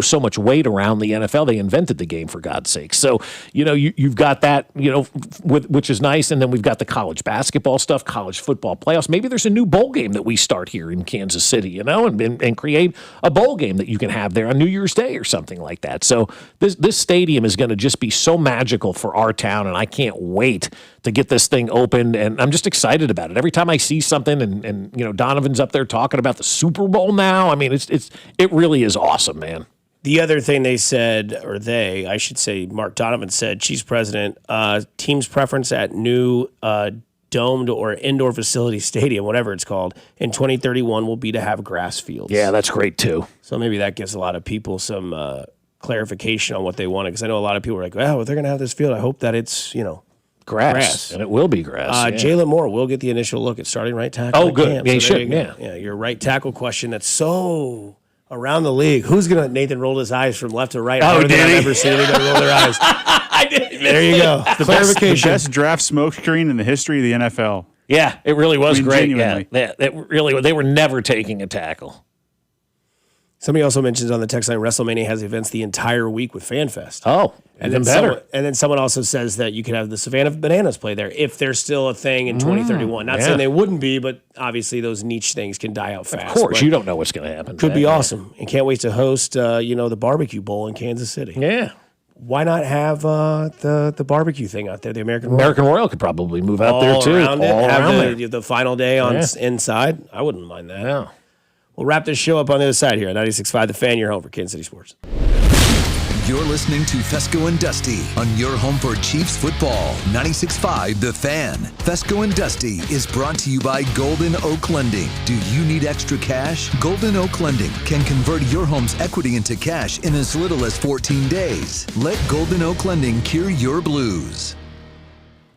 so much weight around the NFL. They invented the game, for God's sake. So, you've got that, which is nice. And then we've got the college basketball stuff, college football playoffs. Maybe there's a new bowl game that we start here in Kansas City, and create a bowl game that you can have there on New Year's Day or something like that. So this stadium is going to just be so magical for our town. And I can't wait to get this thing opened. And I'm just excited about it. Every time I see something and Donovan's up there talking about the Super Bowl now, I mean, it really is awesome, man. The other thing they said, I should say, Mark Donovan said, Chiefs president, team's preference at new domed or indoor facility stadium, whatever it's called, in 2031 will be to have grass fields. Yeah, that's great too. So maybe that gives a lot of people some clarification on what they wanted, because I know a lot of people are like, well, if they're going to have this field, I hope that it's, grass. And it will be grass. Jalen Moore will get the initial look at starting right tackle. Oh, good. Camp. Yeah, he so should. Yeah, your right tackle question that's so around the league. Who's going to, Nathan rolled his eyes from left to right. Oh, did I've ever seen anybody roll their eyes. I did. There you go. The best draft smokescreen in the history of the NFL. Yeah, it really was great. Genuinely. Yeah, they were never taking a tackle. Somebody also mentions on the text line, WrestleMania has events the entire week with FanFest. Oh, and even better. Then someone also says that you could have the Savannah Bananas play there if there's still a thing in 2031. Not saying they wouldn't be, but obviously those niche things can die out fast. Of course, you don't know what's going to happen. Could be awesome. And can't wait to host, the barbecue bowl in Kansas City. Yeah. Why not have the barbecue thing out there? The American Royal. American Royal could probably move out there too. Around it. All have around the final day on inside. I wouldn't mind that. Yeah. We'll wrap this show up on the other side here at 96.5 The Fan, your home for Kansas City sports. You're listening to Fescoe and Dusty on your home for Chiefs football. 96.5 The Fan. Fescoe and Dusty is brought to you by Golden Oak Lending. Do you need extra cash? Golden Oak Lending can convert your home's equity into cash in as little as 14 days. Let Golden Oak Lending cure your blues.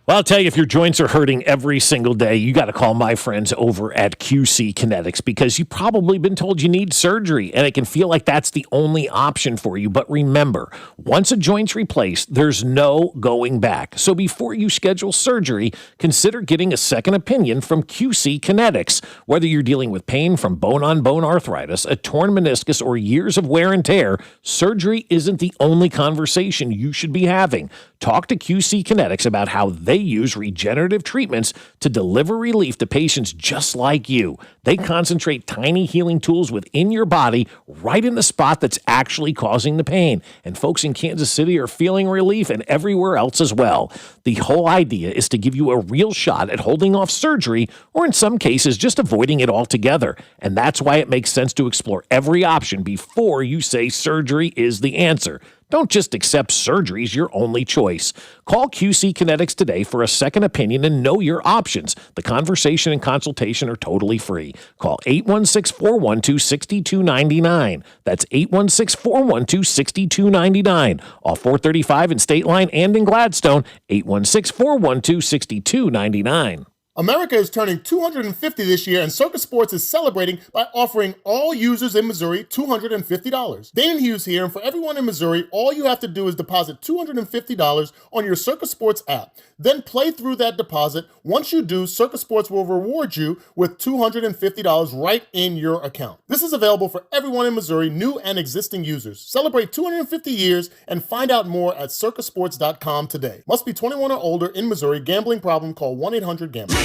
Well, I'll tell you, if your joints are hurting every single day, you got to call my friends over at QC Kinetics, because you've probably been told you need surgery, and it can feel like that's the only option for you. But remember, once a joint's replaced, there's no going back. So before you schedule surgery, consider getting a second opinion from QC Kinetics. Whether you're dealing with pain from bone-on-bone arthritis, a torn meniscus, or years of wear and tear, surgery isn't the only conversation you should be having. Talk to QC Kinetics about how they use regenerative treatments to deliver relief to patients just like you. They concentrate tiny healing tools within your body right in the spot that's actually causing the pain. And folks in Kansas City are feeling relief, and everywhere else as well. The whole idea is to give you a real shot at holding off surgery, or in some cases, just avoiding it altogether. And that's why it makes sense to explore every option before you say surgery is the answer. Don't just accept surgery as your only choice. Call QC Kinetics today for a second opinion and know your options. The conversation and consultation are totally free. Call 816-412-6299. That's 816-412-6299. Off 435 in State Line and in Gladstone, 816-412-6299. America is turning 250 this year, and Circus Sports is celebrating by offering all users in Missouri $250. Dane Hughes here, and for everyone in Missouri, all you have to do is deposit $250 on your Circus Sports app. Then play through that deposit. Once you do, Circus Sports will reward you with $250 right in your account. This is available for everyone in Missouri, new and existing users. Celebrate 250 years and find out more at circusports.com today. Must be 21 or older in Missouri. Gambling problem? Call 1-800-GAMBLER.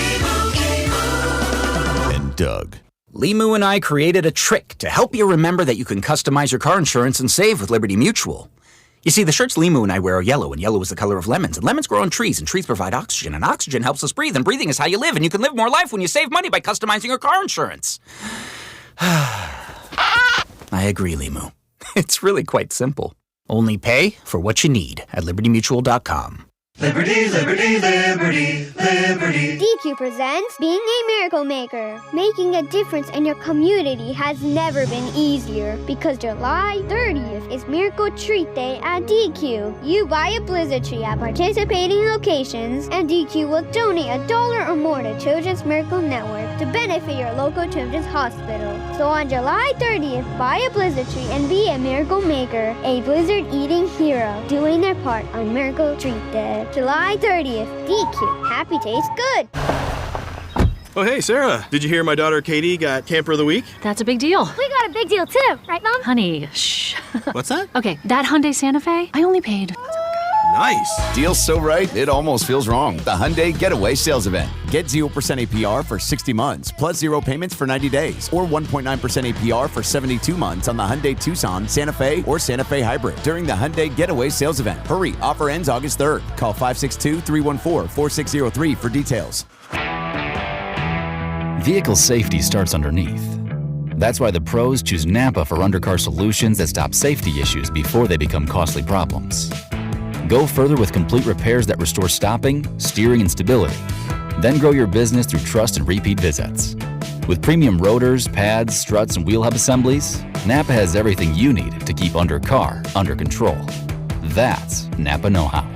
And Doug. Limu and I created a trick to help you remember that you can customize your car insurance and save with Liberty Mutual. You see, the shirts Limu and I wear are yellow, and yellow is the color of lemons, and lemons grow on trees, and trees provide oxygen, and oxygen helps us breathe, and breathing is how you live, and you can live more life when you save money by customizing your car insurance. I agree, Limu. It's really quite simple. Only pay for what you need at libertymutual.com. Liberty, liberty, liberty, liberty. DQ presents Being a Miracle Maker. Making a difference in your community has never been easier because July 30th is Miracle Treat Day at DQ. You buy a blizzard tree at participating locations, and DQ will donate $1 or more to Children's Miracle Network to benefit your local children's hospital. So on July 30th, buy a blizzard tree and be a miracle maker, a blizzard-eating hero, doing their part on Miracle Treat Day. July 30th, DQ. Happy tastes good. Oh, hey, Sarah. Did you hear my daughter Katie got Camper of the Week? That's a big deal. We got a big deal too, right, Mom? Honey, shh. What's that? Okay, that Hyundai Santa Fe, I only paid. Nice. Deal's so right, it almost feels wrong. The Hyundai Getaway Sales Event. Get 0% APR for 60 months, plus 0 payments for 90 days, or 1.9% APR for 72 months on the Hyundai Tucson, Santa Fe, or Santa Fe Hybrid during the Hyundai Getaway Sales Event. Hurry, offer ends August 3rd. Call 562-314-4603 for details. Vehicle safety starts underneath. That's why the pros choose Napa for undercar solutions that stop safety issues before they become costly problems. Go further with complete repairs that restore stopping, steering, and stability. Then grow your business through trust and repeat visits. With premium rotors, pads, struts, and wheel hub assemblies, Napa has everything you need to keep undercar under control. That's Napa know-how.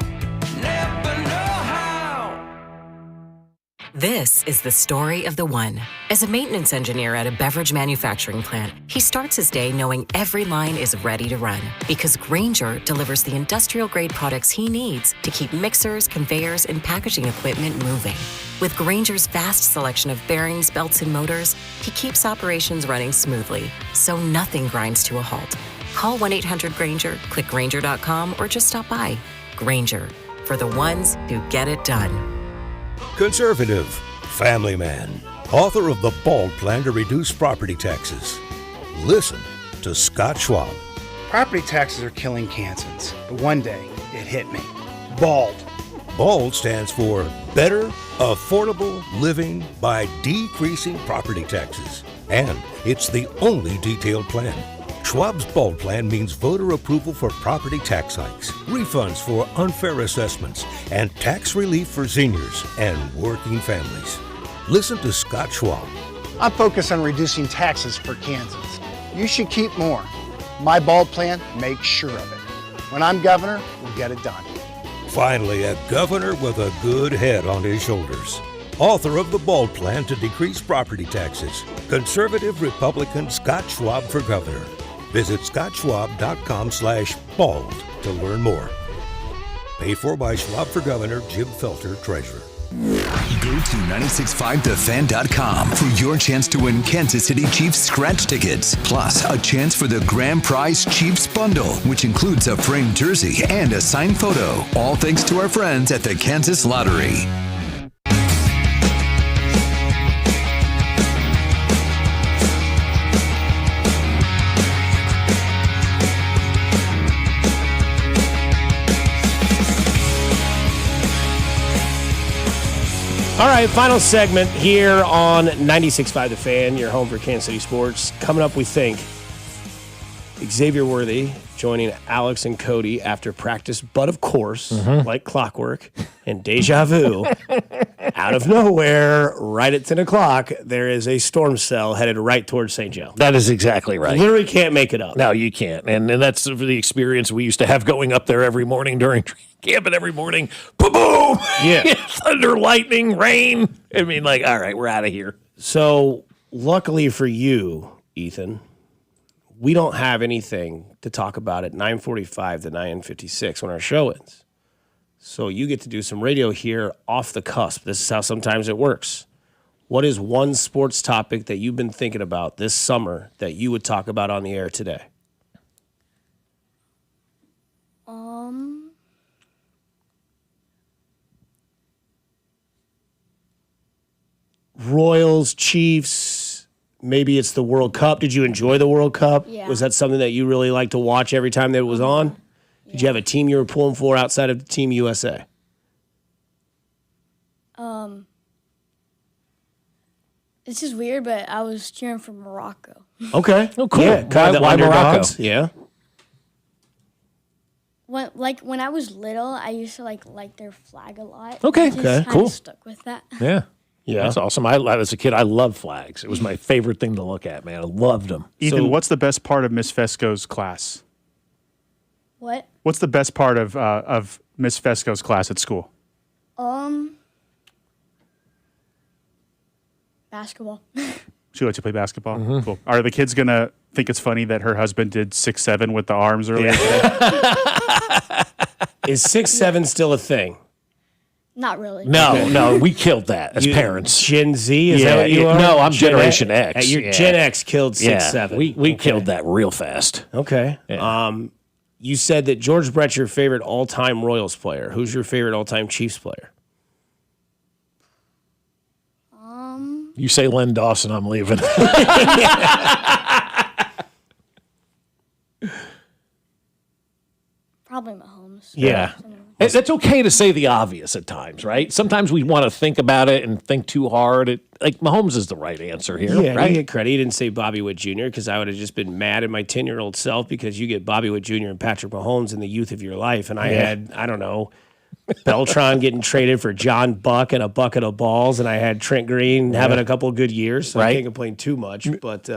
This is the story of the one. As a maintenance engineer at a beverage manufacturing plant, he starts his day knowing every line is ready to run because Grainger delivers the industrial-grade products he needs to keep mixers, conveyors, and packaging equipment moving. With Grainger's vast selection of bearings, belts, and motors, he keeps operations running smoothly, so nothing grinds to a halt. Call 1-800-GRAINGER, click Grainger.com, or just stop by. Grainger, for the ones who get it done. Conservative, family man, author of The Bald Plan to Reduce Property Taxes. Listen to Scott Schwab. Property taxes are killing Kansans, but one day it hit me. BALD. BALD stands for Better Affordable Living by Decreasing Property Taxes. And it's the only detailed plan. Schwab's BALD plan means voter approval for property tax hikes, refunds for unfair assessments, and tax relief for seniors and working families. Listen to Scott Schwab. I'm focused on reducing taxes for Kansans. You should keep more. My BALD plan makes sure of it. When I'm governor, we'll get it done. Finally, a governor with a good head on his shoulders. Author of the BALD plan to decrease property taxes. Conservative Republican Scott Schwab for governor. Visit scottschwab.com/bald to learn more. Paid for by Schwab for Governor, Jim Felter, Treasurer. Go to 965thefan.com for your chance to win Kansas City Chiefs scratch tickets, plus a chance for the grand prize Chiefs bundle, which includes a framed jersey and a signed photo. All thanks to our friends at the Kansas Lottery. All right, final segment here on 96.5 The Fan, your home for Kansas City sports. Coming up, we think Xavier Worthy joining Alex and Cody after practice, but of course, like clockwork and deja vu, out of nowhere, right at 10 o'clock, there is a storm cell headed right towards St. Joe. That is exactly right. Literally can't make it up. No, you can't. And that's the experience we used to have going up there every morning during camp, and every morning, boom, Yeah. thunder, lightning, rain. I mean, like, all right, we're out of here. So, luckily for you, Ethan, we don't have anything to talk about at 9:45 to 9:56 when our show ends. So you get to do some radio here off the cusp. This is how sometimes it works. What is one sports topic that you've been thinking about this summer that you would talk about on the air today? Royals, Chiefs, maybe it's the World Cup. Did you enjoy the World Cup? Yeah. Was that something that you really liked to watch every time that it was on? Did you have a team you were pulling for outside of Team USA? This is weird, but I was cheering for Morocco. Okay. Oh, cool. Yeah, kind of the Why Morocco? underdogs. Yeah. When I was little, I used to like their flag a lot. Okay. I just Okay, kinda cool. Stuck with that. Yeah. Yeah. That's awesome. As a kid, I loved flags. It was my favorite thing to look at, man. I loved them. Ethan, what's the best part of Miss Fescoe's class? What? What's the best part of Miss Fescoe's class at school? Basketball. She lets you play basketball? Cool. Are the kids going to think it's funny that her husband did 6'7" with the arms earlier today? Is 6'7" still a thing? Not really. No, we killed that as parents. Gen Z? Is that what you are? No, I'm Gen Generation X. Your Gen X killed 6'7". We killed that real fast. Okay. Yeah. You said that George Brett's your favorite all-time Royals player. Who's your favorite all-time Chiefs player? You say Len Dawson, I'm leaving. Probably Mahomes. Yeah. It's okay to say the obvious at times, right? Sometimes we want to think about it and think too hard. Like Mahomes is the right answer here, Yeah, right? you get credit. He didn't say Bobby Witt Jr. because I would have just been mad at my 10-year-old self because you get Bobby Witt Jr. and Patrick Mahomes in the youth of your life. And I had, I don't know, Beltron getting traded for John Buck and a bucket of balls. And I had Trent Green having a couple of good years. So I can't complain too much. But,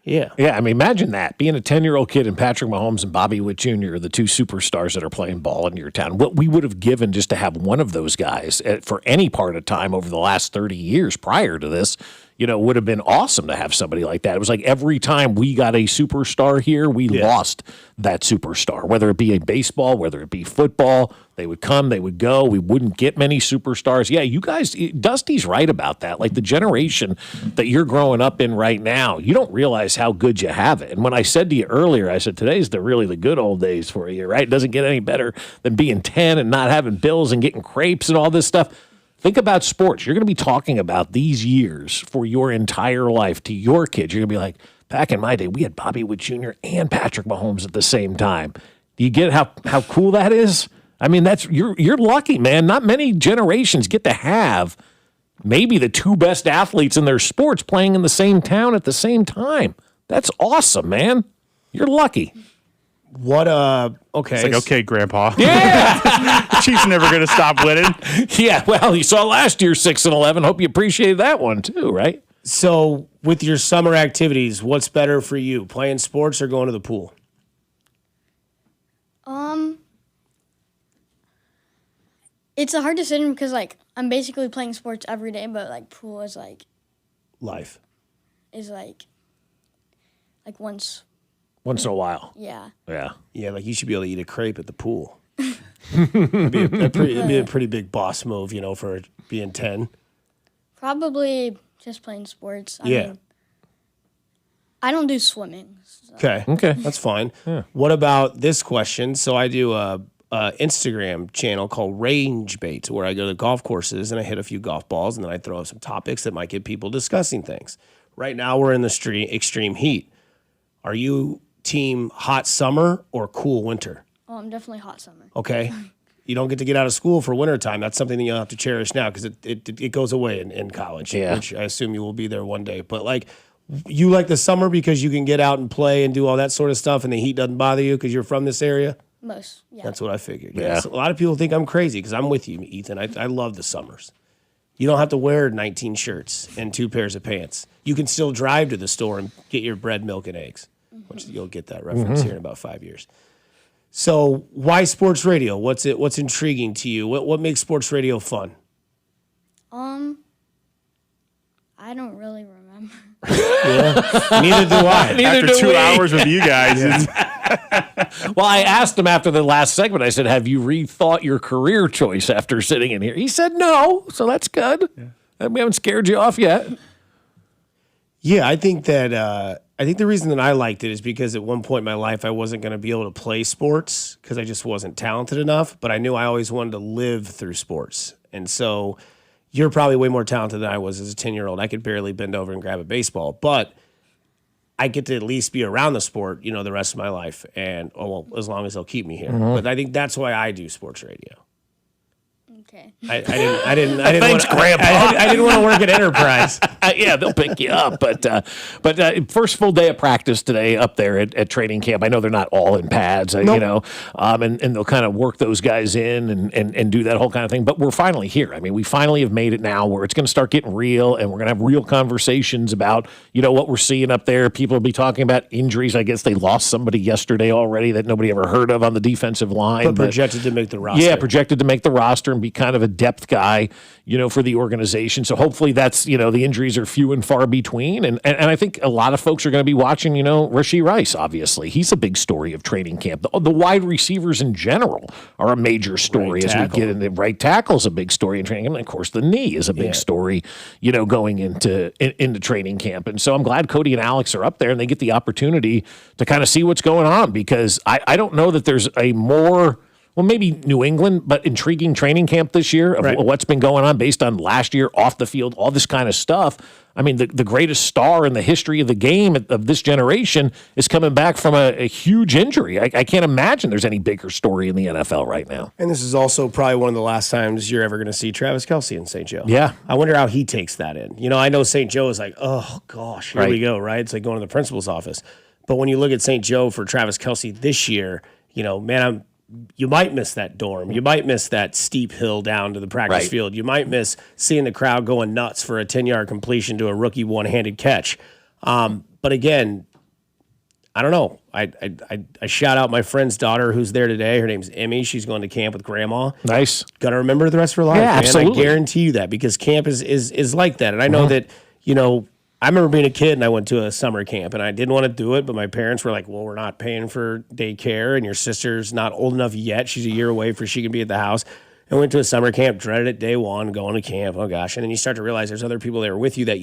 yeah. Yeah, I mean, imagine that. Being a 10-year-old kid and Patrick Mahomes and Bobby Witt Jr. are the two superstars that are playing ball in your town. What we would have given just to have one of those guys for any part of time over the last 30 years prior to this, would have been awesome to have somebody like that. It was like every time we got a superstar here, we lost that superstar, whether it be a baseball, whether it be football. They would come, they would go. We wouldn't get many superstars. Yeah, you guys, Dusty's right about that. Like the generation that you're growing up in right now, you don't realize how good you have it. And when I said to you earlier, I said, today's really the good old days for you, right? It doesn't get any better than being 10 and not having bills and getting crepes and all this stuff. Think about sports. You're going to be talking about these years for your entire life to your kids. You're going to be like, back in my day, we had Bobby Witt Jr. and Patrick Mahomes at the same time. Do you get how cool that is? I mean, you're lucky, man. Not many generations get to have maybe the two best athletes in their sports playing in the same town at the same time. That's awesome, man. You're lucky. What, okay. It's like, okay, Grandpa. Yeah. Chiefs never going to stop winning. Yeah, well, you saw last year 6-11. Hope you appreciated that one too, right? So with your summer activities, what's better for you, playing sports or going to the pool? It's a hard decision because, I'm basically playing sports every day, but, pool is, Life. Is, once. Once in a while. Yeah. Yeah. Yeah, you should be able to eat a crepe at the pool. it'd be a pretty big boss move, for being 10. Probably just playing sports. I Yeah. mean, I don't do swimming. So. Okay. That's fine. Yeah. What about this question? So I do a Instagram channel called Range Bait, where I go to golf courses and I hit a few golf balls, and then I throw up some topics that might get people discussing things. Right now we're in the extreme heat. Are you team hot summer or cool winter? Oh, I'm definitely hot summer. Okay. You don't get to get out of school for wintertime. That's something that you'll have to cherish now because it goes away in college, which I assume you will be there one day. But you like the summer because you can get out and play and do all that sort of stuff, and the heat doesn't bother you because you're from this area? Yeah. That's what I figured. Yeah. So a lot of people think I'm crazy because I'm with you, Ethan. I love the summers. You don't have to wear 19 shirts and 2 pairs of pants. You can still drive to the store and get your bread, milk, and eggs, which you'll get that reference here in about 5 years. So why sports radio? What's intriguing to you? What makes sports radio fun? I don't really remember. Yeah, neither do I. After 2 hours with you guys. Well, I asked him after the last segment, I said, have you rethought your career choice after sitting in here? He said no, so that's good. Yeah. We haven't scared you off yet. Yeah, I think that I think the reason that I liked it is because at one point in my life I wasn't going to be able to play sports because I just wasn't talented enough, but I knew I always wanted to live through sports. And so you're probably way more talented than I was as a 10-year-old. I could barely bend over and grab a baseball, but I get to at least be around the sport, the rest of my life, and as long as they'll keep me here. But I think that's why I do sports radio. Okay. I didn't. Thanks, Grandpa. I didn't want to work at Enterprise. Yeah, they'll pick you up. But first full day of practice today up there at training camp. I know they're not all in pads, and they'll kind of work those guys in and do that whole kind of thing. But we're finally here. I mean, we finally have made it now where it's going to start getting real, and we're going to have real conversations about what we're seeing up there. People will be talking about injuries. I guess they lost somebody yesterday already that nobody ever heard of on the defensive line, but projected to make the roster. Yeah, projected to make the roster and be kind of a depth guy, for the organization. So hopefully that's, the injuries are few and far between. And I think a lot of folks are going to be watching, Rashee Rice, obviously. He's a big story of training camp. The wide receivers in general are a major story as we get into right tackle is a big story in training camp. And of course, the knee is a big story, going into training camp. And so I'm glad Cody and Alex are up there and they get the opportunity to kind of see what's going on because I don't know that there's a more maybe New England, but intriguing training camp this year of what's been going on based on last year, off the field, all this kind of stuff. I mean, the greatest star in the history of the game of this generation is coming back from a huge injury. I can't imagine there's any bigger story in the NFL right now. And this is also probably one of the last times you're ever going to see Travis Kelce in St. Joe. Yeah. I wonder how he takes that in. I know St. Joe is like, oh, gosh, here we go, right? It's like going to the principal's office. But when you look at St. Joe for Travis Kelce this year, man, you might miss that dorm. You might miss that steep hill down to the practice field. You might miss seeing the crowd going nuts for a 10-yard completion to a rookie one-handed catch. But again, I don't know. I shout out my friend's daughter who's there today. Her name's Emmy. She's going to camp with Grandma. Nice. Got to remember the rest of her life, man. Absolutely. I guarantee you that because camp is like that. And I know that, I remember being a kid and I went to a summer camp and I didn't want to do it, but my parents were like, well, we're not paying for daycare and your sister's not old enough yet. She's a year away for she can be at the house. I went to a summer camp, dreaded it day one, going to camp. Oh, gosh. And then you start to realize there's other people there with you that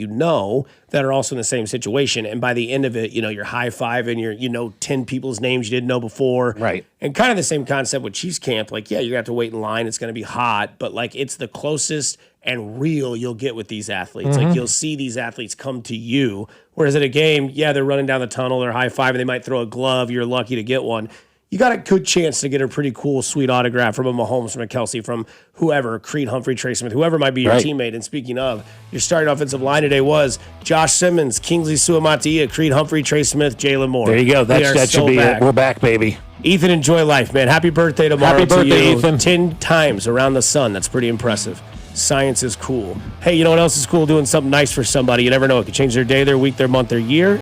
that are also in the same situation. And by the end of it, you're high-fiving, 10 people's names you didn't know before. Right. And kind of the same concept with Chiefs camp. Like, yeah, you're going to have to wait in line. It's going to be hot. But, it's the closest and real you'll get with these athletes. Like, you'll see these athletes come to you. Whereas at a game, yeah, they're running down the tunnel. They're high-fiving. They might throw a glove. You're lucky to get one. You got a good chance to get a pretty cool, sweet autograph from a Mahomes, from a Kelce, from whoever, Creed Humphrey, Trey Smith, whoever might be your teammate. And speaking of, your starting offensive line today was Josh Simmons, Kingsley Suamataia, Creed Humphrey, Trey Smith, Jalen Moore. There you go. That should be it. We're back, baby. Ethan, enjoy life, man. Happy birthday tomorrow. Happy birthday, Ethan. 10 times around the sun. That's pretty impressive. Science is cool. Hey, you know what else is cool? Doing something nice for somebody. You never know. It could change their day, their week, their month, their year.